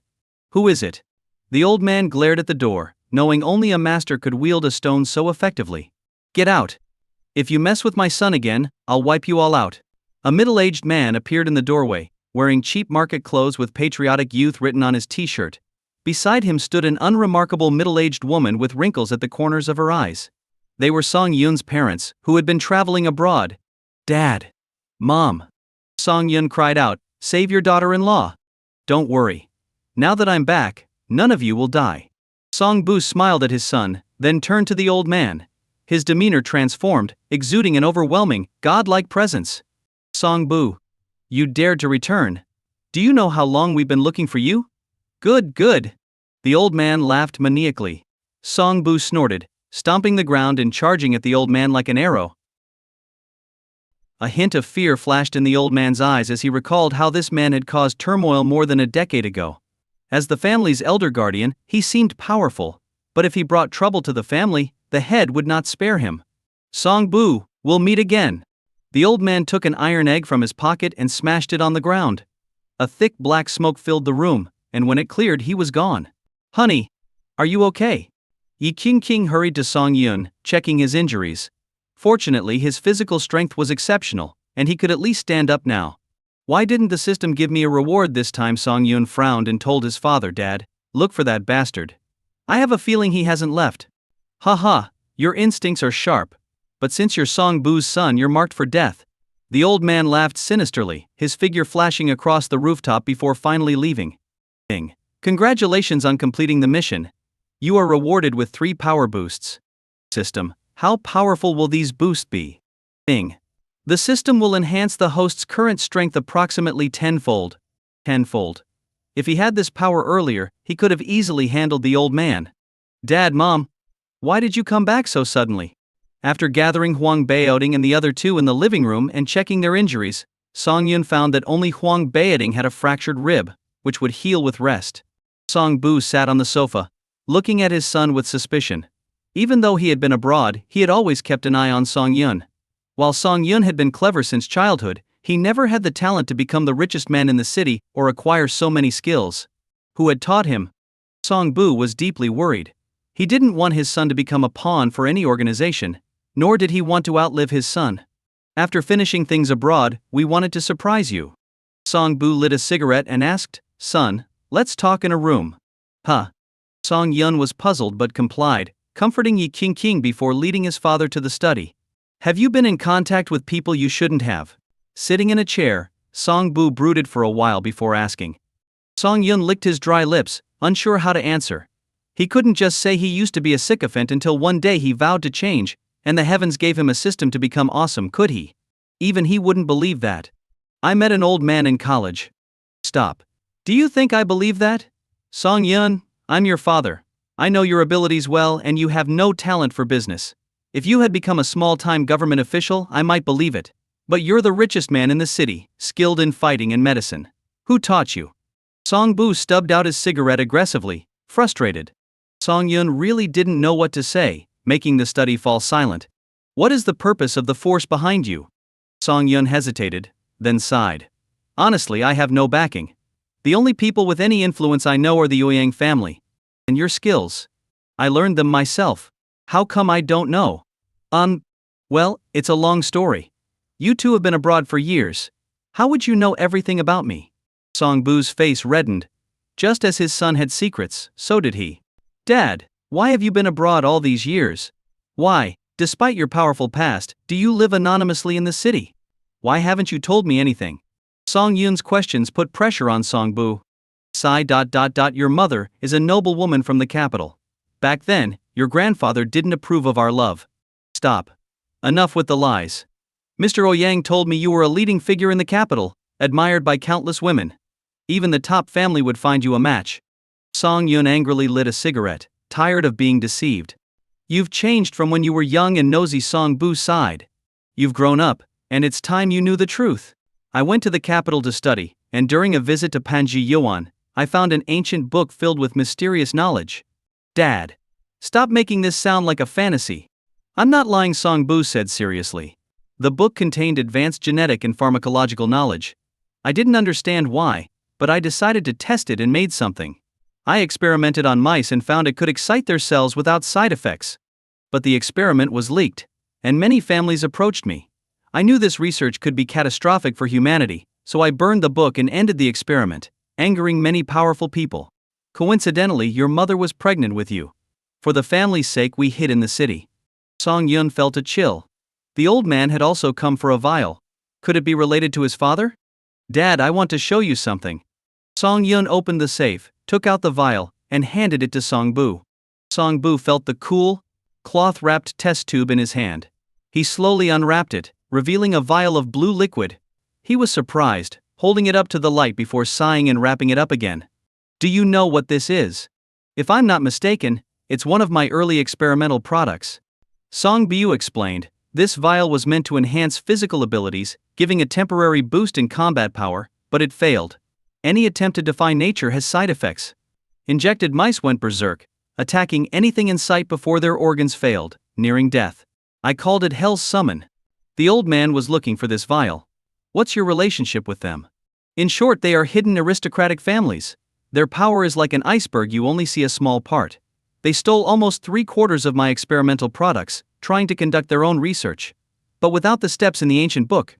Who is it? The old man glared at the door, knowing only a master could wield a stone so effectively. Get out. If you mess with my son again, I'll wipe you all out. A middle-aged man appeared in the doorway, wearing cheap market clothes with patriotic youth written on his t-shirt. Beside him stood an unremarkable middle-aged woman with wrinkles at the corners of her eyes. They were Song Yun's parents, who had been traveling abroad. Dad. Mom. Song Yun cried out, save your daughter-in-law. Don't worry. Now that I'm back, none of you will die. Song Bu smiled at his son, then turned to the old man. His demeanor transformed, exuding an overwhelming, godlike presence. Song Bu. You dared to return. Do you know how long we've been looking for you? Good, good. The old man laughed maniacally. Song Bu snorted, stomping the ground and charging at the old man like an arrow. A hint of fear flashed in the old man's eyes as he recalled how this man had caused turmoil more than a decade ago. As the family's elder guardian, he seemed powerful, but if he brought trouble to the family, the head would not spare him. Song Bu, we'll meet again. The old man took an iron egg from his pocket and smashed it on the ground. A thick black smoke filled the room, and when it cleared, he was gone. Honey, are you okay? Yi King hurried to Song Yun, checking his injuries. Fortunately, his physical strength was exceptional, and he could at least stand up now. Why didn't the system give me a reward this time? Song Yun frowned and told his father, Dad, look for that bastard. I have a feeling he hasn't left. Ha, your instincts are sharp. But since you're Song Bu's son, you're marked for death. The old man laughed sinisterly, his figure flashing across the rooftop before finally leaving. Congratulations on completing the mission. You are rewarded with 3 power boosts. System, how powerful will these boosts be? The system will enhance the host's current strength approximately tenfold. If he had this power earlier, he could have easily handled the old man. Dad, Mom, why did you come back so suddenly? After gathering Huang Baoting and the other 2 in the living room and checking their injuries, Song Yun found that only Huang Baoting had a fractured rib, which would heal with rest. Song Bu sat on the sofa, looking at his son with suspicion. Even though he had been abroad, he had always kept an eye on Song Yun. While Song Yun had been clever since childhood, he never had the talent to become the richest man in the city or acquire so many skills. Who had taught him? Song Bu was deeply worried. He didn't want his son to become a pawn for any organization, nor did he want to outlive his son. After finishing things abroad, we wanted to surprise you. Song Bu lit a cigarette and asked, Son, let's talk in a room. Huh. Song Yun was puzzled but complied, comforting Yi King before leading his father to the study. Have you been in contact with people you shouldn't have? Sitting in a chair, Song Bu brooded for a while before asking. Song Yun licked his dry lips, unsure how to answer. He couldn't just say he used to be a sycophant until one day he vowed to change, and the heavens gave him a system to become awesome, could he? Even he wouldn't believe that. I met an old man in college. Stop. Do you think I believe that? Song Yun, I'm your father. I know your abilities well and you have no talent for business. If you had become a small-time government official, I might believe it. But you're the richest man in the city, skilled in fighting and medicine. Who taught you? Song Bu stubbed out his cigarette aggressively, frustrated. Song Yun really didn't know what to say, making the study fall silent. What is the purpose of the force behind you? Song Yun hesitated, then sighed. Honestly, I have no backing. The only people with any influence I know are the Ouyang family. And your skills. I learned them myself. How come I don't know? Well, it's a long story. You 2 have been abroad for years. How would you know everything about me? Song Bu's face reddened. Just as his son had secrets, so did he. Dad, why have you been abroad all these years? Why, despite your powerful past, do you live anonymously in the city? Why haven't you told me anything? Song Yun's questions put pressure on Song Bu. Your mother is a noble woman from the capital. Back then, your grandfather didn't approve of our love. Stop. Enough with the lies. Mr. Ouyang told me you were a leading figure in the capital, admired by countless women. Even the top family would find you a match. Song Yun angrily lit a cigarette, tired of being deceived. You've changed from when you were young and nosy. Song Bu sighed. You've grown up, and it's time you knew the truth. I went to the capital to study, and during a visit to Panji Yuan, I found an ancient book filled with mysterious knowledge. Dad, stop making this sound like a fantasy. I'm not lying, Song Bu said seriously. The book contained advanced genetic and pharmacological knowledge. I didn't understand why, but I decided to test it and made something. I experimented on mice and found it could excite their cells without side effects. But the experiment was leaked, and many families approached me. I knew this research could be catastrophic for humanity, so I burned the book and ended the experiment, angering many powerful people. Coincidentally, your mother was pregnant with you. For the family's sake, we hid in the city. Song Yun felt a chill. The old man had also come for a vial. Could it be related to his father? Dad, I want to show you something. Song Yun opened the safe, took out the vial, and handed it to Song Bu. Song Bu felt the cool, cloth-wrapped test tube in his hand. He slowly unwrapped it, revealing a vial of blue liquid. He was surprised, holding it up to the light before sighing and wrapping it up again. Do you know what this is? If I'm not mistaken, it's one of my early experimental products. Song Bu explained, this vial was meant to enhance physical abilities, giving a temporary boost in combat power, but it failed. Any attempt to defy nature has side effects. Injected mice went berserk, attacking anything in sight before their organs failed, nearing death. I called it Hell's Summon. The old man was looking for this vial. What's your relationship with them? In short, they are hidden aristocratic families. Their power is like an iceberg, you only see a small part. They stole almost 3/4 of my experimental products, trying to conduct their own research. But without the steps in the ancient book,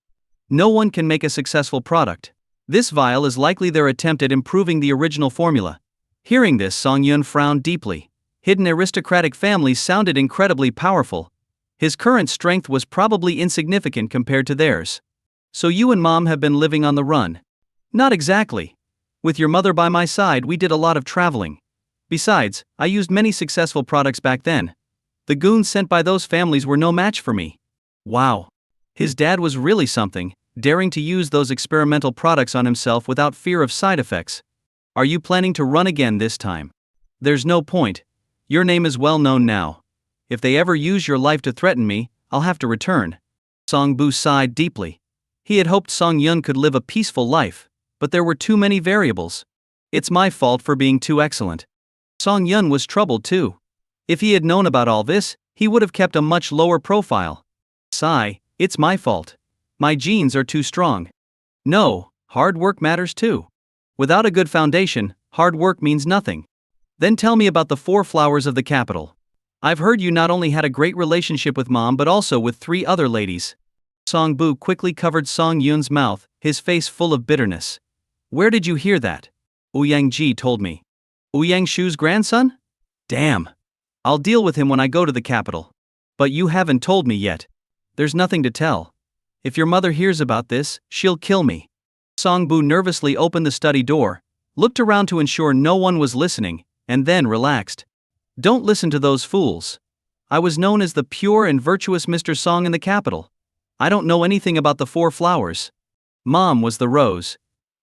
no one can make a successful product. This vial is likely their attempt at improving the original formula. Hearing this, Song Yun frowned deeply. Hidden aristocratic families sounded incredibly powerful. His current strength was probably insignificant compared to theirs. So you and Mom have been living on the run? Not exactly. With your mother by my side, we did a lot of traveling. Besides, I used many successful products back then. The goons sent by those families were no match for me. Wow. His dad was really something, daring to use those experimental products on himself without fear of side effects. Are you planning to run again this time? There's no point. Your name is well known now. If they ever use your life to threaten me, I'll have to return. Song Bu sighed deeply. He had hoped Song Yun could live a peaceful life, but there were too many variables. It's my fault for being too excellent. Song Yun was troubled too. If he had known about all this, he would have kept a much lower profile. Sigh, it's my fault. My genes are too strong. No, hard work matters too. Without a good foundation, hard work means nothing. Then tell me about the 4 flowers of the capital. I've heard you not only had a great relationship with Mom but also with 3 other ladies. Song Bu quickly covered Song Yun's mouth, his face full of bitterness. Where did you hear that? Ouyang Ji told me. Ouyang Shu's grandson? Damn. I'll deal with him when I go to the capital. But you haven't told me yet. There's nothing to tell. If your mother hears about this, she'll kill me. Song Bu nervously opened the study door, looked around to ensure no one was listening, and then relaxed. Don't listen to those fools. I was known as the pure and virtuous Mr. Song in the capital. I don't know anything about the 4 flowers. Mom was the rose.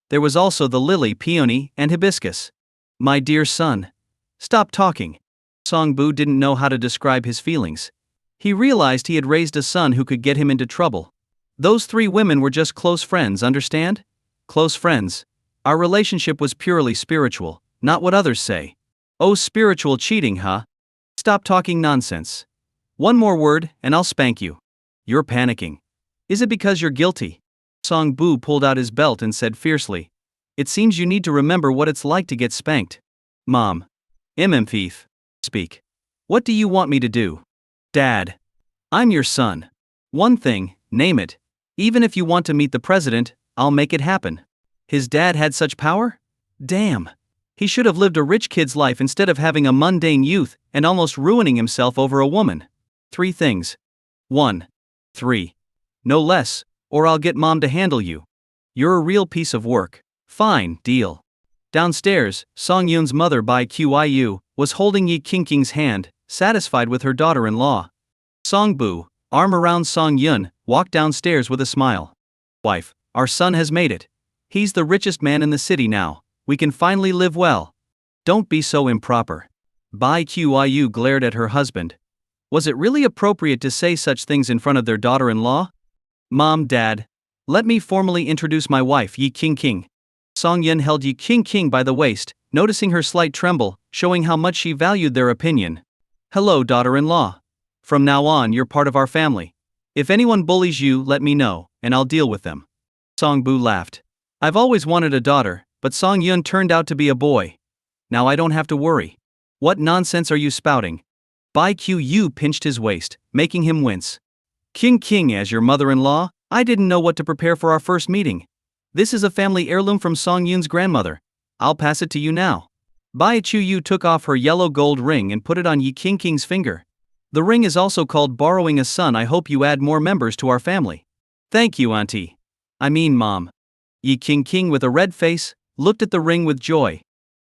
There was also the lily, peony, and hibiscus. My dear son. Stop talking. Song Bu didn't know how to describe his feelings. He realized he had raised a son who could get him into trouble. Those 3 women were just close friends, understand? Close friends. Our relationship was purely spiritual, not what others say. Oh, spiritual cheating, huh? Stop talking nonsense. One more word, and I'll spank you. You're panicking. Is it because you're guilty? Song Bu pulled out his belt and said fiercely. It seems you need to remember what it's like to get spanked. Mom. Thief. Speak. What do you want me to do? Dad. I'm your son. One thing, name it. Even if you want to meet the president, I'll make it happen. His dad had such power? Damn. He should have lived a rich kid's life instead of having a mundane youth and almost ruining himself over a woman. 3 things. 1. 3. No less, or I'll get Mom to handle you. You're a real piece of work. Fine, deal. Downstairs, Song Yun's mother Bai Qiu was holding Yi Qingqing's hand, satisfied with her daughter-in-law. Song Bu, arm around Song Yun, walked downstairs with a smile. Wife, our son has made it. He's the richest man in the city now. We can finally live well. Don't be so improper. Bai Qiu glared at her husband. Was it really appropriate to say such things in front of their daughter-in-law? Mom, Dad. Let me formally introduce my wife, Yi Qingqing. Song Yun held Yi Qingqing by the waist, noticing her slight tremble, showing how much she valued their opinion. Hello, daughter-in-law. From now on, you're part of our family. If anyone bullies you, let me know, and I'll deal with them. Song Bu laughed. I've always wanted a daughter, but Song Yun turned out to be a boy. Now I don't have to worry. What nonsense are you spouting? Bai Qiu pinched his waist, making him wince. Qingqing, as your mother-in-law, I didn't know what to prepare for our first meeting. This is a family heirloom from Song Yun's grandmother. I'll pass it to you now. Bai Qiu took off her yellow gold ring and put it on Yi Qingqing's finger. The ring is also called borrowing a son. I hope you add more members to our family. Thank you, Auntie. I mean, Mom. Yi Qingqing, with a red face, looked at the ring with joy.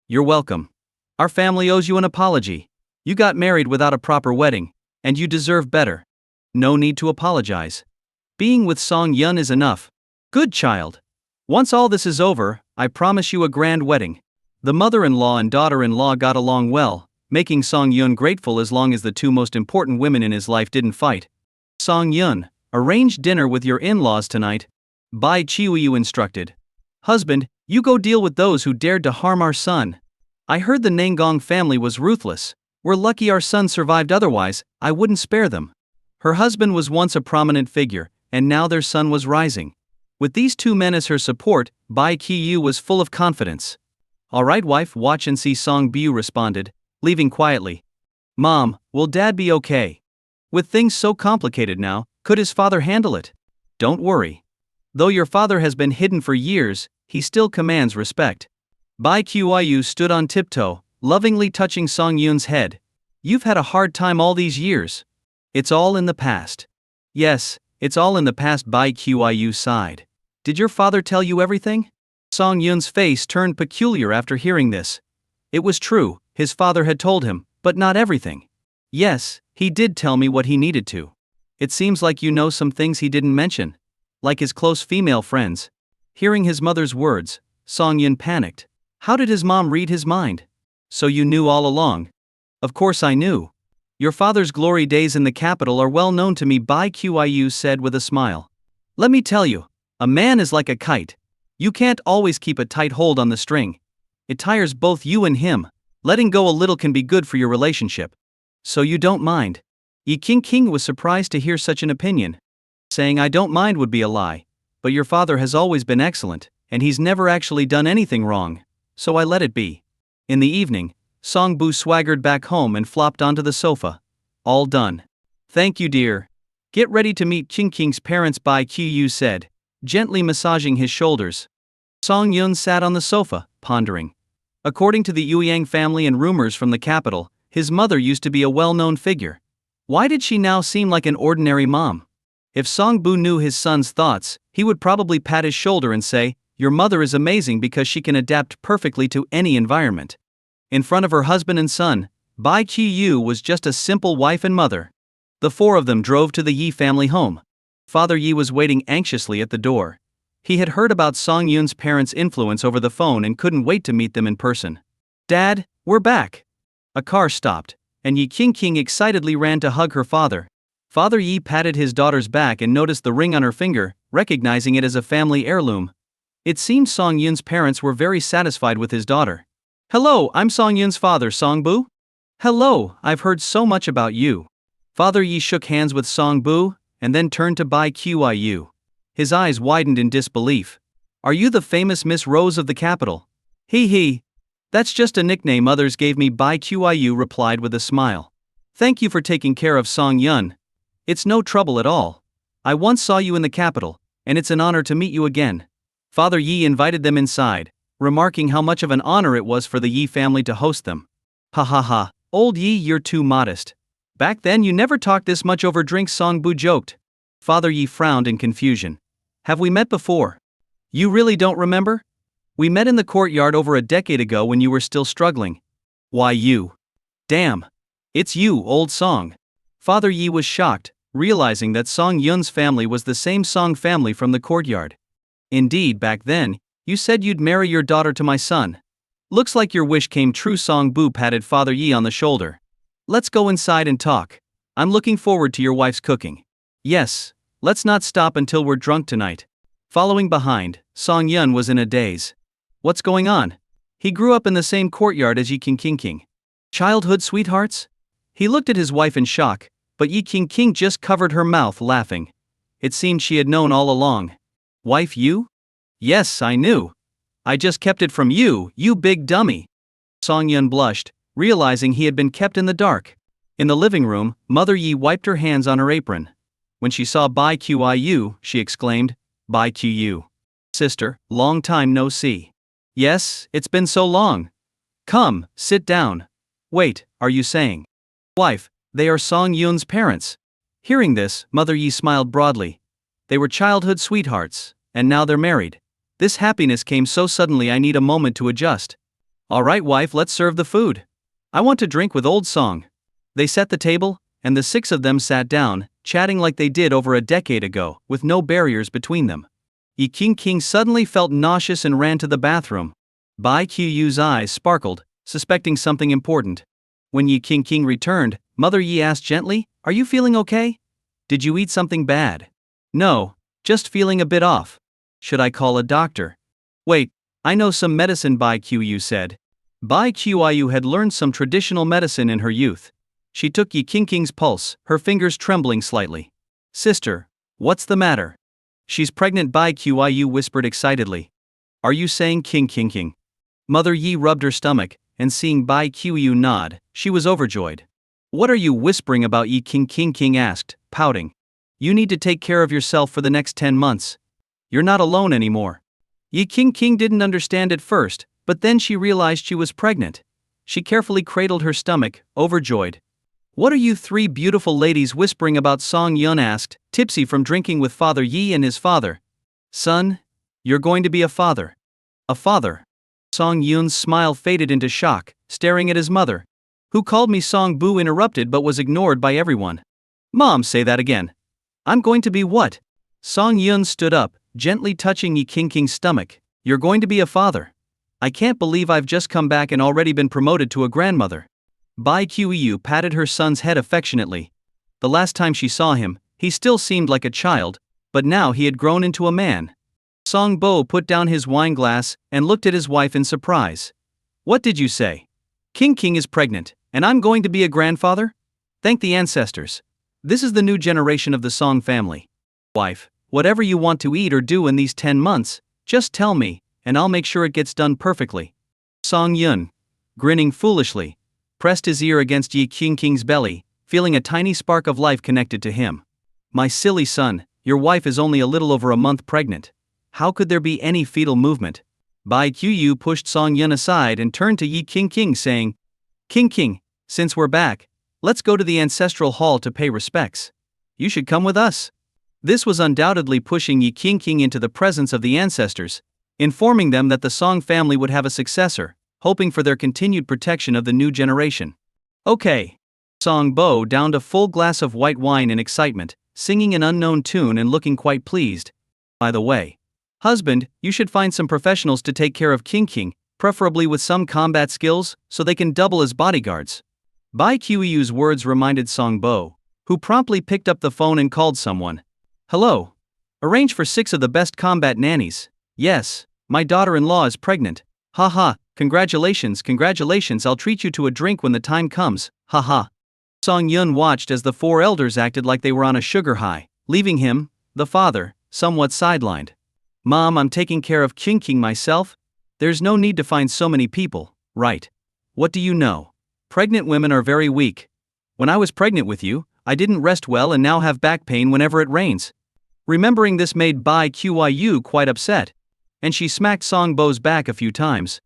You're welcome. Our family owes you an apology. You got married without a proper wedding. And you deserve better. No need to apologize. Being with Song Yun is enough. Good child. Once all this is over, I promise you a grand wedding. The mother-in-law and daughter-in-law got along well, making Song Yun grateful as long as the two most important women in his life didn't fight. Song Yun, arrange dinner with your in-laws tonight. Bai Qiuyu instructed. Husband, you go deal with those who dared to harm our son. I heard the Nanggong family was ruthless. We're lucky our son survived, otherwise, I wouldn't spare them. Her husband was once a prominent figure, and now their son was rising. With these two men as her support, Bai Qiu was full of confidence. Alright wife, watch and see, Song Bu responded, leaving quietly. Mom, will Dad be okay? With things so complicated now, could his father handle it? Don't worry. Though your father has been hidden for years, he still commands respect. Bai Qiu stood on tiptoe, lovingly touching Song Yun's head. You've had a hard time all these years. It's all in the past. Yes, it's all in the past, Bai Qiu sighed. Did your father tell you everything? Song Yun's face turned peculiar after hearing this. It was true, his father had told him, but not everything. Yes, he did tell me what he needed to. It seems like you know some things he didn't mention. Like his close female friends. Hearing his mother's words, Song Yun panicked. How did his mom read his mind? So you knew all along? Of course I knew. Your father's glory days in the capital are well known to me, Bai Qiu said with a smile. Let me tell you, a man is like a kite. You can't always keep a tight hold on the string. It tires both you and him. Letting go a little can be good for your relationship. So you don't mind? Yi King was surprised to hear such an opinion. Saying I don't mind would be a lie. But your father has always been excellent, and he's never actually done anything wrong. So I let it be. In the evening, Song Bu swaggered back home and flopped onto the sofa. All done. Thank you, dear. Get ready to meet King's parents, Bai Qiu said, gently massaging his shoulders. Song Yun sat on the sofa, pondering. According to the Yuan family and rumors from the capital, his mother used to be a well-known figure. Why did she now seem like an ordinary mom? If Song Bu knew his son's thoughts, he would probably pat his shoulder and say, your mother is amazing because she can adapt perfectly to any environment. In front of her husband and son, Bai Qiu was just a simple wife and mother. The four of them drove to the Yi family home. Father Yi was waiting anxiously at the door. He had heard about Song Yun's parents' influence over the phone and couldn't wait to meet them in person. Dad, we're back. A car stopped, and Yi King excitedly ran to hug her father. Father Yi patted his daughter's back and noticed the ring on her finger, recognizing it as a family heirloom. It seemed Song Yun's parents were very satisfied with his daughter. Hello, I'm Song Yun's father, Song Bu. Hello, I've heard so much about you. Father Yi shook hands with Song Bu, and then turned to Bai Qiu. His eyes widened in disbelief. Are you the famous Miss Rose of the capital? He. That's just a nickname others gave me, Bai Qiu replied with a smile. Thank you for taking care of Song Yun. It's no trouble at all. I once saw you in the capital, and it's an honor to meet you again. Father Yi invited them inside, remarking how much of an honor it was for the Yi family to host them. Ha ha ha, old Yi, you're too modest. Back then you never talked this much over drinks, Song Bu joked. Father Yi frowned in confusion. Have we met before? You really don't remember? We met in the courtyard over a decade ago when you were still struggling. Why you? Damn. It's you, old Song. Father Yi was shocked, realizing that Song Yun's family was the same Song family from the courtyard. Indeed, back then, you said you'd marry your daughter to my son. Looks like your wish came true, Song Bu patted Father Yi on the shoulder. Let's go inside and talk. I'm looking forward to your wife's cooking. Yes, let's not stop until we're drunk tonight. Following behind, Song Yun was in a daze. What's going on? He grew up in the same courtyard as Yi King. Childhood sweethearts? He looked at his wife in shock, but Yi King just covered her mouth laughing. It seemed she had known all along. Wife, you? Yes, I knew. I just kept it from you, you big dummy. Song Yun blushed, realizing he had been kept in the dark. In the living room, Mother Yi wiped her hands on her apron. When she saw Bai Qiu, she exclaimed, Bai Qiu. Sister, long time no see. Yes, it's been so long. Come, sit down. Wait, are you saying? Wife, they are Song Yun's parents. Hearing this, Mother Yi smiled broadly. They were childhood sweethearts, and now they're married. This happiness came so suddenly I need a moment to adjust. Alright wife, let's serve the food. I want to drink with old Song. They set the table, and the 6 of them sat down, chatting like they did over a decade ago, with no barriers between them. Yi King suddenly felt nauseous and ran to the bathroom. Bai Qiu's eyes sparkled, suspecting something important. When Yi King returned, Mother Yi asked gently, "Are you feeling okay? Did you eat something bad?" "No, just feeling a bit off. Should I call a doctor?" "Wait, I know some medicine," Bai Qiu said. Bai Qiu had learned some traditional medicine in her youth. She took Yi King's pulse, her fingers trembling slightly. "Sister, what's the matter?" "She's pregnant," Bai Qiu whispered excitedly. "Are you saying King?" Mother Yi rubbed her stomach, and seeing Bai Qiu nod, she was overjoyed. "What are you whispering about?" Yi King asked, pouting. "You need to take care of yourself for the next 10 months. You're not alone anymore." Yi King didn't understand at first, but then she realized she was pregnant. She carefully cradled her stomach, overjoyed. "What are you 3 beautiful ladies whispering about?" Song Yun asked, tipsy from drinking with Father Yi and his father. "Son, you're going to be a father." "A father?" Song Yun's smile faded into shock, staring at his mother. "Who called me?" Song Bu interrupted but was ignored by everyone. "Mom, say that again." "I'm going to be what?" Song Yun stood up, gently touching Yi King's stomach. "You're going to be a father. I can't believe I've just come back and already been promoted to a grandmother." Bai Qiu patted her son's head affectionately. The last time she saw him, he still seemed like a child, but now he had grown into a man. Song Bo put down his wine glass and looked at his wife in surprise. "What did you say? King is pregnant, and I'm going to be a grandfather? Thank the ancestors. This is the new generation of the Song family. Wife, whatever you want to eat or do in these 10 months, just tell me, and I'll make sure it gets done perfectly." Song Yun, grinning foolishly, pressed his ear against Yi King's belly, feeling a tiny spark of life connected to him. "My silly son, your wife is only a little over a month pregnant. How could there be any fetal movement?" Bai Qiu pushed Song Yun aside and turned to Yi King saying, King, since we're back, let's go to the ancestral hall to pay respects. You should come with us." This was undoubtedly pushing Yi King into the presence of the ancestors, informing them that the Song family would have a successor, hoping for their continued protection of the new generation. "Okay." Song Bo downed a full glass of white wine in excitement, singing an unknown tune and looking quite pleased. "By the way, husband, you should find some professionals to take care of King, preferably with some combat skills, so they can double as bodyguards." Bai Qiu's words reminded Song Bo, who promptly picked up the phone and called someone. "Hello. Arrange for 6 of the best combat nannies. Yes, my daughter-in-law is pregnant. Haha, congratulations, I'll treat you to a drink when the time comes, haha." Song Yun watched as the 4 elders acted like they were on a sugar high, leaving him, the father, somewhat sidelined. "Mom, I'm taking care of King myself. There's no need to find so many people, right? What do you know? Pregnant women are very weak. When I was pregnant with you, I didn't rest well and now have back pain whenever it rains." Remembering this made Bai Qiu quite upset, and she smacked Song Bo's back a few times.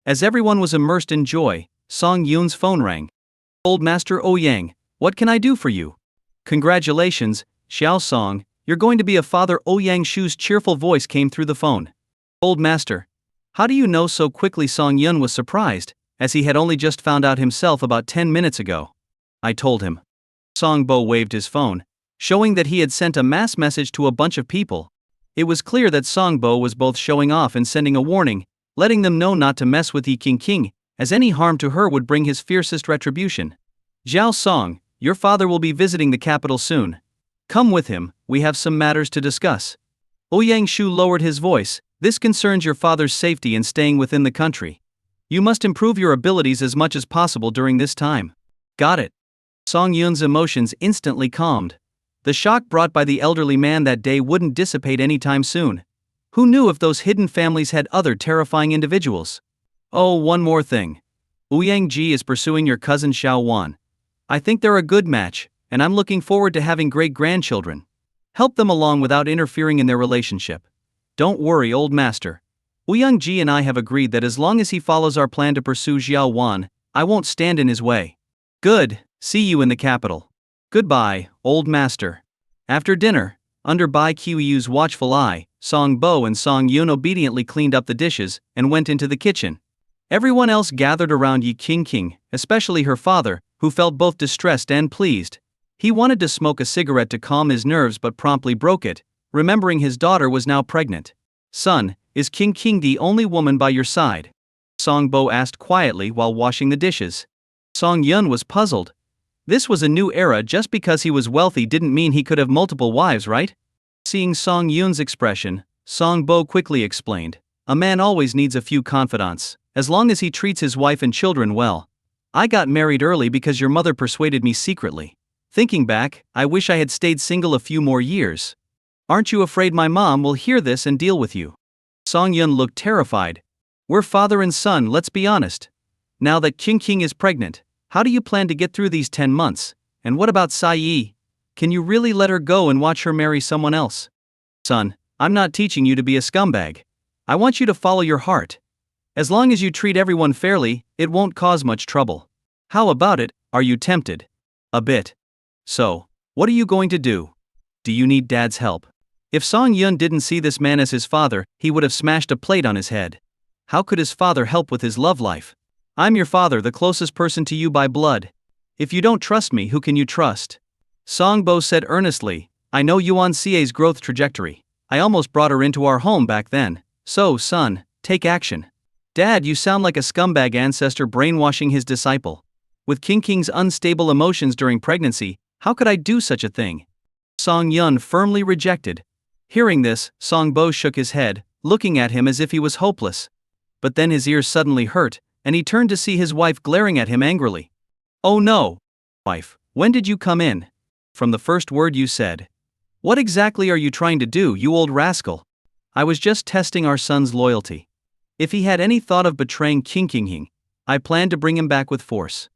As everyone was immersed in joy, Song Yun's phone rang. "Old Master Ouyang, what can I do for you?" "Congratulations, Xiao Song, you're going to be a father." Ouyang Shu's cheerful voice came through the phone. "Old Master, how do you know so quickly?" Song Yun was surprised, as he had only just found out himself about 10 minutes ago. "I told him." Song Bo waved his phone, showing that he had sent a mass message to a bunch of people. It was clear that Song Bo was both showing off and sending a warning, letting them know not to mess with Yi King, as any harm to her would bring his fiercest retribution. "Xiao Song, your father will be visiting the capital soon. Come with him, we have some matters to discuss." Ouyang Shu lowered his voice. "This concerns your father's safety and staying within the country. You must improve your abilities as much as possible during this time." "Got it." Song Yun's emotions instantly calmed. The shock brought by the elderly man that day wouldn't dissipate anytime soon. Who knew if those hidden families had other terrifying individuals? "Oh, one more thing. Ouyang Ji is pursuing your cousin Xiao Wan. I think they're a good match, and I'm looking forward to having great-grandchildren. Help them along without interfering in their relationship. Don't worry, old master. Ouyang Ji and I have agreed that as long as he follows our plan to pursue Xiao Wan, I won't stand in his way." "Good, see you in the capital." "Goodbye, old master." After dinner, under Bai Qiu's watchful eye, Song Bo and Song Yun obediently cleaned up the dishes and went into the kitchen. Everyone else gathered around Yi King, especially her father, who felt both distressed and pleased. He wanted to smoke a cigarette to calm his nerves but promptly broke it, remembering his daughter was now pregnant. "Son, is King the only woman by your side?" Song Bo asked quietly while washing the dishes. Song Yun was puzzled. This was a new era. Just because he was wealthy didn't mean he could have multiple wives, right? Seeing Song Yun's expression, Song Bo quickly explained, "A man always needs a few confidants, as long as he treats his wife and children well. I got married early because your mother persuaded me secretly. Thinking back, I wish I had stayed single a few more years. Aren't you afraid my mom will hear this and deal with you?" Song Yun looked terrified. "We're father and son, let's be honest. Now that King is pregnant, how do you plan to get through these 10 months? And what about Sai Yi? Can you really let her go and watch her marry someone else?" "Son, I'm not teaching you to be a scumbag. I want you to follow your heart. As long as you treat everyone fairly, it won't cause much trouble. How about it, are you tempted?" "A bit. So, what are you going to do? Do you need Dad's help?" If Song Yun didn't see this man as his father, he would have smashed a plate on his head. How could his father help with his love life? "I'm your father, the closest person to you by blood. If you don't trust me, who can you trust?" Song Bo said earnestly, "I know Yuan Xie's growth trajectory. I almost brought her into our home back then. So, son, take action." "Dad, you sound like a scumbag ancestor brainwashing his disciple. With King's unstable emotions during pregnancy, how could I do such a thing?" Song Yun firmly rejected. Hearing this, Song Bo shook his head, looking at him as if he was hopeless. But then his ears suddenly hurt, and he turned to see his wife glaring at him angrily. "Oh no! Wife, when did you come in? From the first word you said. What exactly are you trying to do, you old rascal?" "I was just testing our son's loyalty. If he had any thought of betraying King, I planned to bring him back with force."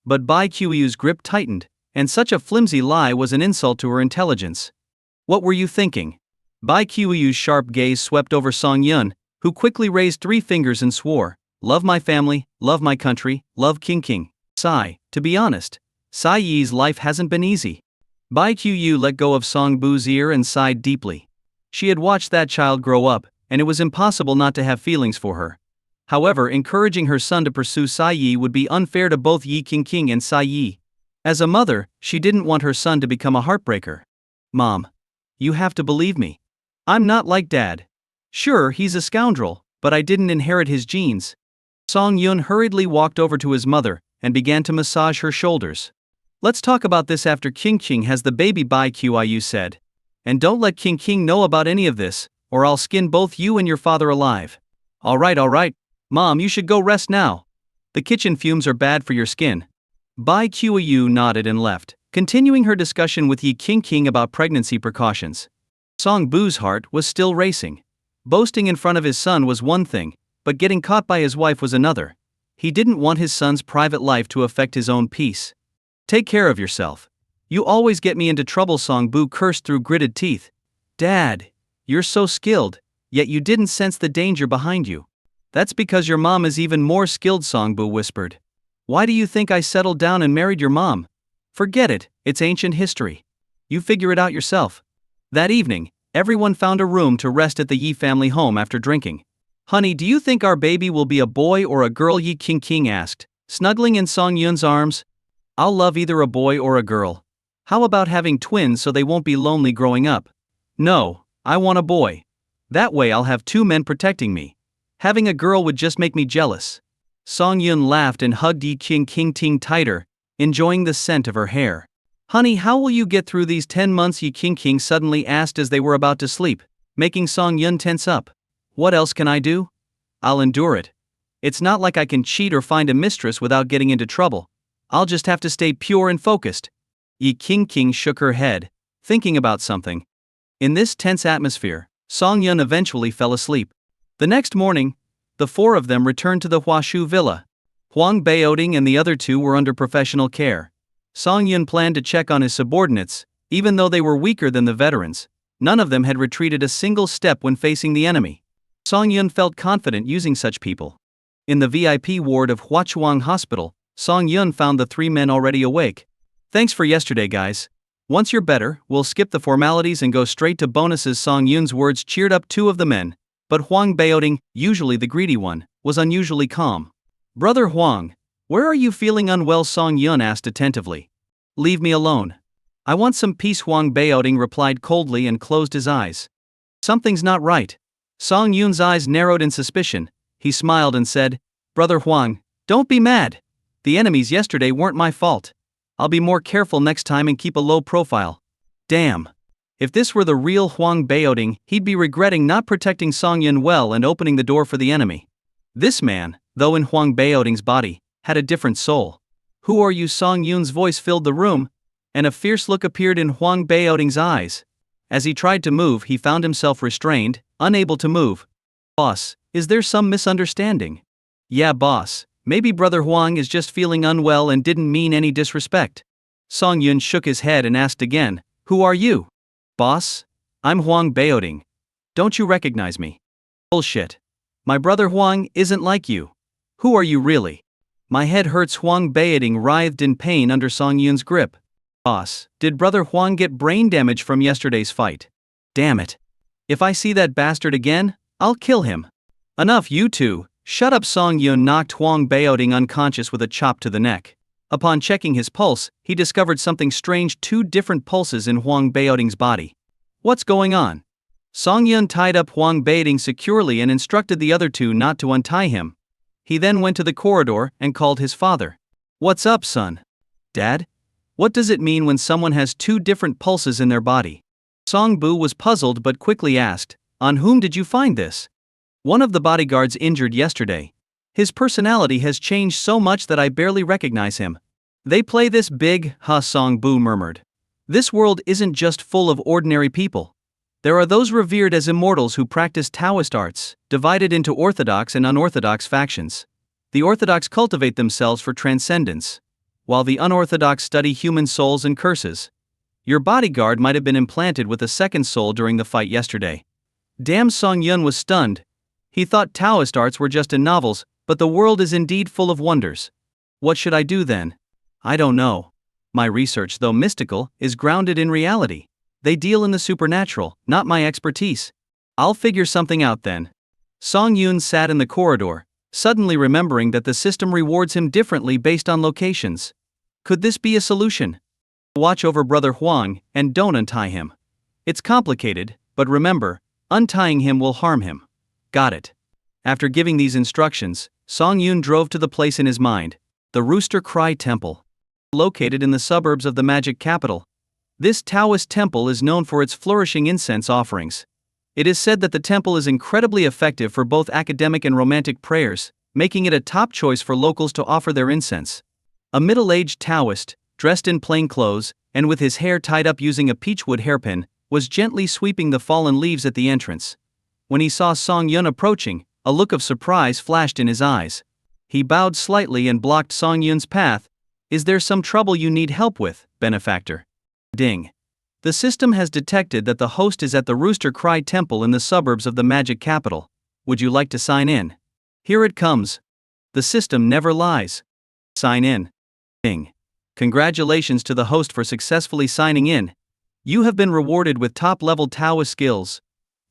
But Bai Qiuyu's grip tightened, and such a flimsy lie was an insult to her intelligence. "What were you thinking?" Bai Qiuyu's sharp gaze swept over Song Yun, who quickly raised 3 fingers and swore, "Love my family, love my country, love King. Sai, to be honest, Sai Yi's life hasn't been easy." Bai Qiuyu let go of Song Bu's ear and sighed deeply. She had watched that child grow up, and it was impossible not to have feelings for her. However, encouraging her son to pursue Sai Yi would be unfair to both Yi King and Sai Yi. As a mother, she didn't want her son to become a heartbreaker. "Mom, you have to believe me. I'm not like Dad. Sure, he's a scoundrel, but I didn't inherit his genes." Song Yun hurriedly walked over to his mother and began to massage her shoulders. "Let's talk about this after King has the baby," Bai Qiuyu said. "And don't let King know about any of this, or I'll skin both you and your father alive." All right. Mom, you should go rest now. The kitchen fumes are bad for your skin." Bai Qiuyu nodded and left, continuing her discussion with Yi King about pregnancy precautions. Song Bu's heart was still racing. Boasting in front of his son was one thing, but getting caught by his wife was another. He didn't want his son's private life to affect his own peace. "Take care of yourself. You always get me into trouble," Song Bu cursed through gritted teeth. "Dad, you're so skilled, yet you didn't sense the danger behind you." "That's because your mom is even more skilled," Song Bu whispered. "Why do you think I settled down and married your mom? Forget it, it's ancient history. You figure it out yourself." That evening, everyone found a room to rest at the Yi family home after drinking. "Honey, do you think our baby will be a boy or a girl?" Yi King asked, snuggling in Song Yun's arms. "I'll love either a boy or a girl. How about having twins so they won't be lonely growing up?" "No, I want a boy. That way I'll have 2 men protecting me. Having a girl would just make me jealous." Song Yun laughed and hugged Yi King tighter, enjoying the scent of her hair. "Honey, how will you get through these 10 months?" Yi King suddenly asked as they were about to sleep, making Song Yun tense up. "What else can I do? I'll endure it. It's not like I can cheat or find a mistress without getting into trouble. I'll just have to stay pure and focused." Yi King shook her head, thinking about something. In this tense atmosphere, Song Yun eventually fell asleep. The next morning, the 4 of them returned to the Huashu villa. Huang Baoding and the other 2 were under professional care. Song Yun planned to check on his subordinates, even though they were weaker than the veterans. None of them had retreated a single step when facing the enemy. Song Yun felt confident using such people. In the VIP ward of Huachuang Hospital, Song Yun found the 3 men already awake. "Thanks for yesterday, guys. Once you're better, we'll skip the formalities and go straight to bonuses." Song Yun's words cheered up 2 of the men, but Huang Baoding, usually the greedy one, was unusually calm. "Brother Huang, where are you feeling unwell?" Song Yun asked attentively. "Leave me alone. I want some peace, Huang Baoting replied coldly and closed his eyes. Something's not right. Song Yun's eyes narrowed in suspicion. He smiled and said, Brother Huang, don't be mad. The enemies yesterday weren't my fault. I'll be more careful next time and keep a low profile. Damn. If this were the real Huang Baoting, he'd be regretting not protecting Song Yun well and opening the door for the enemy. This man, though in Huang Baoting's body, had a different soul. Who are you? Song Yun's voice filled the room, and a fierce look appeared in Huang Baoting's eyes. As he tried to move, he found himself restrained, unable to move. Boss, is there some misunderstanding? Yeah, boss, maybe Brother Huang is just feeling unwell and didn't mean any disrespect. Song Yun shook his head and asked again, Who are you? Boss, I'm Huang Baoting. Don't you recognize me? Bullshit. My brother Huang isn't like you. Who are you really? My head hurts. Huang Baoting writhed in pain under Song Yun's grip. Boss, did Brother Huang get brain damage from yesterday's fight? Damn it. If I see that bastard again, I'll kill him. Enough, you two. Shut up. Song Yun knocked Huang Baoting unconscious with a chop to the neck. Upon checking his pulse, he discovered something strange: 2 different pulses in Huang Baoting's body. What's going on? Song Yun tied up Huang Baoting securely and instructed the other 2 not to untie him. He then went to the corridor and called his father. What's up, son? Dad? What does it mean when someone has 2 different pulses in their body? Song Bu was puzzled but quickly asked, On whom did you find this? One of the bodyguards injured yesterday. His personality has changed so much that I barely recognize him. They play this big, huh? Song Bu murmured. This world isn't just full of ordinary people. There are those revered as immortals who practice Taoist arts, divided into orthodox and unorthodox factions. The orthodox cultivate themselves for transcendence, while the unorthodox study human souls and curses. Your bodyguard might have been implanted with a second soul during the fight yesterday. Damn. Song Yun was stunned. He thought Taoist arts were just in novels, but the world is indeed full of wonders. What should I do then? I don't know. My research, though mystical, is grounded in reality. They deal in the supernatural, not my expertise. I'll figure something out then. Song Yun sat in the corridor, suddenly remembering that the system rewards him differently based on locations. Could this be a solution? Watch over Brother Huang, and don't untie him. It's complicated, but remember, untying him will harm him. Got it. After giving these instructions, Song Yun drove to the place in his mind, the Rooster Cry Temple. Located in the suburbs of the magic capital. This Taoist temple is known for its flourishing incense offerings. It is said that the temple is incredibly effective for both academic and romantic prayers, making it a top choice for locals to offer their incense. A middle-aged Taoist, dressed in plain clothes, and with his hair tied up using a peachwood hairpin, was gently sweeping the fallen leaves at the entrance. When he saw Song Yun approaching, a look of surprise flashed in his eyes. He bowed slightly and blocked Song Yun's path. Is there some trouble you need help with, benefactor? Ding. The system has detected that the host is at the Rooster Cry Temple in the suburbs of the magic capital. Would you like to sign in? Here it comes. The system never lies. Sign in. Ding. Congratulations to the host for successfully signing in. You have been rewarded with top-level Taoist skills.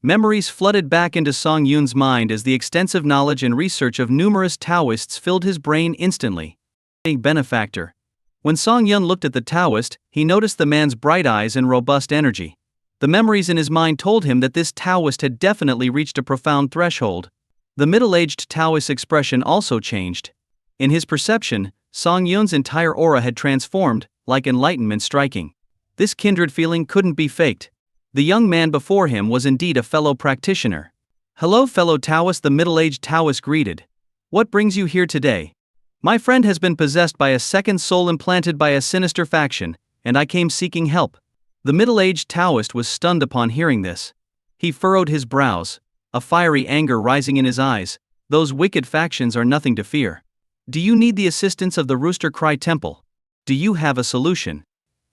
Memories flooded back into Song Yun's mind as the extensive knowledge and research of numerous Taoists filled his brain instantly. Benefactor. When Song Yun looked at the Taoist, he noticed the man's bright eyes and robust energy. The memories in his mind told him that this Taoist had definitely reached a profound threshold. The middle-aged Taoist's expression also changed. In his perception, Song Yun's entire aura had transformed, like enlightenment striking. This kindred feeling couldn't be faked. The young man before him was indeed a fellow practitioner. Hello, fellow Taoist, the middle-aged Taoist greeted. What brings you here today? My friend has been possessed by a second soul implanted by a sinister faction, and I came seeking help. The middle-aged Taoist was stunned upon hearing this. He furrowed his brows, a fiery anger rising in his eyes. Those wicked factions are nothing to fear. Do you need the assistance of the Rooster Cry Temple? Do you have a solution?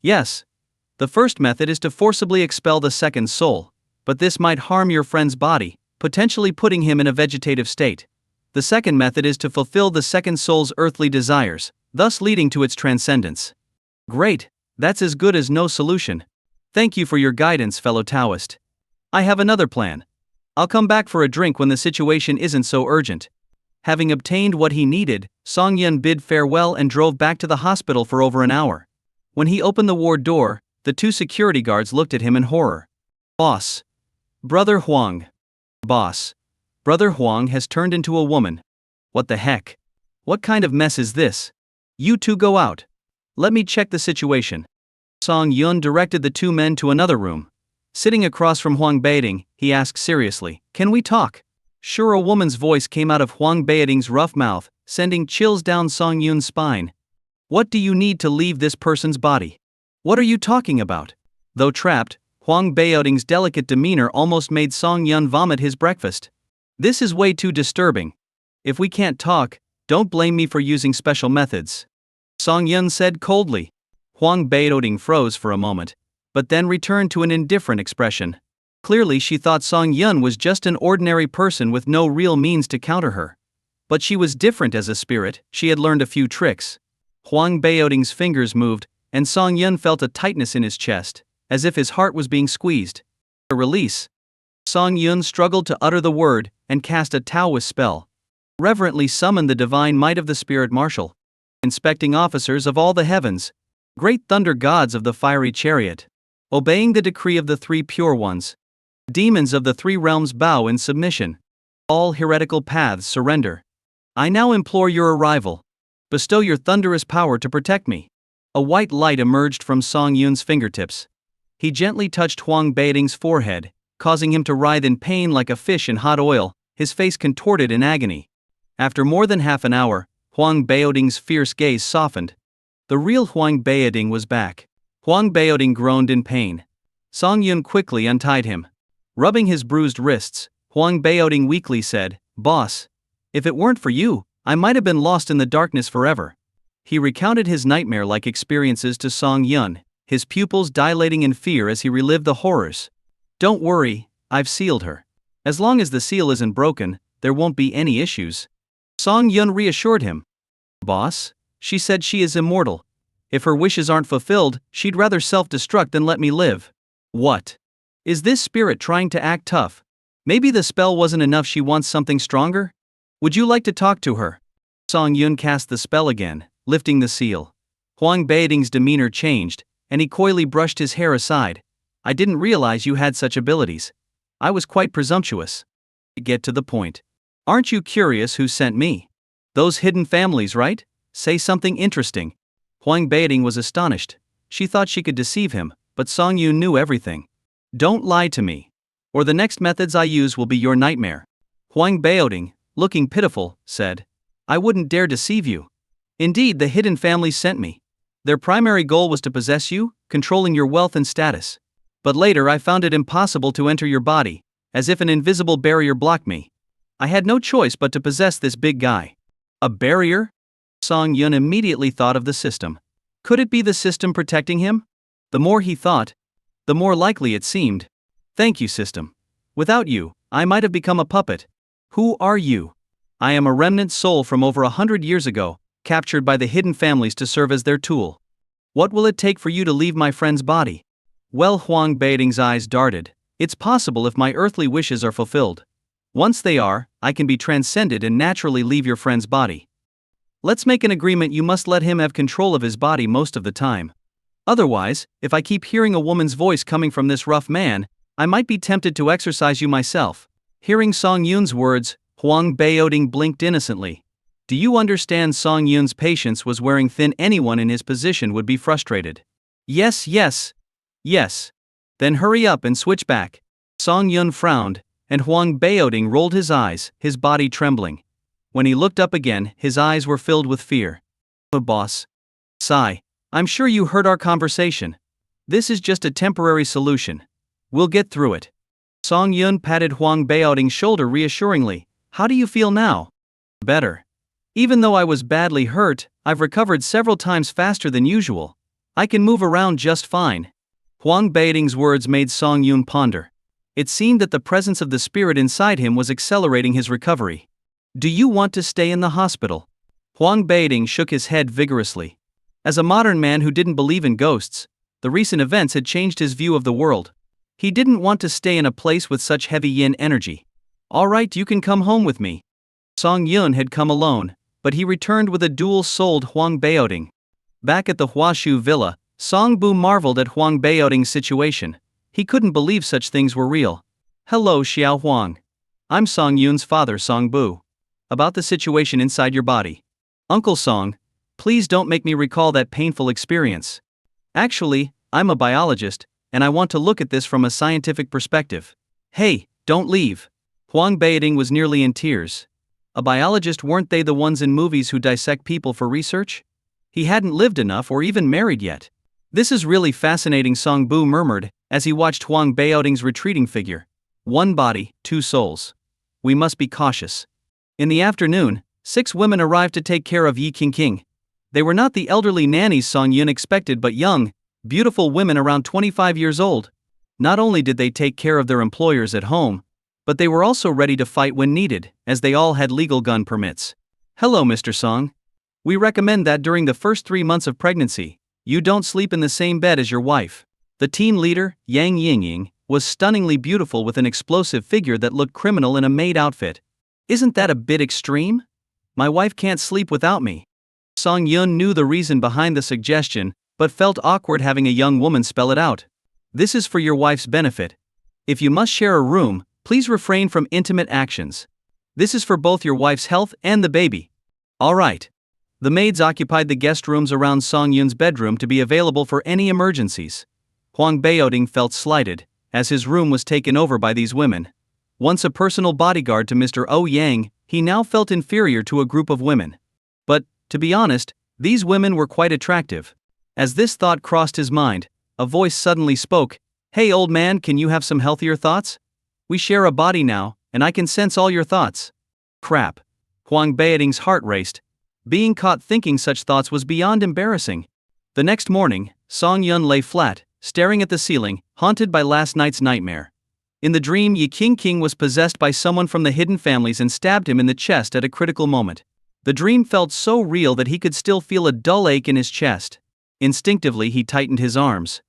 Yes. The first method is to forcibly expel the second soul, but this might harm your friend's body, potentially putting him in a vegetative state. The second method is to fulfill the second soul's earthly desires, thus leading to its transcendence. Great, that's as good as no solution. Thank you for your guidance, fellow Taoist. I have another plan. I'll come back for a drink when the situation isn't so urgent. Having obtained what he needed, Song Yun bid farewell and drove back to the hospital for over an hour. When he opened the ward door, The two security guards looked at him in horror. Boss. Brother Huang. Boss. Brother Huang has turned into a woman. What the heck? What kind of mess is this? You two go out. Let me check the situation. Song Yun directed the two men to another room. Sitting across from Huang Beiding, he asked seriously, "Can we talk?" Sure, a woman's voice came out of Huang Beiding's rough mouth, sending chills down Song Yun's spine. What do you need to leave this person's body? What are you talking about? Though trapped, Huang Beiding's delicate demeanor almost made Song Yun vomit his breakfast. This is way too disturbing. If we can't talk, don't blame me for using special methods. Song Yun said coldly. Huang Beiding froze for a moment, but then returned to an indifferent expression. Clearly she thought Song Yun was just an ordinary person with no real means to counter her. But she was different as a spirit, she had learned a few tricks. Huang Beiding's fingers moved, and Song Yun felt a tightness in his chest, as if his heart was being squeezed. A release. Song Yun struggled to utter the word, and cast a Taoist spell. Reverently summoned the divine might of the spirit marshal. Inspecting officers of all the heavens. Great thunder gods of the fiery chariot. Obeying the decree of the three pure ones. Demons of the three realms bow in submission. All heretical paths surrender. I now implore your arrival. Bestow your thunderous power to protect me. A white light emerged from Song Yun's fingertips. He gently touched Huang Beiding's forehead, causing him to writhe in pain like a fish in hot oil, his face contorted in agony. After more than half an hour, Huang Beiding's fierce gaze softened. The real Huang Beiding was back. Huang Beiding groaned in pain. Song Yun quickly untied him. Rubbing his bruised wrists, Huang Beiding weakly said, "Boss, if it weren't for you, I might have been lost in the darkness forever." He recounted his nightmare-like experiences to Song Yun, his pupils dilating in fear as he relived the horrors. "Don't worry, I've sealed her. As long as the seal isn't broken, there won't be any issues." Song Yun reassured him. "Boss, she said she is immortal. If her wishes aren't fulfilled, she'd rather self-destruct than let me live." What? Is this spirit trying to act tough? Maybe the spell wasn't enough, she wants something stronger? Would you like to talk to her? Song Yun cast the spell again, lifting the seal. Huang Beiding's demeanor changed, and he coyly brushed his hair aside. "I didn't realize you had such abilities. I was quite presumptuous." "Get to the point. Aren't you curious who sent me? Those hidden families, right? Say something interesting." Huang Beiding was astonished. She thought she could deceive him, but Song Yun knew everything. "Don't lie to me, or the next methods I use will be your nightmare." Huang Beiding, looking pitiful, said, "I wouldn't dare deceive you. Indeed, the hidden families sent me. Their primary goal was to possess you, controlling your wealth and status. But later I found it impossible to enter your body, as if an invisible barrier blocked me. I had no choice but to possess this big guy." "A barrier?" Song Yun immediately thought of the system. Could it be the system protecting him? The more he thought, the more likely it seemed. "Thank you, system. Without you, I might have become a puppet." "Who are you?" "I am a remnant soul from over 100 years ago, captured by the hidden families to serve as their tool. What will it take for you to leave my friend's body?" Well, Huang Beiding's eyes darted. "It's possible if my earthly wishes are fulfilled. Once they are, I can be transcended and naturally leave your friend's body. Let's make an agreement. You must let him have control of his body most of the time. Otherwise, if I keep hearing a woman's voice coming from this rough man, I might be tempted to exorcise you myself." Hearing Song Yun's words, Huang Beiding blinked innocently. Do you understand? Song Yun's patience was wearing thin. Anyone in his position would be frustrated. Yes. Then hurry up and switch back." Song Yun frowned, and Huang Beiding rolled his eyes, his body trembling. When he looked up again, his eyes were filled with fear. "Oh, boss. Sigh. I'm sure you heard our conversation. This is just a temporary solution. We'll get through it." Song Yun patted Huang Beiding's shoulder reassuringly. "How do you feel now?" "Better. Even though I was badly hurt, I've recovered several times faster than usual. I can move around just fine." Huang Beiding's words made Song Yun ponder. It seemed that the presence of the spirit inside him was accelerating his recovery. "Do you want to stay in the hospital?" Huang Beiding shook his head vigorously. As a modern man who didn't believe in ghosts, the recent events had changed his view of the world. He didn't want to stay in a place with such heavy yin energy. "All right, you can come home with me." Song Yun had come alone, but he returned with a dual-souled Huang Beiding. Back at the Huashu villa, Song Bu marveled at Huang Baoting's situation. He couldn't believe such things were real. Hello Xiao Huang. I'm Song Yun's father Song Bu. About the situation inside your body. Uncle Song, please don't make me recall that painful experience. Actually, I'm a biologist, and I want to look at this from a scientific perspective. Hey, don't leave. Huang Baoting was nearly in tears. A biologist, weren't they the ones in movies who dissect people for research? He hadn't lived enough or even married yet. This is really fascinating, Song Bu murmured, as he watched Huang Baoting's retreating figure. One body, two souls. We must be cautious. In the afternoon, 6 women arrived to take care of Yi Qingqing. They were not the elderly nannies Song Yun expected but young, beautiful women around 25 years old. Not only did they take care of their employers at home, but they were also ready to fight when needed, as they all had legal gun permits. Hello Mr. Song. We recommend that during the first 3 months of pregnancy, you don't sleep in the same bed as your wife. The team leader, Yang Yingying, was stunningly beautiful with an explosive figure that looked criminal in a maid outfit. Isn't that a bit extreme? My wife can't sleep without me. Song Yun knew the reason behind the suggestion, but felt awkward having a young woman spell it out. This is for your wife's benefit. If you must share a room, please refrain from intimate actions. This is for both your wife's health and the baby. Alright. The maids occupied the guest rooms around Song Yun's bedroom to be available for any emergencies. Huang Baoting felt slighted, as his room was taken over by these women. Once a personal bodyguard to Mr. Oh Yang, he now felt inferior to a group of women. But, to be honest, these women were quite attractive. As this thought crossed his mind, a voice suddenly spoke. Hey old man, can you have some healthier thoughts? We share a body now, and I can sense all your thoughts. Crap. Huang Baoting's heart raced. Being caught thinking such thoughts was beyond embarrassing. The next morning, Song Yun lay flat, staring at the ceiling, haunted by last night's nightmare. In the dream, Yi Qingqing was possessed by someone from the hidden families and stabbed him in the chest at a critical moment. The dream felt so real that he could still feel a dull ache in his chest. Instinctively he tightened his arms.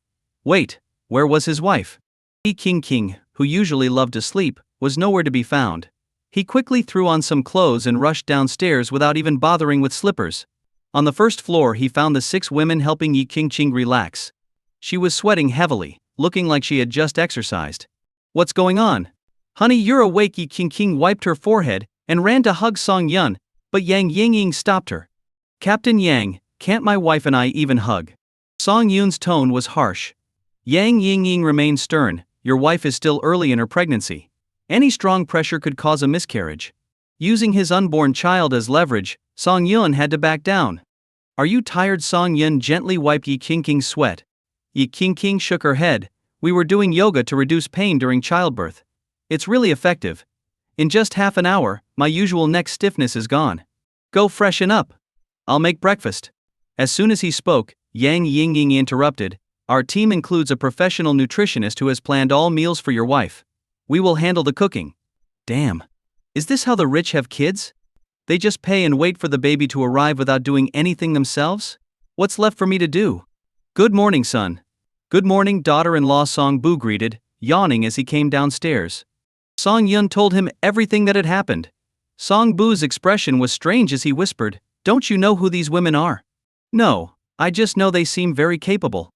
Wait, where was his wife? Yi Qingqing, who usually loved to sleep, was nowhere to be found. He quickly threw on some clothes and rushed downstairs without even bothering with slippers. On the first floor he found the 6 women helping Yi Qingqing relax. She was sweating heavily, looking like she had just exercised. What's going on? Honey, you're awake. Yi Qingqing wiped her forehead and ran to hug Song Yun, but Yang Yingying stopped her. Captain Yang, can't my wife and I even hug? Song Yun's tone was harsh. Yang Yingying remained stern. Your wife is still early in her pregnancy. Any strong pressure could cause a miscarriage. Using his unborn child as leverage, Song Yun had to back down. Are you tired? Song Yun gently wiped Yi Qingqing's sweat. Yi Qingqing shook her head. We were doing yoga to reduce pain during childbirth. It's really effective. In just half an hour, my usual neck stiffness is gone. Go freshen up. I'll make breakfast. As soon as he spoke, Yang Yingying interrupted. Our team includes a professional nutritionist who has planned all meals for your wife. We will handle the cooking. Damn. Is this how the rich have kids? They just pay and wait for the baby to arrive without doing anything themselves? What's left for me to do? Good morning, son. Good morning, daughter-in-law, Song Bu greeted, yawning as he came downstairs. Song Yun told him everything that had happened. Song Bu's expression was strange as he whispered, Don't you know who these women are? No, I just know they seem very capable.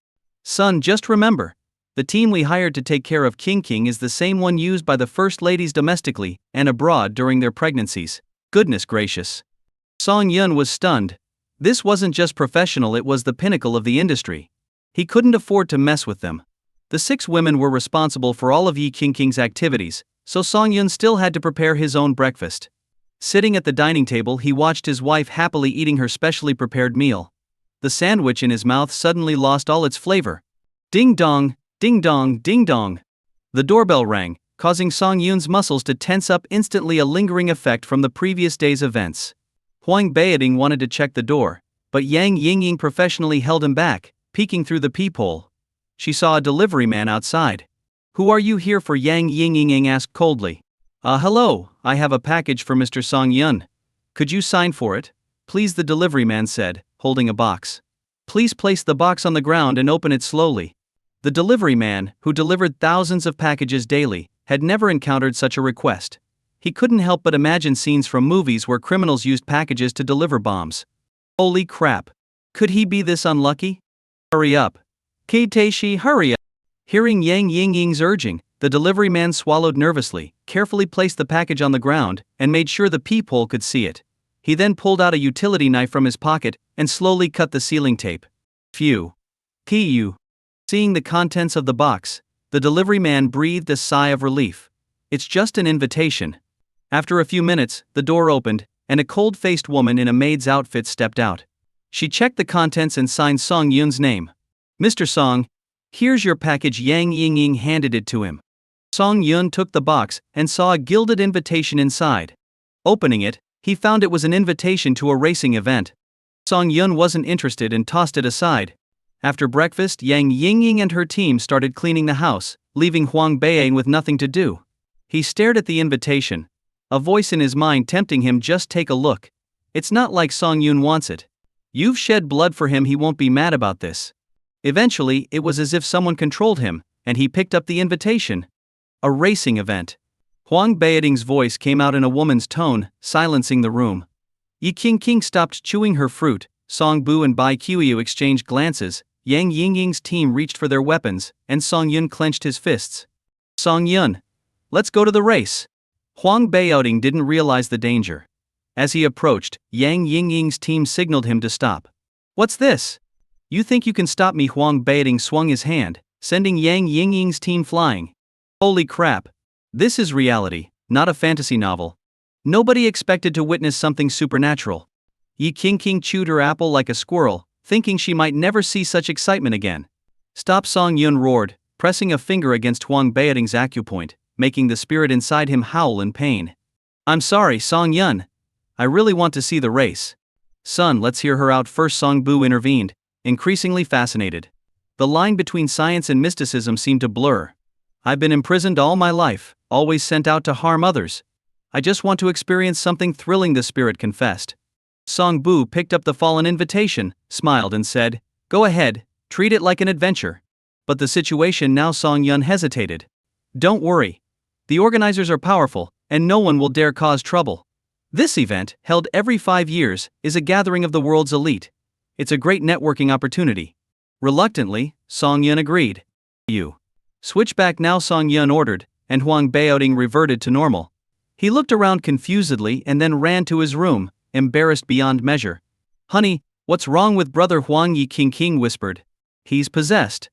Son, just remember, the team we hired to take care of Qingqing is the same one used by the first ladies domestically and abroad during their pregnancies. Goodness gracious. Song Yun was stunned. This wasn't just professional, it was the pinnacle of the industry. He couldn't afford to mess with them. The 6 women were responsible for all of Yi Qingqing's activities, so Song Yun still had to prepare his own breakfast. Sitting at the dining table, he watched his wife happily eating her specially prepared meal. The sandwich in his mouth suddenly lost all its flavor. Ding dong, ding dong, ding dong. The doorbell rang, causing Song Yun's muscles to tense up instantly, a lingering effect from the previous day's events. Huang Baoting wanted to check the door, but Yang Yingying professionally held him back, peeking through the peephole. She saw a delivery man outside. Who are you here for? Yang Yingying asked coldly. Hello, I have a package for Mr. Song Yun. Could you sign for it? Please, the delivery man said, holding a box. Please place the box on the ground and open it slowly. The delivery man, who delivered thousands of packages daily, had never encountered such a request. He couldn't help but imagine scenes from movies where criminals used packages to deliver bombs. Holy crap! Could he be this unlucky? Hurry up. Keiteishi, hurry up. Hearing Yang Yingying's urging, the delivery man swallowed nervously, carefully placed the package on the ground, and made sure the peephole could see it. He then pulled out a utility knife from his pocket and slowly cut the sealing tape. Phew. Kiyu. Seeing the contents of the box, the delivery man breathed a sigh of relief. It's just an invitation. After a few minutes, the door opened, and a cold-faced woman in a maid's outfit stepped out. She checked the contents and signed Song Yun's name. Mr. Song, here's your package. Yang Yingying handed it to him. Song Yun took the box and saw a gilded invitation inside. Opening it, he found it was an invitation to a racing event. Song Yun wasn't interested and tossed it aside. After breakfast, Yang Yingying and her team started cleaning the house, leaving Huang Beiying with nothing to do. He stared at the invitation. A voice in his mind tempting him, just take a look. It's not like Song Yun wants it. You've shed blood for him, he won't be mad about this. Eventually, it was as if someone controlled him, and he picked up the invitation. A racing event. Huang Beiying's voice came out in a woman's tone, silencing the room. Yi Qingqing stopped chewing her fruit, Song Bu and Bai Qiuyu exchanged glances, Yang Yingying's team reached for their weapons, and Song Yun clenched his fists. Song Yun, let's go to the race. Huang Beiying didn't realize the danger. As he approached, Yang Yingying's team signaled him to stop. What's this? You think you can stop me? Huang Beiying swung his hand, sending Yang Yingying's team flying. Holy crap. This is reality, not a fantasy novel. Nobody expected to witness something supernatural. Yi Qingqing chewed her apple like a squirrel, thinking she might never see such excitement again. Stop! Song Yun roared, pressing a finger against Huang Beiying's acupoint, making the spirit inside him howl in pain. I'm sorry, Song Yun. I really want to see the race. Son, let's hear her out first. Song Bu intervened, increasingly fascinated. The line between science and mysticism seemed to blur. I've been imprisoned all my life, always sent out to harm others. I just want to experience something thrilling, the spirit confessed. Song Bu picked up the fallen invitation, smiled and said, go ahead, treat it like an adventure. But the situation now. Song Yun hesitated. Don't worry. The organizers are powerful, and no one will dare cause trouble. This event, held every 5 years, is a gathering of the world's elite. It's a great networking opportunity. Reluctantly, Song Yun agreed. You. Switch back now, Song Yun ordered, and Huang Beiying reverted to normal. He looked around confusedly and then ran to his room, embarrassed beyond measure. Honey, what's wrong with brother Huang? Yi Qingqing whispered. He's possessed.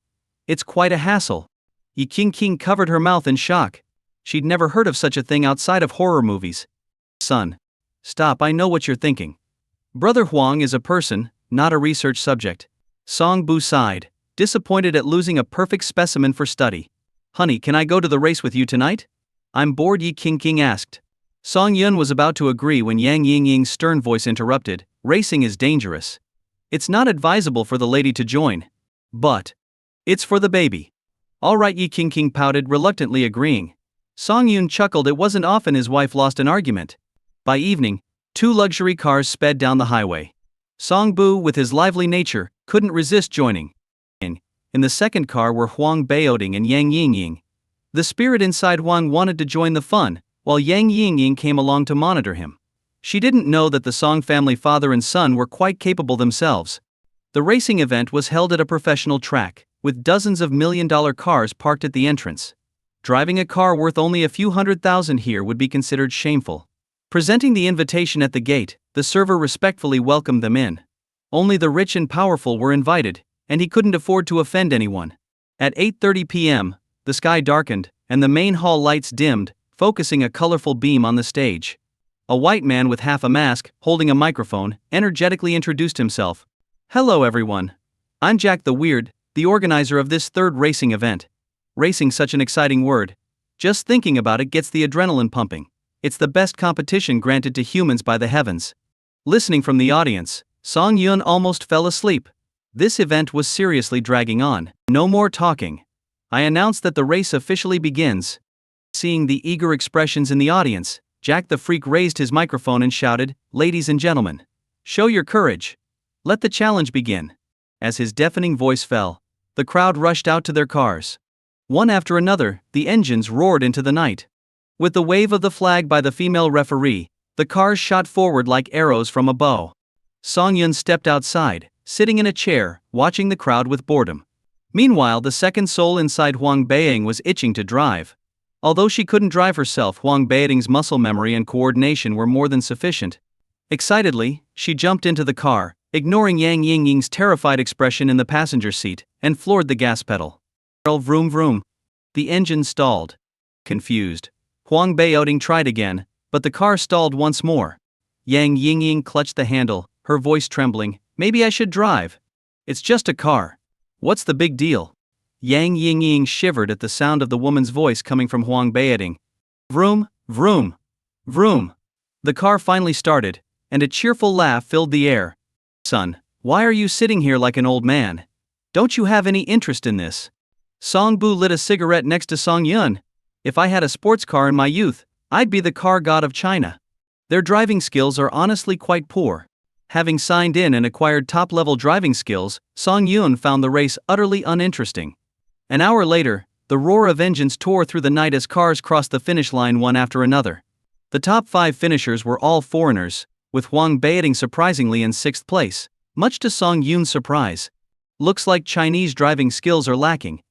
It's quite a hassle. Yi Qingqing covered her mouth in shock. She'd never heard of such a thing outside of horror movies. Son. Stop, I know what you're thinking. Brother Huang is a person, not a research subject. Song Bu sighed, disappointed at losing a perfect specimen for study. Honey, can I go to the race with you tonight? I'm bored, Yi Qingqing asked. Song Yun was about to agree when Yang Yingying's stern voice interrupted. Racing is dangerous. It's not advisable for the lady to join. But it's for the baby. All right, Yi Qingqing pouted, reluctantly agreeing. Song Yun chuckled. It wasn't often his wife lost an argument. By evening, 2 luxury cars sped down the highway. Song Bu, with his lively nature, couldn't resist joining. In the second car were Huang Beiying and Yang Yingying. The spirit inside Huang wanted to join the fun, while Yang Yingying came along to monitor him. She didn't know that the Song family father and son were quite capable themselves. The racing event was held at a professional track, with dozens of million-dollar cars parked at the entrance. Driving a car worth only a few $100,000 here would be considered shameful. Presenting the invitation at the gate, the server respectfully welcomed them in. Only the rich and powerful were invited, and he couldn't afford to offend anyone. At 8:30 p.m., the sky darkened, and the main hall lights dimmed, focusing a colorful beam on the stage. A white man with half a mask, holding a microphone, energetically introduced himself. Hello everyone. I'm Jack the Weird, the organizer of this 3rd racing event. Racing, such an exciting word. Just thinking about it gets the adrenaline pumping. It's the best competition granted to humans by the heavens. Listening from the audience, Song Yun almost fell asleep. This event was seriously dragging on. No more talking. I announce that the race officially begins. Seeing the eager expressions in the audience, Jack the Freak raised his microphone and shouted, Ladies and gentlemen, show your courage. Let the challenge begin. As his deafening voice fell, the crowd rushed out to their cars. One after another, the engines roared into the night. With the wave of the flag by the female referee, the cars shot forward like arrows from a bow. Song Yun stepped outside, sitting in a chair, watching the crowd with boredom. Meanwhile, the second soul inside Huang Beiying was itching to drive. Although she couldn't drive herself, Huang Beiying's muscle memory and coordination were more than sufficient. Excitedly, she jumped into the car, ignoring Yang Yingying's terrified expression in the passenger seat, and floored the gas pedal. Vroom vroom. The engine stalled. Confused, Huang Beiying tried again, but the car stalled once more. Yang Yingying clutched the handle, her voice trembling. Maybe I should drive. It's just a car. What's the big deal? Yang Yingying shivered at the sound of the woman's voice coming from Huang Beiying. Vroom, vroom, vroom. The car finally started, and a cheerful laugh filled the air. Son, why are you sitting here like an old man? Don't you have any interest in this? Song Bu lit a cigarette next to Song Yun. If I had a sports car in my youth, I'd be the car god of China. Their driving skills are honestly quite poor. Having signed in and acquired top-level driving skills, Song Yun found the race utterly uninteresting. An hour later, the roar of engines tore through the night as cars crossed the finish line one after another. The top 5 finishers were all foreigners, with Huang Beiying surprisingly in 6th place, much to Song Yun's surprise. Looks like Chinese driving skills are lacking.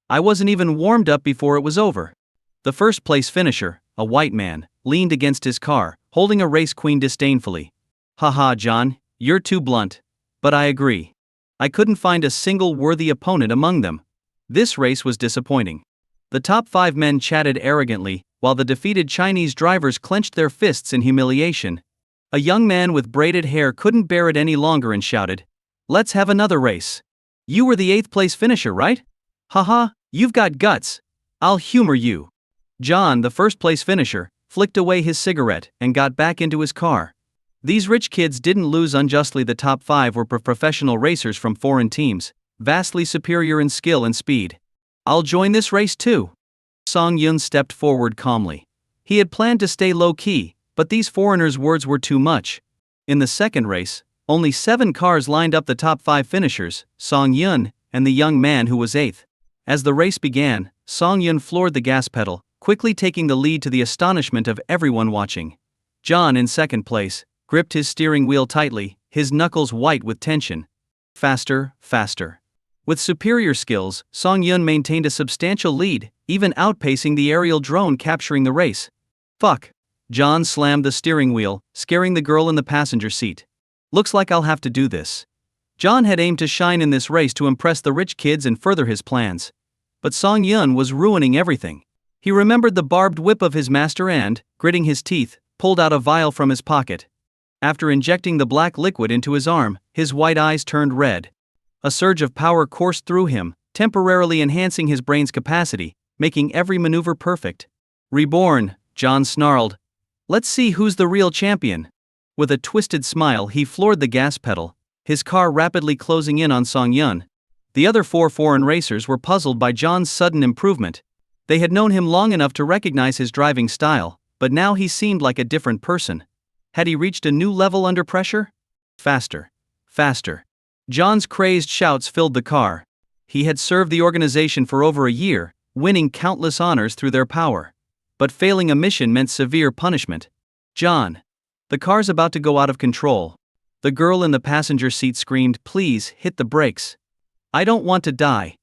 I wasn't even warmed up before it was over. The first-place finisher, a white man, leaned against his car, holding a race queen disdainfully. Haha, John, you're too blunt. But I agree. I couldn't find a single worthy opponent among them. This race was disappointing. The top 5 men chatted arrogantly, while the defeated Chinese drivers clenched their fists in humiliation. A young man with braided hair couldn't bear it any longer and shouted, "Let's have another race. You were the 8th-place finisher, right? Haha, you've got guts. I'll humor you." John, the first-place finisher, flicked away his cigarette and got back into his car. These rich kids didn't lose unjustly. The top 5 were professional racers from foreign teams, vastly superior in skill and speed. I'll join this race too. Song Yun stepped forward calmly. He had planned to stay low-key, but these foreigners' words were too much. In the second race, only 7 cars lined up the top 5 finishers, Song Yun, and the young man who was 8th. As the race began, Song Yun floored the gas pedal, quickly taking the lead to the astonishment of everyone watching. John, in 2nd place, gripped his steering wheel tightly, his knuckles white with tension. Faster, faster. With superior skills, Song Yun maintained a substantial lead, even outpacing the aerial drone capturing the race. Fuck. John slammed the steering wheel, scaring the girl in the passenger seat. Looks like I'll have to do this. John had aimed to shine in this race to impress the rich kids and further his plans. But Song Yun was ruining everything. He remembered the barbed whip of his master and, gritting his teeth, pulled out a vial from his pocket. After injecting the black liquid into his arm, his white eyes turned red. A surge of power coursed through him, temporarily enhancing his brain's capacity, making every maneuver perfect. Reborn, John snarled. Let's see who's the real champion. With a twisted smile, he floored the gas pedal, his car rapidly closing in on Song Yun. The other 4 foreign racers were puzzled by John's sudden improvement. They had known him long enough to recognize his driving style, but now he seemed like a different person. Had he reached a new level under pressure? Faster. Faster. John's crazed shouts filled the car. He had served the organization for over a year, winning countless honors through their power. But failing a mission meant severe punishment. John. The car's about to go out of control. The girl in the passenger seat screamed, "Please, hit the brakes. I don't want to die."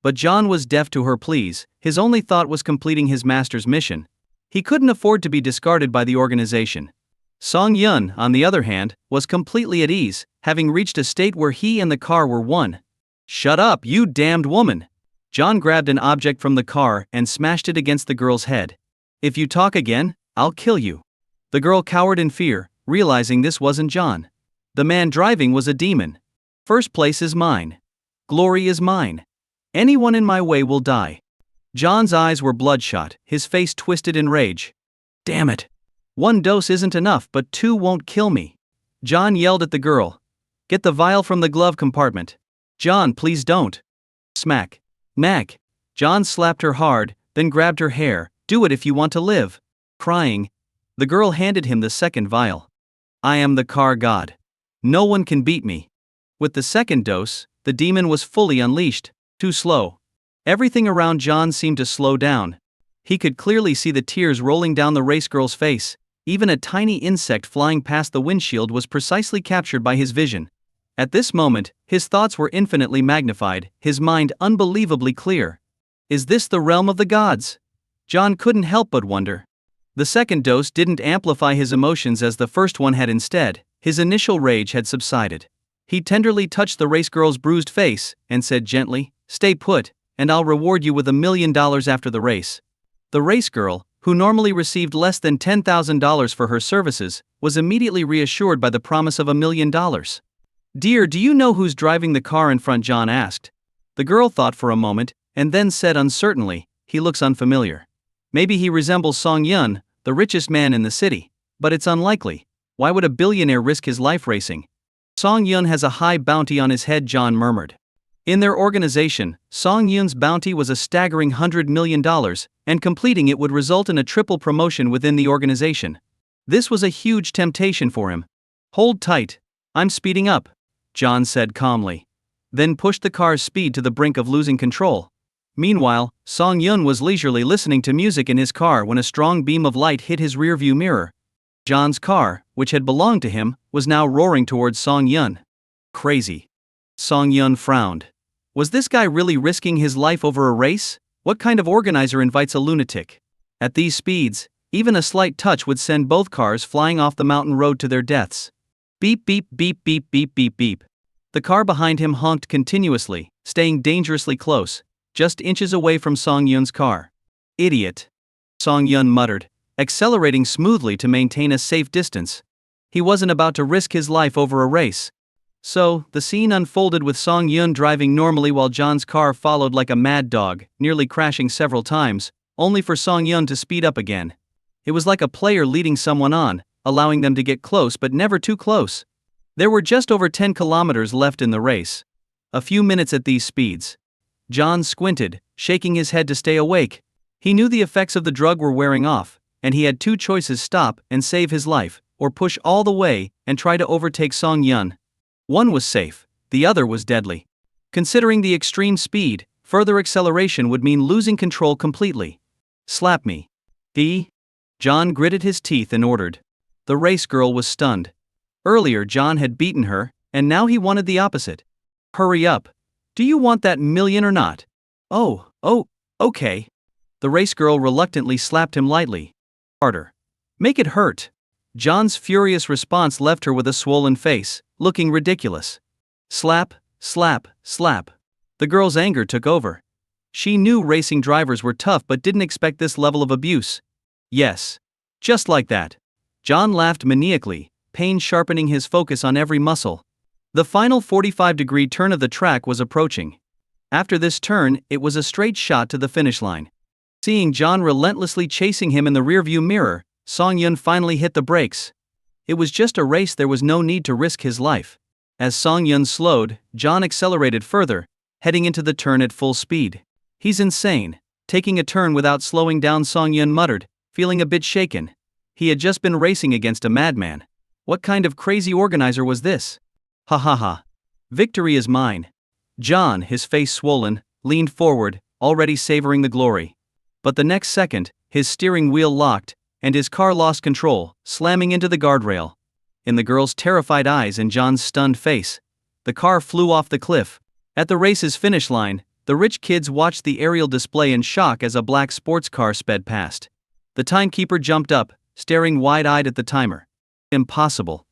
But John was deaf to her pleas. His only thought was completing his master's mission. He couldn't afford to be discarded by the organization. Song Yun, on the other hand, was completely at ease, having reached a state where he and the car were one. "Shut up, you damned woman!" John grabbed an object from the car and smashed it against the girl's head. "If you talk again, I'll kill you." The girl cowered in fear, realizing this wasn't John. The man driving was a demon. "First place is mine. Glory is mine. Anyone in my way will die." John's eyes were bloodshot, his face twisted in rage. "Damn it. 1 dose isn't enough, but 2 won't kill me." John yelled at the girl. "Get the vial from the glove compartment." "John, please don't." Smack. Knack. John slapped her hard, then grabbed her hair. "Do it if you want to live." Crying, the girl handed him the second vial. "I am the car god. No one can beat me." With the second dose, the demon was fully unleashed. Too slow. Everything around John seemed to slow down. He could clearly see the tears rolling down the race girl's face. Even a tiny insect flying past the windshield was precisely captured by his vision. At this moment, his thoughts were infinitely magnified, his mind unbelievably clear. Is this the realm of the gods? John couldn't help but wonder. The second dose didn't amplify his emotions as the first one had. Instead, his initial rage had subsided. He tenderly touched the race girl's bruised face and said gently, "Stay put, and I'll reward you with $1 million after the race." The race girl, who normally received less than $10,000 for her services, was immediately reassured by the promise of $1 million. "Dear, do you know who's driving the car in front?" John asked. The girl thought for a moment, and then said uncertainly, "He looks unfamiliar. Maybe he resembles Song Yun, the richest man in the city. But it's unlikely. Why would a billionaire risk his life racing?" "Song Yun has a high bounty on his head," John murmured. In their organization, Song Yun's bounty was a staggering $100 million, and completing it would result in a triple promotion within the organization. This was a huge temptation for him. "Hold tight. I'm speeding up," John said calmly. Then pushed the car's speed to the brink of losing control. Meanwhile, Song Yun was leisurely listening to music in his car when a strong beam of light hit his rearview mirror. John's car, which had belonged to him, was now roaring towards Song Yun. Crazy. Song Yun frowned. Was this guy really risking his life over a race? What kind of organizer invites a lunatic? At these speeds, even a slight touch would send both cars flying off the mountain road to their deaths. Beep beep beep beep beep beep beep. The car behind him honked continuously, staying dangerously close, just inches away from Song Yun's car. "Idiot," Song Yun muttered, accelerating smoothly to maintain a safe distance. He wasn't about to risk his life over a race. So, the scene unfolded with Song Yun driving normally while John's car followed like a mad dog, nearly crashing several times, only for Song Yun to speed up again. It was like a player leading someone on, allowing them to get close but never too close. There were just over 10 kilometers left in the race. A few minutes at these speeds. John squinted, shaking his head to stay awake. He knew the effects of the drug were wearing off, and he had two choices: stop and save his life, or push all the way and try to overtake Song Yun. One was safe, the other was deadly. Considering the extreme speed, further acceleration would mean losing control completely. "Slap me." John gritted his teeth and ordered. The race girl was stunned. Earlier John had beaten her, and now he wanted the opposite. "Hurry up. Do you want that million or not?" Oh, okay." The race girl reluctantly slapped him lightly. "Harder. Make it hurt." John's furious response left her with a swollen face, looking ridiculous. Slap, slap, slap. The girl's anger took over. She knew racing drivers were tough but didn't expect this level of abuse. "Yes. Just like that." John laughed maniacally, pain sharpening his focus on every muscle. The final 45-degree turn of the track was approaching. After this turn, it was a straight shot to the finish line. Seeing John relentlessly chasing him in the rearview mirror, Song Yun finally hit the brakes. It was just a race, there was no need to risk his life. As Song Yun slowed, John accelerated further, heading into the turn at full speed. "He's insane, taking a turn without slowing down," Song Yun muttered, feeling a bit shaken. He had just been racing against a madman. What kind of crazy organizer was this? Ha ha ha. Victory is mine. John, his face swollen, leaned forward, already savoring the glory. But the next second, his steering wheel locked, and his car lost control, slamming into the guardrail. In the girl's terrified eyes and John's stunned face, the car flew off the cliff. At the race's finish line, the rich kids watched the aerial display in shock as a black sports car sped past. The timekeeper jumped up, staring wide-eyed at the timer. "Impossible.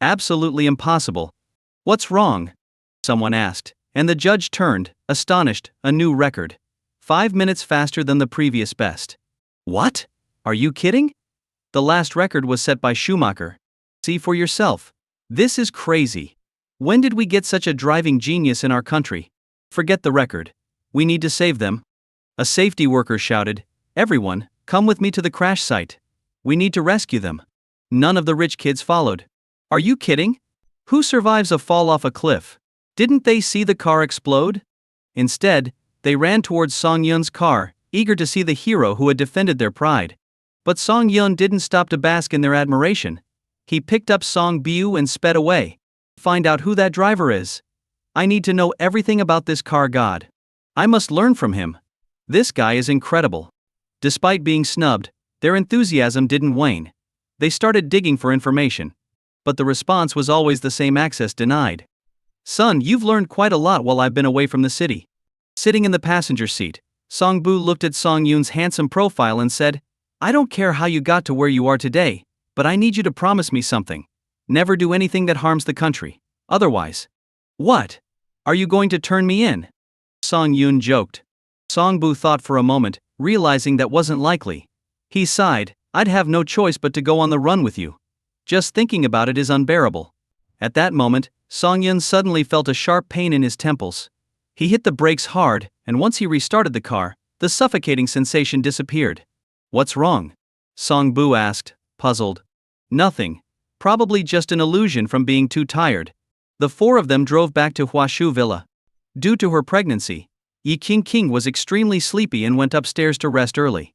Absolutely impossible." "What's wrong?" someone asked, and the judge turned, astonished. "A new record. 5 minutes faster than the previous best." "What? Are you kidding?" "The last record was set by Schumacher. See for yourself. This is crazy. When did we get such a driving genius in our country? Forget the record. We need to save them." A safety worker shouted, "Everyone, come with me to the crash site. We need to rescue them." None of the rich kids followed. "Are you kidding? Who survives a fall off a cliff? Didn't they see the car explode?" Instead, they ran towards Song Yun's car, eager to see the hero who had defended their pride. But Song Yun didn't stop to bask in their admiration. He picked up Song Biu and sped away. "Find out who that driver is. I need to know everything about this car god. I must learn from him. This guy is incredible." Despite being snubbed, their enthusiasm didn't wane. They started digging for information. But the response was always the same: access denied. Son, you've learned quite a lot while I've been away from the city. Sitting in the passenger seat, Song-bu looked at Song-yoon's handsome profile and said, I don't care how you got to where you are today, but I need you to promise me something. Never do anything that harms the country. Otherwise. What? Are you going to turn me in? Song-yoon joked. Song-bu thought for a moment, realizing that wasn't likely. He sighed, I'd have no choice but to go on the run with you. Just thinking about it is unbearable. At that moment, Song-yoon suddenly felt a sharp pain in his temples. He hit the brakes hard, and once he restarted the car, the suffocating sensation disappeared. What's wrong? Song-bu asked, puzzled. Nothing. Probably just an illusion from being too tired. The four of them drove back to Huashu Villa. Due to her pregnancy, Yi King was extremely sleepy and went upstairs to rest early.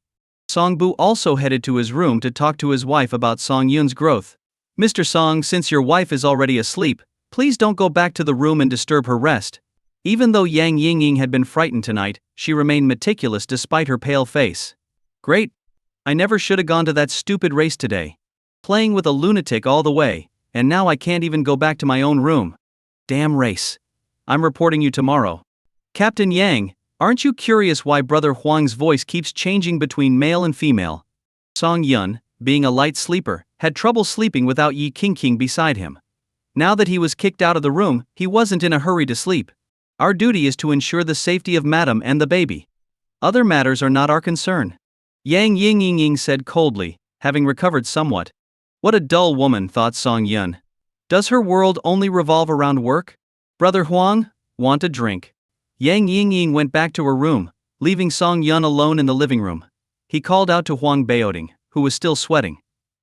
Song-bu also headed to his room to talk to his wife about Song-yoon's growth. Mr. Song, since your wife is already asleep, please don't go back to the room and disturb her rest. Even though Yang Yingying had been frightened tonight, she remained meticulous despite her pale face. Great. I never should have gone to that stupid race today. Playing with a lunatic all the way, and now I can't even go back to my own room. Damn race. I'm reporting you tomorrow. Captain Yang, aren't you curious why Brother Huang's voice keeps changing between male and female? Song-yun, being a light sleeper, had trouble sleeping without Yi King beside him. Now that he was kicked out of the room, he wasn't in a hurry to sleep. Our duty is to ensure the safety of Madam and the baby. Other matters are not our concern. Yang Yingying said coldly, having recovered somewhat. What a dull woman, thought Song-yun. Does her world only revolve around work? Brother Huang, want a drink? Yang Yingying went back to her room, leaving Song-yun alone in the living room. He called out to Huang Baoding, who was still sweating.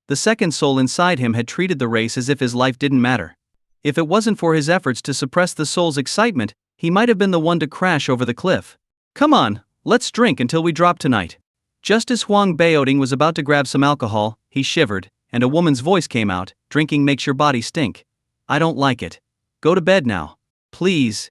The second soul inside him had treated the race as if his life didn't matter. If it wasn't for his efforts to suppress the soul's excitement, he might have been the one to crash over the cliff. Come on, let's drink until we drop tonight. Just as Huang Baoding was about to grab some alcohol, he shivered, and a woman's voice came out, drinking makes your body stink. I don't like it. Go to bed now. Please.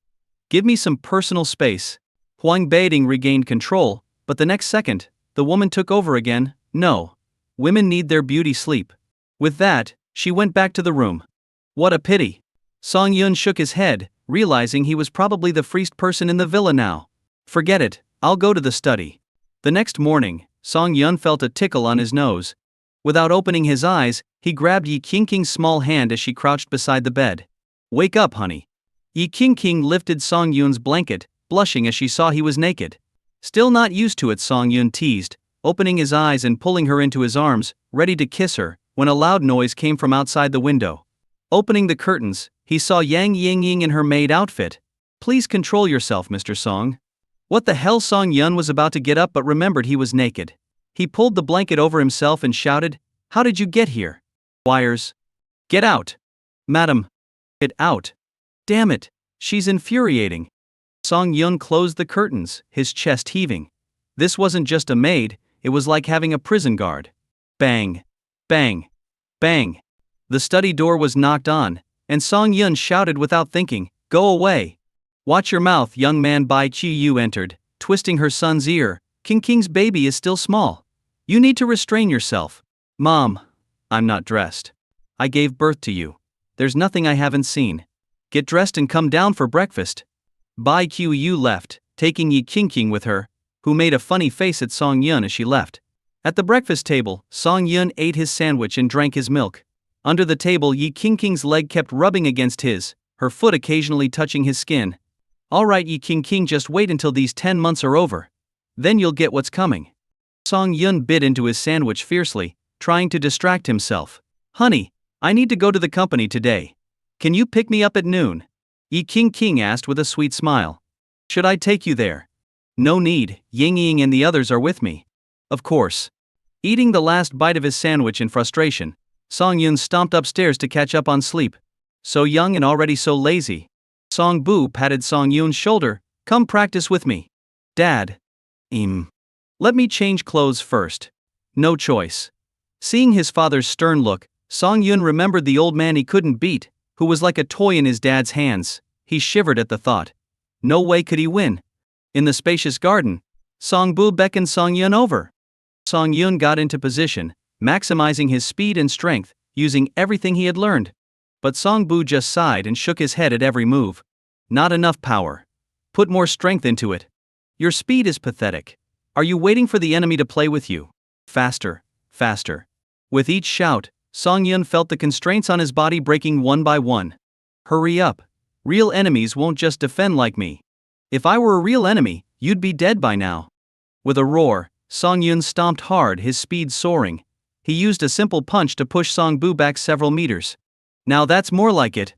Give me some personal space. Huang Baoding regained control, but the next second, the woman took over again. No. Women need their beauty sleep. With that, she went back to the room. What a pity. Song-yun shook his head, realizing he was probably the freest person in the villa now. Forget it, I'll go to the study. The next morning, Song-yun felt a tickle on his nose. Without opening his eyes, he grabbed Yi King's small hand as she crouched beside the bed. Wake up, honey. Yi King lifted Song-yun's blanket, blushing as she saw he was naked. Still not used to it, Song-yun teased, opening his eyes and pulling her into his arms, ready to kiss her, when a loud noise came from outside the window. Opening the curtains, he saw Yang Yingying in her maid outfit. Please control yourself, Mr. Song. What the hell? Song-yun was about to get up but remembered he was naked. He pulled the blanket over himself and shouted, How did you get here? Wires. Get out. Madam. Get out. Damn it, she's infuriating. Song-yun closed the curtains, his chest heaving. This wasn't just a maid, it was like having a prison guard. Bang. Bang. Bang. The study door was knocked on, and Song-yun shouted without thinking, Go away. Watch your mouth, young man. Bai Qiu entered, twisting her son's ear. King's baby is still small. You need to restrain yourself. Mom. I'm not dressed. I gave birth to you. There's nothing I haven't seen. Get dressed and come down for breakfast. Bai Qiu left, taking Yi King with her, who made a funny face at Song-yun as she left. At the breakfast table, Song-yun ate his sandwich and drank his milk. Under the table, Yi King's leg kept rubbing against his, her foot occasionally touching his skin. Alright, Yi King, just wait until these 10 months are over. Then you'll get what's coming. Song-yun bit into his sandwich fiercely, trying to distract himself. Honey, I need to go to the company today. Can you pick me up at noon? Yi King asked with a sweet smile. Should I take you there? No need, Yingying and the others are with me. Of course. Eating the last bite of his sandwich in frustration, Song-yun stomped upstairs to catch up on sleep. So young and already so lazy. Song-bu patted Song-yun's shoulder. Come practice with me. Dad. Let me change clothes first. No choice. Seeing his father's stern look, Song-yun remembered the old man he couldn't beat, who was like a toy in his dad's hands. He shivered at the thought. No way could he win. In the spacious garden, Song-bu beckoned Song-yun over. Song-yun got into position, maximizing his speed and strength, using everything he had learned. But Song-bu just sighed and shook his head at every move. Not enough power. Put more strength into it. Your speed is pathetic. Are you waiting for the enemy to play with you? Faster, faster. With each shout, Song Yun felt the constraints on his body breaking one by one. Hurry up. Real enemies won't just defend like me. If I were a real enemy, you'd be dead by now. With a roar, Song Yun stomped hard, his speed soaring. He used a simple punch to push Song Bu back several meters. Now that's more like it.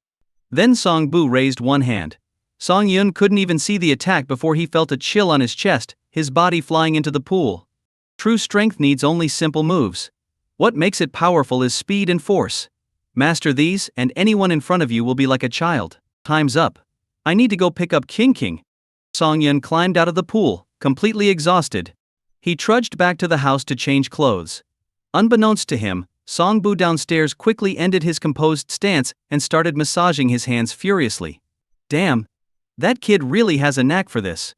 Then Song Bu raised one hand. Song Yun couldn't even see the attack before he felt a chill on his chest, his body flying into the pool. True strength needs only simple moves. What makes it powerful is speed and force. Master these, and anyone in front of you will be like a child. Time's up. I need to go pick up King. Song Yun climbed out of the pool, completely exhausted. He trudged back to the house to change clothes. Unbeknownst to him, Song Bu downstairs quickly ended his composed stance and started massaging his hands furiously. Damn. That kid really has a knack for this.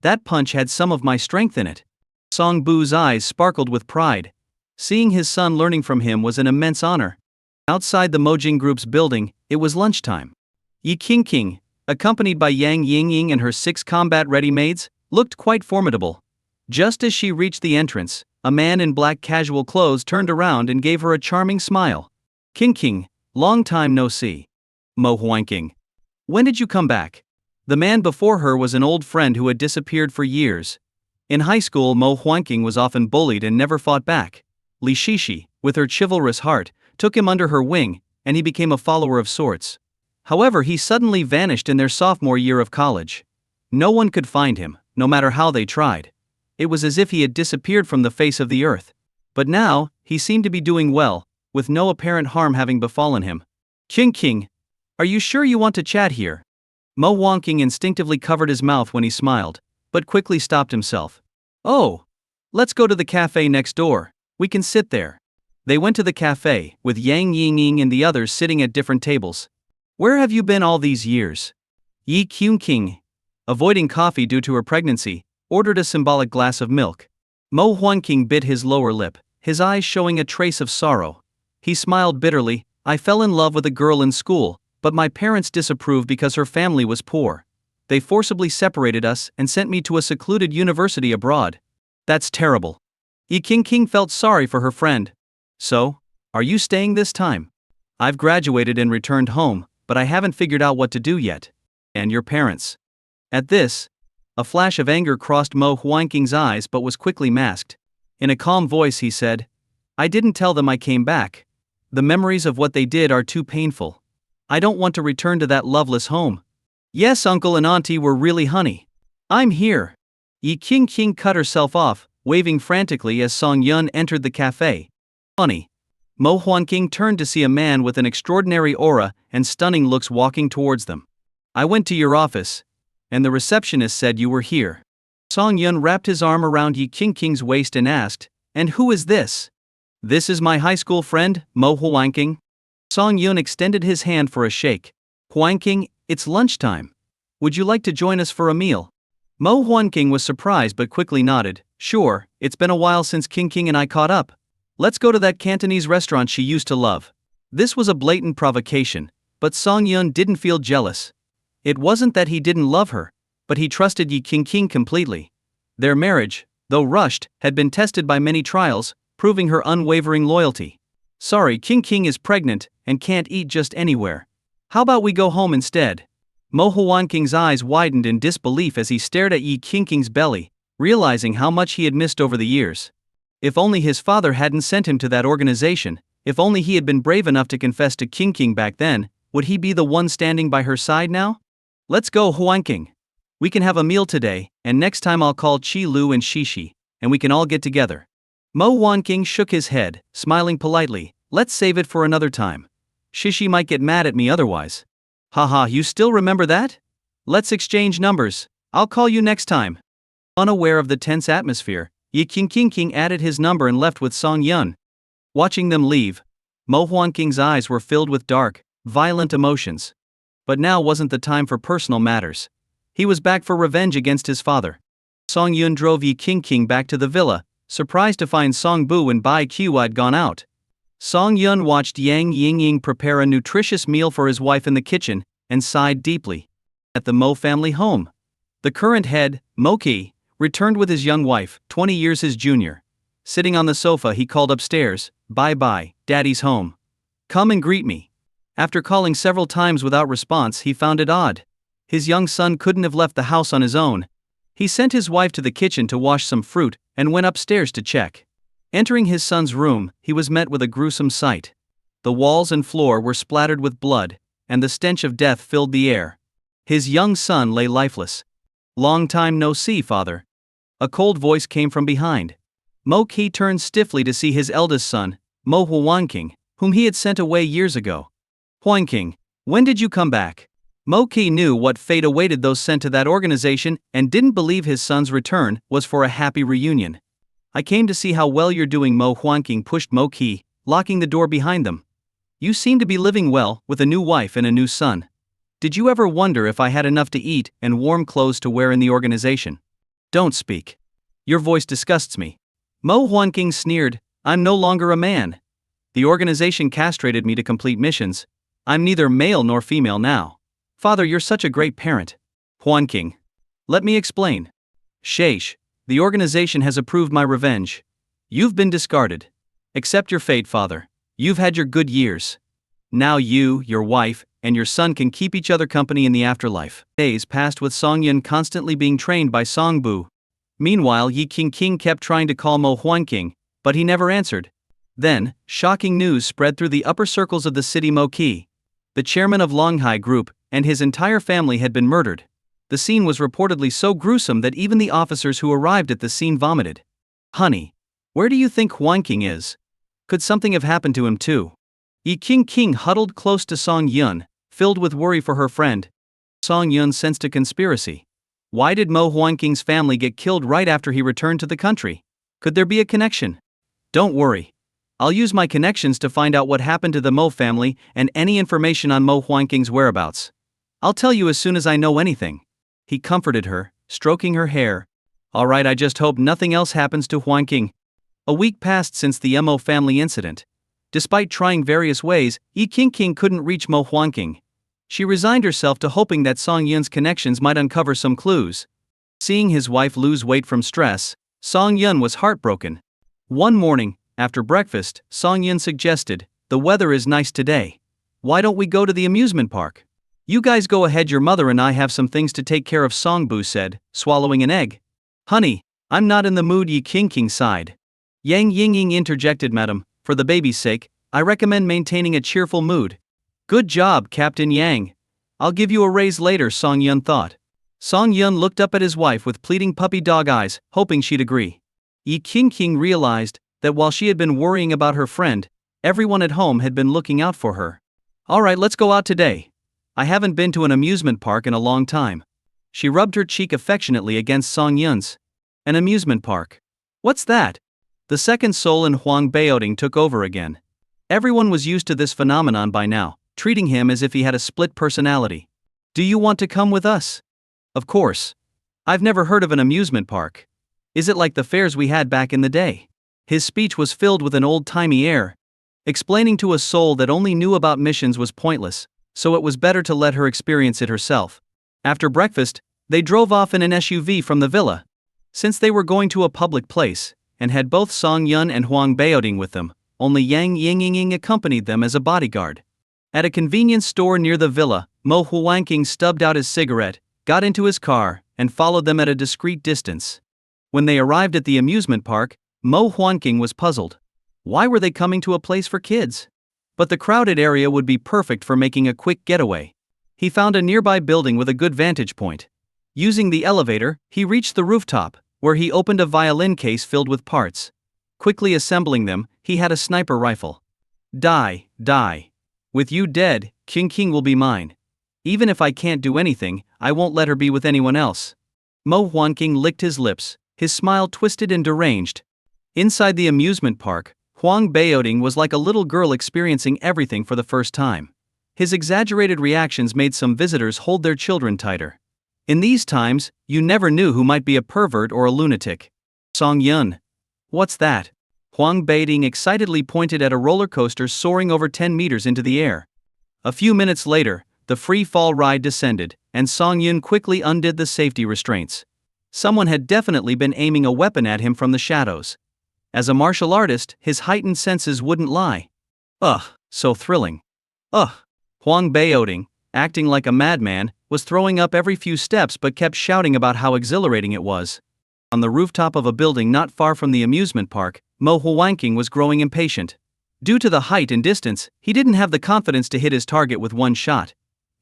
That punch had some of my strength in it. Song Bu's eyes sparkled with pride. Seeing his son learning from him was an immense honor. Outside the Mojing Group's building, it was lunchtime. Yi King, accompanied by Yang Yingying and her 6 combat-ready maids, looked quite formidable. Just as she reached the entrance, a man in black casual clothes turned around and gave her a charming smile. King, long time no see. Mo Huanqing. When did you come back? The man before her was an old friend who had disappeared for years. In high school, Mo Huanqing was often bullied and never fought back. Li Shishi, with her chivalrous heart, took him under her wing, and he became a follower of sorts. However, he suddenly vanished in their sophomore year of college. No one could find him, no matter how they tried. It was as if he had disappeared from the face of the earth. But now, he seemed to be doing well, with no apparent harm having befallen him. King, are you sure you want to chat here? Mo Huanqing instinctively covered his mouth when he smiled, but quickly stopped himself. Oh, let's go to the cafe next door. We can sit there. They went to the cafe, with Yang Yingying and the others sitting at different tables. Where have you been all these years? Yi King, avoiding coffee due to her pregnancy, ordered a symbolic glass of milk. Mo Huanqing bit his lower lip, his eyes showing a trace of sorrow. He smiled bitterly. I fell in love with a girl in school, but my parents disapproved because her family was poor. They forcibly separated us and sent me to a secluded university abroad. That's terrible. Yi King felt sorry for her friend. So, are you staying this time? I've graduated and returned home, but I haven't figured out what to do yet. And your parents? At this, a flash of anger crossed Mo Huanqing's eyes but was quickly masked. In a calm voice he said, I didn't tell them I came back. The memories of what they did are too painful. I don't want to return to that loveless home. Yes, uncle and auntie were really honey. I'm here. Yi King cut herself off, waving frantically as Song Yun entered the cafe. Honey. Mo Huanqing turned to see a man with an extraordinary aura and stunning looks walking towards them. I went to your office, and the receptionist said you were here. Song Yun wrapped his arm around Yi King's waist and asked, and who is this? This is my high school friend, Mo Huanqing. Song Yun extended his hand for a shake. Huanqing, it's lunchtime. Would you like to join us for a meal? Mo Huanqing was surprised but quickly nodded. Sure, it's been a while since King and I caught up. Let's go to that Cantonese restaurant she used to love. This was a blatant provocation, but Song Yun didn't feel jealous. It wasn't that he didn't love her, but he trusted Yi King completely. Their marriage, though rushed, had been tested by many trials, proving her unwavering loyalty. Sorry, King is pregnant and can't eat just anywhere. How about we go home instead? Mo Huanqing's eyes widened in disbelief as he stared at Yi King's belly, realizing how much he had missed over the years. If only his father hadn't sent him to that organization, if only he had been brave enough to confess to King back then, would he be the one standing by her side now? Let's go, Huanqing. We can have a meal today, and next time I'll call Qi Lu and Shishi, and we can all get together. Mo Huanqing shook his head, smiling politely. Let's save it for another time. Shishi might get mad at me otherwise. Haha, you still remember that? Let's exchange numbers. I'll call you next time. Unaware of the tense atmosphere, Yi King added his number and left with Song Yun. Watching them leave, Mo Huanqing's eyes were filled with dark, violent emotions. But now wasn't the time for personal matters. He was back for revenge against his father. Song Yun drove Yi King back to the villa, surprised to find Song Bu and Bai Qiu had gone out. Song Yun watched Yang Yingying prepare a nutritious meal for his wife in the kitchen, and sighed deeply. At the Mo family home. The current head, Mo Ki, returned with his young wife, 20 years his junior. Sitting on the sofa, he called upstairs, "Bye-bye, Daddy's home. Come and greet me." After calling several times without response, he found it odd. His young son couldn't have left the house on his own. He sent his wife to the kitchen to wash some fruit and went upstairs to check. Entering his son's room, he was met with a gruesome sight. The walls and floor were splattered with blood, and the stench of death filled the air. His young son lay lifeless. "Long time no see, father." A cold voice came from behind. Mo Ki turned stiffly to see his eldest son, Mo Huanqing, whom he had sent away years ago. "Huanqing, when did you come back?" Mo Ki knew what fate awaited those sent to that organization and didn't believe his son's return was for a happy reunion. "I came to see how well you're doing." Mo Huanqing pushed Mo Ki, locking the door behind them. "You seem to be living well, with a new wife and a new son. Did you ever wonder if I had enough to eat and warm clothes to wear in the organization?" "Don't speak. Your voice disgusts me." Mo Huanqing sneered, "I'm no longer a man. The organization castrated me to complete missions. I'm neither male nor female now. Father, you're such a great parent." "Huanqing. Let me explain. Sheish, the organization has approved my revenge. You've been discarded. Accept your fate, father. You've had your good years. Now you, your wife, and your son can keep each other company in the afterlife." Days passed with Song Yun constantly being trained by Song Bu. Meanwhile, Yi Qingqing kept trying to call Mo Huanqing, but he never answered. Then, shocking news spread through the upper circles of the city. Mo Ki, the chairman of Longhai Group, and his entire family had been murdered. The scene was reportedly so gruesome that even the officers who arrived at the scene vomited. "Honey, where do you think Huanqing is? Could something have happened to him too?" Yi Qingqing huddled close to Song Yun, filled with worry for her friend. Song Yun sensed a conspiracy. Why did Mo Huanqing's family get killed right after he returned to the country? Could there be a connection? "Don't worry. I'll use my connections to find out what happened to the Mo family and any information on Mo Huanqing's whereabouts. I'll tell you as soon as I know anything." He comforted her, stroking her hair. "All right, I just hope nothing else happens to Huanqing." A week passed since the Mo family incident. Despite trying various ways, Yi Qingqing couldn't reach Mo Huanqing. She resigned herself to hoping that Song Yun's connections might uncover some clues. Seeing his wife lose weight from stress, Song Yun was heartbroken. One morning, after breakfast, Song Yun suggested, "The weather is nice today. Why don't we go to the amusement park?" "You guys go ahead, your mother and I have some things to take care of," Song Bu said, swallowing an egg. "Honey, I'm not in the mood," Yi Qingqing sighed. Yang Yingying interjected, "Madam, for the baby's sake, I recommend maintaining a cheerful mood." "Good job, Captain Yang. I'll give you a raise later," Song Yun thought. Song Yun looked up at his wife with pleading puppy dog eyes, hoping she'd agree. Yi Qingqing realized that while she had been worrying about her friend, everyone at home had been looking out for her. "All right, let's go out today. I haven't been to an amusement park in a long time." She rubbed her cheek affectionately against Song Yun's. "An amusement park? What's that?" The second soul in Huang Baoding took over again. Everyone was used to this phenomenon by now, treating him as if he had a split personality. "Do you want to come with us?" "Of course. I've never heard of an amusement park. Is it like the fairs we had back in the day?" His speech was filled with an old-timey air. Explaining to a soul that only knew about missions was pointless, so it was better to let her experience it herself. After breakfast, they drove off in an SUV from the villa. Since they were going to a public place, and had both Song Yun and Huang Baoding with them, only Yang Yingying accompanied them as a bodyguard. At a convenience store near the villa, Mo Huanqing stubbed out his cigarette, got into his car, and followed them at a discreet distance. When they arrived at the amusement park, Mo Huanqing was puzzled. Why were they coming to a place for kids? But the crowded area would be perfect for making a quick getaway. He found a nearby building with a good vantage point. Using the elevator, he reached the rooftop, where he opened a violin case filled with parts. Quickly assembling them, he had a sniper rifle. Die. With you dead, Qingqing will be mine. Even if I can't do anything, I won't let her be with anyone else." Mo Huanqing licked his lips, his smile twisted and deranged. Inside the amusement park, Huang Baoding was like a little girl experiencing everything for the first time. His exaggerated reactions made some visitors hold their children tighter. In these times, you never knew who might be a pervert or a lunatic. "Song Yun. What's that?" Huang Baoding excitedly pointed at a roller coaster soaring over 10 meters into the air. A few minutes later, the free fall ride descended, and Song Yun quickly undid the safety restraints. Someone had definitely been aiming a weapon at him from the shadows. As a martial artist, his heightened senses wouldn't lie. Ugh, so thrilling. Ugh. Huang Baoding, acting like a madman, was throwing up every few steps but kept shouting about how exhilarating it was. On the rooftop of a building not far from the amusement park, Mo Huangqing was growing impatient. Due to the height and distance, he didn't have the confidence to hit his target with one shot.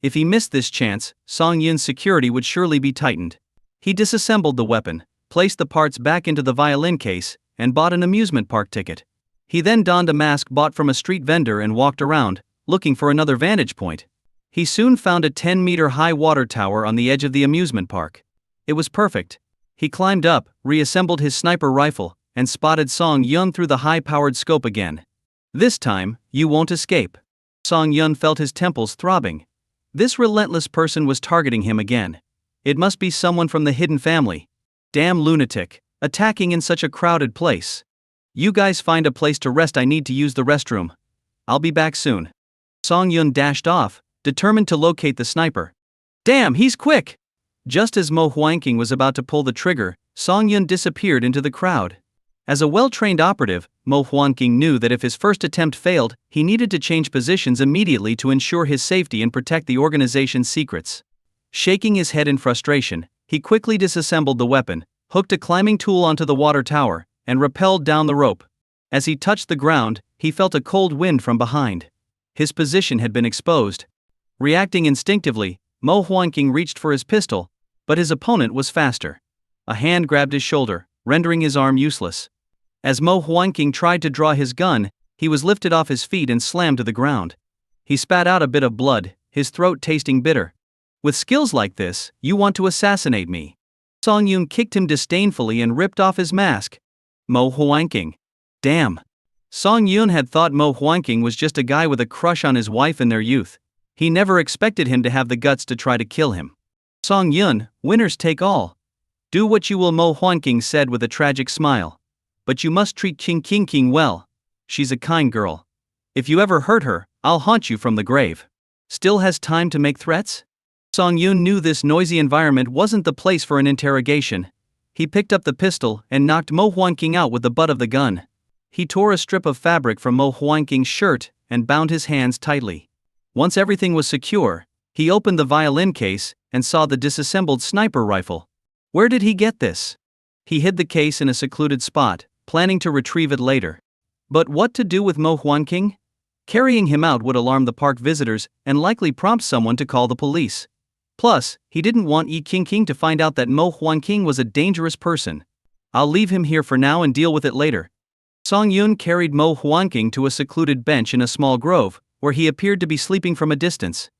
If he missed this chance, Song Yun's security would surely be tightened. He disassembled the weapon, placed the parts back into the violin case, and bought an amusement park ticket. He then donned a mask bought from a street vendor and walked around, looking for another vantage point. He soon found a 10-meter-high water tower on the edge of the amusement park. It was perfect. He climbed up, reassembled his sniper rifle, and spotted Song Yun through the high-powered scope again. This time, you won't escape. Song Yun felt his temples throbbing. This relentless person was targeting him again. It must be someone from the hidden family. Damn lunatic, attacking in such a crowded place. You guys find a place to rest, I need to use the restroom. I'll be back soon. Song Yun dashed off, determined to locate the sniper. Damn, he's quick! Just as Mo Huangqing was about to pull the trigger, Song Yun disappeared into the crowd. As a well-trained operative, Mo Huangqing knew that if his first attempt failed, he needed to change positions immediately to ensure his safety and protect the organization's secrets. Shaking his head in frustration, he quickly disassembled the weapon, hooked a climbing tool onto the water tower, and rappelled down the rope. As he touched the ground, he felt a cold wind from behind. His position had been exposed. Reacting instinctively, Mo Huangqing reached for his pistol, but his opponent was faster. A hand grabbed his shoulder, rendering his arm useless. As Mo Huangqing tried to draw his gun, he was lifted off his feet and slammed to the ground. He spat out a bit of blood, his throat tasting bitter. With skills like this, you want to assassinate me. Song Yun kicked him disdainfully and ripped off his mask. Mo Huangqing. Damn. Song Yun had thought Mo Huangqing was just a guy with a crush on his wife in their youth. He never expected him to have the guts to try to kill him. Song Yun, winners take all. Do what you will, Mo Huangqing said with a tragic smile. But you must treat King well. She's a kind girl. If you ever hurt her, I'll haunt you from the grave. Still has time to make threats? Song Yun knew this noisy environment wasn't the place for an interrogation. He picked up the pistol and knocked Mo Huangqing out with the butt of the gun. He tore a strip of fabric from Mo Huangqing's shirt and bound his hands tightly. Once everything was secure, he opened the violin case and saw the disassembled sniper rifle. Where did he get this? He hid the case in a secluded spot, planning to retrieve it later. But what to do with Mo Huangqing? Carrying him out would alarm the park visitors and likely prompt someone to call the police. Plus, he didn't want King to find out that Mo Huangqing was a dangerous person. I'll leave him here for now and deal with it later. Song Yun carried Mo Huangqing to a secluded bench in a small grove, where he appeared to be sleeping from a distance.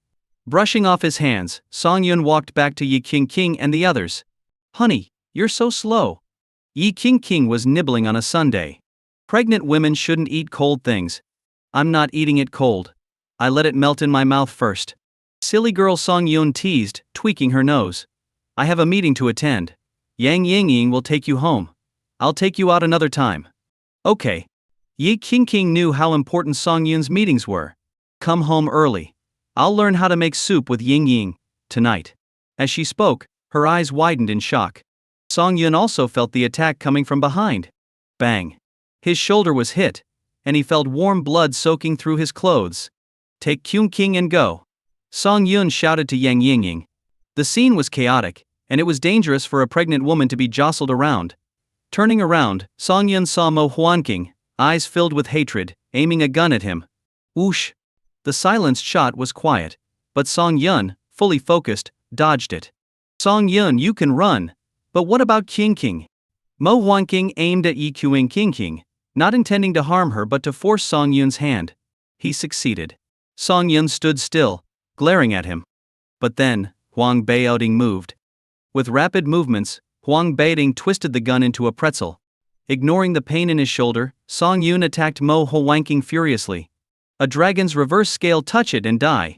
Brushing off his hands, Song Yun walked back to King and the others. Honey, you're so slow. King was nibbling on a sundae. Pregnant women shouldn't eat cold things. I'm not eating it cold. I let it melt in my mouth first. Silly girl, Song Yun teased, tweaking her nose. I have a meeting to attend. Yang Yingying will take you home. I'll take you out another time. Okay. King knew how important Song Yun's meetings were. Come home early. I'll learn how to make soup with Ying tonight. As she spoke, her eyes widened in shock. Song Yun also felt the attack coming from behind. Bang. His shoulder was hit, and he felt warm blood soaking through his clothes. Take King and go. Song Yun shouted to Yang Yingying. The scene was chaotic, and it was dangerous for a pregnant woman to be jostled around. Turning around, Song Yun saw Mo Huangqing, eyes filled with hatred, aiming a gun at him. Whoosh! The silenced shot was quiet, but Song Yun, fully focused, dodged it. Song Yun, you can run, but what about King? Mo Huangqing aimed at King, not intending to harm her but to force Song Yun's hand. He succeeded. Song Yun stood still, glaring at him. But then, Huang Baoding moved. With rapid movements, Huang Baoding twisted the gun into a pretzel. Ignoring the pain in his shoulder, Song Yun attacked Mo Huangqing furiously. A dragon's reverse scale, touch it and die.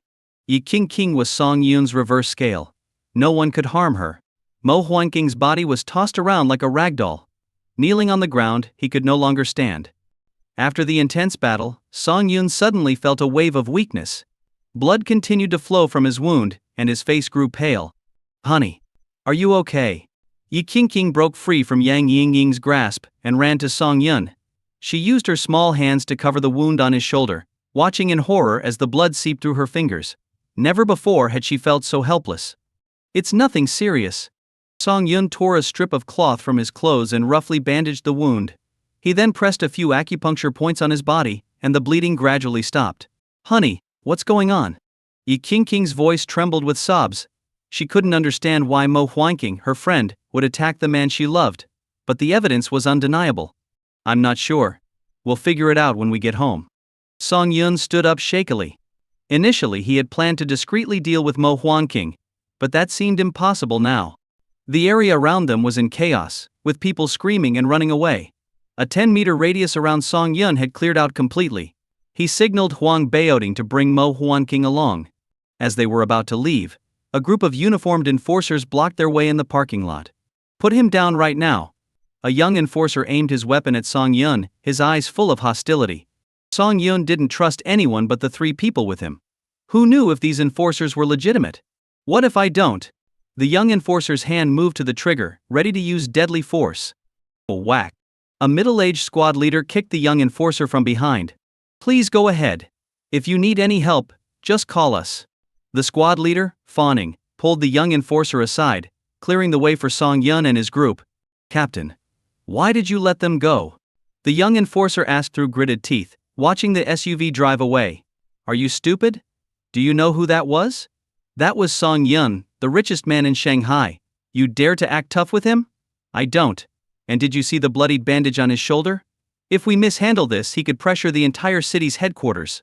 King was Song Yun's reverse scale. No one could harm her. Mo Huangqing's body was tossed around like a ragdoll. Kneeling on the ground, he could no longer stand. After the intense battle, Song Yun suddenly felt a wave of weakness. Blood continued to flow from his wound, and his face grew pale. Honey, are you okay? Yi Qingqing broke free from Yang Yingying's grasp and ran to Song Yun. She used her small hands to cover the wound on his shoulder, watching in horror as the blood seeped through her fingers. Never before had she felt so helpless. It's nothing serious. Song Yun tore a strip of cloth from his clothes and roughly bandaged the wound. He then pressed a few acupuncture points on his body, and the bleeding gradually stopped. Honey, what's going on? Yi Qingqing's voice trembled with sobs. She couldn't understand why Mo Huanqing, her friend, would attack the man she loved, but the evidence was undeniable. I'm not sure. We'll figure it out when we get home. Song Yun stood up shakily. Initially he had planned to discreetly deal with Mo Huanqing, but that seemed impossible now. The area around them was in chaos, with people screaming and running away. A 10-meter radius around Song Yun had cleared out completely. He signaled Huang Baoding to bring Mo Huanqing along. As they were about to leave, a group of uniformed enforcers blocked their way in the parking lot. Put him down right now. A young enforcer aimed his weapon at Song Yun, his eyes full of hostility. Song Yun didn't trust anyone but the three people with him. Who knew if these enforcers were legitimate? What if I don't? The young enforcer's hand moved to the trigger, ready to use deadly force. Oh, whack. A middle-aged squad leader kicked the young enforcer from behind. Please go ahead. If you need any help, just call us. The squad leader, fawning, pulled the young enforcer aside, clearing the way for Song Yun and his group. Captain, why did you let them go? The young enforcer asked through gritted teeth, watching the SUV drive away. Are you stupid? Do you know who that was? That was Song Yun, the richest man in Shanghai. You dare to act tough with him? I don't. And did you see the bloodied bandage on his shoulder? If we mishandle this, he could pressure the entire city's headquarters.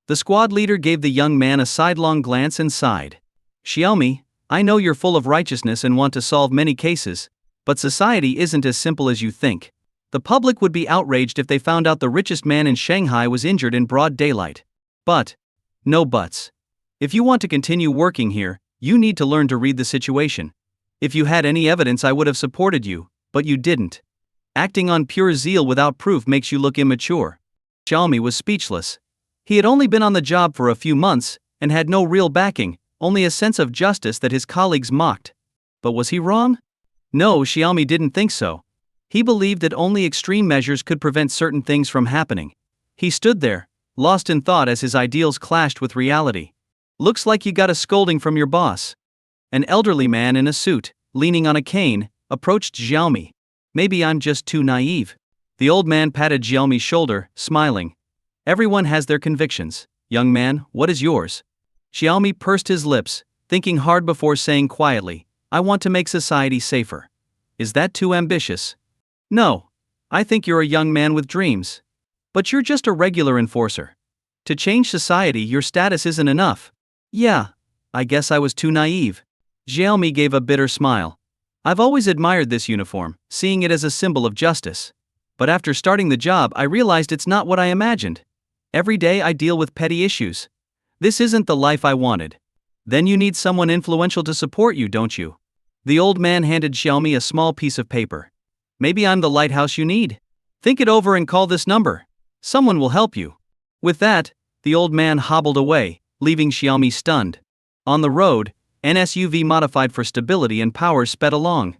The squad leader gave the young man a sidelong glance and sighed. Xiaomi, I know you're full of righteousness and want to solve many cases, but society isn't as simple as you think. The public would be outraged if they found out the richest man in Shanghai was injured in broad daylight. But, no buts. If you want to continue working here, you need to learn to read the situation. If you had any evidence, I would have supported you, but you didn't. Acting on pure zeal without proof makes you look immature. Xiaomi was speechless. He had only been on the job for a few months, and had no real backing, only a sense of justice that his colleagues mocked. But was he wrong? No, Xiaomi didn't think so. He believed that only extreme measures could prevent certain things from happening. He stood there, lost in thought as his ideals clashed with reality. Looks like you got a scolding from your boss. An elderly man in a suit, leaning on a cane, approached Xiaomi. Maybe I'm just too naive. The old man patted Xiaomi's shoulder, smiling. Everyone has their convictions. Young man, what is yours? Xiaomi pursed his lips, thinking hard before saying quietly, I want to make society safer. Is that too ambitious? No. I think you're a young man with dreams. But you're just a regular enforcer. To change society, your status isn't enough. Yeah, I guess I was too naive. Xiaomi gave a bitter smile. I've always admired this uniform, seeing it as a symbol of justice. But after starting the job, I realized it's not what I imagined. Every day I deal with petty issues. This isn't the life I wanted. Then you need someone influential to support you, don't you? The old man handed Xiaomi a small piece of paper. Maybe I'm the lighthouse you need. Think it over and call this number. Someone will help you. With that, the old man hobbled away, leaving Xiaomi stunned. On the road, an SUV modified for stability and power sped along.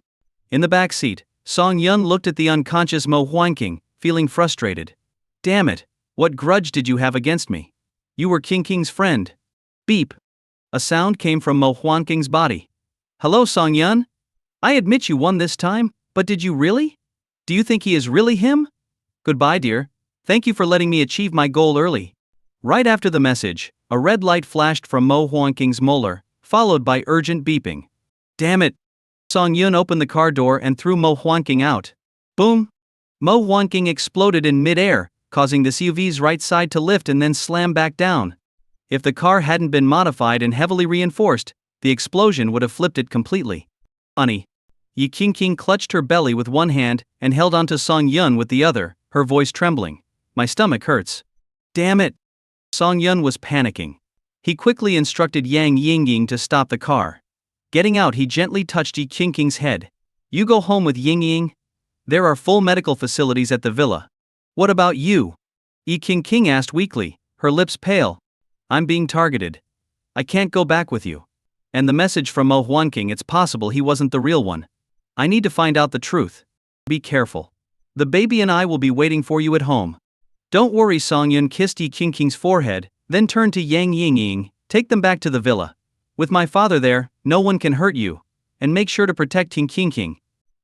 In the back seat, Song Yun looked at the unconscious Mo Huanqing, feeling frustrated. Damn it, what grudge did you have against me? You were Qingqing's friend. Beep. A sound came from Mo Huanqing's body. Hello, Song Yun? I admit you won this time, but did you really? Do you think he is really him? Goodbye, dear. Thank you for letting me achieve my goal early. Right after the message, a red light flashed from Mo Huanqing's molar, followed by urgent beeping. Damn it. Song Yun opened the car door and threw Mo Huanqing out. Boom. Mo Huanqing exploded in mid-air, causing the SUV's right side to lift and then slam back down. If the car hadn't been modified and heavily reinforced, the explosion would have flipped it completely. Honey. Yi Qingqing clutched her belly with one hand and held onto Song Yun with the other, her voice trembling. My stomach hurts. Damn it. Song Yun was panicking. He quickly instructed Yang Yingying to stop the car. Getting out, he gently touched Yi Qingqing's head. You go home with Yingying? There are full medical facilities at the villa. What about you? Yi Qingqing asked weakly, her lips pale. I'm being targeted. I can't go back with you. And the message from Mo Huanqing, it's possible he wasn't the real one. I need to find out the truth. Be careful. The baby and I will be waiting for you at home. Don't worry. Song Yun kissed Yi Qingqing's forehead, then turned to Yang Yingying. Take them back to the villa. With my father there, no one can hurt you. And make sure to protect Yi Qingqing.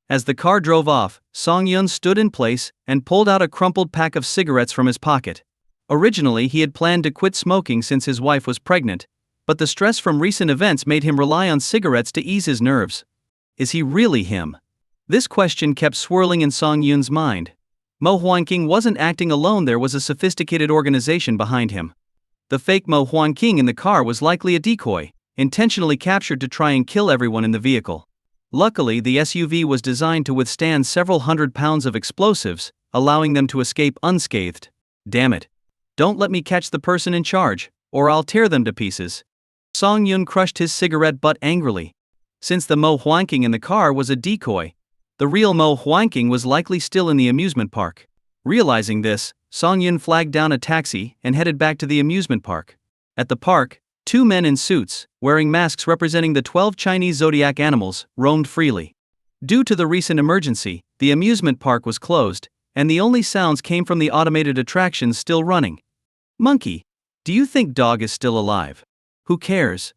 As the car drove off, Song Yun stood in place and pulled out a crumpled pack of cigarettes from his pocket. Originally, he had planned to quit smoking since his wife was pregnant, but the stress from recent events made him rely on cigarettes to ease his nerves. Is he really him? This question kept swirling in Song Yun's mind. Mo Huanqing wasn't acting alone, there was a sophisticated organization behind him. The fake Mo Huanqing in the car was likely a decoy, intentionally captured to try and kill everyone in the vehicle. Luckily, the SUV was designed to withstand several hundred pounds of explosives, allowing them to escape unscathed. Damn it. Don't let me catch the person in charge, or I'll tear them to pieces. Song Yun crushed his cigarette butt angrily. Since the Mo Huanqing in the car was a decoy, the real Mo Huanqing was likely still in the amusement park. Realizing this, Song Yun flagged down a taxi and headed back to the amusement park. At the park, two men in suits, wearing masks representing the 12 Chinese zodiac animals, roamed freely. Due to the recent emergency, the amusement park was closed, and the only sounds came from the automated attractions still running. Monkey, do you think dog is still alive? Who cares?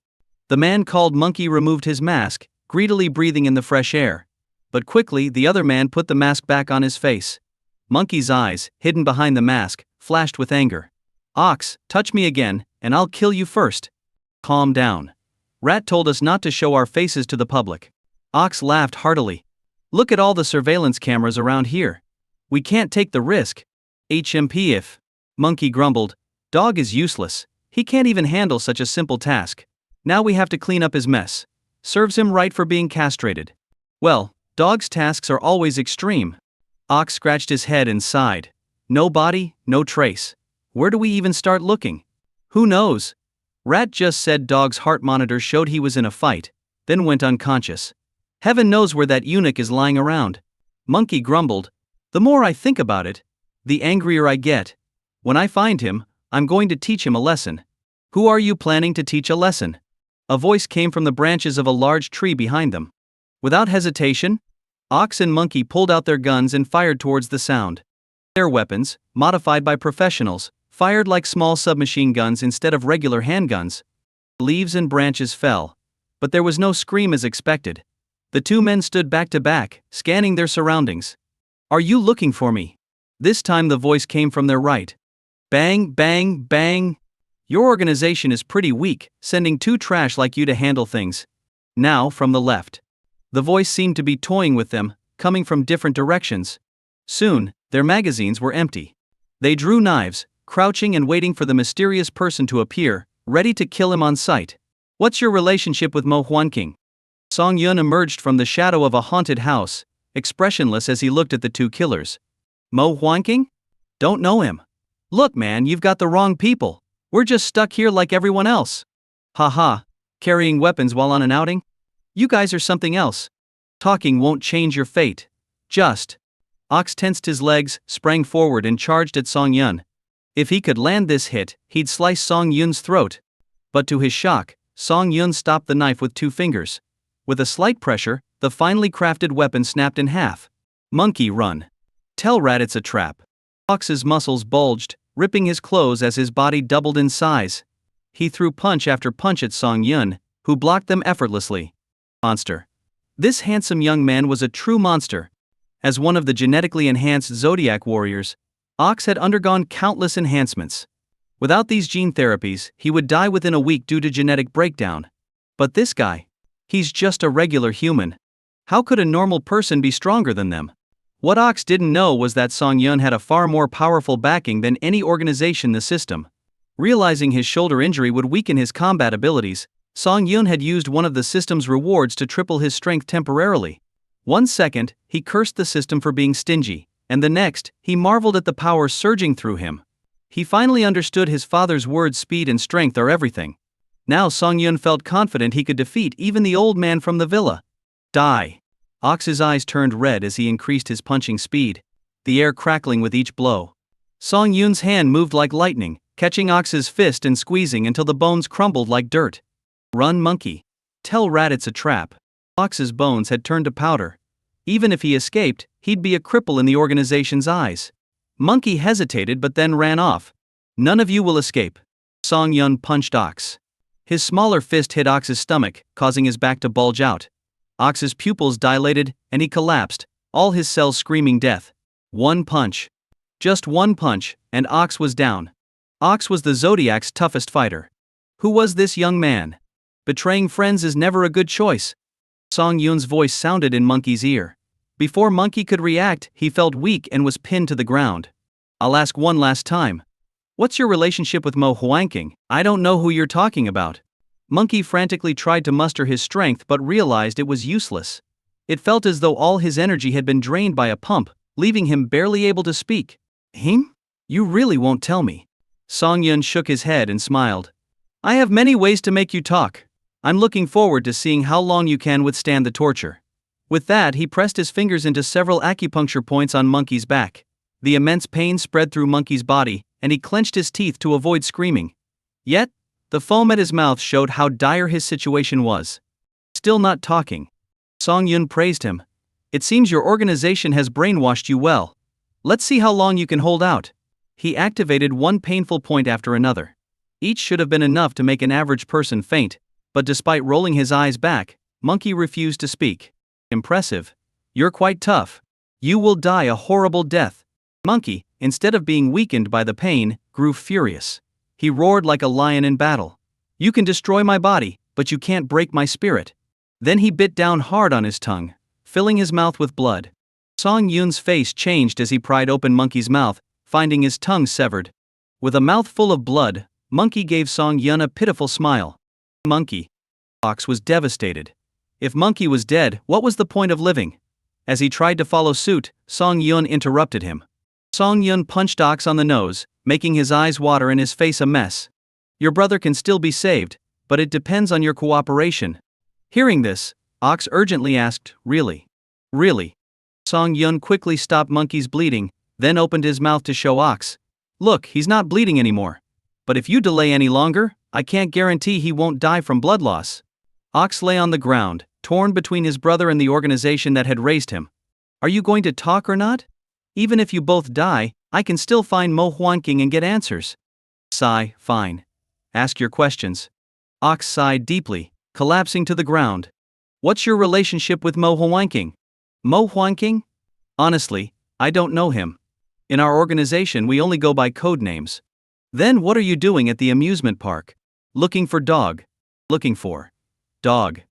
The man called Monkey removed his mask, greedily breathing in the fresh air. But quickly, the other man put the mask back on his face. Monkey's eyes, hidden behind the mask, flashed with anger. Ox, touch me again, and I'll kill you first. Calm down. Rat told us not to show our faces to the public. Ox laughed heartily. Look at all the surveillance cameras around here. We can't take the risk. HMP if. Monkey grumbled. Dog is useless. He can't even handle such a simple task. Now we have to clean up his mess. Serves him right for being castrated. Well, dog's tasks are always extreme. Ox scratched his head and sighed. No body, no trace. Where do we even start looking? Who knows? Rat just said dog's heart monitor showed he was in a fight, then went unconscious. Heaven knows where that eunuch is lying around. Monkey grumbled. The more I think about it, the angrier I get. When I find him, I'm going to teach him a lesson. Who are you planning to teach a lesson? A voice came from the branches of a large tree behind them. Without hesitation, Ox and Monkey pulled out their guns and fired towards the sound. Their weapons, modified by professionals, fired like small submachine guns instead of regular handguns. Leaves and branches fell, but there was no scream as expected. The two men stood back to back, scanning their surroundings. Are you looking for me? This time the voice came from their right. Bang, bang, bang. Your organization is pretty weak, sending two trash like you to handle things. Now from the left. The voice seemed to be toying with them, coming from different directions. Soon, their magazines were empty. They drew knives, crouching and waiting for the mysterious person to appear, ready to kill him on sight. What's your relationship with Mo Huanqing? Song Yun emerged from the shadow of a haunted house, expressionless as he looked at the two killers. Mo Huanqing? Don't know him. Look man, you've got the wrong people. We're just stuck here like everyone else. Haha, carrying weapons while on an outing? You guys are something else. Talking won't change your fate. Just. Ox tensed his legs, sprang forward and charged at Song Yun. If he could land this hit, he'd slice Song Yun's throat. But to his shock, Song Yun stopped the knife with 2 fingers. With a slight pressure, the finely crafted weapon snapped in half. Monkey, run. Tell Rat it's a trap. Ox's muscles bulged, ripping his clothes as his body doubled in size. He threw punch after punch at Song Yun, who blocked them effortlessly. Monster. This handsome young man was a true monster. As one of the genetically enhanced Zodiac warriors, Ox had undergone countless enhancements. Without these gene therapies, he would die within a week due to genetic breakdown. But this guy, he's just a regular human. How could a normal person be stronger than them? What Ox didn't know was that Song Yun had a far more powerful backing than any organization in the system. Realizing his shoulder injury would weaken his combat abilities, Song Yun had used one of the system's rewards to triple his strength temporarily. 1 second, he cursed the system for being stingy, and the next, he marveled at the power surging through him. He finally understood his father's words: speed and strength are everything. Now Song Yun felt confident he could defeat even the old man from the villa. Die. Ox's eyes turned red as he increased his punching speed, the air crackling with each blow. Song Yun's hand moved like lightning, catching Ox's fist and squeezing until the bones crumbled like dirt. Run, monkey. Tell rat it's a trap. Ox's bones had turned to powder. Even if he escaped, he'd be a cripple in the organization's eyes. Monkey hesitated but then ran off. None of you will escape. Song Yun punched Ox. His smaller fist hit Ox's stomach, causing his back to bulge out. Ox's pupils dilated, and he collapsed, all his cells screaming death. One punch. Just one punch, and Ox was down. Ox was the Zodiac's toughest fighter. Who was this young man? Betraying friends is never a good choice. Song Yun's voice sounded in Monkey's ear. Before Monkey could react, he felt weak and was pinned to the ground. I'll ask one last time. What's your relationship with Mo Huangqing? I don't know who you're talking about. Monkey frantically tried to muster his strength but realized it was useless. It felt as though all his energy had been drained by a pump, leaving him barely able to speak. You really won't tell me. Song Yun shook his head and smiled. I have many ways to make you talk. I'm looking forward to seeing how long you can withstand the torture. With that, he pressed his fingers into several acupuncture points on Monkey's back. The immense pain spread through Monkey's body, and he clenched his teeth to avoid screaming. Yet, the foam at his mouth showed how dire his situation was. Still not talking. Song Yun praised him. It seems your organization has brainwashed you well. Let's see how long you can hold out. He activated one painful point after another. Each should have been enough to make an average person faint, but despite rolling his eyes back, Monkey refused to speak. Impressive. You're quite tough. You will die a horrible death. Monkey, instead of being weakened by the pain, grew furious. He roared like a lion in battle. You can destroy my body, but you can't break my spirit. Then he bit down hard on his tongue, filling his mouth with blood. Song Yun's face changed as he pried open Monkey's mouth, finding his tongue severed. With a mouth full of blood, Monkey gave Song Yun a pitiful smile. Monkey. Ox was devastated. If Monkey was dead, what was the point of living? As he tried to follow suit, Song Yun interrupted him. Song Yun punched Ox on the nose, making his eyes water and his face a mess. Your brother can still be saved, but it depends on your cooperation. Hearing this, Ox urgently asked, Really? Really? Song Yun quickly stopped Monkey's bleeding, then opened his mouth to show Ox. Look, he's not bleeding anymore. But if you delay any longer, I can't guarantee he won't die from blood loss. Ox lay on the ground, torn between his brother and the organization that had raised him. Are you going to talk or not? Even if you both die, I can still find Mo Huangqing and get answers. Sigh, fine. Ask your questions. Ox sighed deeply, collapsing to the ground. What's your relationship with Mo Huangqing? Mo Huangqing? Honestly, I don't know him. In our organization we only go by code names. Then what are you doing at the amusement park? Looking for dog. Looking for dog.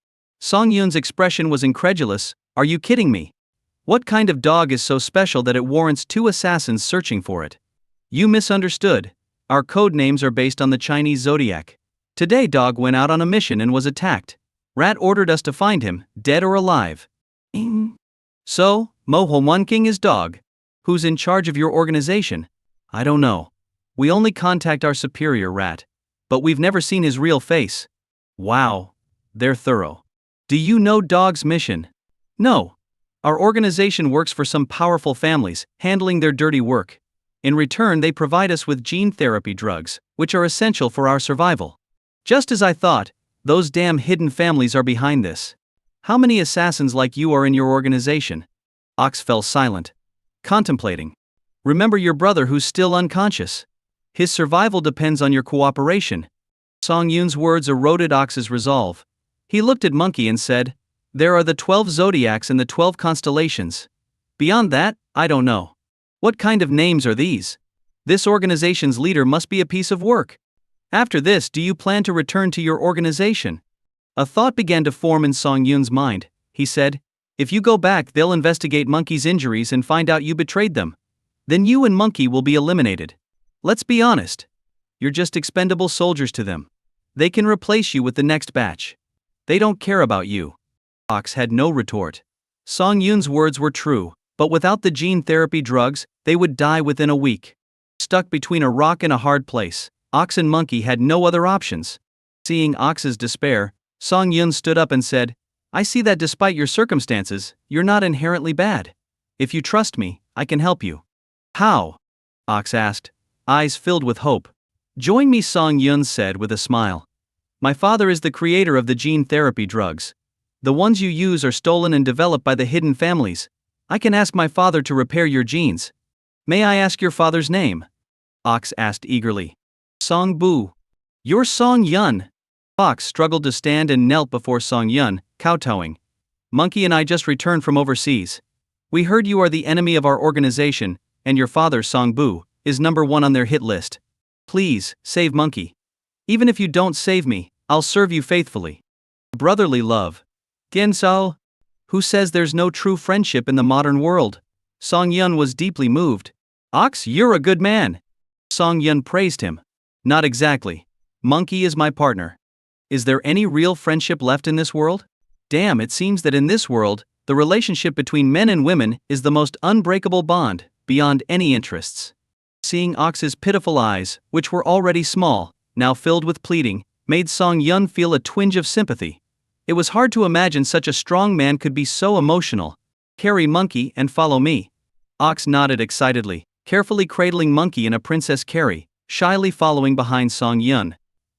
Song Yun's expression was incredulous. Are you kidding me? What kind of dog is so special that it warrants 2 assassins searching for it? You misunderstood. Our code names are based on the Chinese zodiac. Today dog went out on a mission and was attacked. Rat ordered us to find him, dead or alive. So, Mo Huangqing is dog. Who's in charge of your organization? I don't know. We only contact our superior, Rat. But we've never seen his real face. Wow. They're thorough. Do you know dog's mission? No. Our organization works for some powerful families, handling their dirty work. In return they provide us with gene therapy drugs, which are essential for our survival. Just as I thought, those damn hidden families are behind this. How many assassins like you are in your organization? Ox fell silent, contemplating. Remember your brother who's still unconscious. His survival depends on your cooperation. Song Yun's words eroded Ox's resolve. He looked at Monkey and said, There are the 12 zodiacs and the 12 constellations. Beyond that, I don't know. What kind of names are these? This organization's leader must be a piece of work. After this, do you plan to return to your organization? A thought began to form in Song Yun's mind. He said, If you go back, they'll investigate Monkey's injuries and find out you betrayed them. Then you and Monkey will be eliminated. Let's be honest. You're just expendable soldiers to them. They can replace you with the next batch. They don't care about you. Ox had no retort. Song Yun's words were true, but without the gene therapy drugs, they would die within a week. Stuck between a rock and a hard place, Ox and Monkey had no other options. Seeing Ox's despair, Song Yun stood up and said, I see that despite your circumstances, you're not inherently bad. If you trust me, I can help you. How? Ox asked, eyes filled with hope. Join me, Song Yun said with a smile. My father is the creator of the gene therapy drugs. The ones you use are stolen and developed by the hidden families. I can ask my father to repair your genes. May I ask your father's name? Ox asked eagerly. Song Bu. You're Song Yun. Ox struggled to stand and knelt before Song Yun, kowtowing. Monkey and I just returned from overseas. We heard you are the enemy of our organization, and your father, Song Bu, is #1 on their hit list. Please, save Monkey. Even if you don't save me, I'll serve you faithfully. Brotherly love. Gensao? Who says there's no true friendship in the modern world? Song Yun was deeply moved. Ox, you're a good man. Song Yun praised him. Not exactly. Monkey is my partner. Is there any real friendship left in this world? Damn, it seems that in this world, the relationship between men and women is the most unbreakable bond, beyond any interests. Seeing Ox's pitiful eyes, which were already small, now filled with pleading, made Song Yun feel a twinge of sympathy. It was hard to imagine such a strong man could be so emotional. Carry Monkey and follow me. Ox nodded excitedly, carefully cradling Monkey in a princess carry, shyly following behind Song Yun.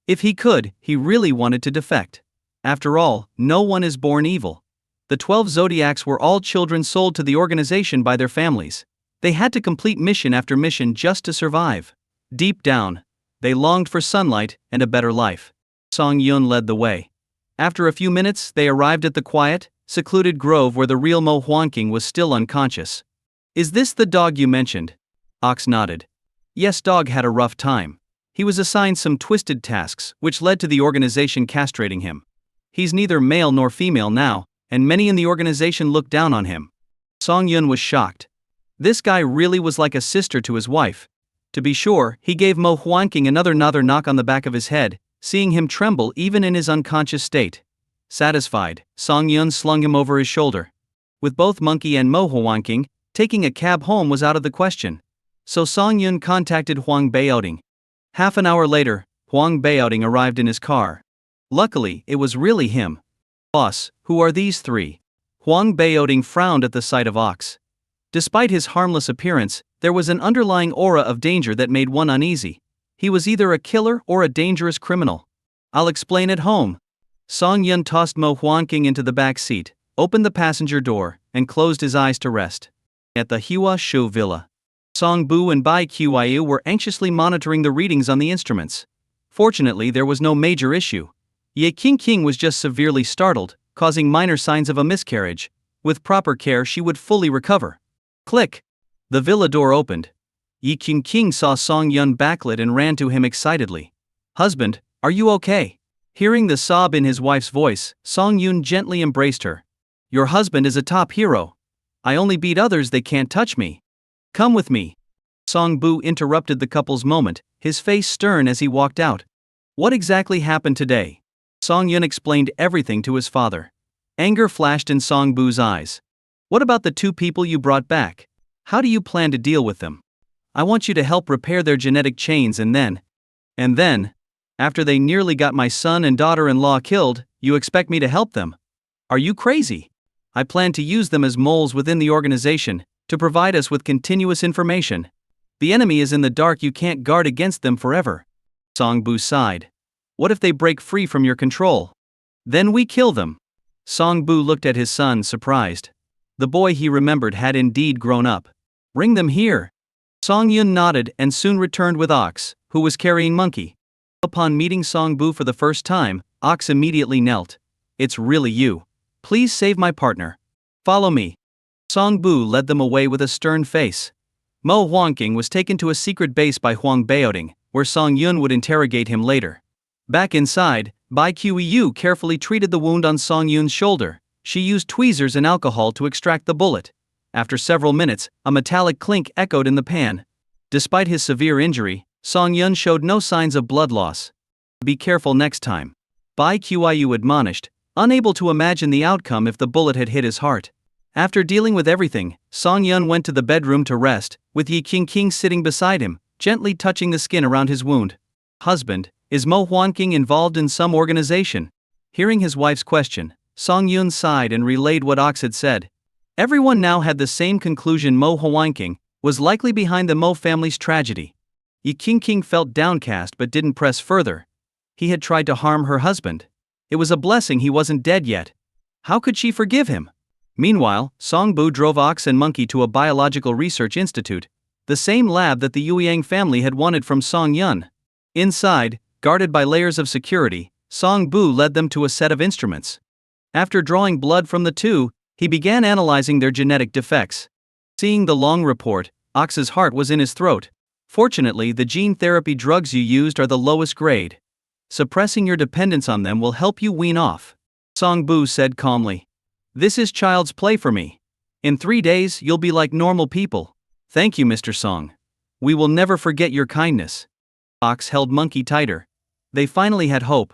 If he could, he really wanted to defect. After all, no one is born evil. The 12 zodiacs were all children sold to the organization by their families. They had to complete mission after mission just to survive. Deep down, they longed for sunlight and a better life. Song Yun led the way. After a few minutes, they arrived at the quiet, secluded grove where the real Mo Huanqing was still unconscious. Is this the dog you mentioned? Ox nodded. Yes, dog had a rough time. He was assigned some twisted tasks, which led to the organization castrating him. He's neither male nor female now, and many in the organization look down on him. Song Yun was shocked. This guy really was like a sister to his wife. To be sure, he gave Mo Huanqing another knock on the back of his head, seeing him tremble even in his unconscious state. Satisfied, Song Yun slung him over his shoulder. With both Monkey and Mo Huanqing, taking a cab home was out of the question. So Song Yun contacted Huang Baoting. Half an hour later, Huang Baoting arrived in his car. Luckily, it was really him. Boss, who are these three? Huang Baoting frowned at the sight of Ox. Despite his harmless appearance, there was an underlying aura of danger that made one uneasy. He was either a killer or a dangerous criminal. I'll explain at home. Song Yun tossed Mo Huanqing into the back seat, opened the passenger door, and closed his eyes to rest. At the Hua Shu Villa, Song Bu and Bai Qiu were anxiously monitoring the readings on the instruments. Fortunately, there was no major issue. Ye Qingqing was just severely startled, causing minor signs of a miscarriage. With proper care, she would fully recover. Click! The villa door opened. Ye Qingqing saw Song Yun backlit and ran to him excitedly. Husband, are you okay? Hearing the sob in his wife's voice, Song Yun gently embraced her. Your husband is a top hero. I only beat others, they can't touch me. Come with me. Song Bu interrupted the couple's moment, his face stern as he walked out. What exactly happened today? Song Yun explained everything to his father. Anger flashed in Song Bu's eyes. What about the two people you brought back? How do you plan to deal with them? I want you to help repair their genetic chains and then, after they nearly got my son and daughter-in-law killed, you expect me to help them? Are you crazy? I plan to use them as moles within the organization, to provide us with continuous information. The enemy is in the dark, you can't guard against them forever. Song Bu sighed. What if they break free from your control? Then we kill them. Song Bu looked at his son, surprised. The boy he remembered had indeed grown up. Bring them here. Song Yun nodded and soon returned with Ox, who was carrying Monkey. Upon meeting Song Bu for the first time, Ox immediately knelt. It's really you. Please save my partner. Follow me. Song Bu led them away with a stern face. Mo Huanqing was taken to a secret base by Huang Baoting, where Song Yun would interrogate him later. Back inside, Bai Qiu carefully treated the wound on Song Yun's shoulder. She used tweezers and alcohol to extract the bullet. After several minutes, a metallic clink echoed in the pan. Despite his severe injury, Song Yun showed no signs of blood loss. Be careful next time. Bai Qiu admonished, unable to imagine the outcome if the bullet had hit his heart. After dealing with everything, Song Yun went to the bedroom to rest, with Ye Qingqing sitting beside him, gently touching the skin around his wound. Husband, is Mo Huanqing involved in some organization? Hearing his wife's question, Song Yun sighed and relayed what Ox had said. Everyone now had the same conclusion: Mo Huanqing was likely behind the Mo family's tragedy. Ye Qingqing felt downcast but didn't press further. He had tried to harm her husband. It was a blessing he wasn't dead yet. How could she forgive him? Meanwhile, Songbu drove Ox and Monkey to a biological research institute, the same lab that the Yueyang family had wanted from Song Yun. Inside, guarded by layers of security, Songbu led them to a set of instruments. After drawing blood from the two, he began analyzing their genetic defects. Seeing the long report, Ox's heart was in his throat. Fortunately, the gene therapy drugs you used are the lowest grade. Suppressing your dependence on them will help you wean off. Songbu said calmly. This is child's play for me. In 3 days, you'll be like normal people. Thank you, Mr. Song. We will never forget your kindness. Ox held Monkey tighter. They finally had hope.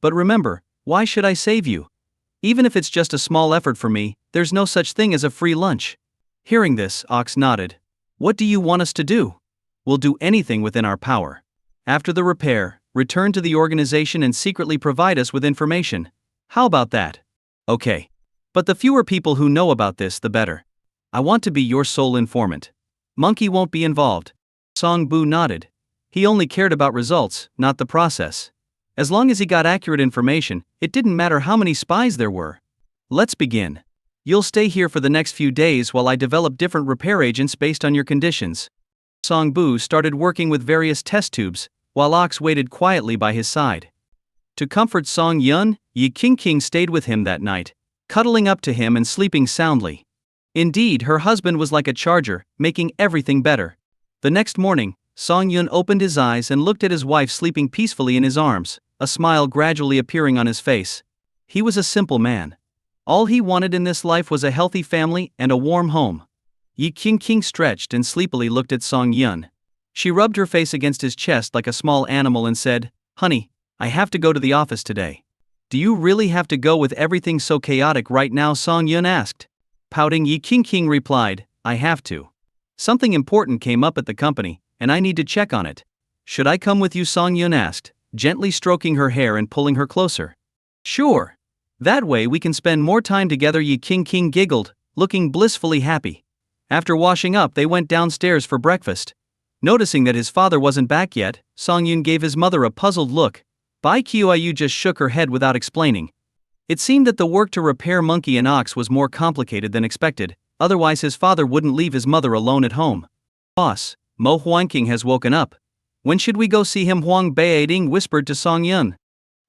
But remember, why should I save you? Even if it's just a small effort for me, there's no such thing as a free lunch. Hearing this, Ox nodded. What do you want us to do? We'll do anything within our power. After the repair, return to the organization and secretly provide us with information. How about that? Okay. But the fewer people who know about this, the better. I want to be your sole informant. Monkey won't be involved. Songbu nodded. He only cared about results, not the process. As long as he got accurate information, it didn't matter how many spies there were. Let's begin. You'll stay here for the next few days while I develop different repair agents based on your conditions. Songbu started working with various test tubes, while Ox waited quietly by his side. To comfort Song Yun, Yi King stayed with him that night, cuddling up to him and sleeping soundly. Indeed, her husband was like a charger, making everything better. The next morning, Song Yun opened his eyes and looked at his wife sleeping peacefully in his arms, a smile gradually appearing on his face. He was a simple man. All he wanted in this life was a healthy family and a warm home. Yi King stretched and sleepily looked at Song Yun. She rubbed her face against his chest like a small animal and said, Honey, I have to go to the office today. Do you really have to go with everything so chaotic right now? Song Yun asked. Pouting, Yi King replied, I have to. Something important came up at the company, and I need to check on it. Should I come with you? Song Yun asked, gently stroking her hair and pulling her closer. Sure. That way we can spend more time together. Yi King giggled, looking blissfully happy. After washing up, they went downstairs for breakfast. Noticing that his father wasn't back yet, Song Yun gave his mother a puzzled look. Bai Qiu just shook her head without explaining. It seemed that the work to repair Monkey and Ox was more complicated than expected, otherwise his father wouldn't leave his mother alone at home. Boss, Mo Huangqing has woken up. When should we go see him? Huang Baiding whispered to Song Yun.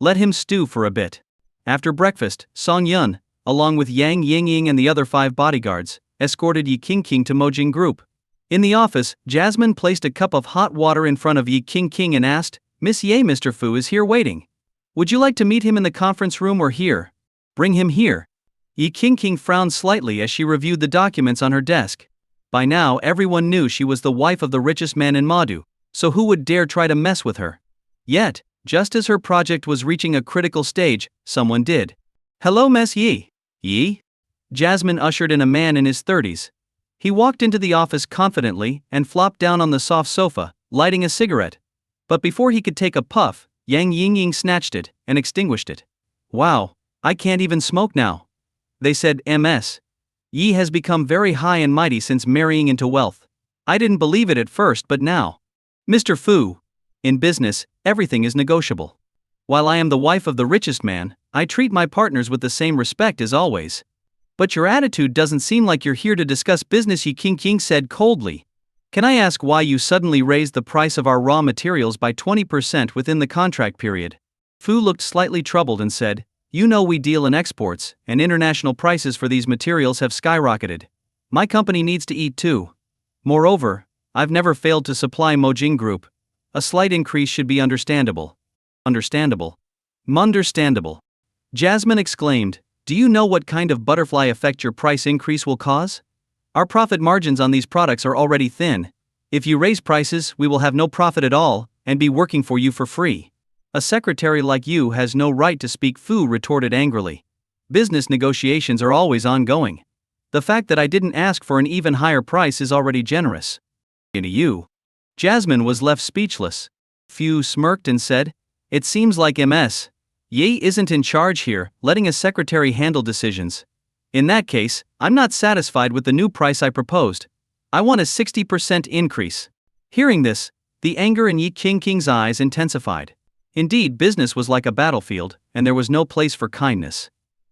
Let him stew for a bit. After breakfast, Song Yun, along with Yang Yingying and the other 5 bodyguards, escorted Yi King to Mojing Group. In the office, Jasmine placed a cup of hot water in front of Yi King and asked, Miss Ye, Mr. Fu is here waiting. Would you like to meet him in the conference room or here? Bring him here. Yi King frowned slightly as she reviewed the documents on her desk. By now everyone knew she was the wife of the richest man in Madu, so who would dare try to mess with her? Yet, just as her project was reaching a critical stage, someone did. Hello, Miss Yi. Yi? Jasmine ushered in a man in his 30s. He walked into the office confidently and flopped down on the soft sofa, lighting a cigarette. But before he could take a puff, Yang Yingying snatched it and extinguished it. Wow, I can't even smoke now. They said, Ms. Yi has become very high and mighty since marrying into wealth. I didn't believe it at first, but now. Mr. Fu. In business, everything is negotiable. While I am the wife of the richest man, I treat my partners with the same respect as always. But your attitude doesn't seem like you're here to discuss business, Yi King said coldly. Can I ask why you suddenly raised the price of our raw materials by 20% within the contract period? Fu looked slightly troubled and said, You know we deal in exports, and international prices for these materials have skyrocketed. My company needs to eat too. Moreover, I've never failed to supply Mojing Group. A slight increase should be understandable. Understandable. Munderstandable. Jasmine exclaimed, Do you know what kind of butterfly effect your price increase will cause? Our profit margins on these products are already thin. If you raise prices, we will have no profit at all, and be working for you for free. A secretary like you has no right to speak, Fu retorted angrily. Business negotiations are always ongoing. The fact that I didn't ask for an even higher price is already generous. Into you. Jasmine was left speechless. Fu smirked and said, It seems like Ms. Ye isn't in charge here, letting a secretary handle decisions. In that case, I'm not satisfied with the new price I proposed. I want a 60% increase. Hearing this, the anger in Yi King's eyes intensified. Indeed, business was like a battlefield, and there was no place for kindness.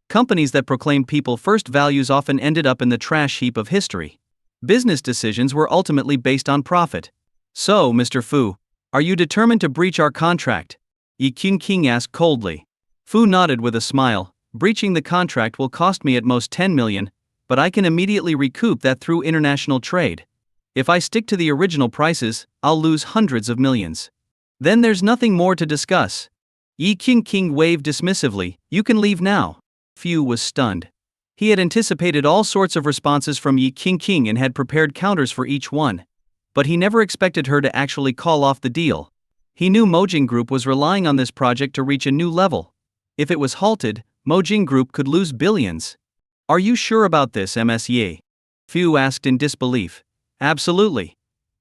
Companies that proclaimed people first values often ended up in the trash heap of history. Business decisions were ultimately based on profit. So, Mr. Fu, are you determined to breach our contract? Yi Qingqing asked coldly. Fu nodded with a smile. Breaching the contract will cost me at most 10 million, but I can immediately recoup that through international trade. If I stick to the original prices, I'll lose hundreds of millions. Then there's nothing more to discuss. Yi Qingqing waved dismissively. You can leave now. Fu was stunned. He had anticipated all sorts of responses from Yi Qingqing and had prepared counters for each one. But he never expected her to actually call off the deal. He knew Mojing Group was relying on this project to reach a new level. If it was halted, Mojing Group could lose billions. Are you sure about this, Ms. Ye? Fu asked in disbelief. Absolutely.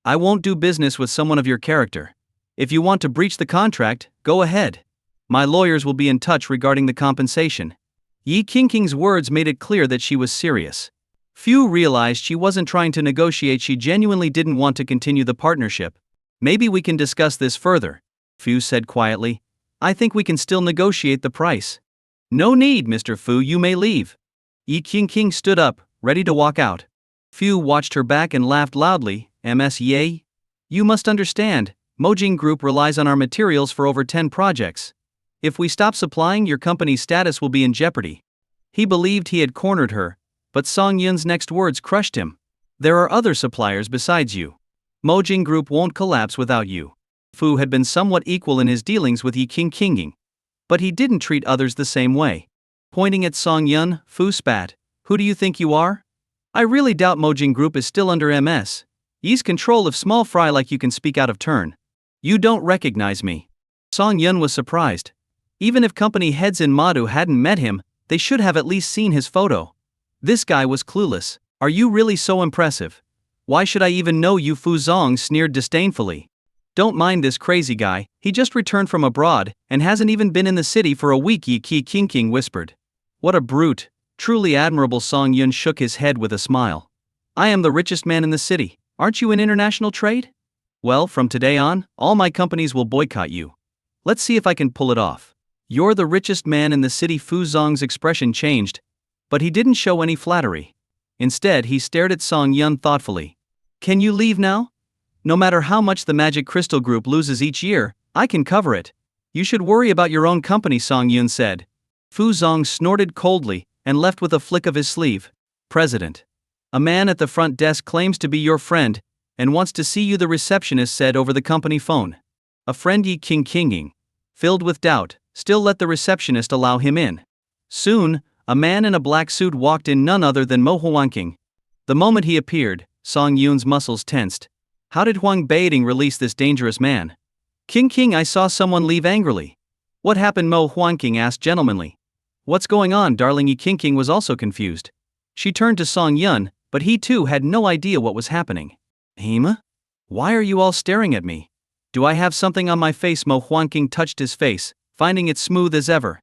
I won't do business with someone of your character. If you want to breach the contract, go ahead. My lawyers will be in touch regarding the compensation. Yi Qingqing's words made it clear that she was serious. Fu realized she wasn't trying to negotiate, she genuinely didn't want to continue the partnership. Maybe we can discuss this further, Fu said quietly. I think we can still negotiate the price. No need, Mr. Fu, you may leave. Yi Qingqing stood up, ready to walk out. Fu watched her back and laughed loudly. Ms. Ye? You must understand, Mojing Group relies on our materials for over 10 projects. If we stop supplying, your company's status will be in jeopardy. He believed he had cornered her, but Song Yun's next words crushed him. There are other suppliers besides you. Mojing Group won't collapse without you. Fu had been somewhat equal in his dealings with Yi Qingqing, but he didn't treat others the same way. Pointing at Song Yun, Fu spat. Who do you think you are? I really doubt Mojing Group is still under Ms. Yi's control. If small fry like you can speak out of turn. You don't recognize me. Song Yun was surprised. Even if company heads in Madu hadn't met him, they should have at least seen his photo. This guy was clueless. Are you really so impressive? Why should I even know you? Fu Zong sneered disdainfully. Don't mind this crazy guy, he just returned from abroad, and hasn't even been in the city for a week, Yi Qingqing whispered. What a brute. Truly admirable. Song Yun shook his head with a smile. I am the richest man in the city, aren't you in international trade? Well, from today on, all my companies will boycott you. Let's see if I can pull it off. You're the richest man in the city. Fu Zong's expression changed, but he didn't show any flattery. Instead, he stared at Song Yun thoughtfully. Can you leave now? No matter how much the Magic Crystal Group loses each year, I can cover it. You should worry about your own company, Song Yun said. Fu Zong snorted coldly and left with a flick of his sleeve. President. A man at the front desk claims to be your friend and wants to see you, the receptionist said over the company phone. A friend? Yi Qingqing, filled with doubt, still let the receptionist allow him in. Soon, a man in a black suit walked in, none other than Mo Huangqing. The moment he appeared, Song Yun's muscles tensed. How did Huang Beiding release this dangerous man? Qingqing, I saw someone leave angrily. What happened? Mo Huangqing asked gentlemanly. What's going on, darling? Yi Qingqing was also confused. She turned to Song Yun, but he too had no idea what was happening. Hema? Why are you all staring at me? Do I have something on my face? Mo Huangqing touched his face, finding it smooth as ever.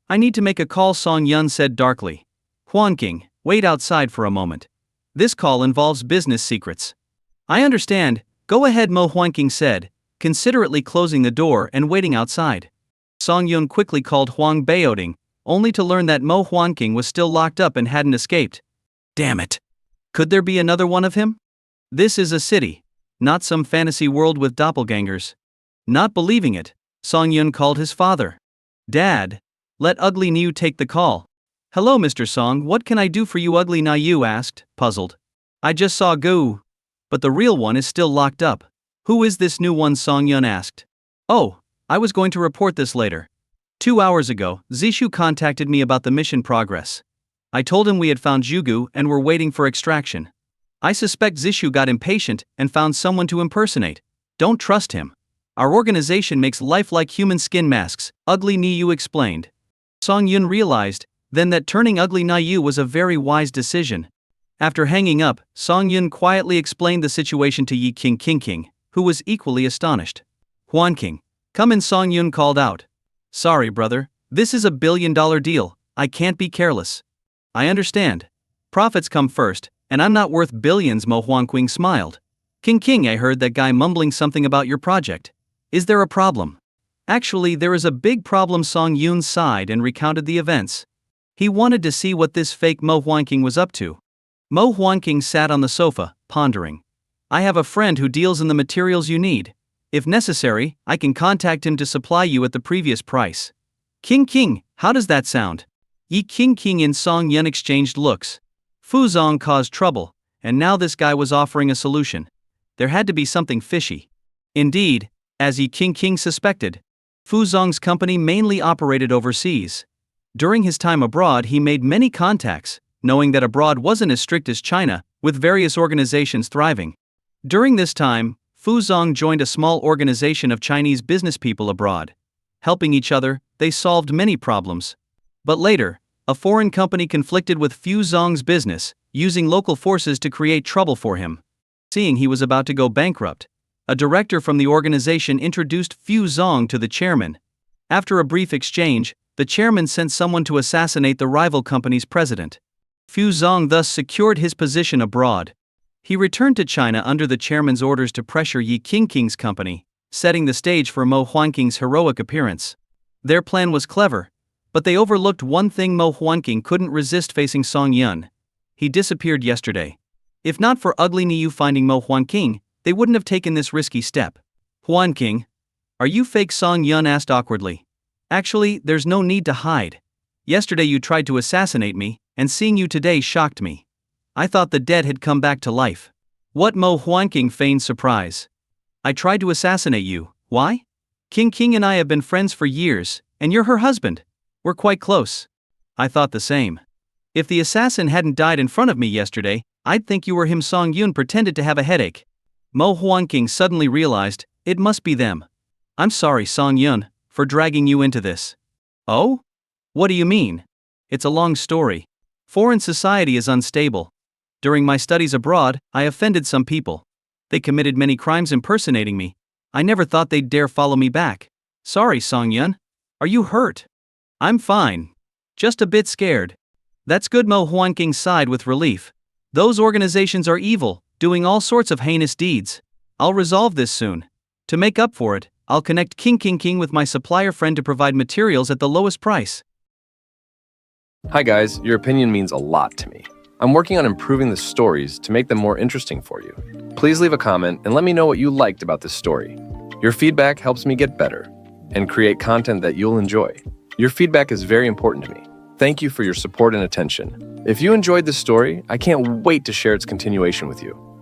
I need to make a call, Song Yun said darkly. Huangqing, wait outside for a moment. This call involves business secrets. I understand, go ahead, Mo Huangqing said, considerately closing the door and waiting outside. Song Yun quickly called Huang Beiding, only to learn that Mo Huangqing was still locked up and hadn't escaped. Damn it! Could there be another one of him? This is a city, not some fantasy world with doppelgangers. Not believing it, Song Yun called his father. Dad, let Ugly Niu take the call. Hello, Mr. Song, what can I do for you? Ugly Niu asked, puzzled. I just saw Gu. But the real one is still locked up. Who is this new one? Song Yun asked. Oh, I was going to report this later. 2 hours ago, Zishu contacted me about the mission progress. I told him we had found Zhugu and were waiting for extraction. I suspect Zishu got impatient and found someone to impersonate. Don't trust him. Our organization makes lifelike human skin masks, Ugly Niu explained. Song Yun realized then that turning Ugly Niu was a very wise decision. After hanging up, Song Yun quietly explained the situation to Yi Qingqing, who was equally astonished. Huangqing, come in, Song Yun called out. Sorry, brother, this is a $1 billion deal, I can't be careless. I understand. Profits come first, and I'm not worth billions, Mo Huangqing smiled. Qingqing, I heard that guy mumbling something about your project. Is there a problem? Actually, there is a big problem. Song Yun sighed and recounted the events. He wanted to see what this fake Mo Huanqing was up to. Mo Huanqing sat on the sofa, pondering. I have a friend who deals in the materials you need. If necessary, I can contact him to supply you at the previous price. King, how does that sound? Yi King and Song Yun exchanged looks. Fu Zong caused trouble, and now this guy was offering a solution. There had to be something fishy. Indeed, as Yi King suspected, Fu Zong's company mainly operated overseas. During his time abroad, he made many contacts, knowing that abroad wasn't as strict as China, with various organizations thriving. During this time, Fu Zong joined a small organization of Chinese businesspeople abroad. Helping each other, they solved many problems. But later, a foreign company conflicted with Fu Zong's business, using local forces to create trouble for him. Seeing he was about to go bankrupt, a director from the organization introduced Fu Zong to the chairman. After a brief exchange, the chairman sent someone to assassinate the rival company's president. Fu Zong thus secured his position abroad. He returned to China under the chairman's orders to pressure Yi King's company, setting the stage for Mo Huanqing's heroic appearance. Their plan was clever, but they overlooked one thing. Mo Huanqing couldn't resist facing Song Yun. He disappeared yesterday. If not for Ugly Niu finding Mo Huanqing, they wouldn't have taken this risky step. Huanqing, are you fake? Song Yun asked awkwardly. Actually, there's no need to hide. Yesterday you tried to assassinate me, and seeing you today shocked me. I thought the dead had come back to life. What? Mo Huanqing feigned surprise. I tried to assassinate you, why? King and I have been friends for years, and you're her husband. We're quite close. I thought the same. If the assassin hadn't died in front of me yesterday, I'd think you were him. Song Yun pretended to have a headache. Mo Huanqing suddenly realized, it must be them. I'm sorry, Song Yun, for dragging you into this. Oh? What do you mean? It's a long story. Foreign society is unstable. During my studies abroad, I offended some people. They committed many crimes impersonating me. I never thought they'd dare follow me back. Sorry, Song Yun. Are you hurt? I'm fine. Just a bit scared. That's good. Mo Huanqing sighed with relief. Those organizations are evil, doing all sorts of heinous deeds. I'll resolve this soon. To make up for it, I'll connect King with my supplier friend to provide materials at the lowest price. Hi guys, your opinion means a lot to me. I'm working on improving the stories to make them more interesting for you. Please leave a comment and let me know what you liked about this story. Your feedback helps me get better and create content that you'll enjoy. Your feedback is very important to me. Thank you for your support and attention. If you enjoyed this story, I can't wait to share its continuation with you.